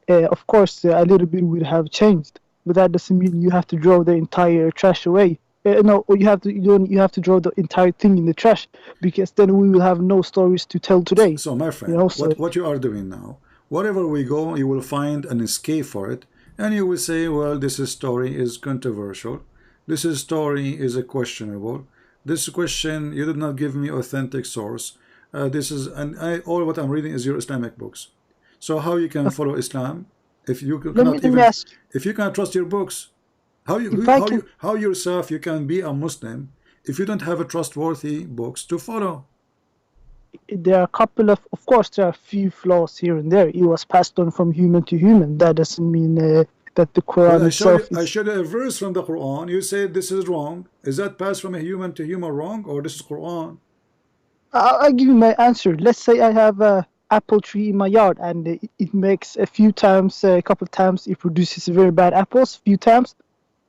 of course a little bit would have changed. But that doesn't mean you have to throw the entire trash away. No, you have to throw the entire thing in the trash, because then we will have no stories to tell today. So my friend, what you are doing now, wherever we go, you will find an escape for it, and you will say, well, this story is controversial, this story is questionable, this question you did not give me authentic source, all what I'm reading is your Islamic books. So how you can follow Islam if you cannot if you cannot trust your books? How yourself you can be a Muslim if you don't have a trustworthy books to follow? There are a couple of course there are a few flaws here and there. It was passed on from human to human. That doesn't mean that the Quran itself I showed you a verse from the Quran. You say this is wrong. Is that passed from a human to human wrong, or this is Quran? I'll give you my answer. Let's say I have a apple tree in my yard, and it makes a couple times it produces very bad apples. Few times,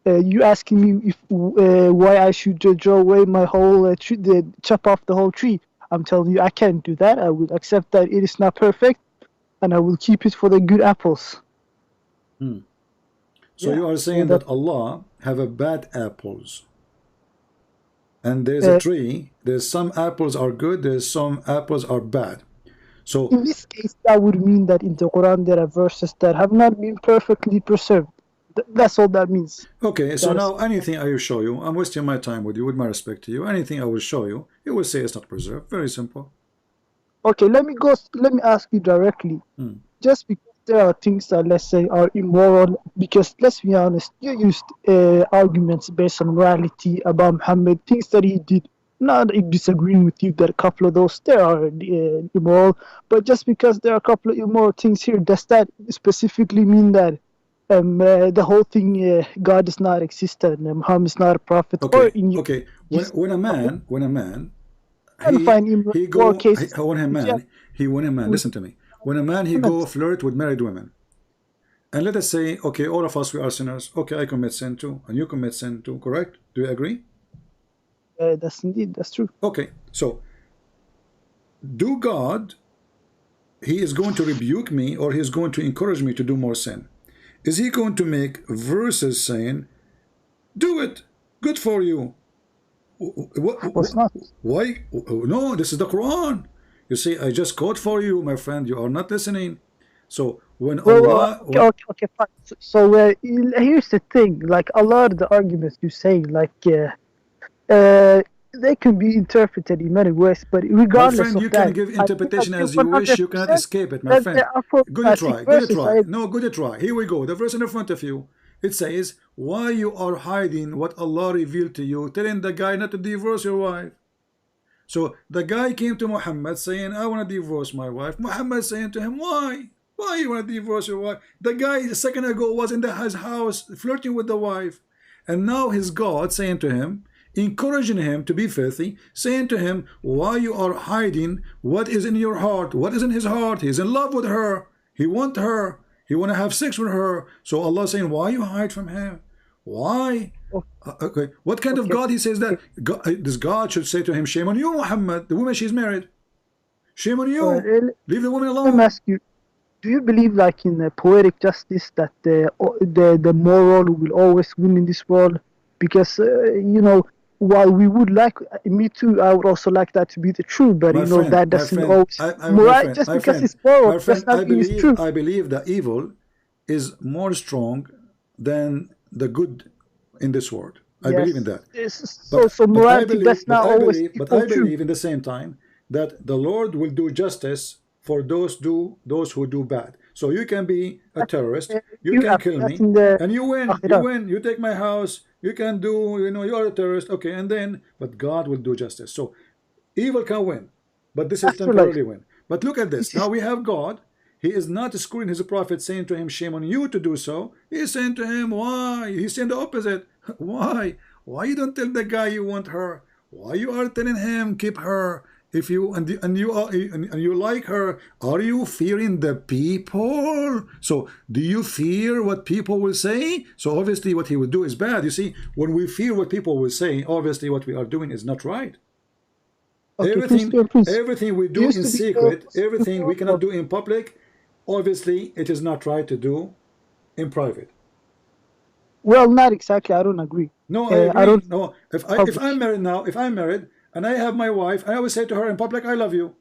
you asking me if why I should throw away my whole tree, chop off the whole tree. I'm telling you, I can't do that. I will accept that it is not perfect, and I will keep it for the good apples. So you are saying that Allah have a bad apples. and there's a tree. There's some apples are good. There's some apples are bad. So in this case, that would mean that in the Quran there are verses that have not been perfectly preserved. That's all that means. okay, so now anything I will show you, I'm wasting my time with you, with my respect to you. Anything I will show you, you will say it's not preserved. Very simple. Okay, let me ask you directly. Just because there are things that, let's say, are immoral, because let's be honest, you used arguments based on morality about Muhammad, things that he did. Not disagreeing with you that a couple of those there are immoral, but just because there are a couple of immoral things here, does that specifically mean that the whole thing, God does not exist and Muhammad is not a prophet? Okay, or in your, okay. When a man, when a man, listen to me. When a man he go flirt with married women, and let us say, okay, all of us we are sinners. Okay, I commit sin too, and you commit sin too. Correct? Do you agree? That's true. Okay, so do God, he is going to rebuke me, or he is going to encourage me to do more sin? Is he going to make verses saying, do it, good for you? Why? No, this is the Quran. You see, I just quote for you, my friend. You are not listening. So when Allah, okay, fine. So here's the thing. Like a lot of the arguments you say, like they can be interpreted in many ways, but regardless my friend, you can give interpretation as you wish. You cannot escape it, my friend. Good try. Good try. No, good try. Here we go. The verse in front of you. It says, why you are hiding what Allah revealed to you, telling the guy not to divorce your wife. So the guy came to Muhammad saying, I want to divorce my wife. Muhammad saying to him, why? Why you want to divorce your wife? The guy a second ago was in his house flirting with the wife. And now his God saying to him, encouraging him to be filthy, saying to him, why you are hiding what is in your heart? What is in his heart? He's in love with her. He wants her. He want to have sex with her. So Allah saying, why you hide from him? Why? Okay. What kind of God he says that? God, this God should say to him, shame on you, Muhammad. The woman, she's married. Shame on you. Leave the woman alone. Let me ask you, do you believe, like in poetic justice, that the moral will always win in this world? Because you know, while we would like, me too, I would also like that to be the truth, but that doesn't always. Just because it's moral does not mean it's true. I believe that evil is more strong than the good in this world. I believe in that. So morality does not always. But I believe in the same time that the Lord will do justice for those who do bad. So you can be a terrorist, you can kill me, and you win. You win. You take my house. You can do. You are a terrorist. Okay, and then, but God will do justice. So evil can win, but this is temporarily win. But look at this. Now we have God. He is not screwing his prophet, saying to him, shame on you to do so. He is saying to him, why? He's saying the opposite. Why? Why you don't tell the guy you want her? Why you are telling him keep her? If you and you like her, are you fearing the people? So do you fear what people will say? So obviously what he will do is bad. You see, when we fear what people will say, obviously what we are doing is not right. Okay, everything we do in secret, everything we cannot do in public, obviously it is not right to do in private. Well, not exactly. I don't agree. No, I agree. I don't. No, if I'm married now, if I'm married and I have my wife, I always say to her in public, "I love you,"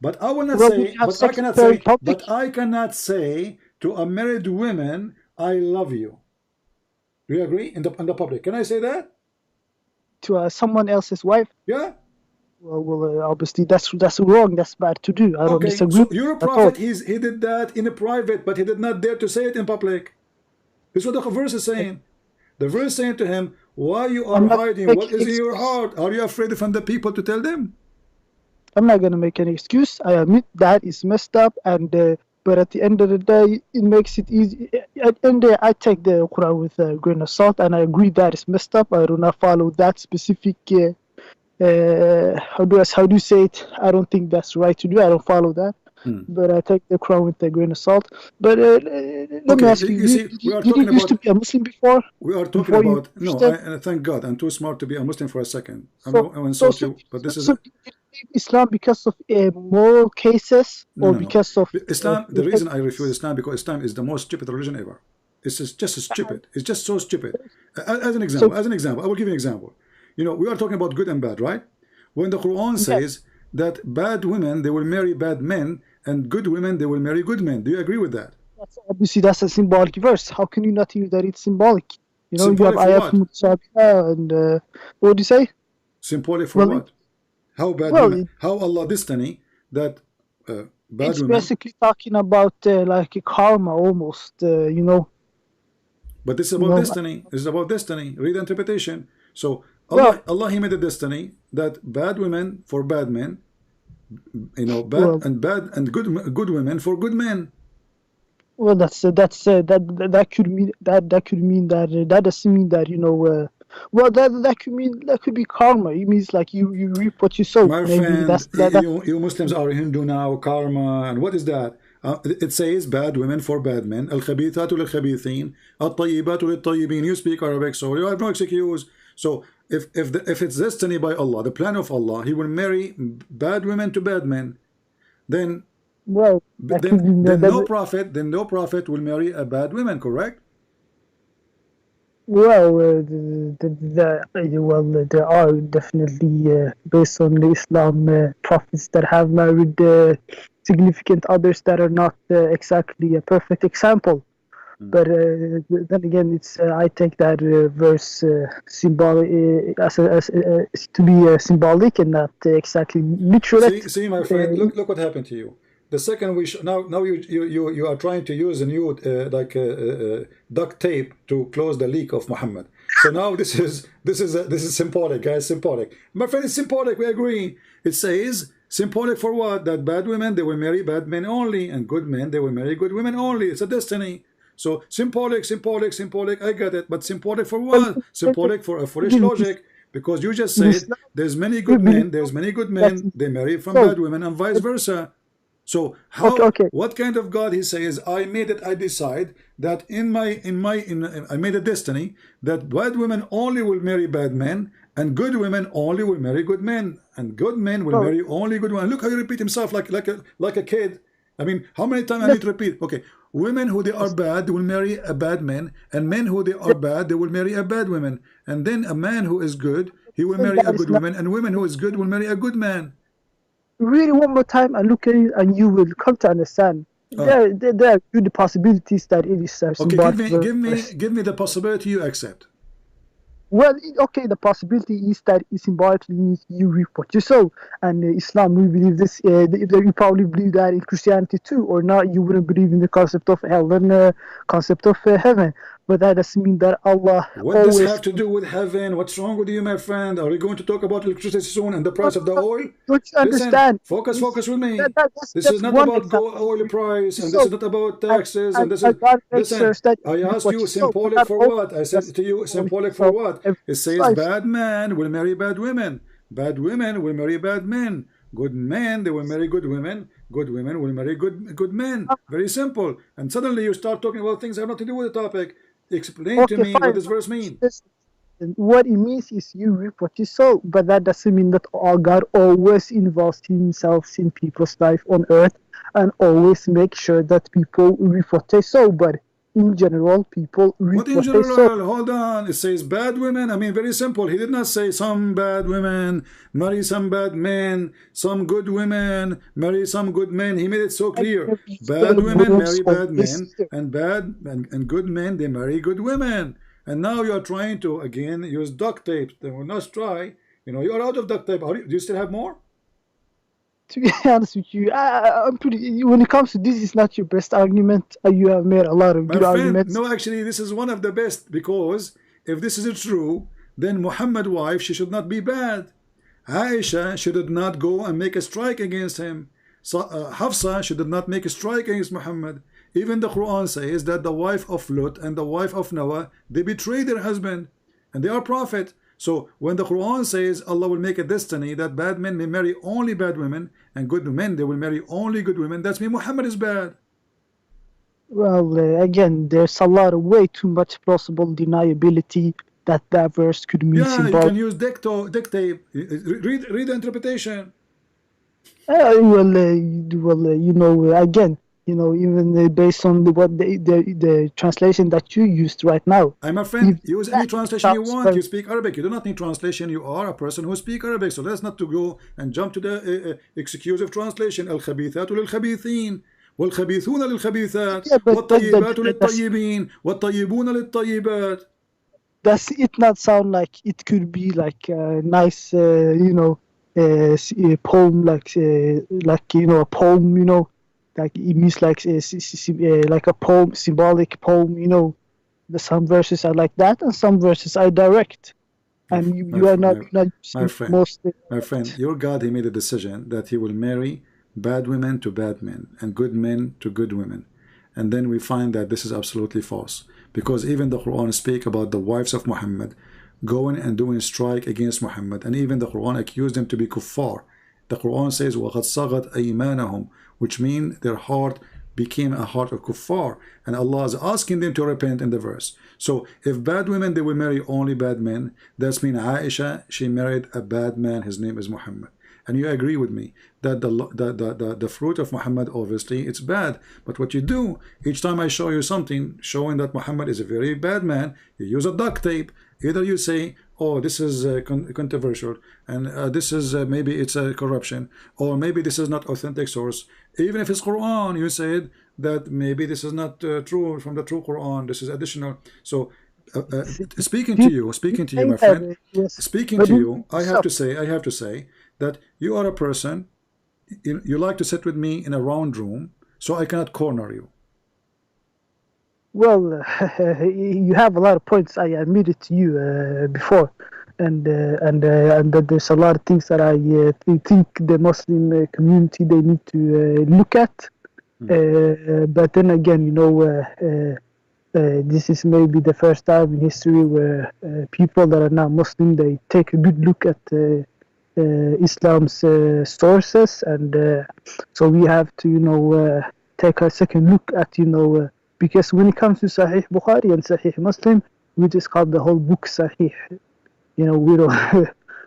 but I will not say. But I cannot say. But I cannot say to a married woman, "I love you." Do you agree? In the public, can I say that to someone else's wife? Yeah. Well, obviously that's wrong. That's bad to do. I don't disagree. So your prophet, he did that in a private, but he did not dare to say it in public. This is what the verse is saying. The verse saying to him, why you are hiding? What is in your heart? Are you afraid from the people to tell them? I'm not going to make any excuse. I admit that is messed up, and but at the end of the day, it makes it easy. At the end of the day, I take the Quran with a grain of salt, and I agree that it's messed up. I do not follow that specific. How do you say it? I don't think that's right to do. I don't follow that. But I take the Quran with a grain of salt. But let me ask you, you used to be a Muslim before? We are talking about, thank God, I'm too smart to be a Muslim for a second. I will insult you, but this is... So Islam because of moral cases, or because of... Islam, the reason I refuse Islam, because Islam is the most stupid religion ever. It's just stupid. It's just so stupid. As an example, I will give you an example. You know, we are talking about good and bad, right? When the Quran says that bad women, they will marry bad men, and good women, they will marry good men. Do you agree with that? Obviously, that's a symbolic verse. How can you not use that it's symbolic? You know, symbolic you have ayat mutashabiha and what do you say? Symbolic for what? How bad women? How Allah destiny that bad it's women? Basically talking about like a karma almost, you know. But this is about destiny. This is about destiny. Read the interpretation. So Allah He made a destiny that bad women for bad men, you know, bad and good women for good men. Well, that could mean that could mean that that doesn't mean that, you know. Well, that could be karma. It means like you reap what you sow. My friend, you Muslims are Hindu now. Karma, and what is that? It says bad women for bad men. Al-khabithatu lil-khabithin, at-tayyibatu lit-tayyibin. You speak Arabic, so you have no excuse. So if it's destiny by Allah, the plan of Allah, He will marry bad women to bad men. Then no prophet will marry a bad woman, correct? Well, there are definitely based on the Islam prophets that have married significant others that are not exactly a perfect example. But then again, it's I take that verse symbolic to be symbolic and not exactly literal. See, my friend, look what happened to you. The second now you are trying to use a new duct tape to close the leak of Muhammad. So now this is symbolic, guys. Symbolic. My friend, it's symbolic. We agree. It says symbolic for what? That bad women, they will marry bad men only, and good men, they will marry good women only. It's a destiny. So symbolic. I get it, but symbolic for what? Symbolic for a foolish logic. Because you just said there's many good men, they marry from bad women, and vice versa. So what kind of God He says? I made it. I decide that I made a destiny that bad women only will marry bad men, and good women only will marry good men, and good men will marry only good women. Look how He repeat Himself like a kid. I mean, how many times I need to repeat? Okay, women who they are bad, they will marry a bad man, and men who they are bad, they will marry a bad woman, and then a man who is good, he will marry a good woman, and women who is good will marry a good man. Read it one more time and look at it, and you will come to understand. There are good possibilities that it is. Okay, give me the possibility you accept. Well, okay, the possibility is that it symbolically means you reap what you sow. And Islam, we believe this. You probably believe that in Christianity too, or not. You wouldn't believe in the concept of hell and concept of heaven. But that doesn't mean that Allah. What does this have to do with heaven? What's wrong with you, my friend? Are we going to talk about electricity soon and the price of the oil? Don't you understand? Focus with me. This is not about oil price, and this is not about taxes, and this is. Listen, I asked you symbolic for what? I said to you symbolic for what? It says bad men will marry bad women. Bad women will marry bad men. Good men, they will marry good women. Good women will marry good men. Very simple. And suddenly you start talking about things that have nothing to do with the topic. Explain to me what this verse means. What it means is you reap what you sow, but that doesn't mean that God always involves Himself in people's life on earth and always make sure that people reap what they sow. But in general, people reap what they sow. Hold on. It says bad women. I mean, very simple. He did not say some bad women marry some bad men, some good women marry some good men. He made it so clear. Bad women marry bad men, and good men, they marry good women. And now you are trying to again use duct tape. They will not try. You know, you are out of duct tape. Do you still have more? To be honest with you, I'm pretty. When it comes to this, it's not your best argument. You have made a lot of good arguments. No, actually, this is one of the best, because if this is true, then Muhammad's wife, she should not be bad. Aisha should not go and make a strike against him. So, Hafsa should not make a strike against Muhammad. Even the Quran says that the wife of Lut and the wife of Noah, they betrayed their husband, and they are prophet. So when the Quran says Allah will make a destiny that bad men may marry only bad women, and good men, they will marry only good women, that's mean Muhammad is bad. Well, again, there's a lot of way too much plausible deniability that verse could mean symbolic. You can use dictate. Read the interpretation. You know, again, even based on the translation that you used right now. I'm a friend. If Use any that translation you sounds want. very- You speak Arabic. You do not need translation. You are a person who speaks Arabic. So let's not to go and jump to the exclusive translation. الخبيثات للخبيثين والخبيثون للخبيثات Yeah, but والطيبات للطيبين والطيبون للطيبات. does it not sound like it could be like a nice, a poem, like a poem, like it means like like a poem, symbolic poem, some verses are like that and some verses are direct, and you are not My friend, mostly. my friend, your God, he made a decision that he will marry bad women to bad men and good men to good women. And then we find that this is absolutely false, because even the Quran speak about the wives of Muhammad going and doing strike against Muhammad, and even the Quran accused them to be kuffar. The Quran says وَقَدْ صَغَتْ أَيْمَانَهُمْ, which means their heart became a heart of kuffar, and Allah is asking them to repent in the verse. So if bad women, they will marry only bad men. That's mean Aisha, she married a bad man, his name is Muhammad. And you agree with me that the fruit of Muhammad, obviously it's bad, but what you do each time I show you something showing that Muhammad is a very bad man, you use a duct tape. Either you say, oh, this is controversial, and this is maybe it's a corruption, or maybe this is not authentic source. Even if it's Quran, you said that maybe this is not true from the true Quran, this is additional. So speaking to you, my friend, speaking to you, I have to say that you are a person, you like to sit with me in a round room, so I cannot corner you. Well, you have a lot of points. I admitted to you before, and that there's a lot of things that I think the Muslim community they need to look at. But then again, this is maybe the first time in history where people that are not Muslim they take a good look at Islam's sources, and so we have to take a second look at because when it comes to Sahih Bukhari and Sahih Muslim, we just call the whole book Sahih. We don't.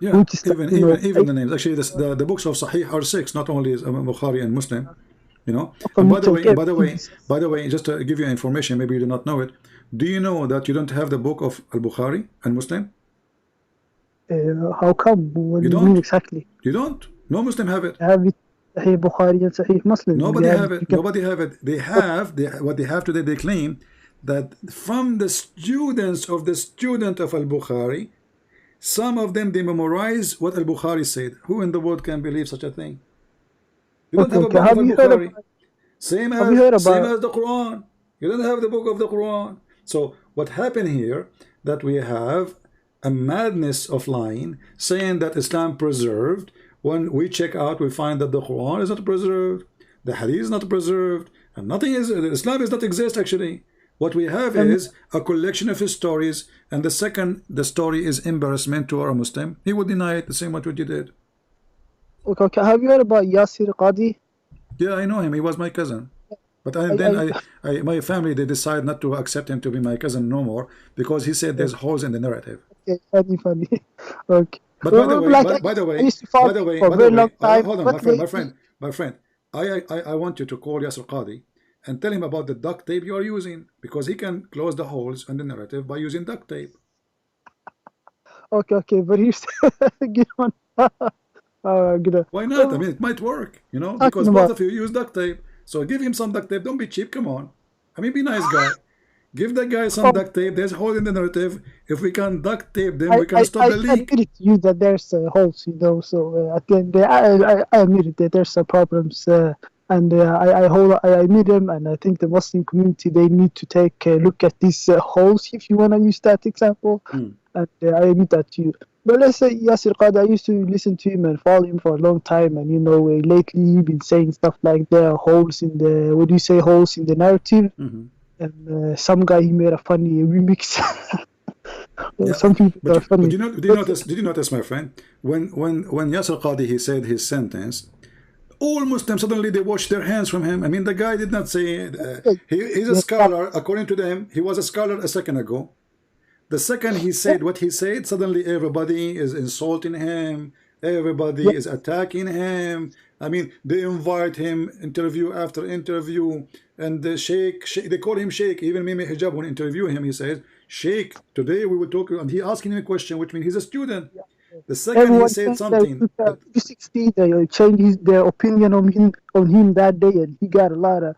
Yeah, we just, even the names. Actually, the books of Sahih are 6, not only Bukhari and Muslim. And by the way, just to give you information, maybe you do not know it. Do you know that you don't have the book of Al-Bukhari and Muslim? How come? What do you mean exactly? You don't? No Muslim have it. I have it. Sahih Bukhari and Sahih Muslim. Nobody have it. Nobody have it. They have what they have today. They claim that from the students of the student of Al-Bukhari, some of them they memorize what Al-Bukhari said. Who in the world can believe such a thing? You don't have a book of Al-Bukhari. Same as the Quran. You don't have the book of the Quran. So what happened here, that we have a madness of lying, saying that Islam preserved. When we check out, we find that the Quran is not preserved, the Hadith is not preserved, and nothing is, Islam does not exist actually. What we have is a collection of his stories, and the story is embarrassment to our Muslim. He would deny it the same way what you did. Okay, have you heard about Yasir Qadi? Yeah, I know him. He was my cousin. But my family, they decide not to accept him to be my cousin no more, because he said there's holes in the narrative. Okay, funny. Okay. But by the way, hold on, my friend. I want you to call Yasir Qadi and tell him about the duct tape you are using, because he can close the holes in the narrative by using duct tape. Okay, but he's get on. Why not? I mean, it might work, because both of you use duct tape. So give him some duct tape. Don't be cheap. Come on. I mean, be nice guy. Give the guy some duct tape. There's a hole in the narrative. If we can duct tape them, we can stop the leak. I admit to you that there's holes, so at the end, I admit that there's some problems, and I admit them, and I think the Muslim community, they need to take a look at these holes, if you want to use that example, and I admit that to you. But let's say Yasir Qadi, I used to listen to him and follow him for a long time, and lately he's been saying stuff like there are holes in the, what do you say, holes in the narrative? And some guy, he made a funny remix. Some people are funny. But did you notice, my friend, when Yasir Qadi, he said his sentence, all Muslims suddenly they washed their hands from him. I mean, the guy did not say he's a scholar. According to them, he was a scholar a second ago. The second he said what he said, suddenly everybody is insulting him, Everybody is attacking him. I mean, they invite him interview after interview, and the Sheikh, they call him Sheikh. Even Mimi Hijab, when interview him, he says, Sheikh, today we will talk, and he asking him a question, which means he's a student. The second Everyone he said changed something, their 360, they changed their opinion on him that day, and he got a lot of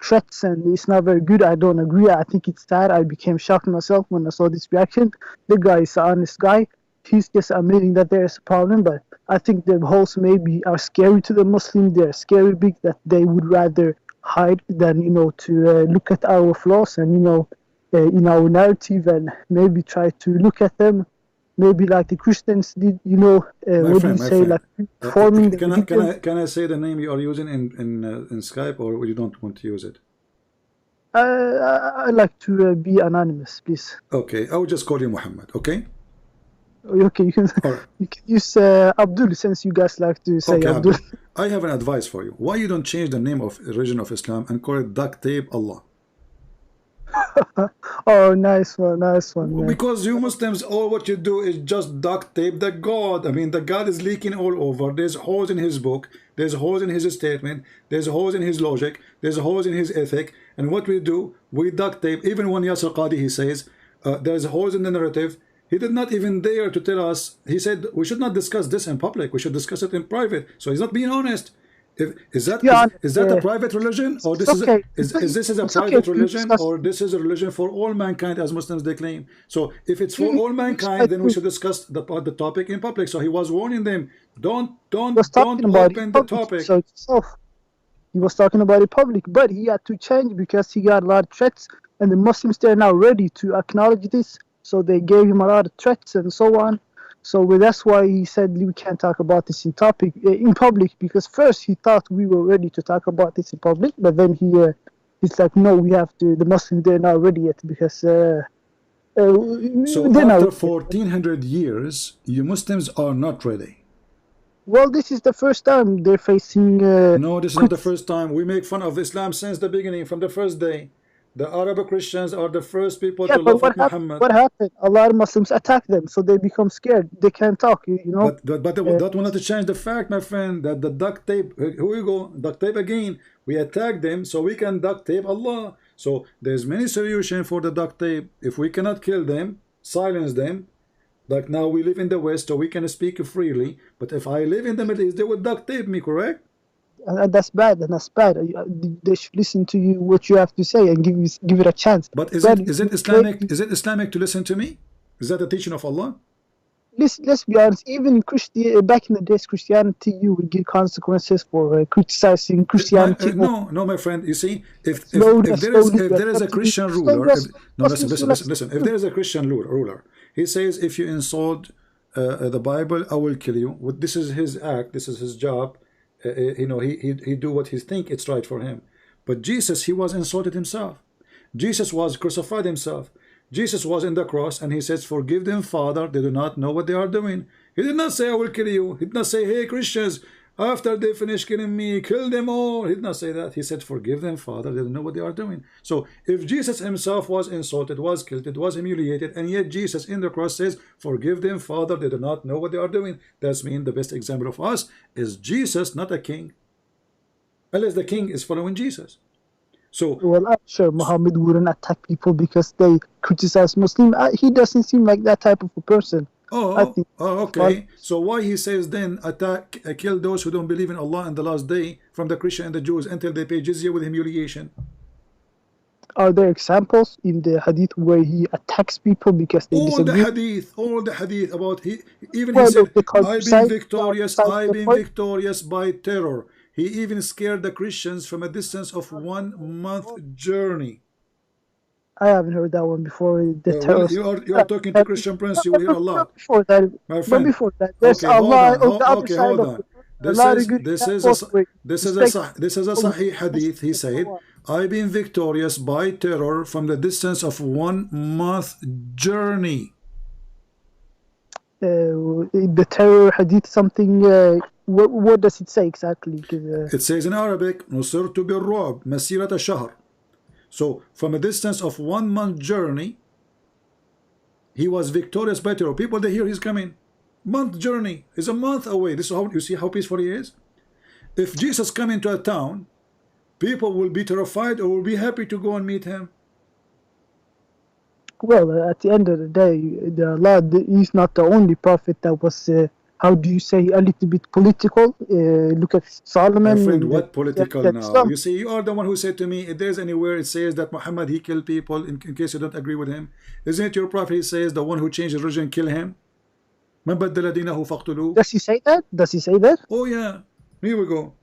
threats, and it's not very good. I don't agree. I think it's sad. I became shocked myself when I saw this reaction. The guy is an honest guy. He's just admitting that there's a problem, but I think the holes maybe are scary to the Muslim. They're scary big that they would rather hide than, to look at our flaws and, in our narrative, and maybe try to look at them. Maybe like the Christians did, what do you say, like forming the can I say the name you are using in Skype, or you don't want to use it? I like to be anonymous, please. Okay, I will just call you Muhammad, okay? Okay, you can, you can use Abdul, since you guys like to say Abdul. I have an advice for you. Why you don't change the name of religion of Islam and call it duct tape Allah? Oh, nice one, nice one. Man. Because you Muslims, all what you do is just duct tape the God. I mean, the God is leaking all over. There's holes in his book. There's holes in his statement. There's holes in his logic. There's holes in his ethic. And what we do, we duct tape. Even when Yasser Qadi, he says, there's holes in the narrative. He did not even dare to tell us. He said, we should not discuss this in public. We should discuss it in private. So he's not being honest. Is that a private religion, or this is a private religion, or this is a religion for all mankind, as Muslims they claim? So if it's for all mankind, then we should discuss the topic in public. So he was warning them, don't open the topic. So he was talking about it public, but he had to change because he got a lot of threats, and the Muslims, they're now ready to acknowledge this. So they gave him a lot of threats and so on. So that's why he said we can't talk about this in public, because first he thought we were ready to talk about this in public, but then he's like, no, we have to. The Muslims, they're not ready yet because. So after 1400 years, you Muslims are not ready. Well, this is the first time they're facing. No, this is not the first time. We make fun of Islam since the beginning, from the first day. The Arab Christians are the first people to love Muhammad. What happened? A lot of Muslims attack them, so they become scared. They can't talk, But that will not change the fact, my friend, that the duct tape, here we go, duct tape again. We attack them so we can duct tape Allah. So there's many solutions for the duct tape. If we cannot kill them, silence them. Like now we live in the West, so we can speak freely. But if I live in the Middle East, they would duct tape me, correct? And that's bad, They should listen to you, what you have to say, and give it a chance. But is it Islamic? Is it Islamic to listen to me? Is that a teaching of Allah? Let's be honest. Even back in the days, Christianity, you would get consequences for criticizing Christianity. No, my friend. You see, if there is a Christian ruler, listen. If there is a Christian ruler, he says, if you insult the Bible, I will kill you. This is his act. This is his job. He do what he think it's right for him. But Jesus, he was insulted himself. Jesus was crucified himself. Jesus was in the cross, and he says, forgive them, Father, they do not know what they are doing. He did not say, I will kill you. He did not say, hey Christians, after they finish killing me, kill them all. He did not say that. He said, forgive them, Father, they don't know what they are doing. So if Jesus himself was insulted, was killed, was humiliated, and yet Jesus in the cross says, forgive them, Father, they do not know what they are doing. That's mean the best example of us is Jesus, not a king. Unless the king is following Jesus. So, well, I'm sure Muhammad wouldn't attack people because they criticize Muslim. He doesn't seem like that type of a person. Okay. So why he says then kill those who don't believe in Allah and the last day from the Christian and the Jews until they pay jizya with humiliation? Are there examples in the hadith where he attacks people because they disagree? All the hadith about he said, I've been victorious by terror. He even scared the Christians from a distance of 1 month journey. I haven't heard that one before. You are talking to Christian Prince. You will hear Allah. Before that, my before that, there's Allah on the other side of it. This is a Sahih hadith. He said, I've been victorious by terror from the distance of 1 month journey. The terror hadith, something. What does it say exactly? It says in Arabic, نصرت بالرعب مسيرة شهر. So from a distance of 1 month journey, he was victorious by terror. People, they hear he's coming. Month journey. Is a month away. This is how you see how peaceful he is. If Jesus come into a town, people will be terrified or will be happy to go and meet him. Well, at the end of the day, he's not the only prophet that was, how do you say, a little bit political. Look at Solomon. My friend, what political now? Islam. You see, you are the one who said to me, if there's anywhere it says that Muhammad, he killed people, in case you don't agree with him. Isn't it your prophet, he says, the one who changed his religion, kill him? من بدل دينه فاقتلوه. Does he say that? Does he say that? Oh yeah, here we go.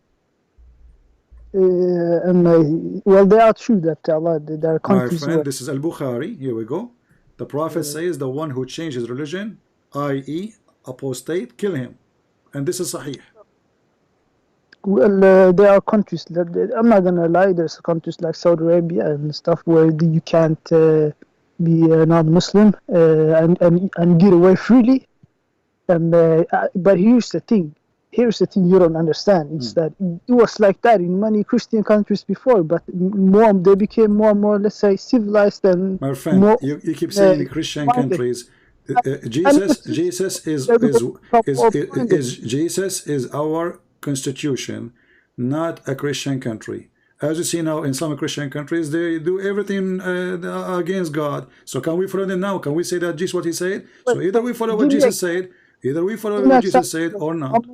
Well, they are true that Allah, there are countries. My friend, this is Al-Bukhari. Here we go. The prophet says the one who changed his religion, i.e. apostate, kill him. And this is Sahih. Well, there are countries that, I'm not gonna lie, there's countries like Saudi Arabia and stuff where you can't be non-Muslim and get away freely. But here's the thing you don't understand. It's that it was like that in many Christian countries before, but they became more and more, let's say, civilized and my friend, more, you keep saying Christian countries. Jesus is our constitution, not a Christian country. As you see now in some Christian countries, they do everything against God. So can we follow them now? Can we say that Jesus what he said? So either we follow what Jesus said, or not.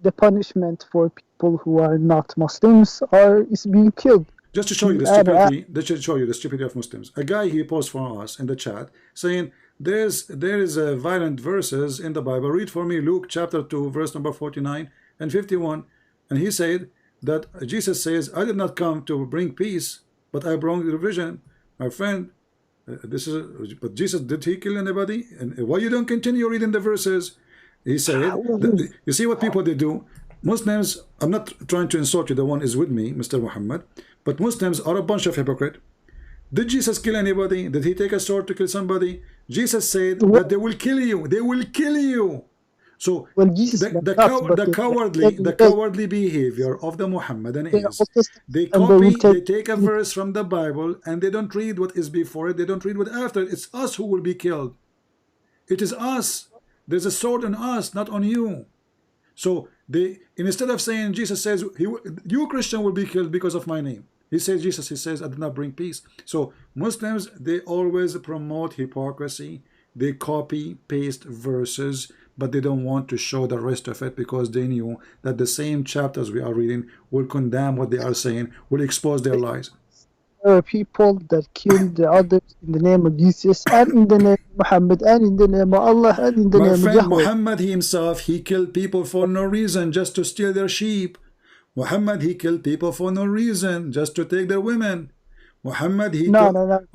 The punishment for people who are not Muslims is being killed. Just to show you the stupidity of Muslims. A guy he posted for us in the chat saying there is violent verses in the Bible. Read for me Luke chapter 2 verse number 49 and 51. And he said that Jesus says, I did not come to bring peace, but I brought division. My friend, but Jesus, did he kill anybody? And why you don't continue reading the verses? He said, you see what people they do? Muslims, I'm not trying to insult you, the one is with me, Mr. Muhammad, but Muslims are a bunch of hypocrites. Did Jesus kill anybody? Did he take a sword to kill somebody? Jesus said that they will kill you. They will kill you. So the cowardly behavior of the Muhammadan is they take a verse from the Bible and they don't read what is before it. They don't read what after it. It's us who will be killed. It is us. There's a sword on us, not on you. So instead of saying Jesus says you Christian will be killed because of my name, he says he says I do not bring peace. So Muslims, they always promote hypocrisy. They copy paste verses, but they don't want to show the rest of it because they knew that the same chapters we are reading will condemn what they are saying, will expose their lies. There are people that killed the others in the name of Jesus and in the name of Muhammad and in the name of Allah and in the name of Yahweh. Muhammad himself, he killed people for no reason, just to steal their sheep. Muhammad, he killed people for no reason, just to take their women. Muhammad, he will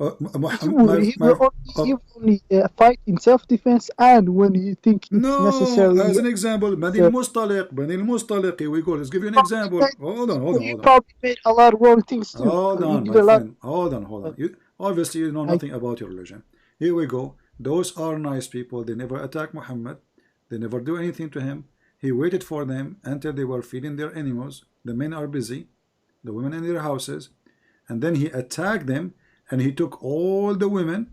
only fight in self-defense and when you think it's necessary. As an example, Bani al-Mustaliq, here we go. Let's give you an example. Hold on. You probably made a lot of wrong things too. Hold on, my friend. Hold on. Obviously, you know nothing about your religion. Here we go. Those are nice people. They never attack Muhammad. They never do anything to him. He waited for them until they were feeding their animals. The men are busy. The women in their houses. And then he attacked them and he took all the women,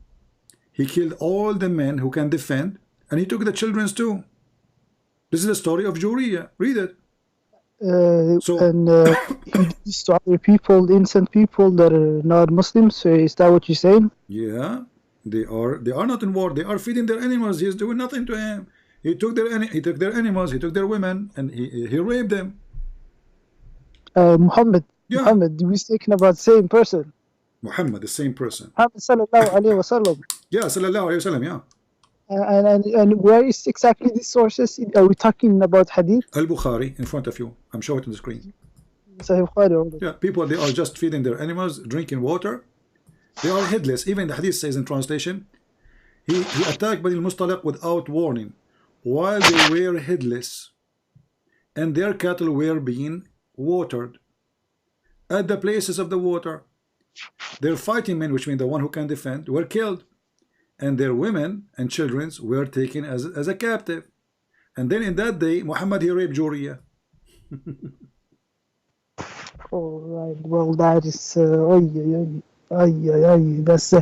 he killed all the men who can defend, and he took the children too. This is the story of Juriya. Read it. He did this to other people, innocent people that are not Muslims. So is that what you're saying? Yeah, they are not in war. They are feeding their animals. He's doing nothing to him. He took their animals, he took their women, and he raped them. Muhammad, we're speaking about the same person. Muhammad, the same person. Muhammad sallallahu alayhi wa sallam. Yeah, sallallahu alayhi wa sallam, yeah. And where is exactly the sources? Are we talking about hadith? Al-Bukhari, in front of you. I'm showing it on the screen. Sahih. Yeah, people, they are just feeding their animals, drinking water. They are headless. Even the hadith says in translation, he attacked Bani al-Mustaliq without warning, while they were headless, and their cattle were being watered at the places of the water. Their fighting men, which means the one who can defend, were killed, and their women and children were taken as a captive. And then in that day, Muhammad, he raped Juriya. All right. Well, that is that's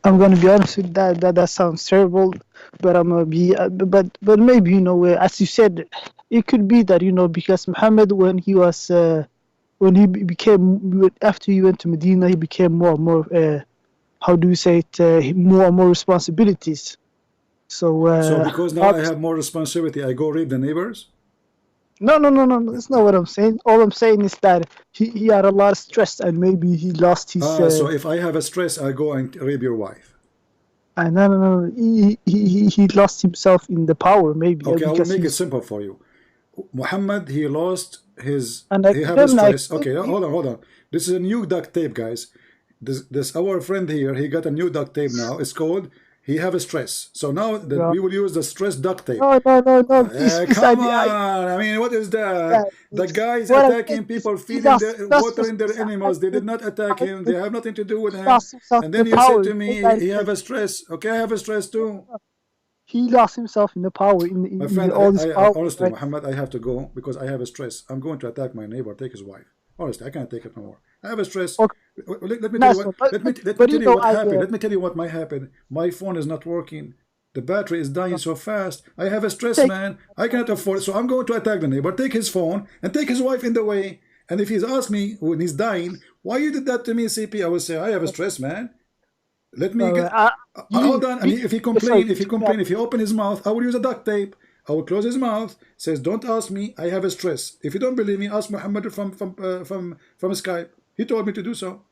I'm gonna be honest with that. That sounds terrible, but I'm gonna be. But maybe as you said, it could be that because Muhammad, when he was when he became after he went to Medina, he became more and more. How do you say it? More and more responsibilities. So because now I have more responsibility, I go read the neighbors. No. That's not what I'm saying. All I'm saying is that he had a lot of stress and maybe he lost his. So if I have a stress, I go and rape your wife. No. He lost himself in the power maybe. Okay, I will make it simple for you. Muhammad, he lost his. He have a stress. Okay, hold on. This is a new duct tape, guys. This our friend here. He got a new duct tape now. It's called. He have a stress. So now we will use the stress duct tape. No. Come on. I mean, what is that? The guys attacking people, feeding watering their animals. They did not attack him. They have nothing to do with him. And then you say to me, he have a stress. Okay, I have a stress too. He lost himself in the power. My friend, all this power. Honestly, right? Muhammad, I have to go because I have a stress. I'm going to attack my neighbor, take his wife. Honestly, I can't take it no more. I have a stress. Okay. Let me tell you what. Let me tell you what happened. Let me tell you what might happen. My phone is not working. The battery is dying so fast. I have a stress, man. I cannot afford it. So I'm going to attack the neighbor, take his phone, and take his wife in the way. And if he's asked me when he's dying, why you did that to me, CP? I will say, I have a stress, man. Let me get. Hold on. And if he complain, if he open his mouth, I will use a duct tape. I will close his mouth. Says, don't ask me. I have a stress. If you don't believe me, ask Muhammad from Skype. He told me to do so.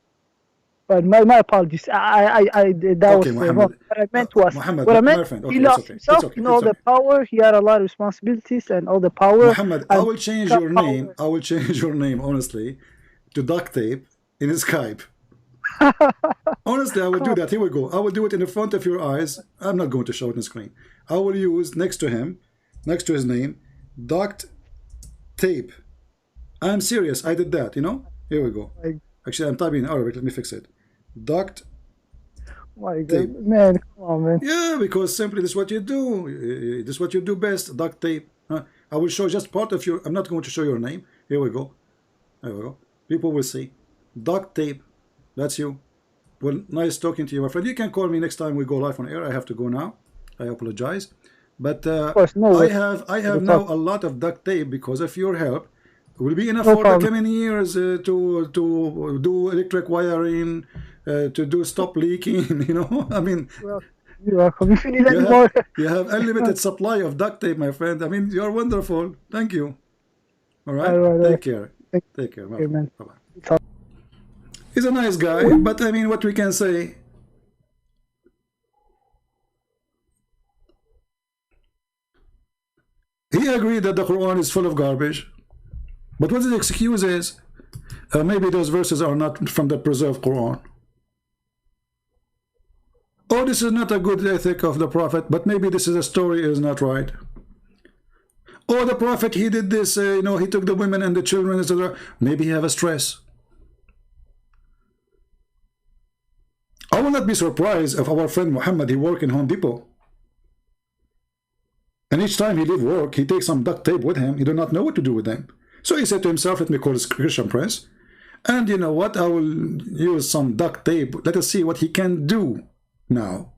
But my apologies. That was wrong. What I meant was, he lost himself. All the power. He had a lot of responsibilities and all the power. Muhammad, I will change your name. I will change your name, honestly, to duct tape in Skype. Honestly, I will do that. Here we go. I will do it in the front of your eyes. I'm not going to show it on the screen. I will use next to him, next to his name, duct tape. I'm serious. I did that, Here we go. Actually, I'm typing in Arabic. Let me fix it. Duct my God, man, come on, man. Yeah, because simply this is what you do. This is what you do best. Duct tape. I will show just part of your. I'm not going to show your name. Here we go. There we go. People will see. Duct tape. That's you. Well, nice talking to you, my friend. You can call me next time we go live on air. I have to go now. I apologize, but I have now a lot of duct tape because of your help. Will be enough for the coming years to do electric wiring, to do stop leaking. I mean, you're welcome. If you need any more, you have unlimited supply of duct tape, my friend. I mean, you're wonderful. Thank you. All right. Take care. Take care. Bye bye. He's a nice guy, but I mean, what we can say. He agreed that the Quran is full of garbage. But what his excuse is, maybe those verses are not from the preserved Quran. Oh, this is not a good ethic of the Prophet, but maybe this is a story is not right. Oh, the Prophet, he did this, he took the women and the children, etc. Maybe he have a stress. I will not be surprised if our friend Muhammad, he work in Home Depot. And each time he leave work, he takes some duct tape with him. He do not know what to do with them. So he said to himself, let me call this Christian Prince. And you know what? I will use some duct tape. Let us see what he can do now.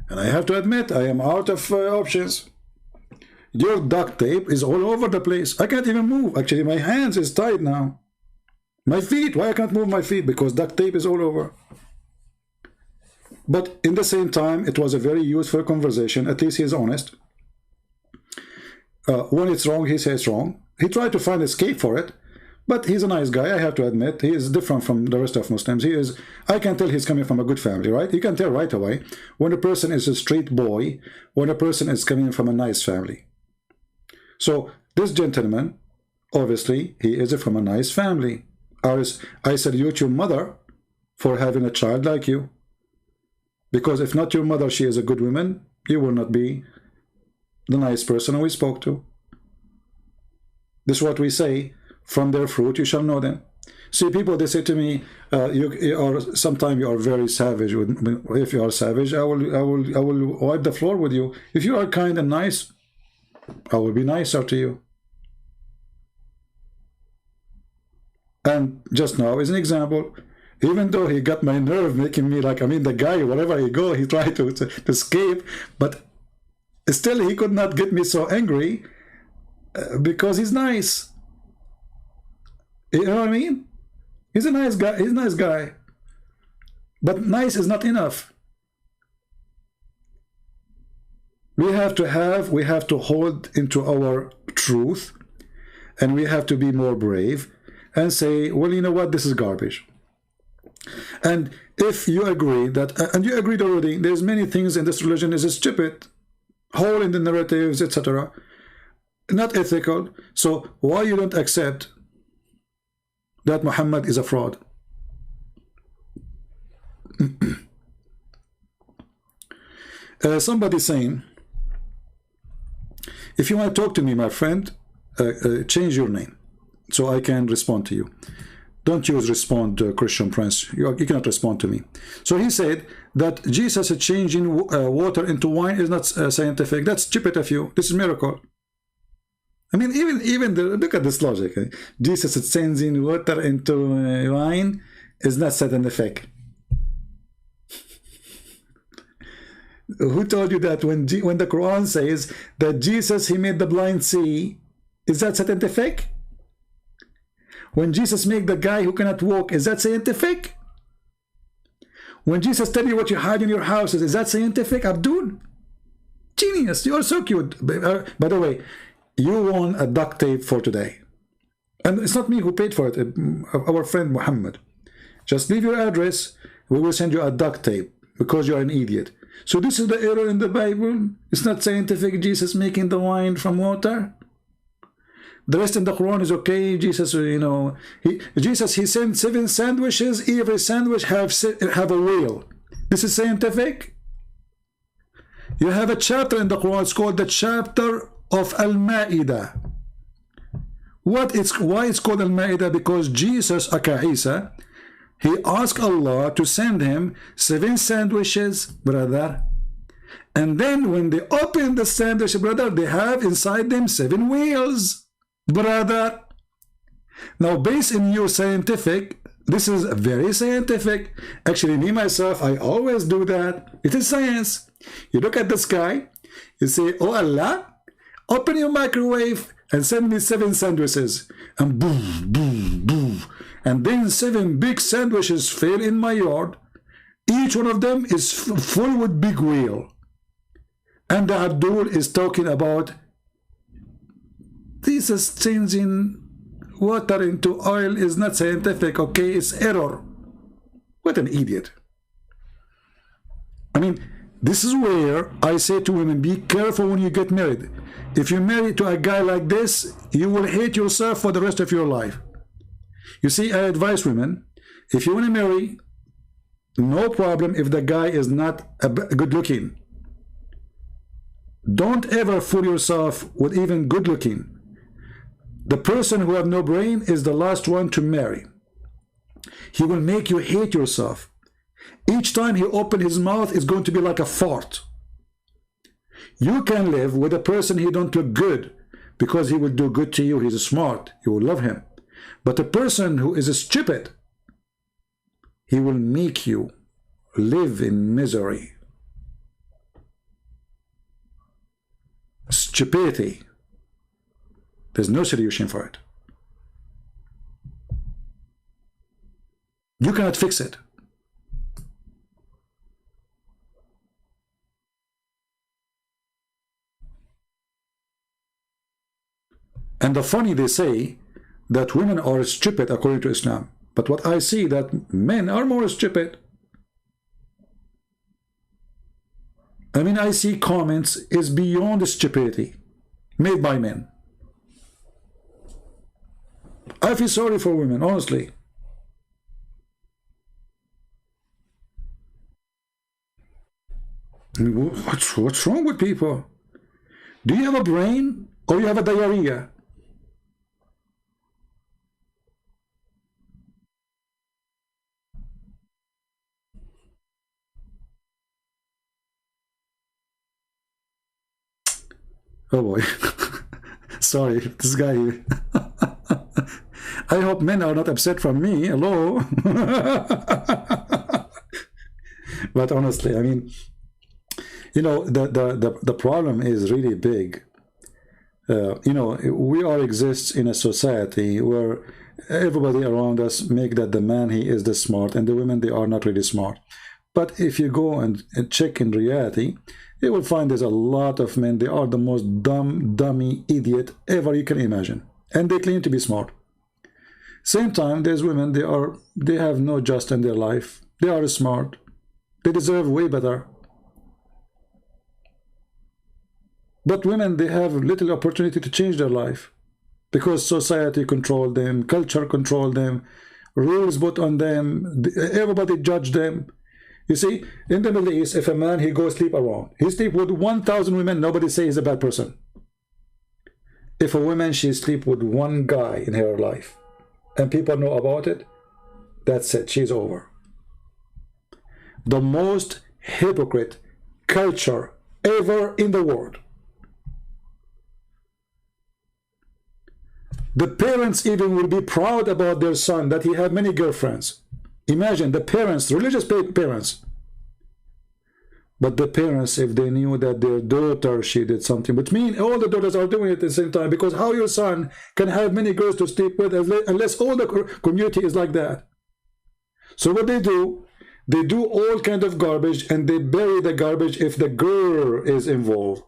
And I have to admit, I am out of options. Your duct tape is all over the place. I can't even move. Actually, my hands is tied now. My feet, why I can't move my feet? Because duct tape is all over. But in the same time, it was a very useful conversation. At least he is honest. When it's wrong, he says wrong. He tried to find escape for it, but he's a nice guy, I have to admit. He is different from the rest of Muslims. I can tell he's coming from a good family, right? You can tell right away when a person is a straight boy, when a person is coming from a nice family. So this gentleman, obviously, he is from a nice family. I salute your mother for having a child like you. Because if not your mother, she is a good woman, you will not be the nice person we spoke to. This is what we say, from their fruit you shall know them. See, people, they say to me, sometimes you are very savage. If you are savage, I will wipe the floor with you. If you are kind and nice, I will be nicer to you. And just now, as an example, Even though he got my nerve, making me like, I mean, the guy, wherever he go, he tried to escape, but still he could not get me so angry because he's nice. You know what I mean? He's a nice guy. He's a nice guy. But nice is not enough. We have to hold into our truth, and we have to be more brave and say, well, you know what, this is garbage. And if you agree that, and you agreed already, there's many things in this religion is stupid, hole in the narratives, etc., not ethical. So why you don't accept that Muhammad is a fraud? Somebody saying, if you want to talk to me, my friend, change your name so I can respond to you. Don't use respond Christian Prince. You cannot respond to me. So he said that Jesus changing water into wine is not scientific. That's stupid of you. This is miracle. I mean, even look at this logic. Jesus changing water into wine is not scientific. Who told you that when the Quran says that Jesus, he made the blind see, is that scientific? When Jesus made the guy who cannot walk, is that scientific? When Jesus tell you what you hide in your houses, is that scientific? Abdul? Genius, you are so cute. By the way, you won a duct tape for today. And it's not me who paid for it, our friend Muhammad. Just leave your address, we will send you a duct tape because you're an idiot. So this is the error in the Bible. It's not scientific, Jesus making the wine from water. The rest in the Quran is okay. Jesus, you know, he sent 7 sandwiches. Every sandwich have a whale. This is scientific. You have a chapter in the Quran. It's called the chapter of Al-Ma'idah. Why it's called Al-Ma'idah? Because Jesus, Isa, he asked Allah to send him 7 sandwiches, brother. And then when they open the sandwich, brother, they have inside them 7 whales. Brother, now based in your scientific, this is very scientific. Actually, me myself, I always do that. It is science. You look at the sky, you say, oh Allah, open your microwave and send me 7 sandwiches. And boom, boom, boom. And then 7 big sandwiches fell in my yard. Each one of them is full with big whale. And the Abdul is talking about this is changing water into oil is not scientific, okay? It's error. What an idiot. I mean, this is where I say to women, be careful when you get married. If you marry to a guy like this, you will hate yourself for the rest of your life. You see, I advise women, if you want to marry, no problem if the guy is not good looking. Don't ever fool yourself with even good looking. The person who have no brain is the last one to marry. He will make you hate yourself. Each time he opens his mouth, it's going to be like a fart. You can live with a person he don't look good because he will do good to you. He's smart. You will love him. But a person who is stupid, he will make you live in misery. Stupidity. There's no solution for it. You cannot fix it. And the funny, they say that women are stupid according to Islam. But what I see that men are more stupid. I mean, I see comments is beyond stupidity made by men. I feel sorry for women, honestly. I mean, what's wrong with people? Do you have a brain or you have a diarrhea? Oh boy. Sorry, this guy. I hope men are not upset from me. Hello. But honestly, I mean, you know, the problem is really big. You know, we all exist in a society where everybody around us make that the man, he is the smart, and the women, they are not really smart. But if you go and check in reality, you will find there's a lot of men, they are the most dummy idiot ever you can imagine, and they claim to be smart. Same time, there's women, they have no just in their life, they are smart, they deserve way better. But women, they have little opportunity to change their life because society control them, culture control them, rules put on them, everybody judge them. You see, in the Middle East, if a man, he goes sleep around, he sleep with 1,000 women, nobody say he's a bad person. If a woman, she sleep with one guy in her life, and people know about it, that's it, she's over. The most hypocrite culture ever in the world. The parents even will be proud about their son that he had many girlfriends. Imagine the parents, religious parents. But the parents, if they knew that their daughter, she did something, which means all the daughters are doing it at the same time, because how your son can have many girls to sleep with unless all the community is like that. So what they do all kind of garbage, and they bury the garbage if the girl is involved.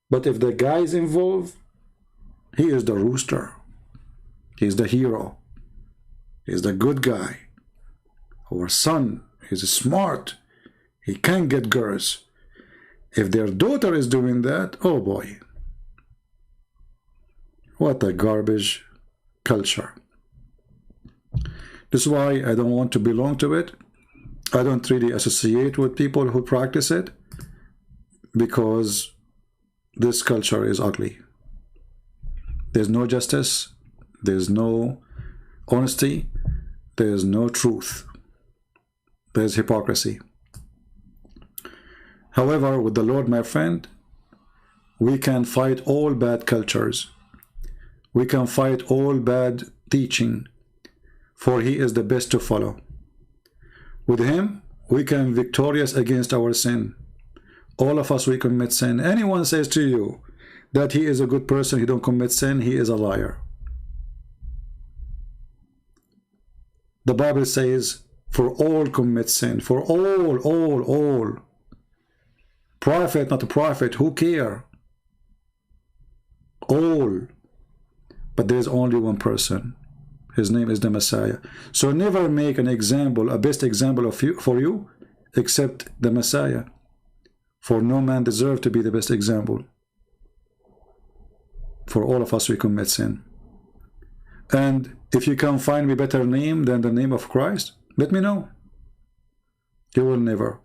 But if the guy is involved, he is the rooster. He's the hero. He's the good guy. Our son is smart. He can get girls. If their daughter is doing that, oh boy. What a garbage culture. This is why I don't want to belong to it. I don't really associate with people who practice it, because this culture is ugly. There's no justice, there's no honesty, there's no truth, there's hypocrisy. However, with the Lord, my friend, we can fight all bad cultures. We can fight all bad teaching, for He is the best to follow. With Him, we can be victorious against our sin. All of us, we commit sin. Anyone says to you that he is a good person, he don't commit sin, he is a liar. The Bible says, for all commit sin. For all. Prophet, not a prophet, who care? All. But there's only one person. His name is the Messiah. So never make an example, a best example of you, for you, except the Messiah. For no man deserves to be the best example. For all of us, we commit sin. And if you can find me better name than the name of Christ, let me know. You will never.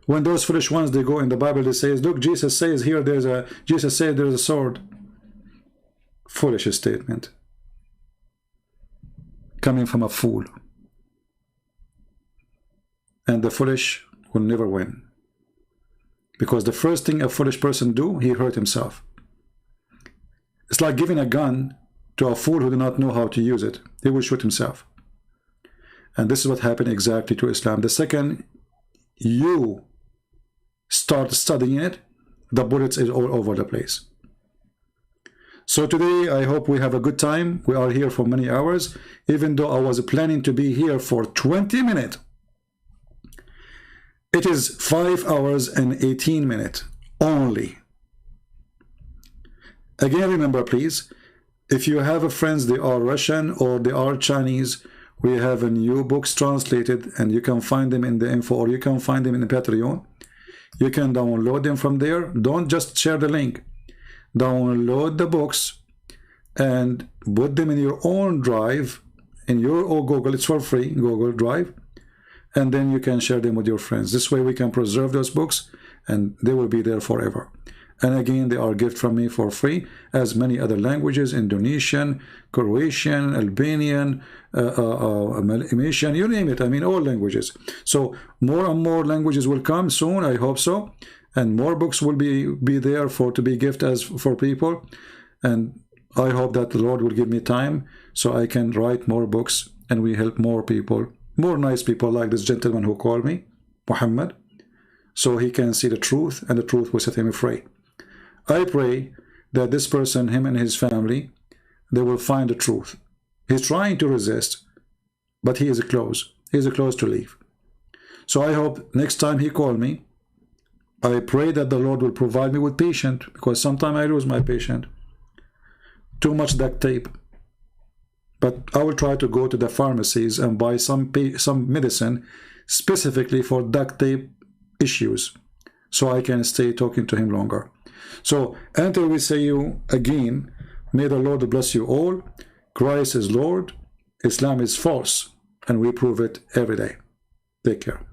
When those foolish ones, they go in the Bible, they say, look, Jesus says here, Jesus said there's a sword. Foolish statement. Coming from a fool. And the foolish will never win. Because the first thing a foolish person do, he hurt himself. It's like giving a gun to a fool who do not know how to use it. He will shoot himself. And this is what happened exactly to Islam. The second you start studying it, the bullets is all over the place. So today, I hope we have a good time. We are here for many hours, even though I was planning to be here for 20 minutes. It is 5 hours and 18 minutes only. Again, remember, please, if you have friends, they are Russian or they are Chinese, we have a new books translated, and you can find them in the info, or you can find them in the Patreon. You can download them from there. Don't just share the link. Download the books and put them in your own drive, in your own Google. It's for free, Google Drive. And then you can share them with your friends. This way we can preserve those books and they will be there forever. And again, they are a gift from me for free, as many other languages: Indonesian, Croatian, Albanian, Malaysian, you name it. I mean, all languages. So more and more languages will come soon, I hope so. And more books will be there to be gift as for people. And I hope that the Lord will give me time so I can write more books and we help more people, more nice people like this gentleman who called me, Muhammad, so he can see the truth and the truth will set him free. I pray that this person, him and his family, they will find the truth. He's trying to resist, but he is close. He is close to leave. So I hope next time he call me, I pray that the Lord will provide me with patience, because sometimes I lose my patience. Too much duct tape. But I will try to go to the pharmacies and buy some medicine specifically for duct tape issues, so I can stay talking to him longer. So until we see you again, may the Lord bless you all. Christ is Lord, Islam is false, and we prove it every day. Take care.